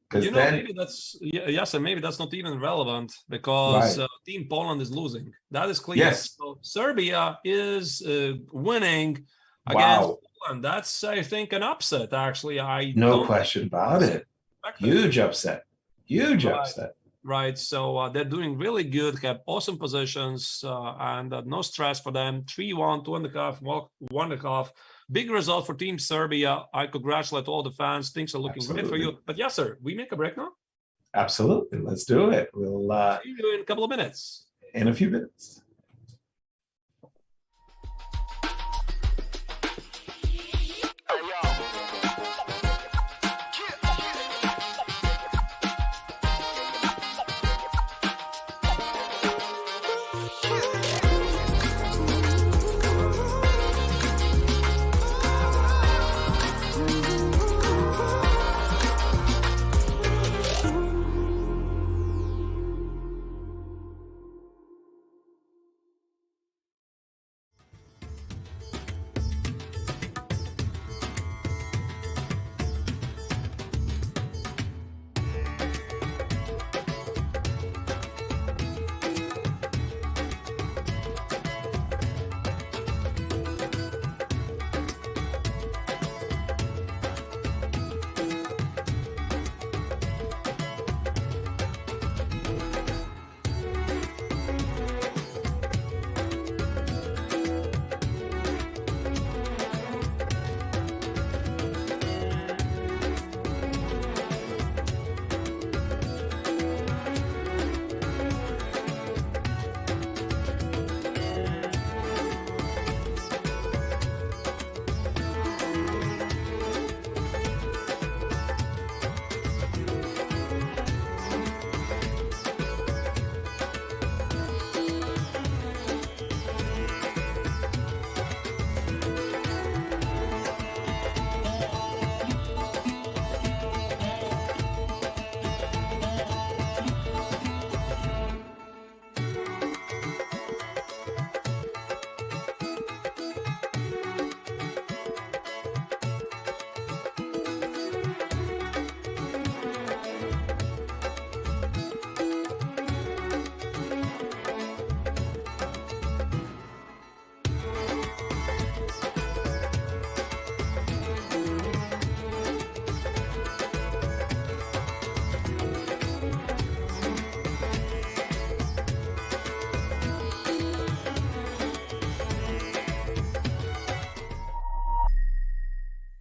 Because then maybe that's and maybe that's not even relevant because Team Poland is losing. That is clear. Yes. So Serbia is winning against Poland. That's, I think, an upset. Actually, no question about it. Huge upset. Huge upset. Right. So they're doing really good. Have awesome positions and no stress for them. 3-1, 2.5, 1.5. Big result for Team Serbia. I congratulate all the fans. Things are looking great for you. But yes, sir, we make a break now? Absolutely. Let's do it. We'll see you in a couple of minutes. In a few minutes.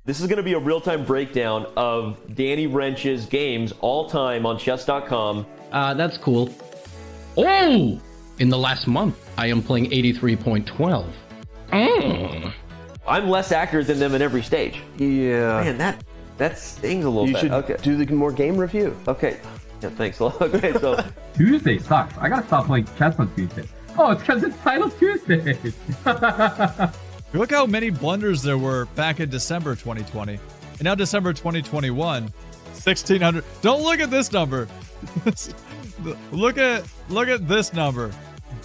This is going to be a real-time breakdown of Danny Wrench's games all time on chess.com. That's cool. Oh! In the last month, I am playing 83.12. I'm less accurate than them in every stage. Yeah. Man, that stings a little You bit. should Okay. do the more game review. Okay. Yeah, thanks a lot. Okay, so Tuesday sucks. I gotta stop playing chess on Tuesday. Oh, it's because it's Title Tuesday. Look how many blunders there were back in December 2020. And now December 2021, 1,600. Don't look at this number. Look at this number.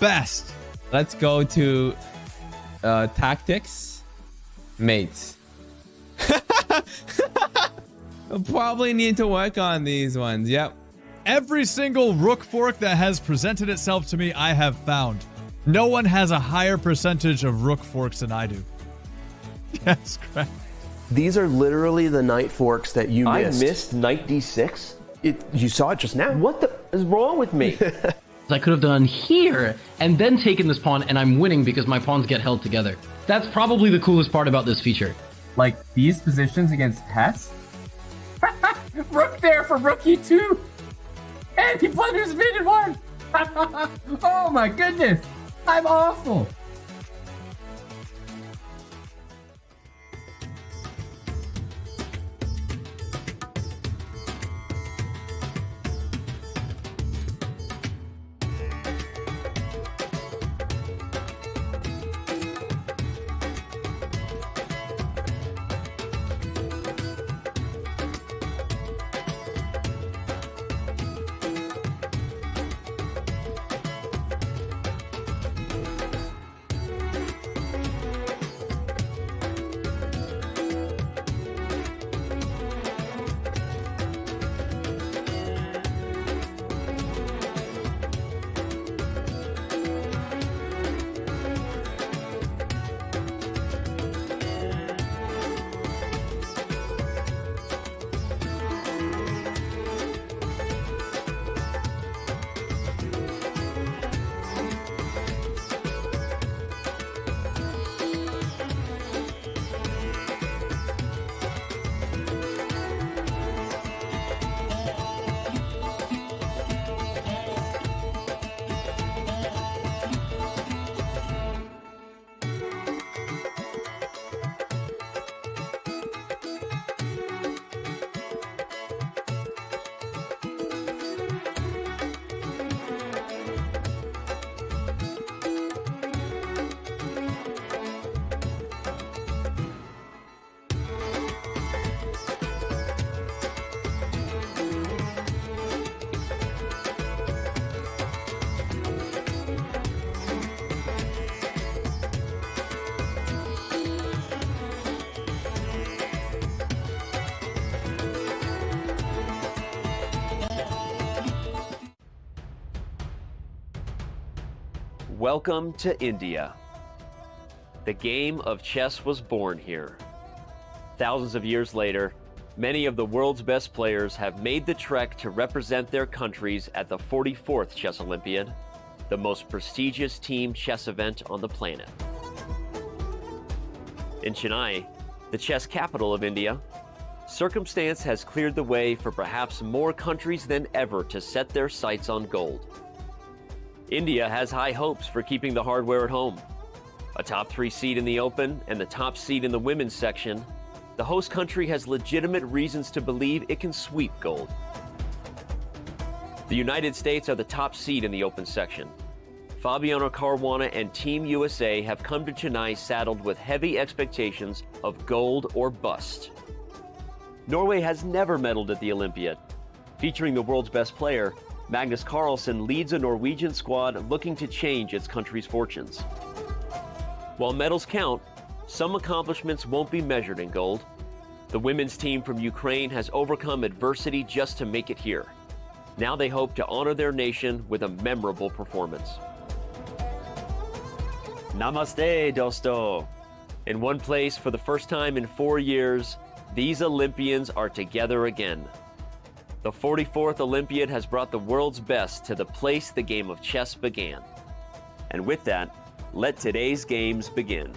Best. Let's go to tactics. Mates. I'll probably need to work on these ones. Yep. Every single rook fork that has presented itself to me, I have found. No one has a higher percentage of rook forks than I do. Yes, correct. These are literally the knight forks that you missed. I missed knight d6? You saw it just now. What the is wrong with me? I could have done here and then taken this pawn, and I'm winning because my pawns get held together. That's probably the coolest part about this feature. Like these positions against Hess? Rook there for rook e2. And he blunders Vidit one. Oh my goodness. I'm awful. Welcome to India. The game of chess was born here. Thousands of years later, many of the world's best players have made the trek to represent their countries at the 44th Chess Olympiad, the most prestigious team chess event on the planet. In Chennai, the chess capital of India, circumstance has cleared the way for perhaps more countries than ever to set their sights on gold. India has high hopes for keeping the hardware at home. A top 3 seed in the Open and the top seed in the women's section, the host country has legitimate reasons to believe it can sweep gold. The United States are the top seed in the Open section. Fabiano Caruana and Team USA have come to Chennai saddled with heavy expectations of gold or bust. Norway has never medaled at the Olympiad. Featuring the world's best player, Magnus Carlsen leads a Norwegian squad looking to change its country's fortunes. While medals count, some accomplishments won't be measured in gold. The women's team from Ukraine has overcome adversity just to make it here. Now they hope to honor their nation with a memorable performance. Namaste, dosto. In one place for the first time in 4 years, these Olympians are together again. The 44th Olympiad has brought the world's best to the place the game of chess began. And with that, let today's games begin.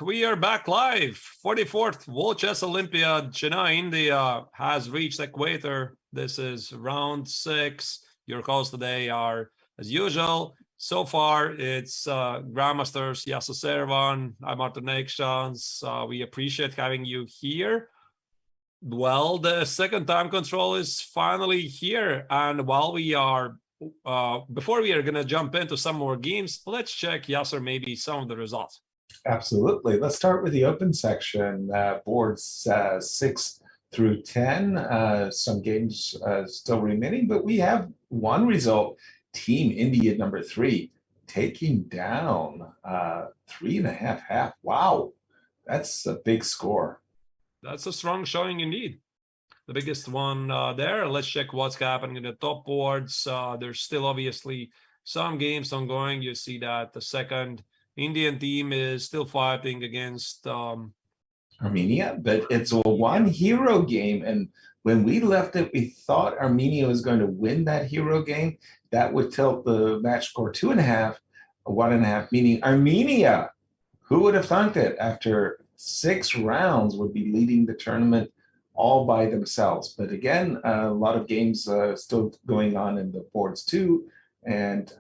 We are back live. 44th World Chess Olympiad, Chennai, India has reached equator. This is round 6. Your calls today are, as usual, so far it's Grandmasters Yasa Servan. I'm Artur Nekshans. We appreciate having you here. Well, the second time control is finally here. And while we are, before we are going to jump into some more games, let's check, Yasser, maybe some of the results. Absolutely. Let's start with the open section, boards 6 through 10. Some games still remaining, but we have one result. Team India number 3 taking down 3.5. Wow, that's a big score. That's a strong showing indeed. The biggest one there. Let's check what's happening in the top boards. There's still obviously some games ongoing. You see that the second Indian team is still fighting against Armenia, but it's a one hero game. And when we left it, we thought Armenia was going to win that hero game. That would tilt the match score 2.5, 1.5, meaning Armenia, who would have thunk it, after 6 rounds would be leading the tournament all by themselves. But again, a lot of games still going on in the boards too. And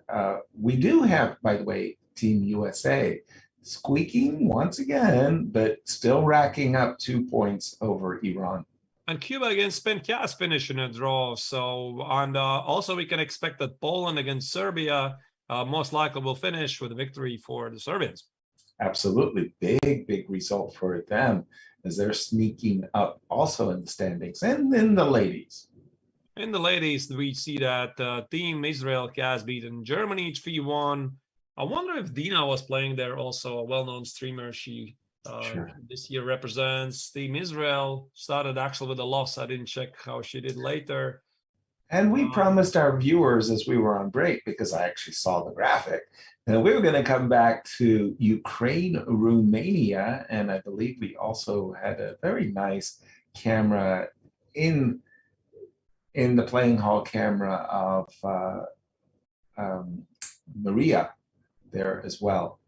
we do have, by the way, Team USA squeaking once again, but still racking up 2 points over Iran. And Cuba against Penkas finish in a draw. So, and also we can expect that Poland against Serbia most likely will finish with a victory for the Serbians. Absolutely. Big result for them as they're sneaking up also in the standings. And in the ladies. In the ladies, we see that Team Israel has beaten Germany 3-1. I wonder if Dina was playing there, also a well-known streamer. She this year represents Team Israel. Started actually with a loss. I didn't check how she did later. And we promised our viewers as we were on break, because I actually saw the graphic, and we were going to come back to Ukraine, Romania, and I believe we also had a very nice camera in the playing hall camera of Maria there as well.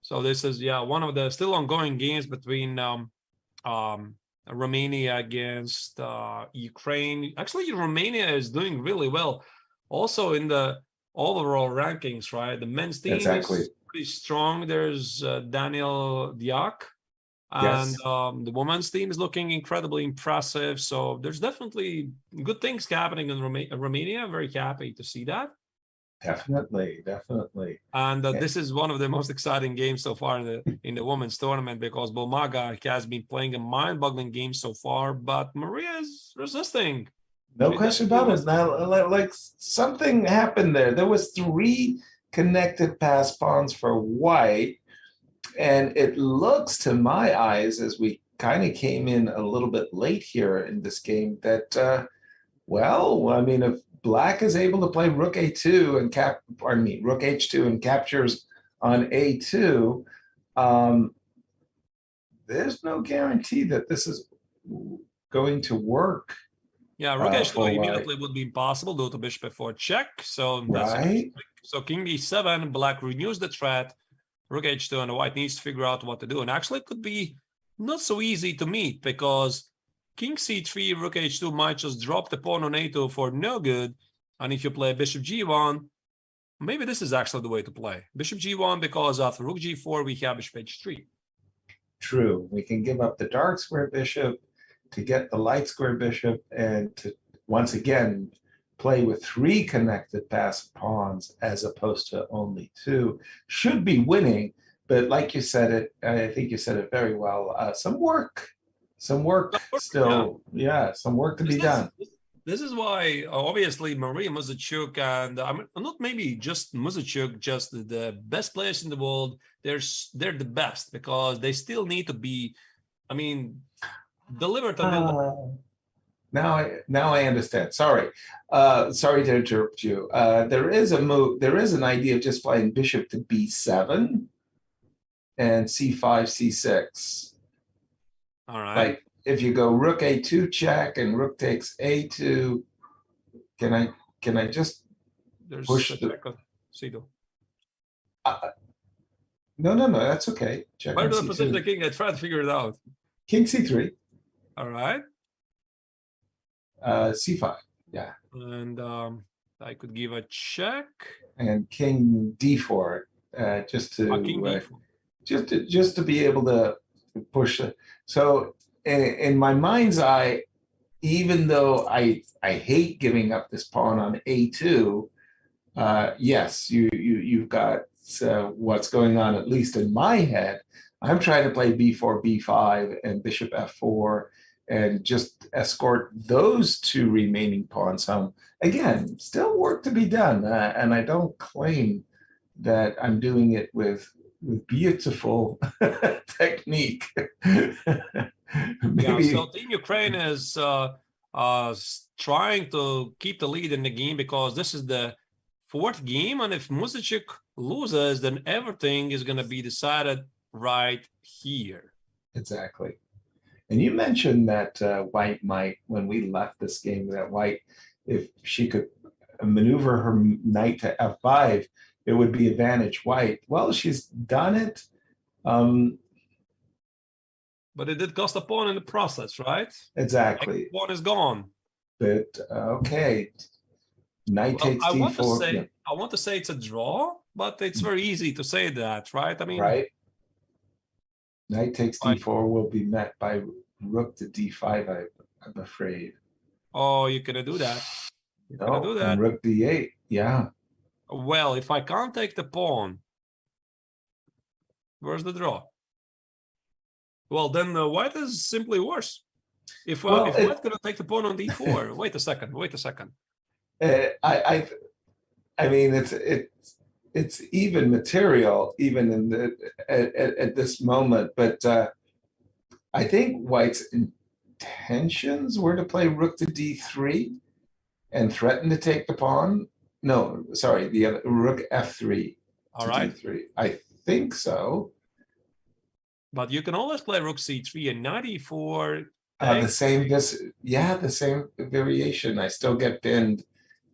So this is one of the still ongoing games between Romania against Ukraine. Actually, Romania is doing really well. Also in the overall rankings, right? The men's team is pretty strong. There's Daniel Diak. And the women's team is looking incredibly impressive. So there's definitely good things happening in Romania. I'm very happy to see that. Definitely. And this is one of the most exciting games so far in the women's tournament, because Bolmaga has been playing a mind-boggling game so far, but Maria is resisting. No question about it. Now, like something happened there. There was 3 connected pass pawns for white, and it looks to my eyes, as we kind of came in a little bit late here in this game, that well, I mean, if Black is able to play Rook A2 and Rook H2 and captures on A2, there's no guarantee that this is going to work. Yeah, Rook H2 immediately would be impossible due to Bishop F4 check. So that's so King D7, Black renews the threat. Rook H2, and the White needs to figure out what to do. And actually, it could be not so easy to meet, because King C3, Rook H2 might just drop the pawn on A2 for no good. And if you play Bishop G1, maybe this is actually the way to play. Bishop G1, because after Rook G4, we have Bishop H3. True. We can give up the dark square bishop to get the light square bishop, and to once again play with 3 connected pass pawns as opposed to only 2. Should be winning, but like you said it, I think you said it very well. Some work still, some work to be done. This is why, obviously, Maria Muzachuk and not maybe just Muzachuk, just the best players in the world. They're the best, because they still need to be, delivered. Now I understand. Sorry to interrupt you. There is a move. There is an idea of just playing Bishop to B7 and C5, C6. All right. Like if you go Rook A2 check and Rook takes A2, can I just push the? No, that's okay. Check Where on do I position the C2. king? I try to figure it out. King C3, All right. C5, yeah. And I could give a check. And King D4, just to King D4. just to be able to push it. So in my mind's eye, even though I hate giving up this pawn on A2, yes, you've got what's going on, at least in my head. I'm trying to play B4, B5, and Bishop F4, and just escort those two remaining pawns home. Again, still work to be done, and I don't claim that I'm doing it with beautiful technique. Yeah, so Team Ukraine is trying to keep the lead in the game because this is the fourth game, and if Musicic loses, then everything is going to be decided right here. Exactly. And you mentioned that White might, when we left this game, that White, if she could maneuver her knight to F5, it would be advantage White. Well, she's done it. But it did cost a pawn in the process, right? Exactly. The pawn is gone. But okay, knight takes D4. I want to say it's a draw, but it's very easy to say that, right? I mean, right. Knight takes D4 will be met by rook to D5. I'm afraid. Oh, you cannot do that. You cannot do that. And rook D8. Yeah. Well, if I can't take the pawn, where's the draw? Well, then White is simply worse. If White's going to take the pawn on D4, wait a second. I mean, it's even material, even in at this moment. But I think White's intentions were to play rook to D3 and threaten to take the pawn. No, sorry, the other rook F3. All right. D3. I think so. But you can always play rook C3 and knight E4. The same variation. I still get pinned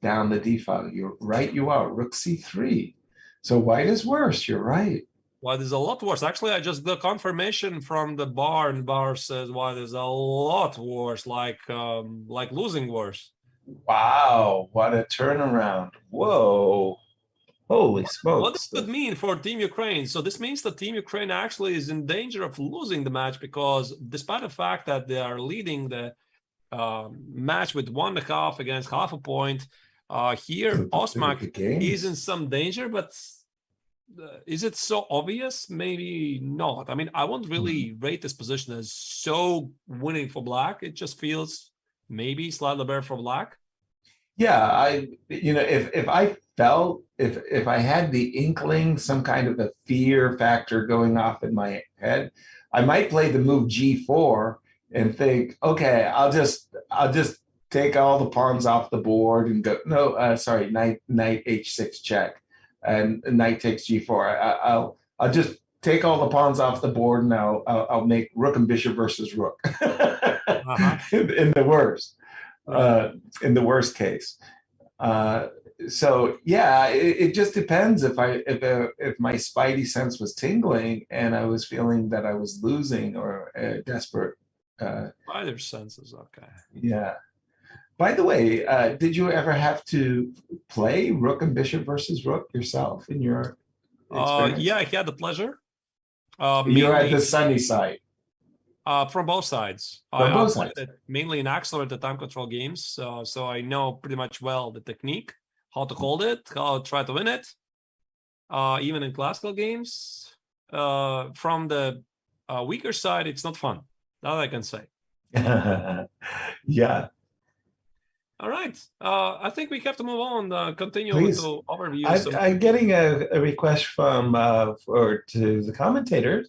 down the D5. You're right. You are rook C3. So White is worse. You're right. White is a lot worse. Actually, I just got confirmation from the bar, and bar says White is a lot worse, like losing worse. Wow, what a turnaround. Whoa. Holy smokes. What does that mean for Team Ukraine? So this means that Team Ukraine actually is in danger of losing the match because despite the fact that they are leading the match with 1.5 against half a point, here Osmak is in some danger, but is it so obvious? Maybe not. I mean, I won't really rate this position as so winning for Black. It just feels maybe slightly better for Black. Yeah, if I felt, if I had the inkling, some kind of a fear factor going off in my head, I might play the move G4 and think, okay, I'll just take all the pawns off the board and go. No, sorry, knight H6 check, and knight takes G4. I'll just take all the pawns off the board, and I'll make rook and bishop versus rook in the worst. In the worst case. So yeah, it just depends if my spidey sense was tingling and I was feeling that I was losing or desperate. Either sense is okay. Yeah. By the way, did you ever have to play rook and bishop versus rook yourself in your experience? Yeah, I had the pleasure. You're at the sunny side. From both sides. From both sides. Mainly in accelerated time control games, so I know pretty much well the technique, how to hold it, how to try to win it. Even in classical games, from the weaker side, it's not fun. That I can say. Yeah. All right. I think we have to move on. Continue Please. with the overview. I'm getting a request from to the commentators.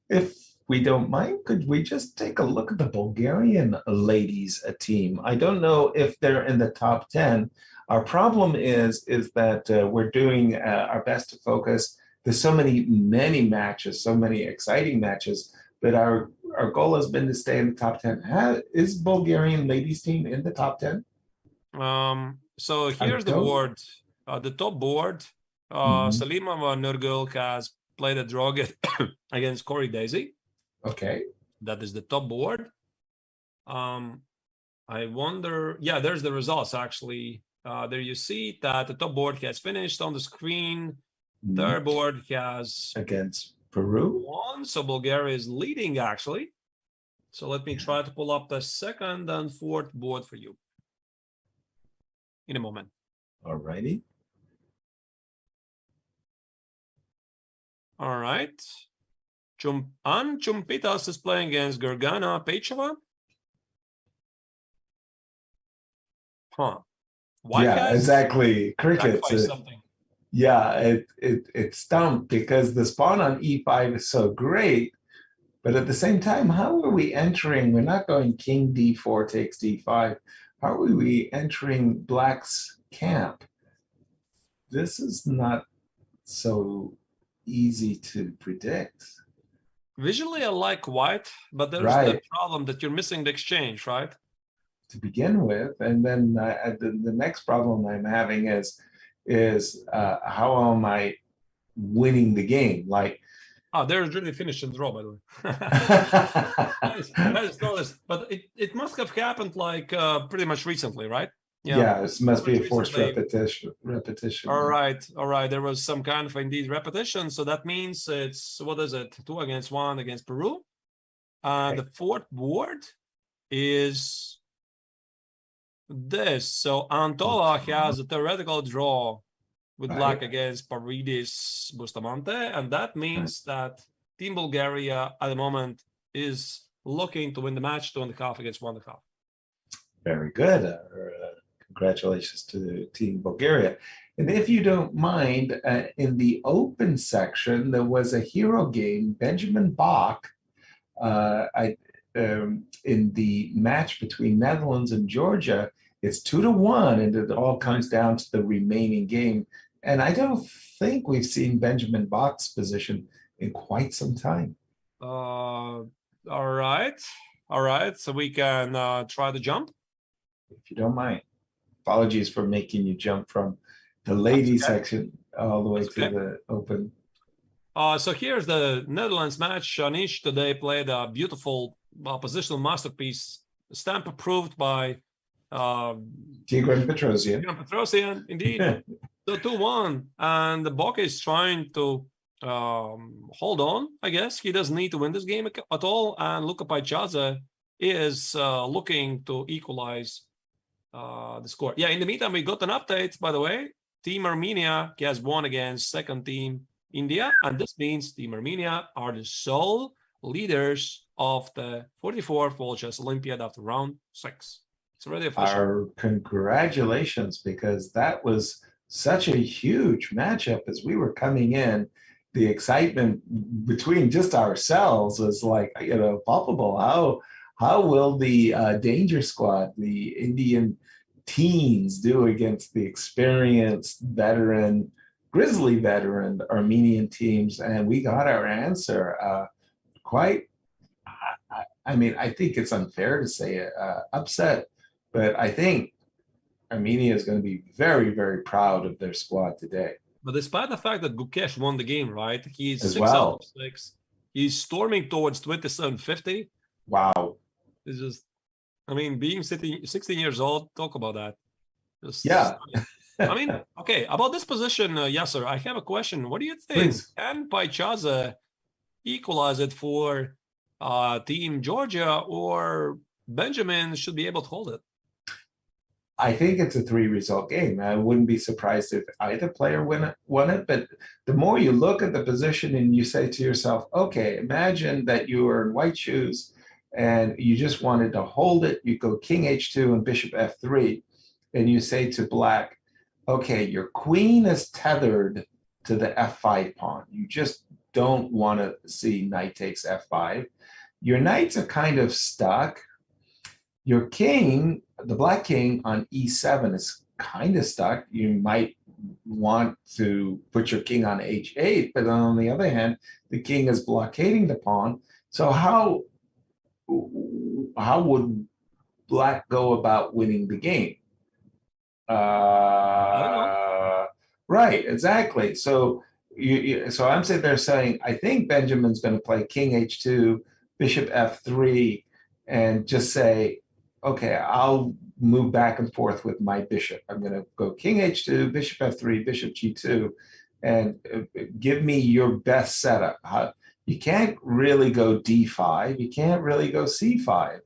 If we don't mind, could we just take a look at the Bulgarian ladies team? I don't know if they're in the top 10. Our problem is that we're doing our best to focus. There's so many matches, so many exciting matches, but our goal has been to stay in the top 10. Is Bulgarian ladies team in the top 10? So here's the board, the top board. Salimova Nurgul has played a draw against Corey Daisy. Okay. That is the top board. I wonder, yeah, there's the results actually. There you see that the top board has finished on the screen. Third board has against Peru won, so Bulgaria is leading actually. So let me try to pull up the second and fourth board for you in a moment. All righty. All right. Chumpitas is playing against Gergana Pechova. Huh. White yeah, guys exactly. Crickets. sacrifice something. Yeah, it stumped because the spawn on e5 is so great, but at the same time, how are we entering? We're not going king d4 takes d5. How are we entering black's camp? This is not so easy to predict. Visually, I like white, but there's the problem that you're missing the exchange, right? To begin with, and then the next problem I'm having is how am I winning the game? Like, there's really finished in draw, by the way. I just noticed, but it must have happened like pretty much recently, right? Yeah, it must be a forced repetition. All right. There was some kind of indeed repetition, so that means it's, what is it? 2 against 1 against Peru. The fourth board is this. So Antola has a theoretical draw with black against Paridis Bustamante, and that means that Team Bulgaria at the moment is looking to win the match 2.5 against 1.5. Very good. Congratulations to Team Bulgaria. And if you don't mind, in the open section, there was a hero game, Benjamin Bach, in the match between Netherlands and Georgia. It's 2-1, and it all comes down to the remaining game. And I don't think we've seen Benjamin Bach's position in quite some time. All right. So we can try the jump. If you don't mind. Apologies for making you jump from the ladies section all the way to the open. So here's the Netherlands match. Anish today played a beautiful positional masterpiece, stamp approved by Tigran Petrosian, indeed. So 2-1, and the Bok is trying to hold on. I guess he doesn't need to win this game at all, and Luka Paichaza is looking to equalize the score. Yeah, in the meantime, we got an update, by the way. Team Armenia has won against second team India, and this means Team Armenia are the sole leaders of the 44th World Chess Olympiad after round 6. It's already official. Our congratulations, because that was such a huge matchup as we were coming in. The excitement between just ourselves was like, palpable. How will the Danger Squad, the Indian teens, do against the experienced veteran, grizzly veteran Armenian teams? And we got our answer. I think it's unfair to say upset, but I think Armenia is going to be very, very proud of their squad today. But despite the fact that Gukesh won the game, right? He's as 6 well. out of 6. He's storming towards 2750. Wow. It's just, being 16 years old, talk about that. Okay, about this position, Yasser, I have a question. What do you think? Please. Can Paichaza equalize it for Team Georgia, or Benjamin should be able to hold it? I think it's a 3-result game. I wouldn't be surprised if either player won it, but the more you look at the position and you say to yourself, okay, imagine that you were in white shoes and you just wanted to hold it. You go king h2 and bishop f3, and you say to black, okay, your queen is tethered to the f5 pawn. You just don't want to see knight takes f5. Your knights are kind of stuck. Your king, the black king on e7, is kind of stuck. You might want to put your king on h8, but on the other hand, the king is blockading the pawn. So how would black go about winning the game? I don't know. Right, exactly. So so I'm sitting there saying, I think Benjamin's going to play King H2, Bishop F3, and just say, okay, I'll move back and forth with my bishop. I'm going to go King H2, Bishop F3, Bishop G2, and give me your best setup. You can't really go D5. You can't really go C5.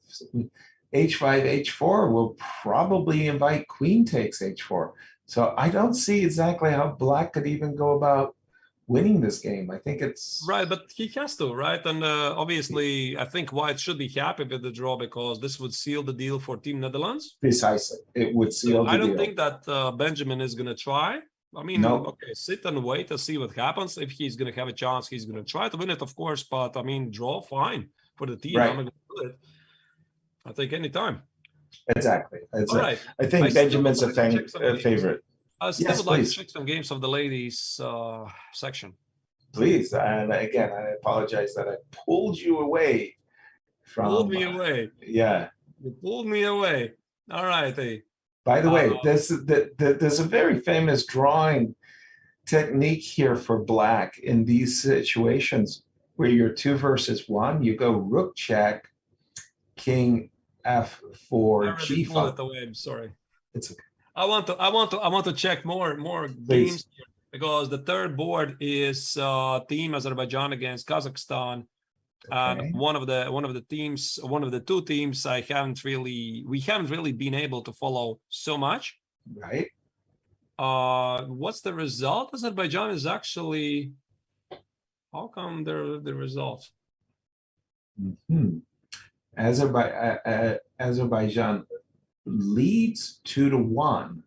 H5, H4 will probably invite queen takes H4. So I don't see exactly how black could even go about winning this game. I think it's right, but he has to, right? And obviously, I think white should be happy with the draw because this would seal the deal for Team Netherlands. Precisely, it would seal the deal. I don't think that Benjamin is going to try. I mean, no. Okay, sit and wait to see what happens. If he's going to have a chance, he's going to try to win it, of course. But I mean, draw, fine for the team. Right. I'm going to do it. I think any time. Exactly. All right. I think Benjamin's a favorite. I still would like to check some games of the ladies section. Please. And again, I apologize that I pulled you away from. Pulled me away. Yeah. You pulled me away. All right. By the way, there's a very famous drawing technique here for black in these situations where you're 2 versus 1. You go rook check, king F4, G5. Pull it away. I'm sorry. It's okay. I want to check more games here because the third board is Team Azerbaijan against Kazakhstan. Okay. And one of the two teams we haven't really been able to follow so much. Right. What's the result? Azerbaijan is actually, how come the result? Mm-hmm. Azerbaijan leads 2-1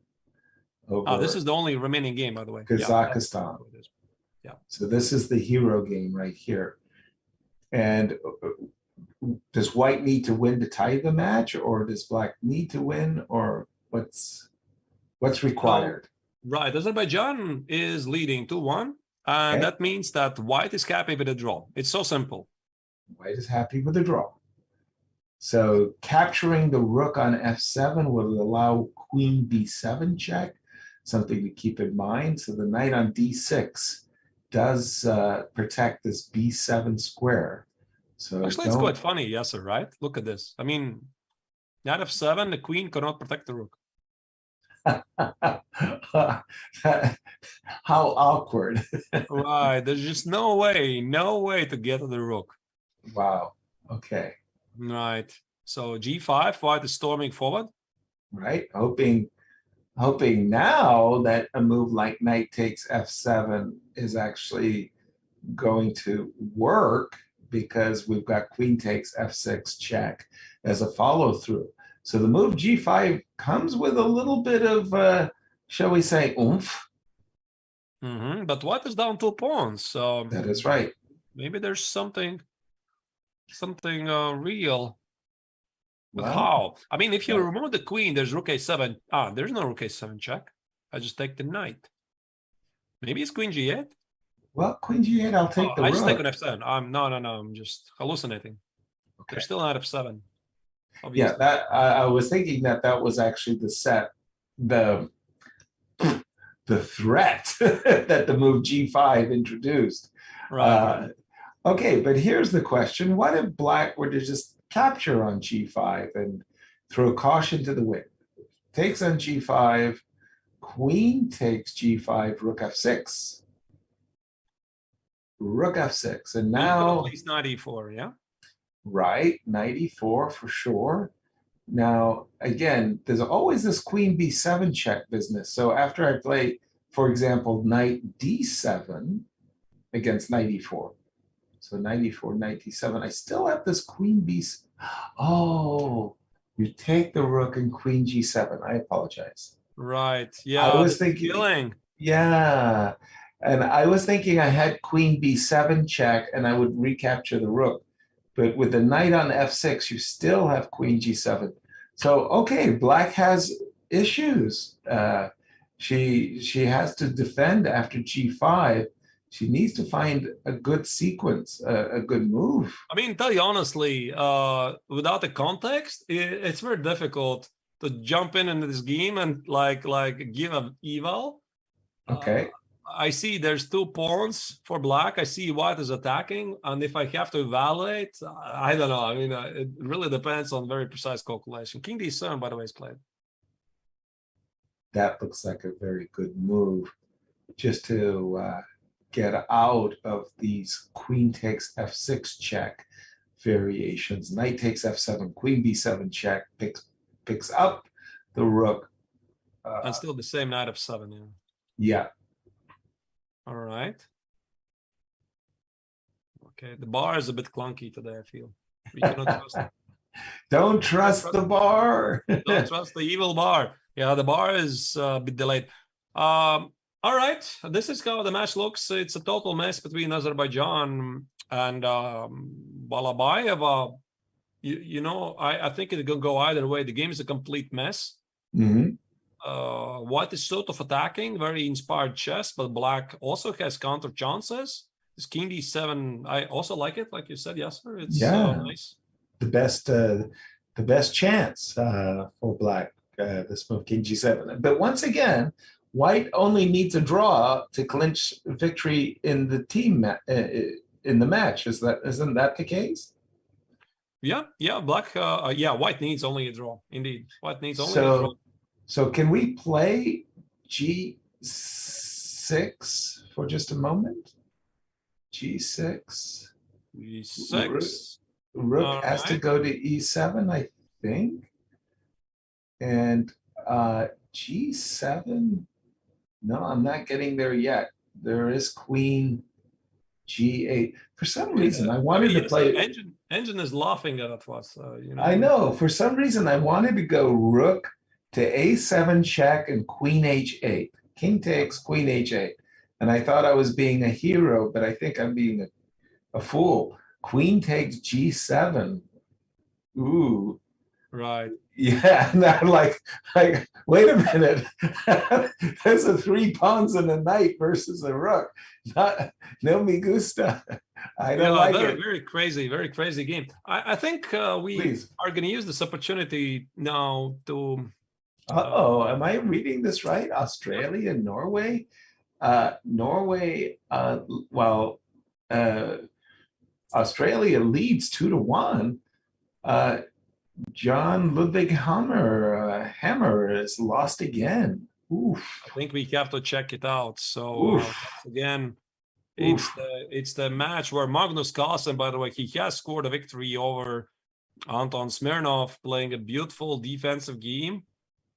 over. This is the only remaining game, by the way. Kazakhstan. Yeah. So this is the hero game right here. And does white need to win to tie the match, or does black need to win, or what's required? Right. Azerbaijan is leading 2-1, and that means that white is happy with the draw. It's so simple. White is happy with the draw. So capturing the rook on f7 will allow queen b7 check, something to keep in mind. So the knight on d6 does protect this b7 square. So actually, it's quite funny, yes, sir, right? Look at this. I mean, knight f7, the queen cannot protect the rook. How awkward. Right. There's just no way to get to the rook. Wow. Okay. Right. So g5, white is storming forward. Right. Hoping now that a move like knight takes f7 is actually going to work, because we've got queen takes f6 check as a follow through. So the move g5 comes with a little bit of, shall we say, oomph. Mm-hmm. But white is down 2 pawns. So that is right. Maybe there's something real. But Well, how? I mean, if you remove the queen, there's rook a7. There's no rook a7 check. I just take the knight. Maybe it's queen g8. Well, queen g8, I'll take the I rook. just take an f7. No. I'm just hallucinating. Okay. There's still knight f7. Obviously. Yeah, that I was thinking that was actually the set, the threat that the move g5 introduced. Right. Okay, but here's the question: what if black were to just capture on g5 and throw caution to the wind? Takes on g5, queen takes g5, rook f6, rook f6, and now at least knight e4, yeah. Right, knight e4 for sure. Now, again, there's always this queen b7 check business. So after I play, for example, knight d7 against knight e4. So knight e4, knight d7, I still have this queen b. Oh, you take the rook and queen g7. I apologize. Right. Yeah. I was thinking. Feeling. Yeah. And I was thinking I had queen b7 check and I would recapture the rook. But with the knight on f6, you still have queen g7. So, okay, black has issues. She has to defend after g5. She needs to find a good sequence, a good move. I mean, tell you honestly, without the context, it's very difficult to jump into this game and like give an eval. Okay. I see there's 2 pawns for black. I see white is attacking, and if I have to evaluate, I don't know. I mean, it really depends on very precise calculation. King d7, by the way, is played. That looks like a very good move, just to get out of these queen takes f6 check variations. Knight takes f7, queen b7 check, picks up the rook. And still the same knight f7. Yeah. Yeah. All right. Okay, the bar is a bit clunky today, I feel. We cannot trust it. Don't trust the bar. Don't trust the evil bar. Yeah, the bar is a bit delayed. All right, this is how the match looks. It's a total mess between Azerbaijan and Balabayev. You know, I think it can go either way. The game is a complete mess. Mm-hmm. White is sort of attacking, very inspired chess, but black also has counter chances. This king d7, I also like it, like you said, yes, sir. It's nice. The best chance for black, this move, king g7. But once again, white only needs a draw to clinch victory in the team in the match. Isn't that the case? Yeah, black. White needs only a draw. Indeed, white needs only a draw. So can we play g6 for just a moment? g6. e6. Rook has to go to e7, I think. And g7. No, I'm not getting there yet. There is queen g8. For some reason, I wanted to play. Engine is laughing at us. You know. I know. For some reason, I wanted to go rook to a7 check and queen h8. King takes queen h8. And I thought I was being a hero, but I think I'm being a fool. Queen takes g7. Ooh. Right. Yeah, and I'm like, wait a minute. There's a 3 pawns and a knight versus a rook. No me gusta. I don't like it. Very crazy game. I think we are going to use this opportunity now to... am I reading this right? Australia, Norway? Australia leads 2-1. John Ludwig Hammer is lost again. Oof. I think we have to check it out. So again, it's the match where Magnus Carlsen, by the way, he has scored a victory over Anton Smirnov, playing a beautiful defensive game.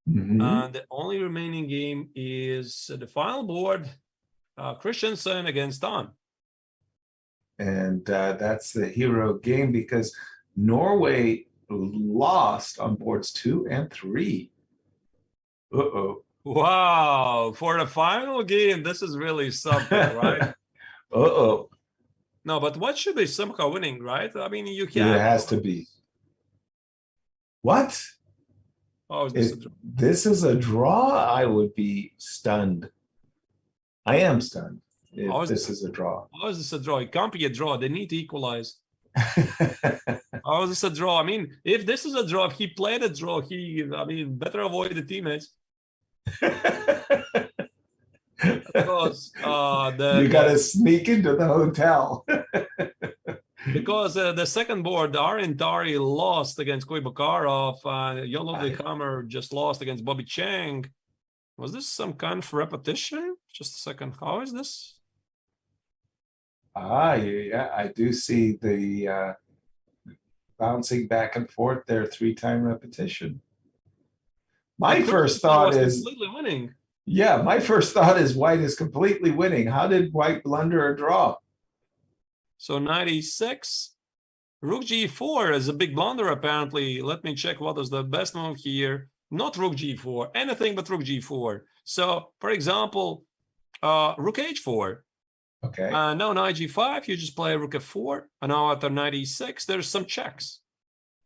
Mm-hmm. And the only remaining game is the final board, Christensen against Don. And that's the hero game because Norway lost on boards 2 and 3. Uh-oh. Wow. For the final game, this is really something, right? Uh-oh. No, but what should be somehow winning, right? I mean, you can. It has to be. What? Oh, is this a draw? This is a draw? I would be stunned. I am stunned if this is a draw. How is this a draw? It can't be a draw. They need to equalize. How is this a draw? I mean, if this is a draw, if he played a draw, better avoid the teammates. Because you gotta sneak into the hotel. Because the second board, Arin Tari lost against Kuibakarov, Jan Ludwig Hammer just lost against Bobby Chang. Was this some kind of repetition? Just a second. How is this? Yeah, I do see the bouncing back and forth there, 3-time repetition. My first thought is completely winning. Yeah, my first thought is white is completely winning. How did white blunder a draw? So 96. Rook g4 is a big blunder, apparently. Let me check what is the best move here. Not rook g4, anything but rook g4. So, for example, rook h4. Okay. Now knight g5, you just play rook f4. And now after knight e6, there's some checks.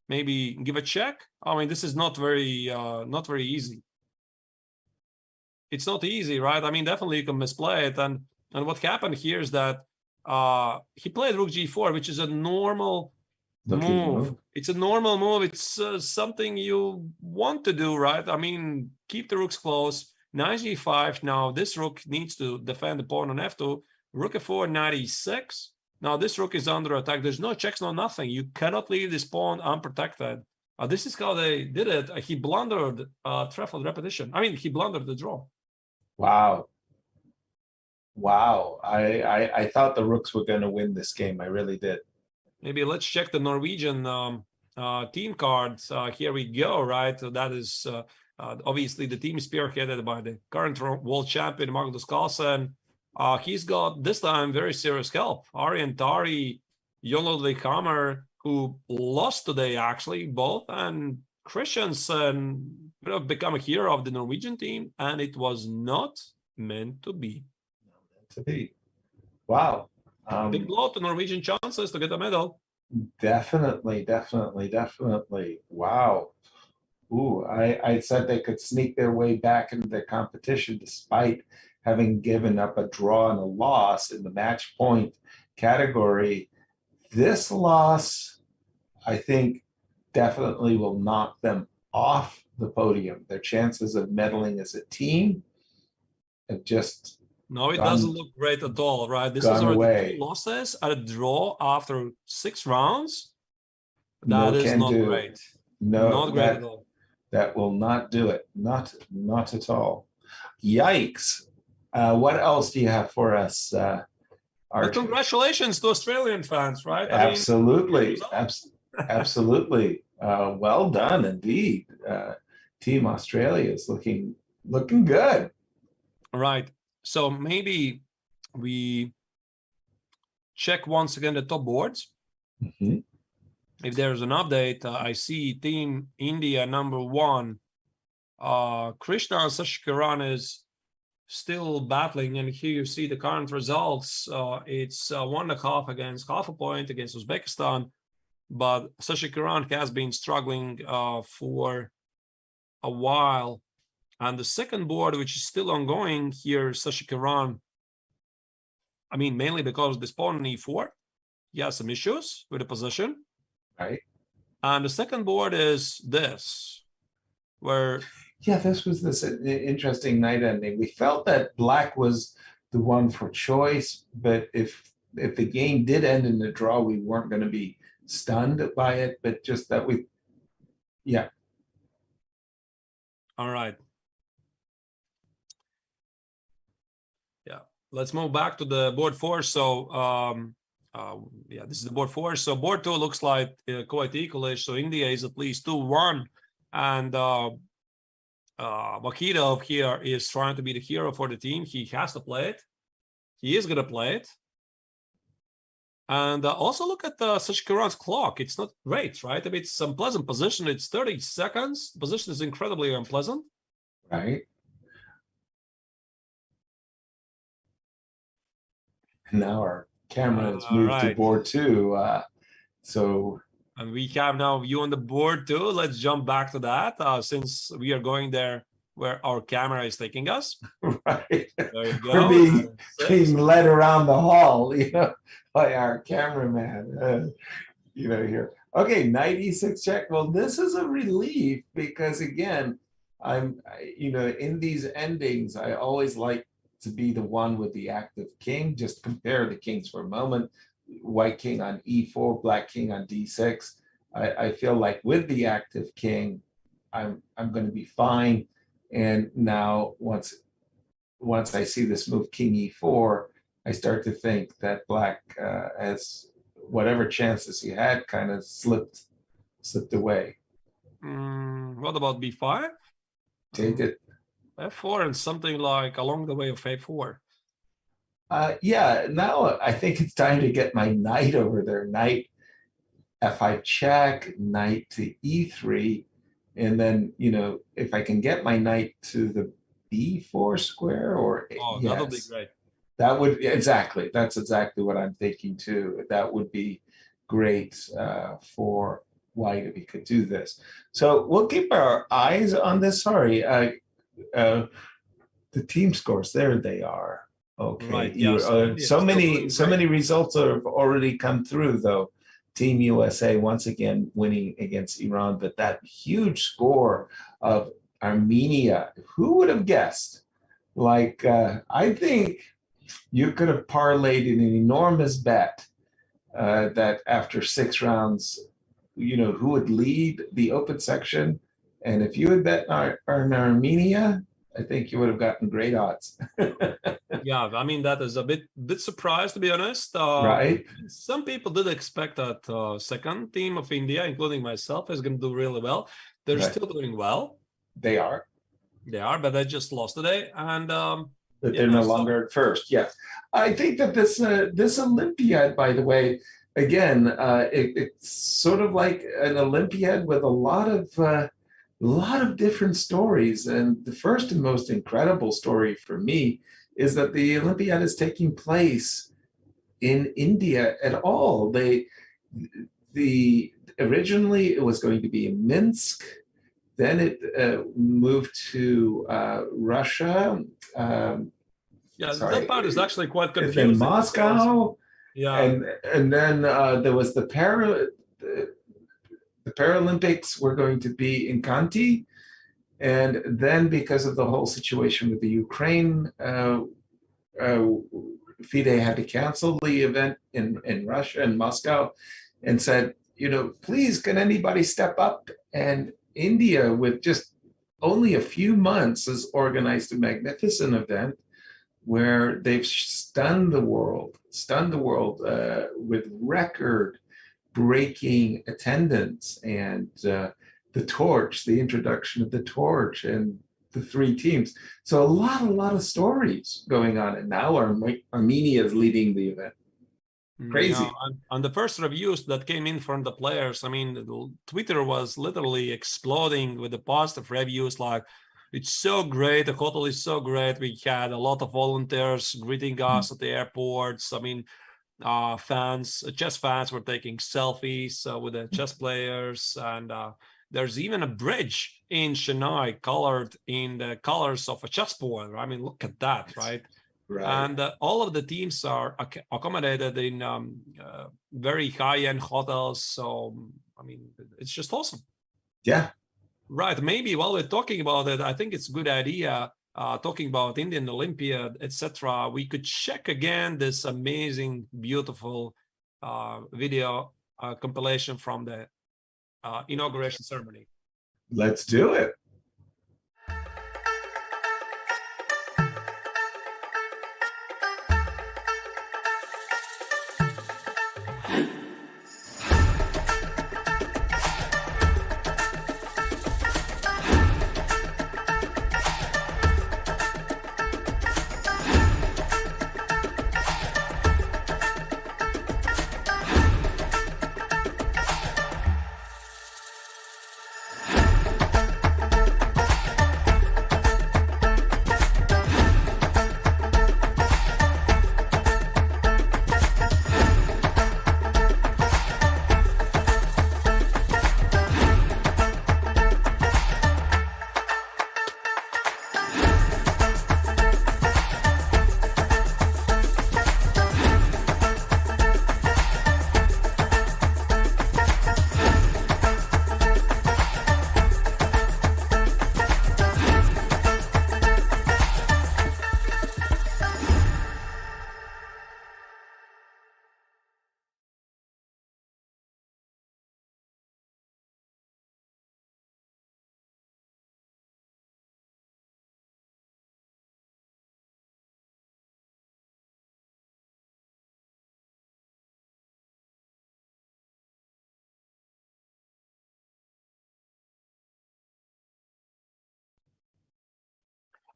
Maybe give a check. I mean, this is not very easy. It's not easy, right? I mean, definitely you can misplay it. And what happened here is that he played rook g4, which is a normal move. It's a normal move. It's something you want to do, right? I mean, keep the rooks close. knight g5. Now this rook needs to defend the pawn on f2. Rook f4, knight e6. Now this rook is under attack. There's no checks, no nothing. You cannot leave this pawn unprotected. This is how they did it. He blundered trefoil repetition. I mean, he blundered the draw. Wow. Wow. I thought the rooks were going to win this game. I really did. Maybe let's check the Norwegian team cards. Here we go, right? So that is obviously the team spearheaded by the current world champion, Magnus Carlsen. He's got this time very serious help. Arjen Tari, Jon Ludvig Hammer, who lost today actually, both, and Christiansen could have become a hero of the Norwegian team, and it was not meant to be. Not meant to be. Wow. Big blow to Norwegian chances to get a medal. Definitely. Wow. Ooh, I said they could sneak their way back into the competition despite having given up a draw and a loss in the match point category. This loss, I think, definitely will knock them off the podium. Their chances of medaling as a team have just no, it doesn't look great at all, right? This is already 2 losses at a draw after 6 rounds. That is not great. No, not great at all. That will not do it. Not at all. Yikes. What else do you have for us, congratulations to Australian fans, right? Absolutely. Absolutely. Well done indeed. Team Australia is looking good. Right. So maybe we check once again the top boards. Mm-hmm. If there's an update, I see Team India #1. Krishna Sashikaran is still battling, and here you see the current results. It's 1.5 against half a point against Uzbekistan, but Sashikaran has been struggling for a while. And the second board, which is still ongoing here, Sashikaran, I mean, mainly because this pawn on e4, he has some issues with the position. Right. And the second board is this, where... Yeah, this was this interesting night ending. We felt that black was the one for choice, but if the game did end in a draw, we weren't going to be stunned by it, but just that yeah. All right. Yeah, let's move back to the board 4. So, yeah, this is the board 4. So board 2 looks like quite equalish. So India is at least 2-1, and Vakidov here is trying to be the hero for the team. He has to play it. He is going to play it. And also look at Sashikaran's clock. It's not great, right? I mean, it's unpleasant position. It's 30 seconds. The position is incredibly unpleasant. Right. And now our camera has moved to board 2. And we have now view on the board too. Let's jump back to that since we are going there where our camera is taking us. Right. There you go. We're being led around the hall, by our cameraman, here. Okay, knight e6 check. Well, this is a relief because, again, in these endings, I always like to be the one with the active king. Just compare the kings for a moment. White king on e4, black king on d6. I feel like with the active king, I'm going to be fine. And now once I see this move king e4, I start to think that black has whatever chances he had kind of slipped away. What about b5? Take it. f4 and something like along the way of a4. Yeah, now I think it's time to get my knight over there. Knight f5 check, knight to e3. And then, if I can get my knight to the b4 square or... Oh, yes, that'll be great. That would, exactly. That's exactly what I'm thinking too. That would be great for white if he could do this. So we'll keep our eyes on this. Sorry. The team scores, there they are. Okay. Right. Yeah, so many results have already come through, though. Team USA once again winning against Iran, but that huge score of Armenia, who would have guessed Like, I think you could have parlayed in an enormous bet that after 6 rounds, who would lead the open section. And if you had bet on Armenia, I think you would have gotten great odds. Yeah, I mean, that is a bit surprised, to be honest. Right. Some people did expect that second team of India, including myself, is going to do really well. They're Right. still doing well. They are. They are, but they just lost today. And But they're no longer at first. Yes. I think that this Olympiad, by the way, again, it's sort of like an Olympiad with a lot of different stories. And the first and most incredible story for me is that the Olympiad is taking place in India at all. Originally it was going to be in Minsk, then it moved to Russia. That part is actually quite It's confusing. in Moscow. Yeah. And then there was the Paralympics were going to be in Kanti. And then because of the whole situation with the Ukraine, FIDE had to cancel the event in Russia and Moscow and said, please, can anybody step up? And India, with just only a few months, has organized a magnificent event where they've stunned the world with record-breaking attendance and the introduction of the torch and the 3 teams. So a lot of stories going on. And now Armenia is leading the event. Crazy. Yeah, and the first reviews that came in from the players, I mean, Twitter was literally exploding with the positive reviews, like, it's so great, the hotel is so great. We had a lot of volunteers greeting us at the airports. I mean, chess fans were taking selfies with the chess players, and there's even a bridge in Chennai colored in the colors of a chessboard. I mean, look at that, right? Right. And all of the teams are accommodated in very high-end hotels. So, I mean, it's just awesome. Yeah. Right. Maybe while we're talking about it, I think it's a good idea, talking about Indian Olympiad, etc. We could check again this amazing, beautiful video compilation from the inauguration ceremony. Let's do it.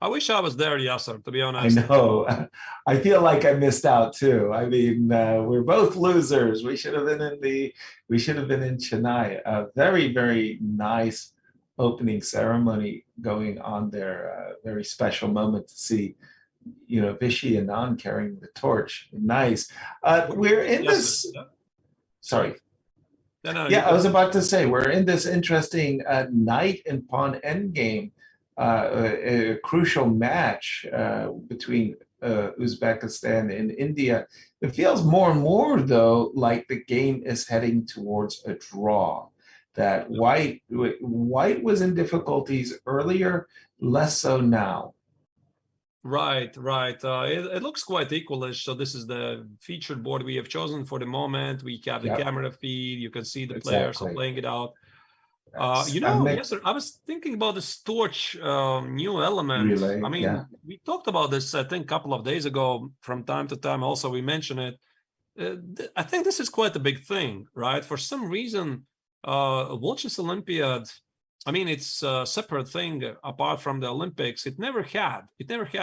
I wish I was there, Yasser, to be honest. I know. I feel like I missed out too. I mean, we're both losers. We should have been in Chennai. A very, very nice opening ceremony going on there. Very special moment to see, Vishy and Anand carrying the torch. Nice. We're in this. Sorry. I was about to say, we're in this interesting knight and pawn endgame. A crucial match between Uzbekistan and India. It feels more and more, though, like the game is heading towards a draw. That White was in difficulties earlier, less so now. Right. It looks quite equalish. So this is the featured board we have chosen for the moment. We have the camera feed. You can see the players are playing it out. Yes, sir. I was thinking about this torch new element. Relay, I mean, we talked about this, I think, a couple of days ago. From time to time, also we mention it. I think this is quite a big thing, right? For some reason, Watches Olympiad, I mean, it's a separate thing apart from the Olympics. It never had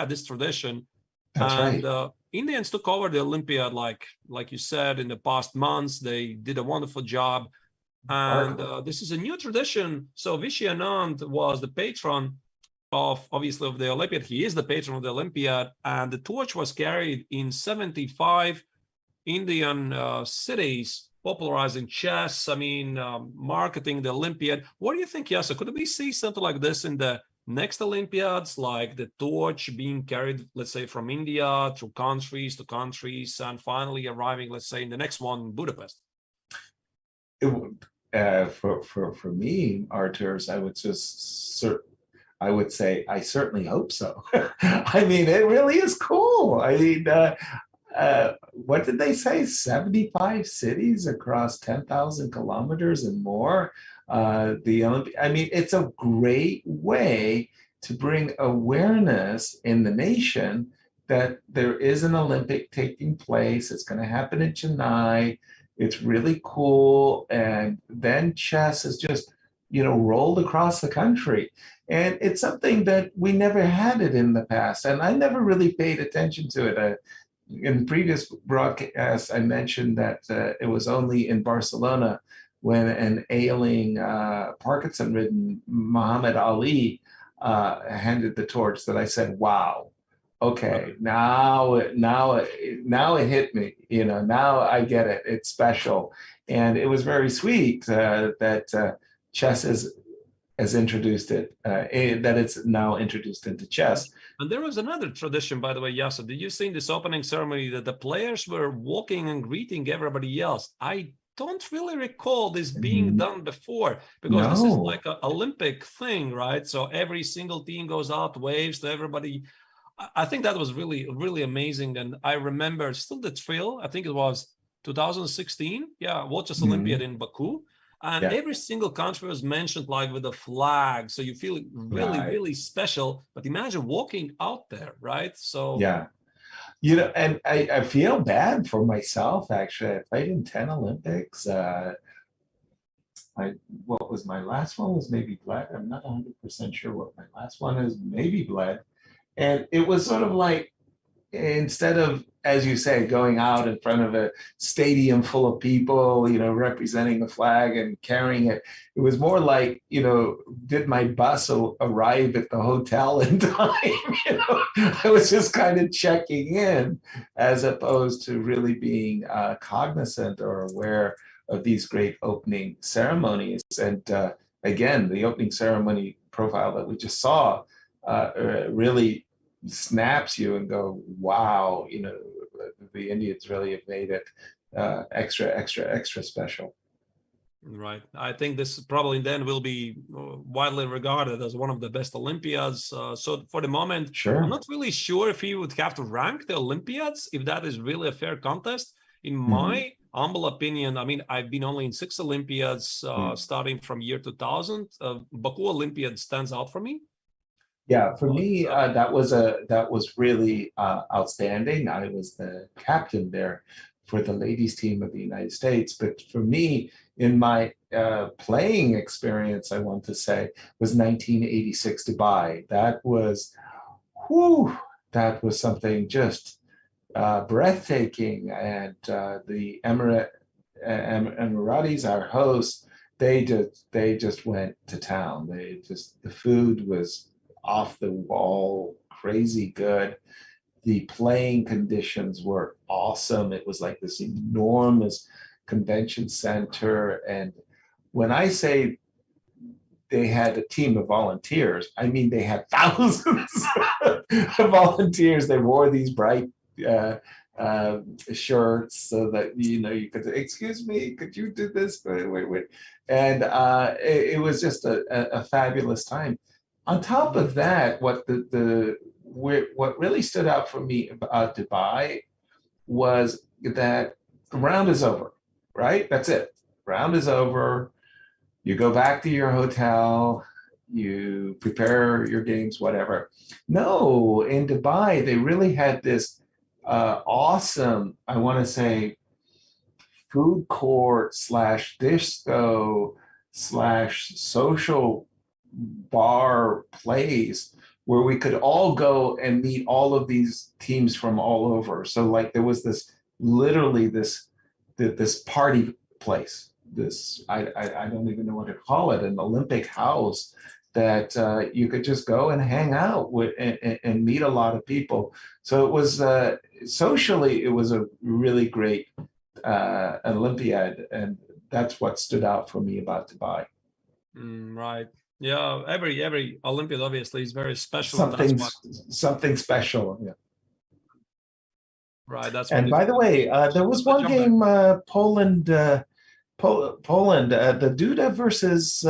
this tradition. That's right. Indians took over the Olympiad, like you said, in the past months. They did a wonderful job. And this is a new tradition. So Vishy Anand was the patron of the Olympiad. He is the patron of the Olympiad. And the torch was carried in 75 Indian cities, popularizing chess, marketing the Olympiad. What do you think, Yasa? Could we see something like this in the next Olympiads, like the torch being carried, let's say, from India through countries to countries, and finally arriving, let's say, in the next one in Budapest? For me, Arturs, I would say I certainly hope so. I mean, it really is cool. I mean, what did they say? 75 cities across 10,000 kilometers and more. It's a great way to bring awareness in the nation that there is an Olympic taking place. It's going to happen in Chennai. It's really cool. And then chess is just, rolled across the country. And it's something that we never had it in the past. And I never really paid attention to it. In previous broadcasts, I mentioned that it was only in Barcelona when an ailing, Parkinson-ridden Muhammad Ali handed the torch that I said, wow. Okay, now it hit me. Now I get it. It's special, and it was very sweet that chess has introduced it. That it's now introduced into chess. And there was another tradition, by the way, Yasa. Did you see in this opening ceremony that the players were walking and greeting everybody else? I don't really recall this being done before, because this is like an Olympic thing, right? So every single team goes out, waves to everybody. I think that was really, really amazing. And I remember still the thrill. I think it was 2016. Yeah, Watches Olympiad in Baku. And every single country was mentioned like with a flag. So you feel really, really special. But imagine walking out there, right? So and I feel bad for myself, actually. I played in 10 Olympics. What was my last one? Was maybe bled. I'm not 100% sure what my last one is. Maybe bled. And it was sort of like, instead of, as you say, going out in front of a stadium full of people, representing the flag and carrying it, it was more like, did my bus arrive at the hotel in time? I was just kind of checking in, as opposed to really being cognizant or aware of these great opening ceremonies. And again, the opening ceremony profile that we just saw really snaps you and go, wow, the Indians really have made it extra special. Right. I think this probably then will be widely regarded as one of the best Olympiads. So for the moment, I'm not really sure if he would have to rank the Olympiads, if that is really a fair contest. In my humble opinion, I've been only in 6 Olympiads starting from year 2000. Baku Olympiad stands out for me. Yeah, for me, that was really outstanding. I was the captain there for the ladies team of the United States. But for me, in my playing experience, I want to say, was 1986 Dubai. That was something just breathtaking. And the Emiratis, our hosts, they just went to town. The food was off the wall, crazy good. The playing conditions were awesome. It was like this enormous convention center. And when I say they had a team of volunteers, I mean they had thousands of volunteers. They wore these bright shirts so that you could, excuse me, could you do this? Wait. And it was just a fabulous time. On top of that, what the what really stood out for me about Dubai was that the round is over, right? That's it. Round is over. You go back to your hotel, you prepare your games, whatever. No, in Dubai, they really had this awesome, I want to say, food court / disco / social bar place where we could all go and meet all of these teams from all over. So like there was this literally this party place, this I don't even know what to call it, an Olympic house that you could just go and hang out with and meet a lot of people. So it was socially, it was a really great Olympiad, and that's what stood out for me about Dubai. Right. Yeah. Every Olympiad obviously is very special. Something special. Yeah. Right. That's. And by the way, there was one game, Poland, the Duda versus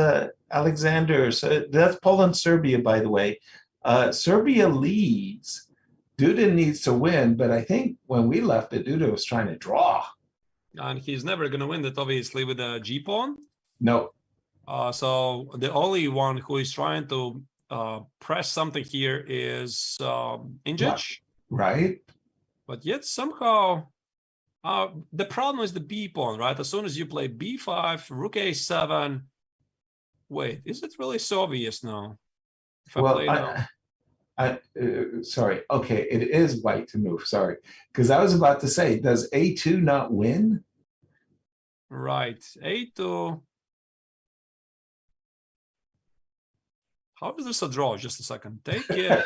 Alexander. So that's Poland, Serbia, by the way. Serbia leads. Duda needs to win, but I think when we left, the Duda was trying to draw. And he's never going to win that, obviously, with a G pawn. No. So the only one who is trying to press something here is Injic. Right. But yet somehow the problem is the B pawn, right? As soon as you play B5, Rook A7. Wait, is it really so obvious now? If I play now? Sorry. Okay, it is white to move. Sorry, because I was about to say, does A2 not win? Right, A2. How is this a draw? Just a second. Take it.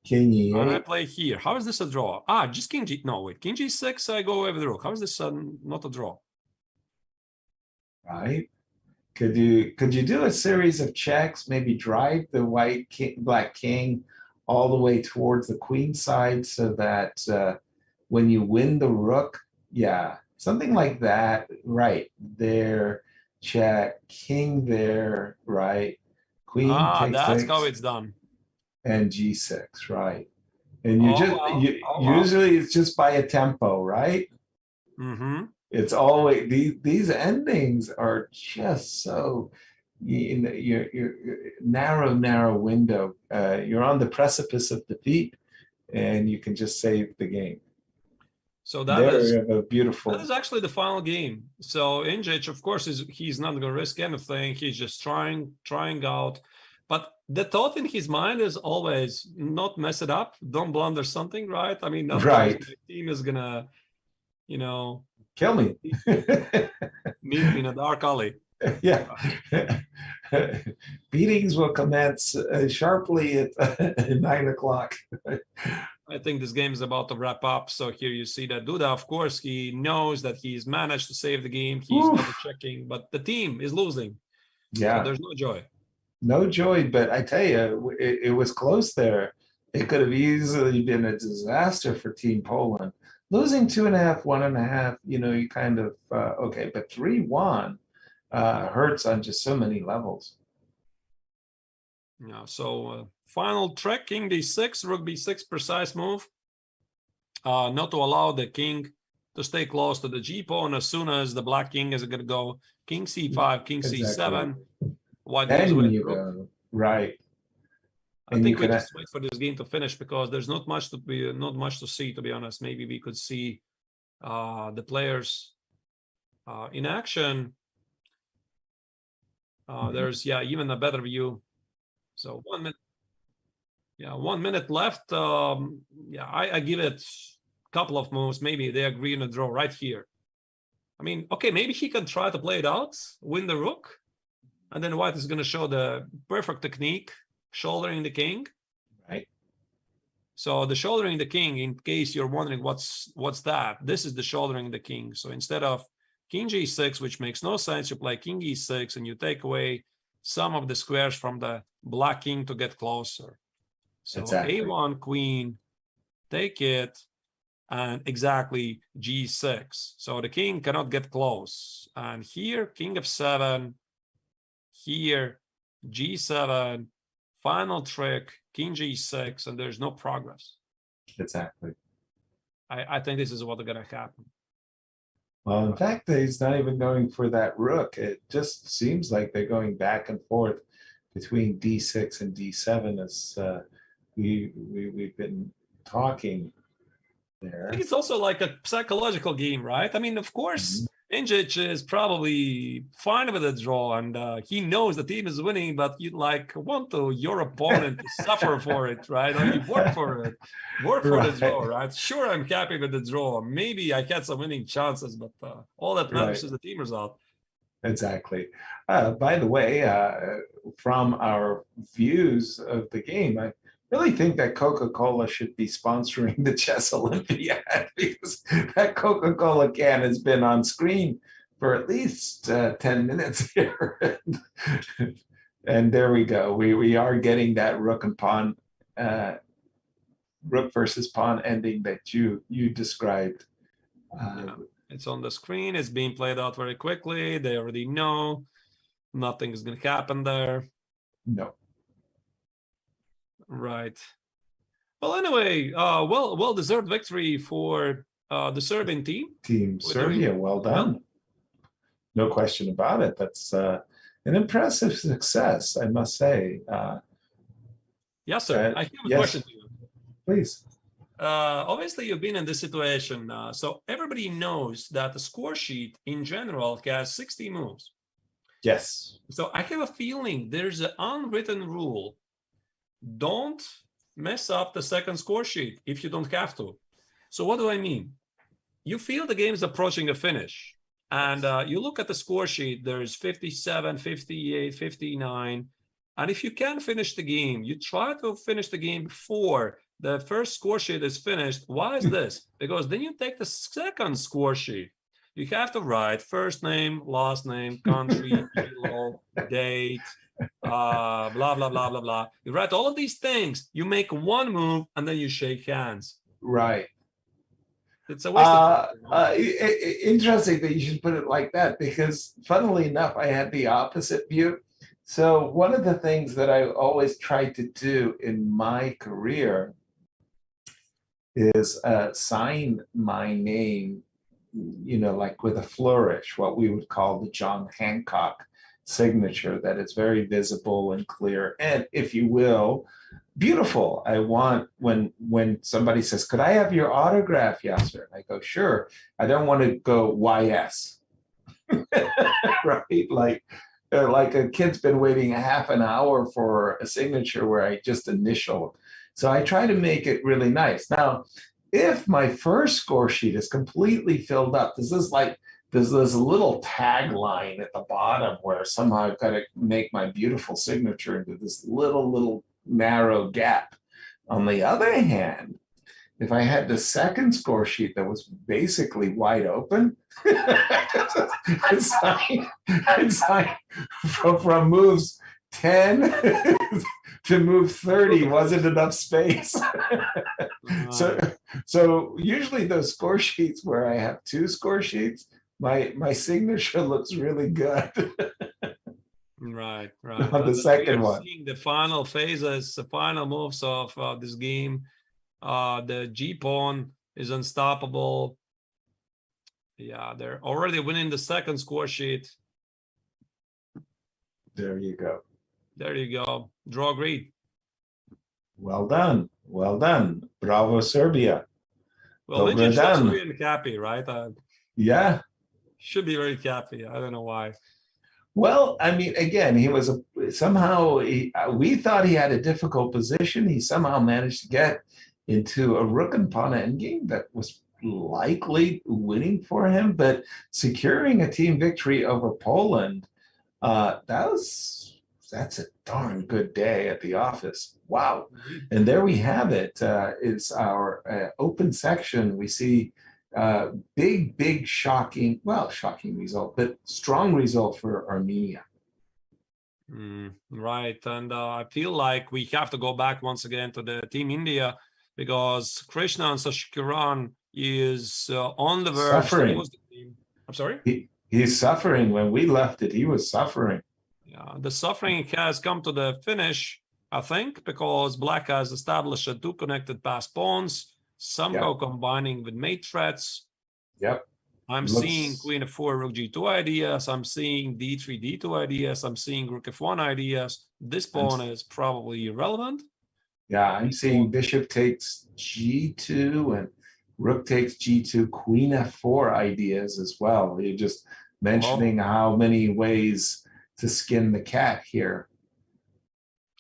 King E8. And I play here. How is this a draw? Just King G. No, wait. King G6. I go away with the rook. How is this not a draw? Right. Could you do a series of checks? Maybe drive the black king all the way towards the queen side, so that when you win the rook, yeah, something like that. Right there. Check. King there. Right. Queen takes that's 6, how it's done. and G6, right? And usually it's just by a tempo, right? Mm-hmm. It's always these endings are just so you're narrow window. You're on the precipice of defeat, and you can just save the game. So that is a beautiful. That is actually the final game. So Injic, of course, he's not going to risk anything. He's just trying out. But the thought in his mind is always not mess it up. Don't blunder something, right? I mean, right. The team is gonna, kill me. Meet me in a dark alley. Yeah. Beatings will commence sharply at 9 o'clock. I think this game is about to wrap up. So here you see that Duda, of course, he knows that he's managed to save the game. He's double checking, but the team is losing. Yeah. So there's no joy. No joy, but I tell you, it was close there. It could have easily been a disaster for Team Poland. Losing 2.5, 1.5, you kind of, okay, but 3-1 hurts on just so many levels. Yeah, so final trick, King D6, Rook B6, precise move. Not to allow the king to stay close to the G pawn as soon as the black king is going to go King C5, King C7. White goes away. Right. I think we just wait for this game to finish because there's not much to see, to be honest. Maybe we could see the players in action. There's even a better view. So 1 minute. Yeah, 1 minute left. I give it a couple of moves. Maybe they agree on a draw right here. I mean, okay, maybe he can try to play it out, win the rook, and then white is going to show the perfect technique, shouldering the king. Right. So the shouldering the king, in case you're wondering what's that, this is the shouldering the king. So instead of King G6, which makes no sense, you play King E6 and you take away some of the squares from the black king to get closer. So exactly. A1 queen, take it, and exactly G6. So the king cannot get close. And here, King F7, here, G7, final trick, king g6, and there's no progress. Exactly. I think this is what's going to happen. Well, in fact, he's not even going for that rook. It just seems like they're going back and forth between d6 and d7 as we've been talking there. I think it's also like a psychological game, right? I mean, of course, Injic is probably fine with a draw, and he knows the team is winning, but you want your opponent to suffer for it, right? Or you work for it, the draw, right? Sure, I'm happy with the draw. Maybe I had some winning chances, but all that matters is the team result. Exactly. By the way, from our views of the game, I really think that Coca-Cola should be sponsoring the Chess Olympiad, because that Coca-Cola can has been on screen for at least 10 minutes here. And there we go. We are getting that rook and pawn, rook versus pawn ending that you described. It's on the screen. It's being played out very quickly. They already know nothing is going to happen there. No. Right. Well, anyway, well-deserved victory for the Serbian team. Team Serbia, well done. No question about it. That's an impressive success, I must say. Yes, sir. I have a question to you. Please. Obviously, you've been in this situation, so everybody knows that the score sheet in general has 60 moves. Yes. So I have a feeling there's an unwritten rule. Don't mess up the second score sheet if you don't have to. So what do I mean? You feel the game is approaching a finish, and you look at the score sheet, there's 57, 58, 59, and if you can finish the game, you try to finish the game before the first score sheet is finished. Why is this? Because then you take the second score sheet. You have to write first name, last name, country, kilo, date, blah, blah, blah, blah, blah. You write all of these things. You make one move, and then you shake hands. Right. It's a waste of time. Interesting that you should put it like that, because funnily enough, I had the opposite view. So one of the things that I always try to do in my career is sign my name, like with a flourish, what we would call the John Hancock signature, that is very visible and clear, and if you will, beautiful. I want when somebody says, "Could I have your autograph, Yasser?" I go, "Sure." I don't want to go YS, right? Like a kid's been waiting a half an hour for a signature where I just initial. So I try to make it really nice. Now, if my first score sheet is completely filled up, there's this little tagline at the bottom where somehow I've got to make my beautiful signature into this little narrow gap. On the other hand, if I had the second score sheet that was basically wide open, I'd sign from moves 10 to move 30 wasn't enough space. So usually those score sheets where I have two score sheets, my signature looks really good. Right. On the second one. Seeing the final phases, the final moves of this game. The G pawn is unstoppable. Yeah, they're already winning the second score sheet. There you go. Draw agreed. Well done. Bravo, Serbia. Well, Injic should be happy, right? Yeah. Should be very happy. I don't know why. Well, I mean, again, we thought he had a difficult position. He somehow managed to get into a rook and pawn endgame that was likely winning for him, but securing a team victory over Poland, that's a darn good day at the office. Wow. And there we have it. Is our open section. We see big shocking result, but strong result for Armenia. Right. And I feel like we have to go back once again to the Team India, because Krishnan Sashikuran is on the verge. Suffering. I'm sorry? He's suffering. When we left it, he was suffering. Yeah, the suffering has come to the finish. I think, because black has established 2 connected pass pawns, somehow combining with mate threats. Yep. I'm seeing queen f4, rook g2 ideas. I'm seeing d3, d2 ideas. I'm seeing rook f1 ideas. This pawn is probably irrelevant. Yeah, I'm seeing bishop takes g2 and rook takes g2, queen f4 ideas as well. You're just mentioning how many ways to skin the cat here.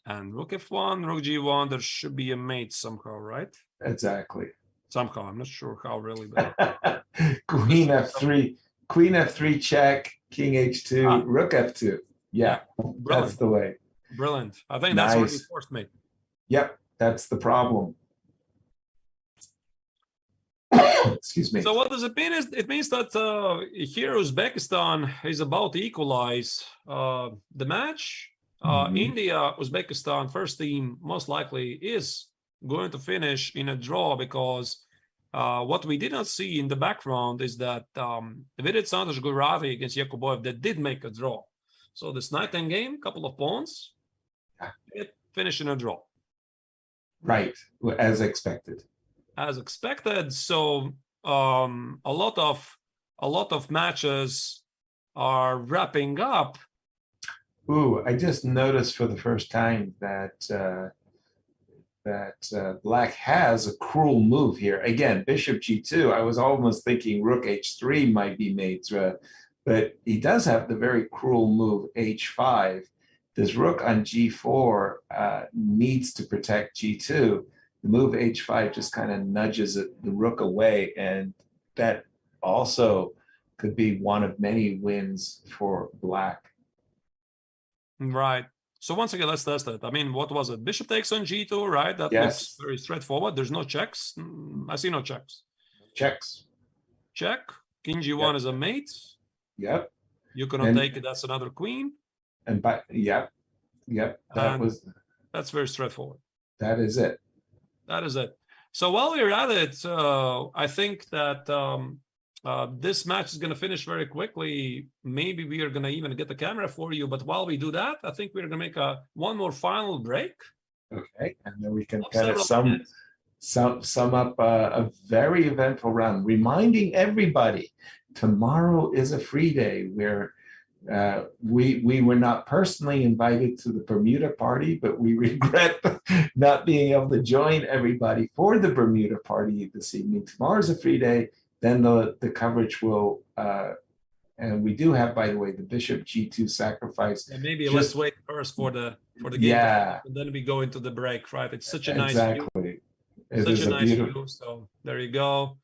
And rook f1, rook g1, there should be a mate somehow, right? Exactly. Somehow, I'm not sure how really, but queen f3 check, king h2, rook f2. Yeah, that's the way. Brilliant. I think that's what you forced me. Yep, that's the problem. Excuse me. So what does it mean? It means that here Uzbekistan is about to equalize the match. India, Uzbekistan, first team, most likely is going to finish in a draw, because what we did not see in the background is that Vidit Giri against Jobava, that did make a draw. So this night-end game, couple of pawns, it finished in a draw. Right, as expected. As expected. So a lot of matches are wrapping up. Ooh, I just noticed for the first time that black has a cruel move here. Again, bishop g2. I was almost thinking rook h3 might be made, but he does have the very cruel move h5. This rook on g4 needs to protect g2. The move h5 just kind of nudges the rook away, and that also could be one of many wins for black. Right. So once again, let's test it. I mean, what was it? Bishop takes on g2, right? That looks very straightforward. There's no checks. I see no checks. Checks. Check. King g1 is a mate. Yep. You cannot take it. That's another queen. And yep. That's very straightforward. That is it. That is it. So while we're at it, I think that this match is going to finish very quickly. Maybe we are going to even get the camera for you. But while we do that, I think we're going to make one more final break. Okay, and then we can kind of sum up a very eventful round. Reminding everybody, tomorrow is a free day where we were not personally invited to the Bermuda party, but we regret not being able to join everybody for the Bermuda party this evening. Tomorrow's a free day. Then the coverage will, and we do have, by the way, the bishop g2 sacrifice. And maybe let's wait first for the game. Yeah. And then we go into the break, right? It's such a nice view. It is such a nice beautiful view. So there you go.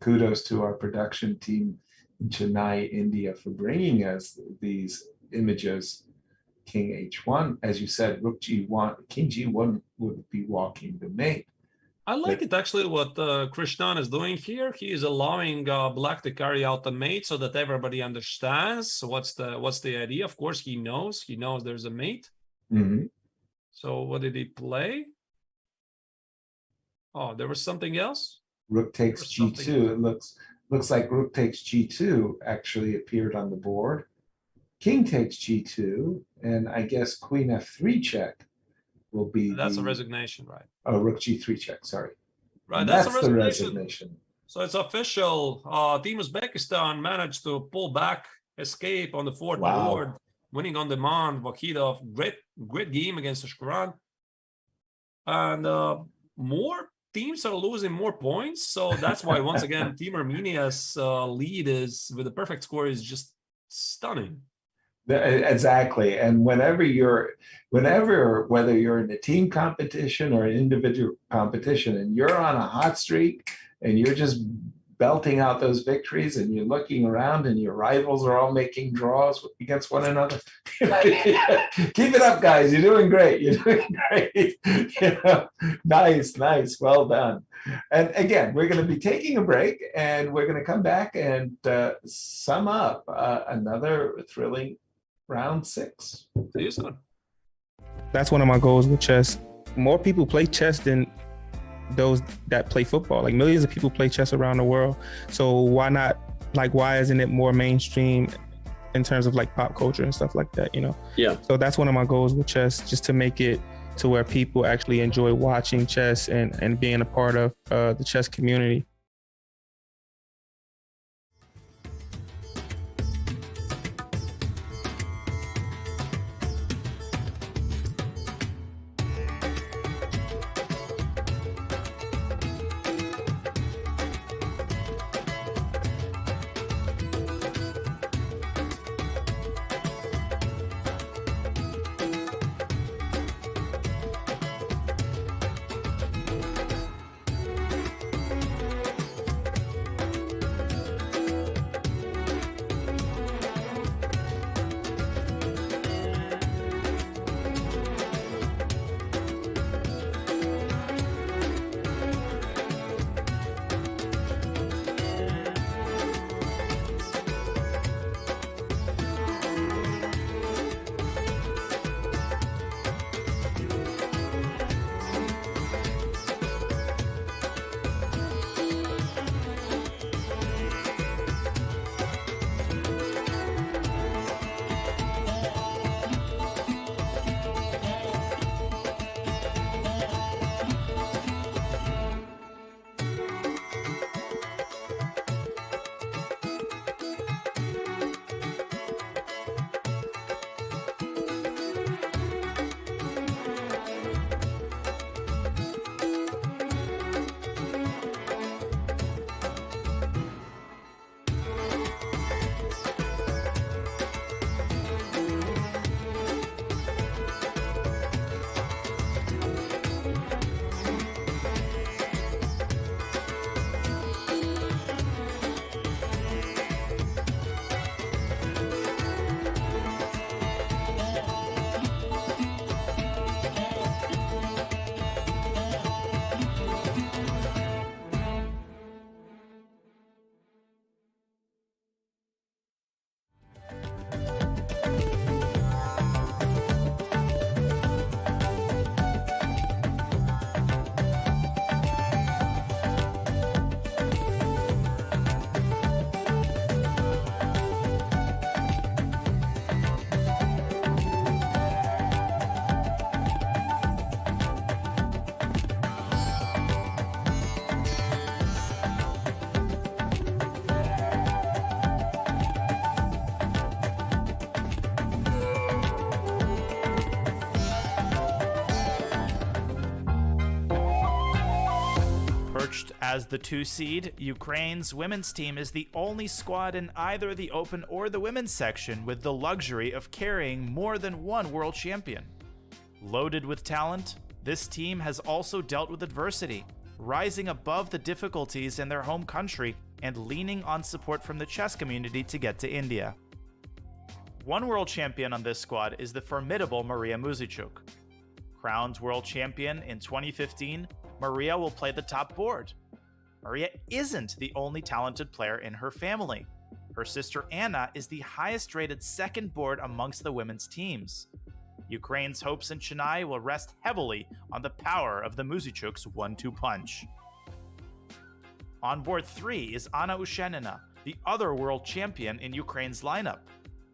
Kudos to our production team in Chennai, India, for bringing us these images. King h1, as you said, rook g1, king g1 would be walking the mate. I like it actually what Krishnan is doing here. He is allowing black to carry out the mate so that everybody understands what's the idea. Of course, he knows there's a mate. Mm-hmm. So what did he play? Oh, there was something else. Rook takes g2. It looks like rook takes g2 actually appeared on the board. King takes g2, and I guess queen f3 check will be. That's a resignation, right? Oh, rook g3 check. Sorry. Right, that's a resignation. So it's official. Team Uzbekistan managed to pull back, escape on the fourth board, winning on demand. Vakhidov, great game against Ashkaran. And more teams are losing more points. So that's why, once again, Team Armenia's lead is with a perfect score is just stunning. Exactly. And whether you're in a team competition or an individual competition, and you're on a hot streak and you're just belting out those victories, and you're looking around and your rivals are all making draws against one another. Keep it up, guys. You're doing great. You're doing great. Nice. Well done. And again, we're going to be taking a break, and we're going to come back and sum up another thrilling round 6. See you soon. That's one of my goals with chess. More people play chess than those that play football. Like, millions of people play chess around the world. So why not, why isn't it more mainstream in terms of pop culture and stuff like that, Yeah. So that's one of my goals with chess, just to make it to where people actually enjoy watching chess and being a part of the chess community. Perched as the 2 seed, Ukraine's women's team is the only squad in either the open or the women's section with the luxury of carrying more than one world champion. Loaded with talent, this team has also dealt with adversity, rising above the difficulties in their home country and leaning on support from the chess community to get to India. One world champion on this squad is the formidable Maria Muzichuk. Crowned world champion in 2015, Maria will play the top board. Maria isn't the only talented player in her family. Her sister Anna is the highest-rated second board amongst the women's teams. Ukraine's hopes in Chennai will rest heavily on the power of the Muzichuk's 1-2 punch. On board 3 is Anna Ushenina, the other world champion in Ukraine's lineup.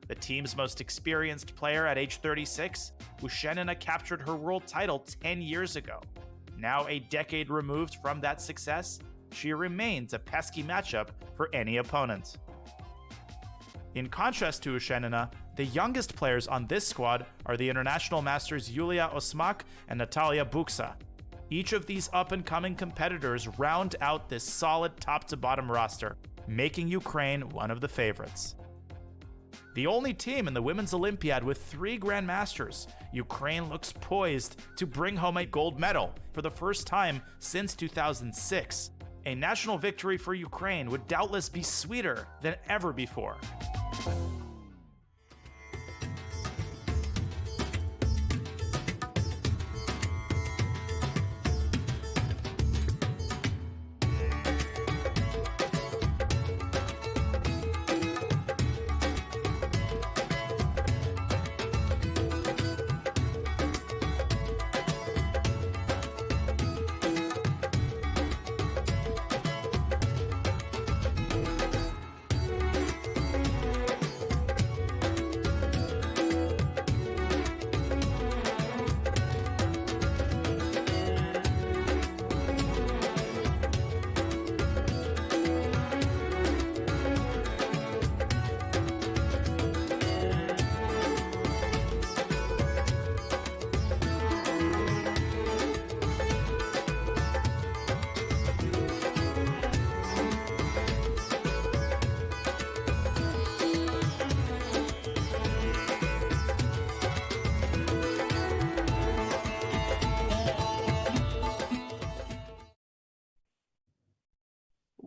The team's most experienced player at age 36, Ushenina captured her world title 10 years ago. Now a decade removed from that success, she remains a pesky matchup for any opponent. In contrast to Ushenina, the youngest players on this squad are the international masters Yulia Osmak and Natalia Buksa. Each of these up-and-coming competitors round out this solid top-to-bottom roster, making Ukraine one of the favorites. The only team in the Women's Olympiad with 3 Grandmasters, Ukraine looks poised to bring home a gold medal for the first time since 2006. A national victory for Ukraine would doubtless be sweeter than ever before.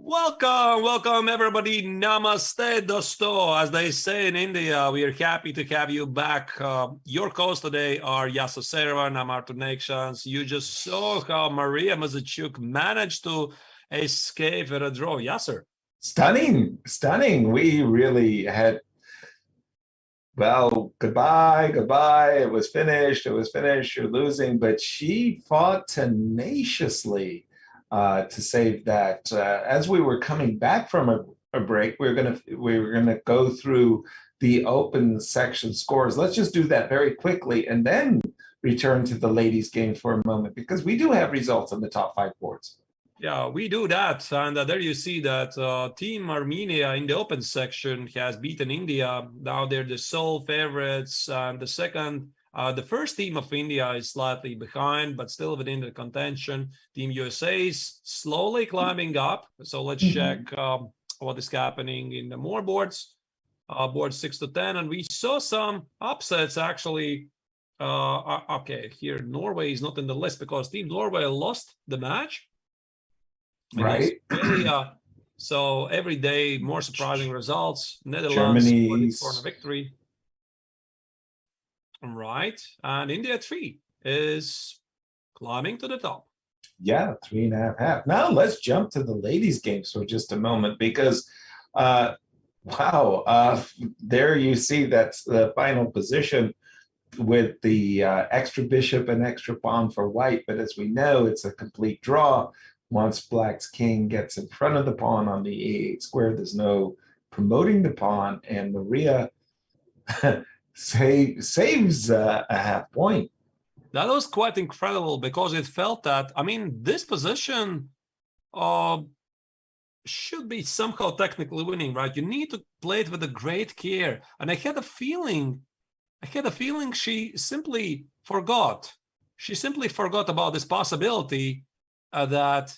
Welcome everybody. Namaste, dosto. As they say in India, we are happy to have you back. Your hosts today are Yasso Serva and I'm Artur Nations. You just saw how Maria Mazachuk managed to escape with a draw. Yasser. Stunning. We really had, well, goodbye. It was finished. You're losing, but she fought tenaciously to save that. As we were coming back from a break, we were gonna go through the open section scores. Let's just do that very quickly and then return to the ladies' game for a moment, because we do have results on the top 5 boards. Yeah, we do that. And there you see that Team Armenia in the open section has beaten India. Now they're the sole favorites. And the first team of India is slightly behind, but still within the contention. Team USA is slowly climbing up. So let's check what is happening in the more boards, boards 6 to 10. And we saw some upsets actually. Okay, here Norway is not in the list because Team Norway lost the match. Right. Really, so every day, more surprising results. Netherlands for a victory. Right. And India 3 is climbing to the top. Yeah, 3.5. Now let's jump to the ladies' games for just a moment, because wow, there you see that's the final position with the extra bishop and extra pawn for white. But as we know, it's a complete draw. Once black's king gets in front of the pawn on the a8 square, there's no promoting the pawn, and Maria saves a half point. That was quite incredible, because it felt that, I mean, this position should be somehow technically winning, right? You need to play it with a great care. And I had a feeling she simply forgot. She simply forgot about this possibility that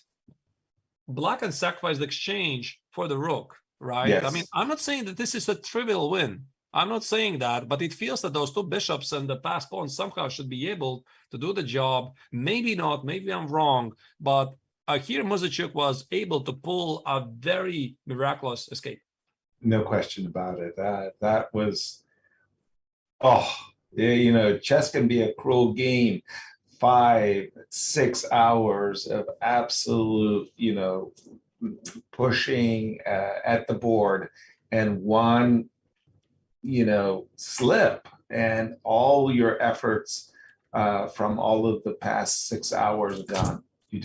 black can sacrifice the exchange for the rook, right? Yes. I mean, I'm not saying that this is a trivial win. I'm not saying that, but it feels that those two bishops and the passed pawn somehow should be able to do the job. Maybe not, maybe I'm wrong, but here Mazachuk was able to pull a very miraculous escape. No question about it. That was, you know, chess can be a cruel game. 5-6 hours of absolute, you know, pushing at the board, and one, you know, slip, and all your efforts from all of the past 6 hours are gone. You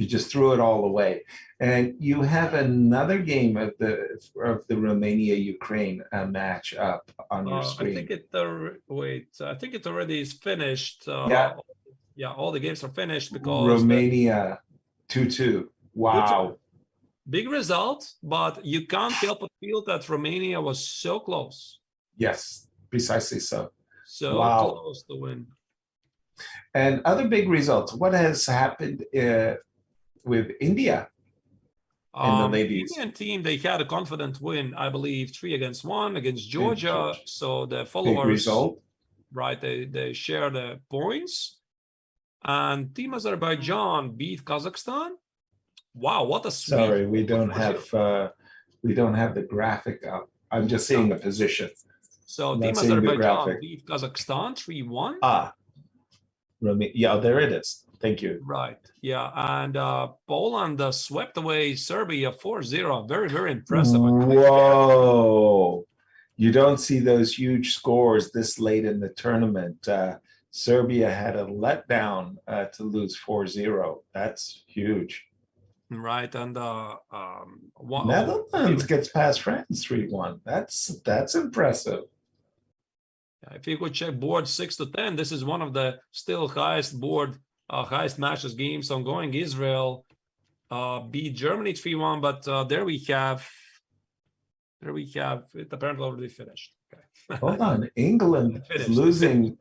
just threw it all away. And you have another game of the Romania-Ukraine match up on your screen. I think it already is finished. Yeah, all the games are finished because Romania 2-2. Wow. 2-2. Big result, but you can't help but feel that Romania was so close. Yes, precisely so. So close to win. And other big results. What has happened with India in the ladies? Indian team, they had a confident win, I believe, 3-1 against Georgia. So the followers, big result. Right? They share the points. And Team Azerbaijan beat Kazakhstan. Wow, what a sweep! Sorry, we don't have the graphic up. I'm just seeing the position. So Team Azerbaijan beat Kazakhstan 3-1. Yeah, there it is. Thank you. Right. Yeah, and Poland swept away Serbia 4-0. Very, very impressive. Whoa! You don't see those huge scores this late in the tournament. Serbia had a letdown to lose 4-0. That's huge. Right, and Netherlands gets past France 3-1. That's impressive. If you could check board 6 to 10, this is one of the still highest matches games ongoing. Israel beat Germany 3-1, but there we have it apparently already finished. Okay. Hold on, England is losing.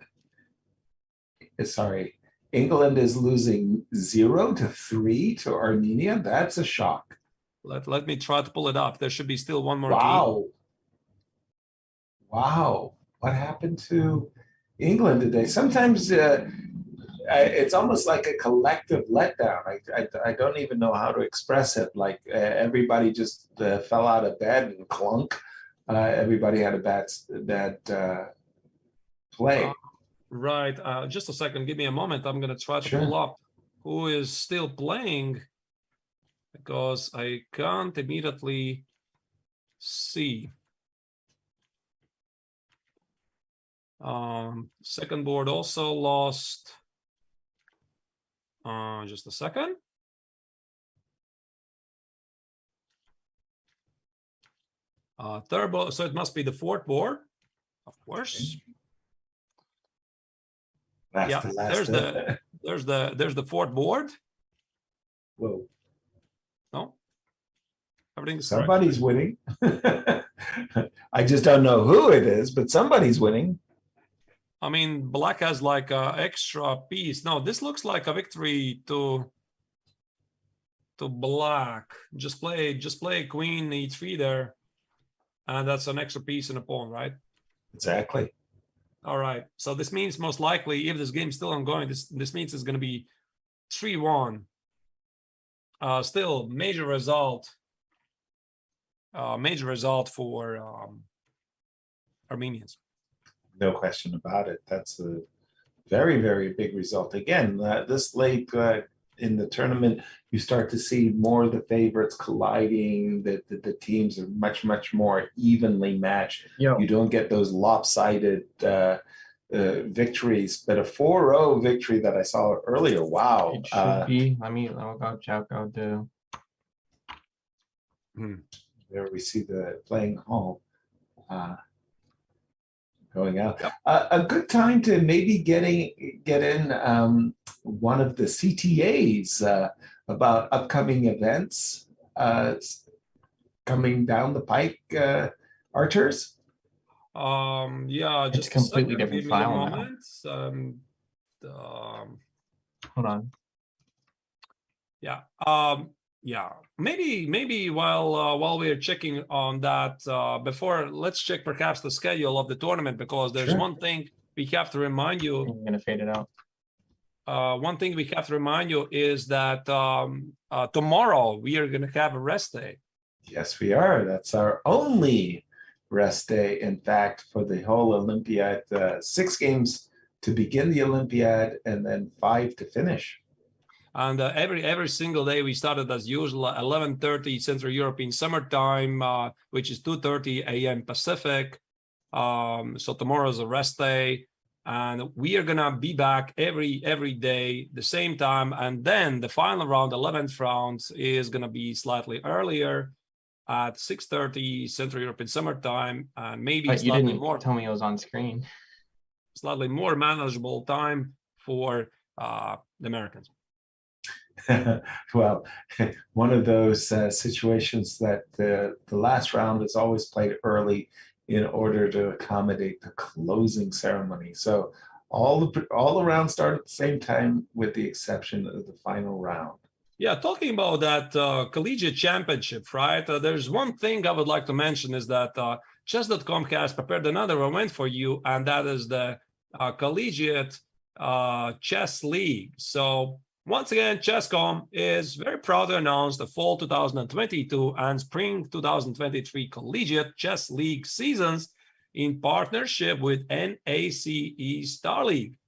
Sorry. England is losing 0-3 to Armenia. That's a shock. Let me try to pull it up. There should be still one more game. Wow. What happened to England today? Sometimes it's almost like a collective letdown. I don't even know how to express it. Like everybody just fell out of bed and clunk. Everybody had a bad play. Right. Just a second. Give me a moment. I'm going to try to Sure. pull up who is still playing because I can't immediately see. Second board also lost. Just a second. Third board, so it must be the fourth board, of course. Yeah, there's the fourth board. Whoa. No, everything's Somebody's winning. I just don't know who it is, but somebody's winning. I mean, black has like an extra piece. No, this looks like a victory to black. Just play queen e3 there, and that's an extra piece in a pawn, right? Exactly. All right. So this means most likely, if this game's still ongoing, this means it's going to be 3-1. Still major result. Major result for Armenians. No question about it. That's a very, very big result. Again, this late in the tournament, you start to see more of the favorites colliding. The teams are much, much more evenly matched. Yo. You don't get those lopsided victories, but a 4-0 victory that I saw earlier. Wow. It should be. Let me go check out the. There we see the playing hall going out. Yep. A good time to maybe get in one of the CTAs about upcoming events coming down the pike, Archers. Yeah, just It's a completely second, different give me a file now. moment. Hold on. Yeah. Yeah. Maybe while we're checking on that, before let's check perhaps the schedule of the tournament, because there's Sure. one thing we have to remind you. I'm gonna fade it out. One thing we have to remind you is that tomorrow we are going to have a rest day. Yes, we are. That's our only rest day, in fact, for the whole Olympiad. 6 games to begin the Olympiad and then 5 to finish. And every single day we started as usual at 11:30 Central European Summer Time, which is 2:30 a.m. Pacific. So tomorrow is a rest day, and we are gonna be back every day the same time. And then the final round, 11th round, is gonna be slightly earlier at 6:30 Central European Summer Time, and maybe But you slightly didn't more, tell me it was on screen. slightly more manageable time for the Americans. Well, one of those situations that the last round is always played early in order to accommodate the closing ceremony. So all the rounds start at the same time, with the exception of the final round. Yeah, talking about that collegiate championship, right? There's one thing I would like to mention is that chess.com has prepared another event for you, and that is the collegiate chess league. So once again, Chess.com is very proud to announce the fall 2022 and spring 2023 collegiate chess league seasons in partnership with NACE Star League.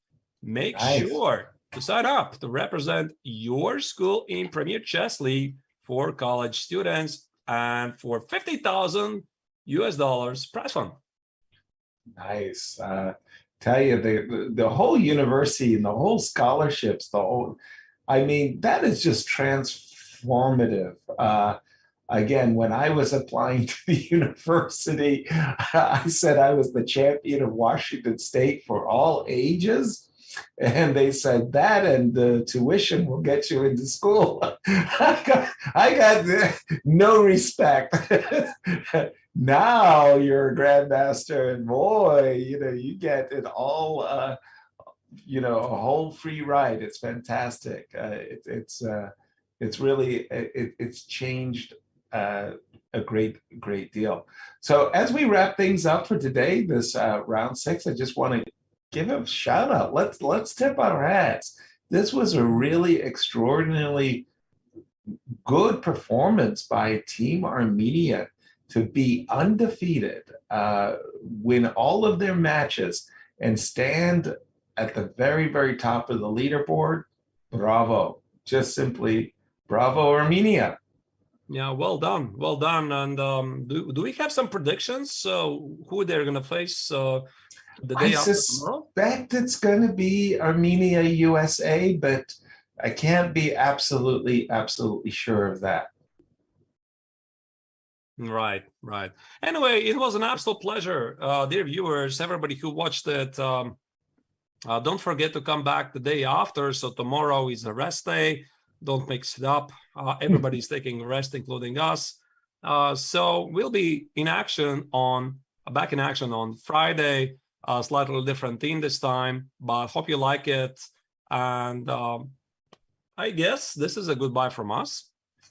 Make Nice. sure to sign up to represent your school in Premier Chess League for college students and for $50,000 prize fund. Nice. Tell you, the whole university and the whole scholarships, I mean, that is just transformative. Again, when I was applying to the university, I said I was the champion of Washington State for all ages. And they said that and the tuition will get you into school. I got no respect. Now you're a grandmaster, and boy, you get it all. A whole free ride. It's fantastic. It's really it's changed a great deal. So as we wrap things up for today, this round 6, I just want to give a shout out. Let's tip our hats this was a really extraordinarily good performance by Team Armenia to be undefeated, win all of their matches, and stand at the very, very top of the leaderboard. Bravo. Just simply bravo, Armenia. Yeah, well done. Well done. And do we have some predictions? Who they're going to face the day after tomorrow? I suspect it's going to be Armenia, USA, but I can't be absolutely sure of that. Right. Anyway, it was an absolute pleasure. Dear viewers, everybody who watched it, don't forget to come back the day after. So tomorrow is a rest day. Don't mix it up. Everybody's taking rest, including us. So we'll be back in action on Friday. Slightly different team this time, but hope you like it. And I guess this is a goodbye from us.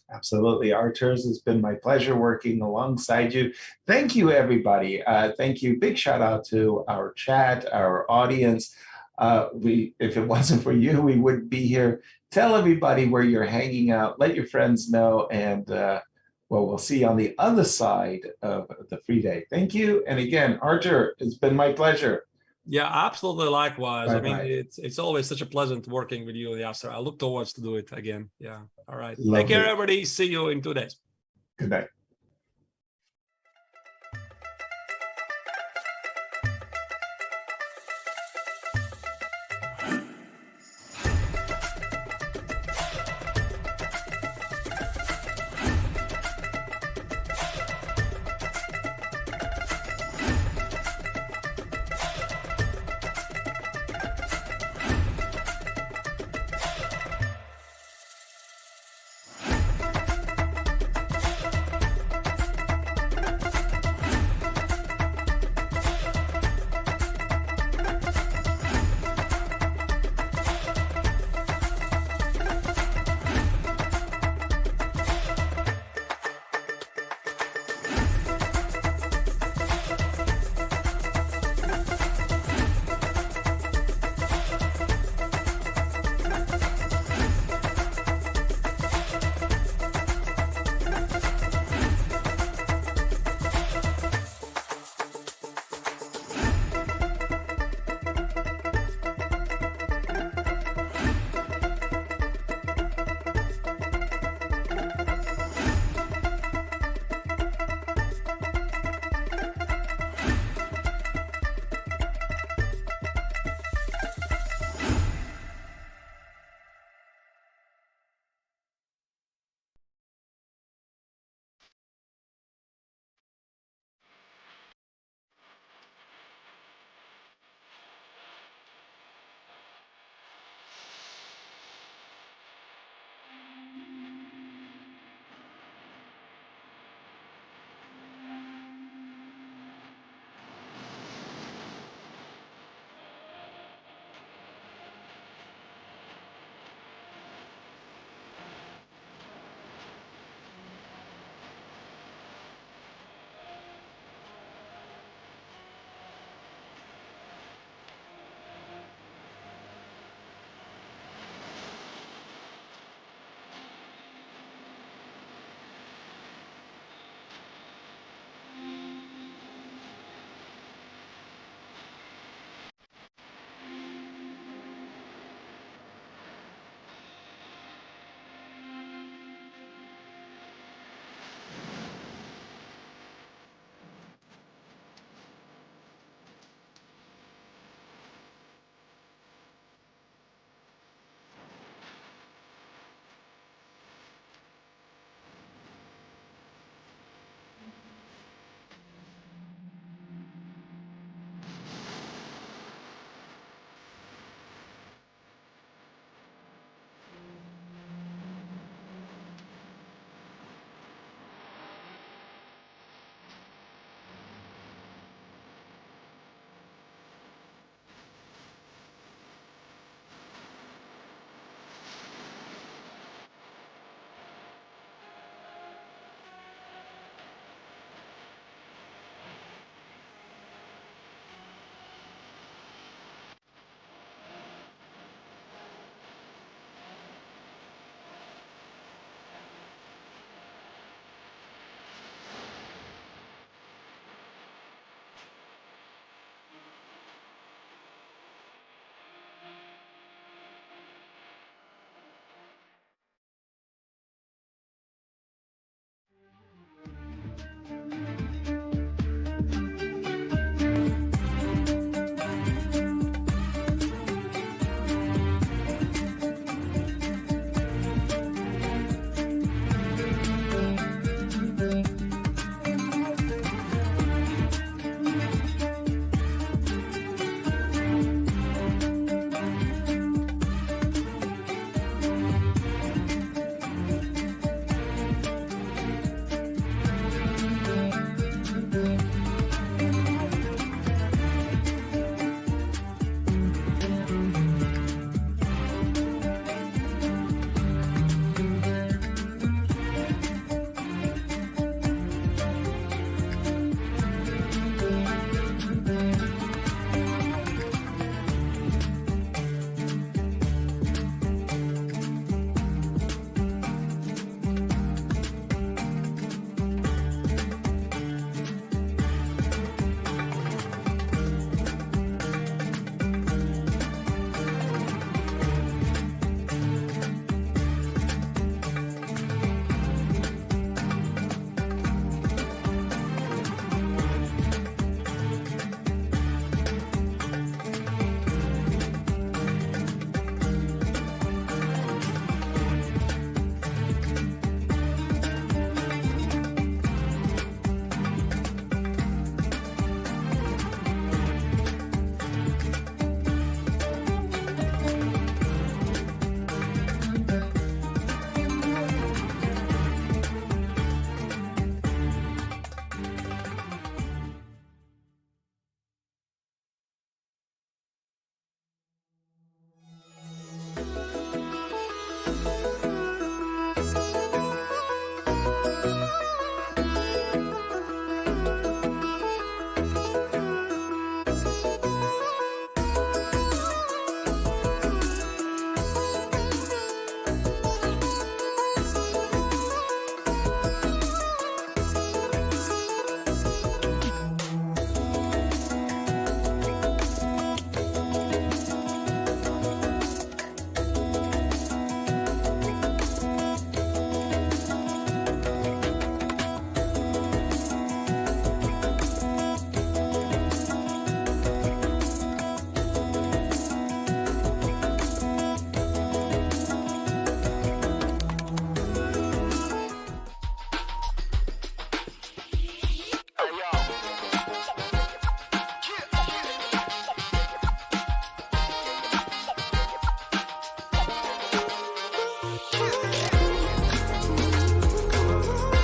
Absolutely, Arturs. It's been my pleasure working alongside you. Thank you, everybody. Thank you. Big shout out to our chat, our audience. If it wasn't for you, we wouldn't be here. Tell everybody where you're hanging out. Let your friends know. And we'll see you on the other side of the free day. Thank you. And again, Artur, it's been my pleasure. Yeah, absolutely. Likewise. Bye-bye. I mean, it's always such a pleasant working with you, Yasser. I look towards to do it again. Yeah. All right. Lovely. Take care, everybody. See you in 2 days. Good night.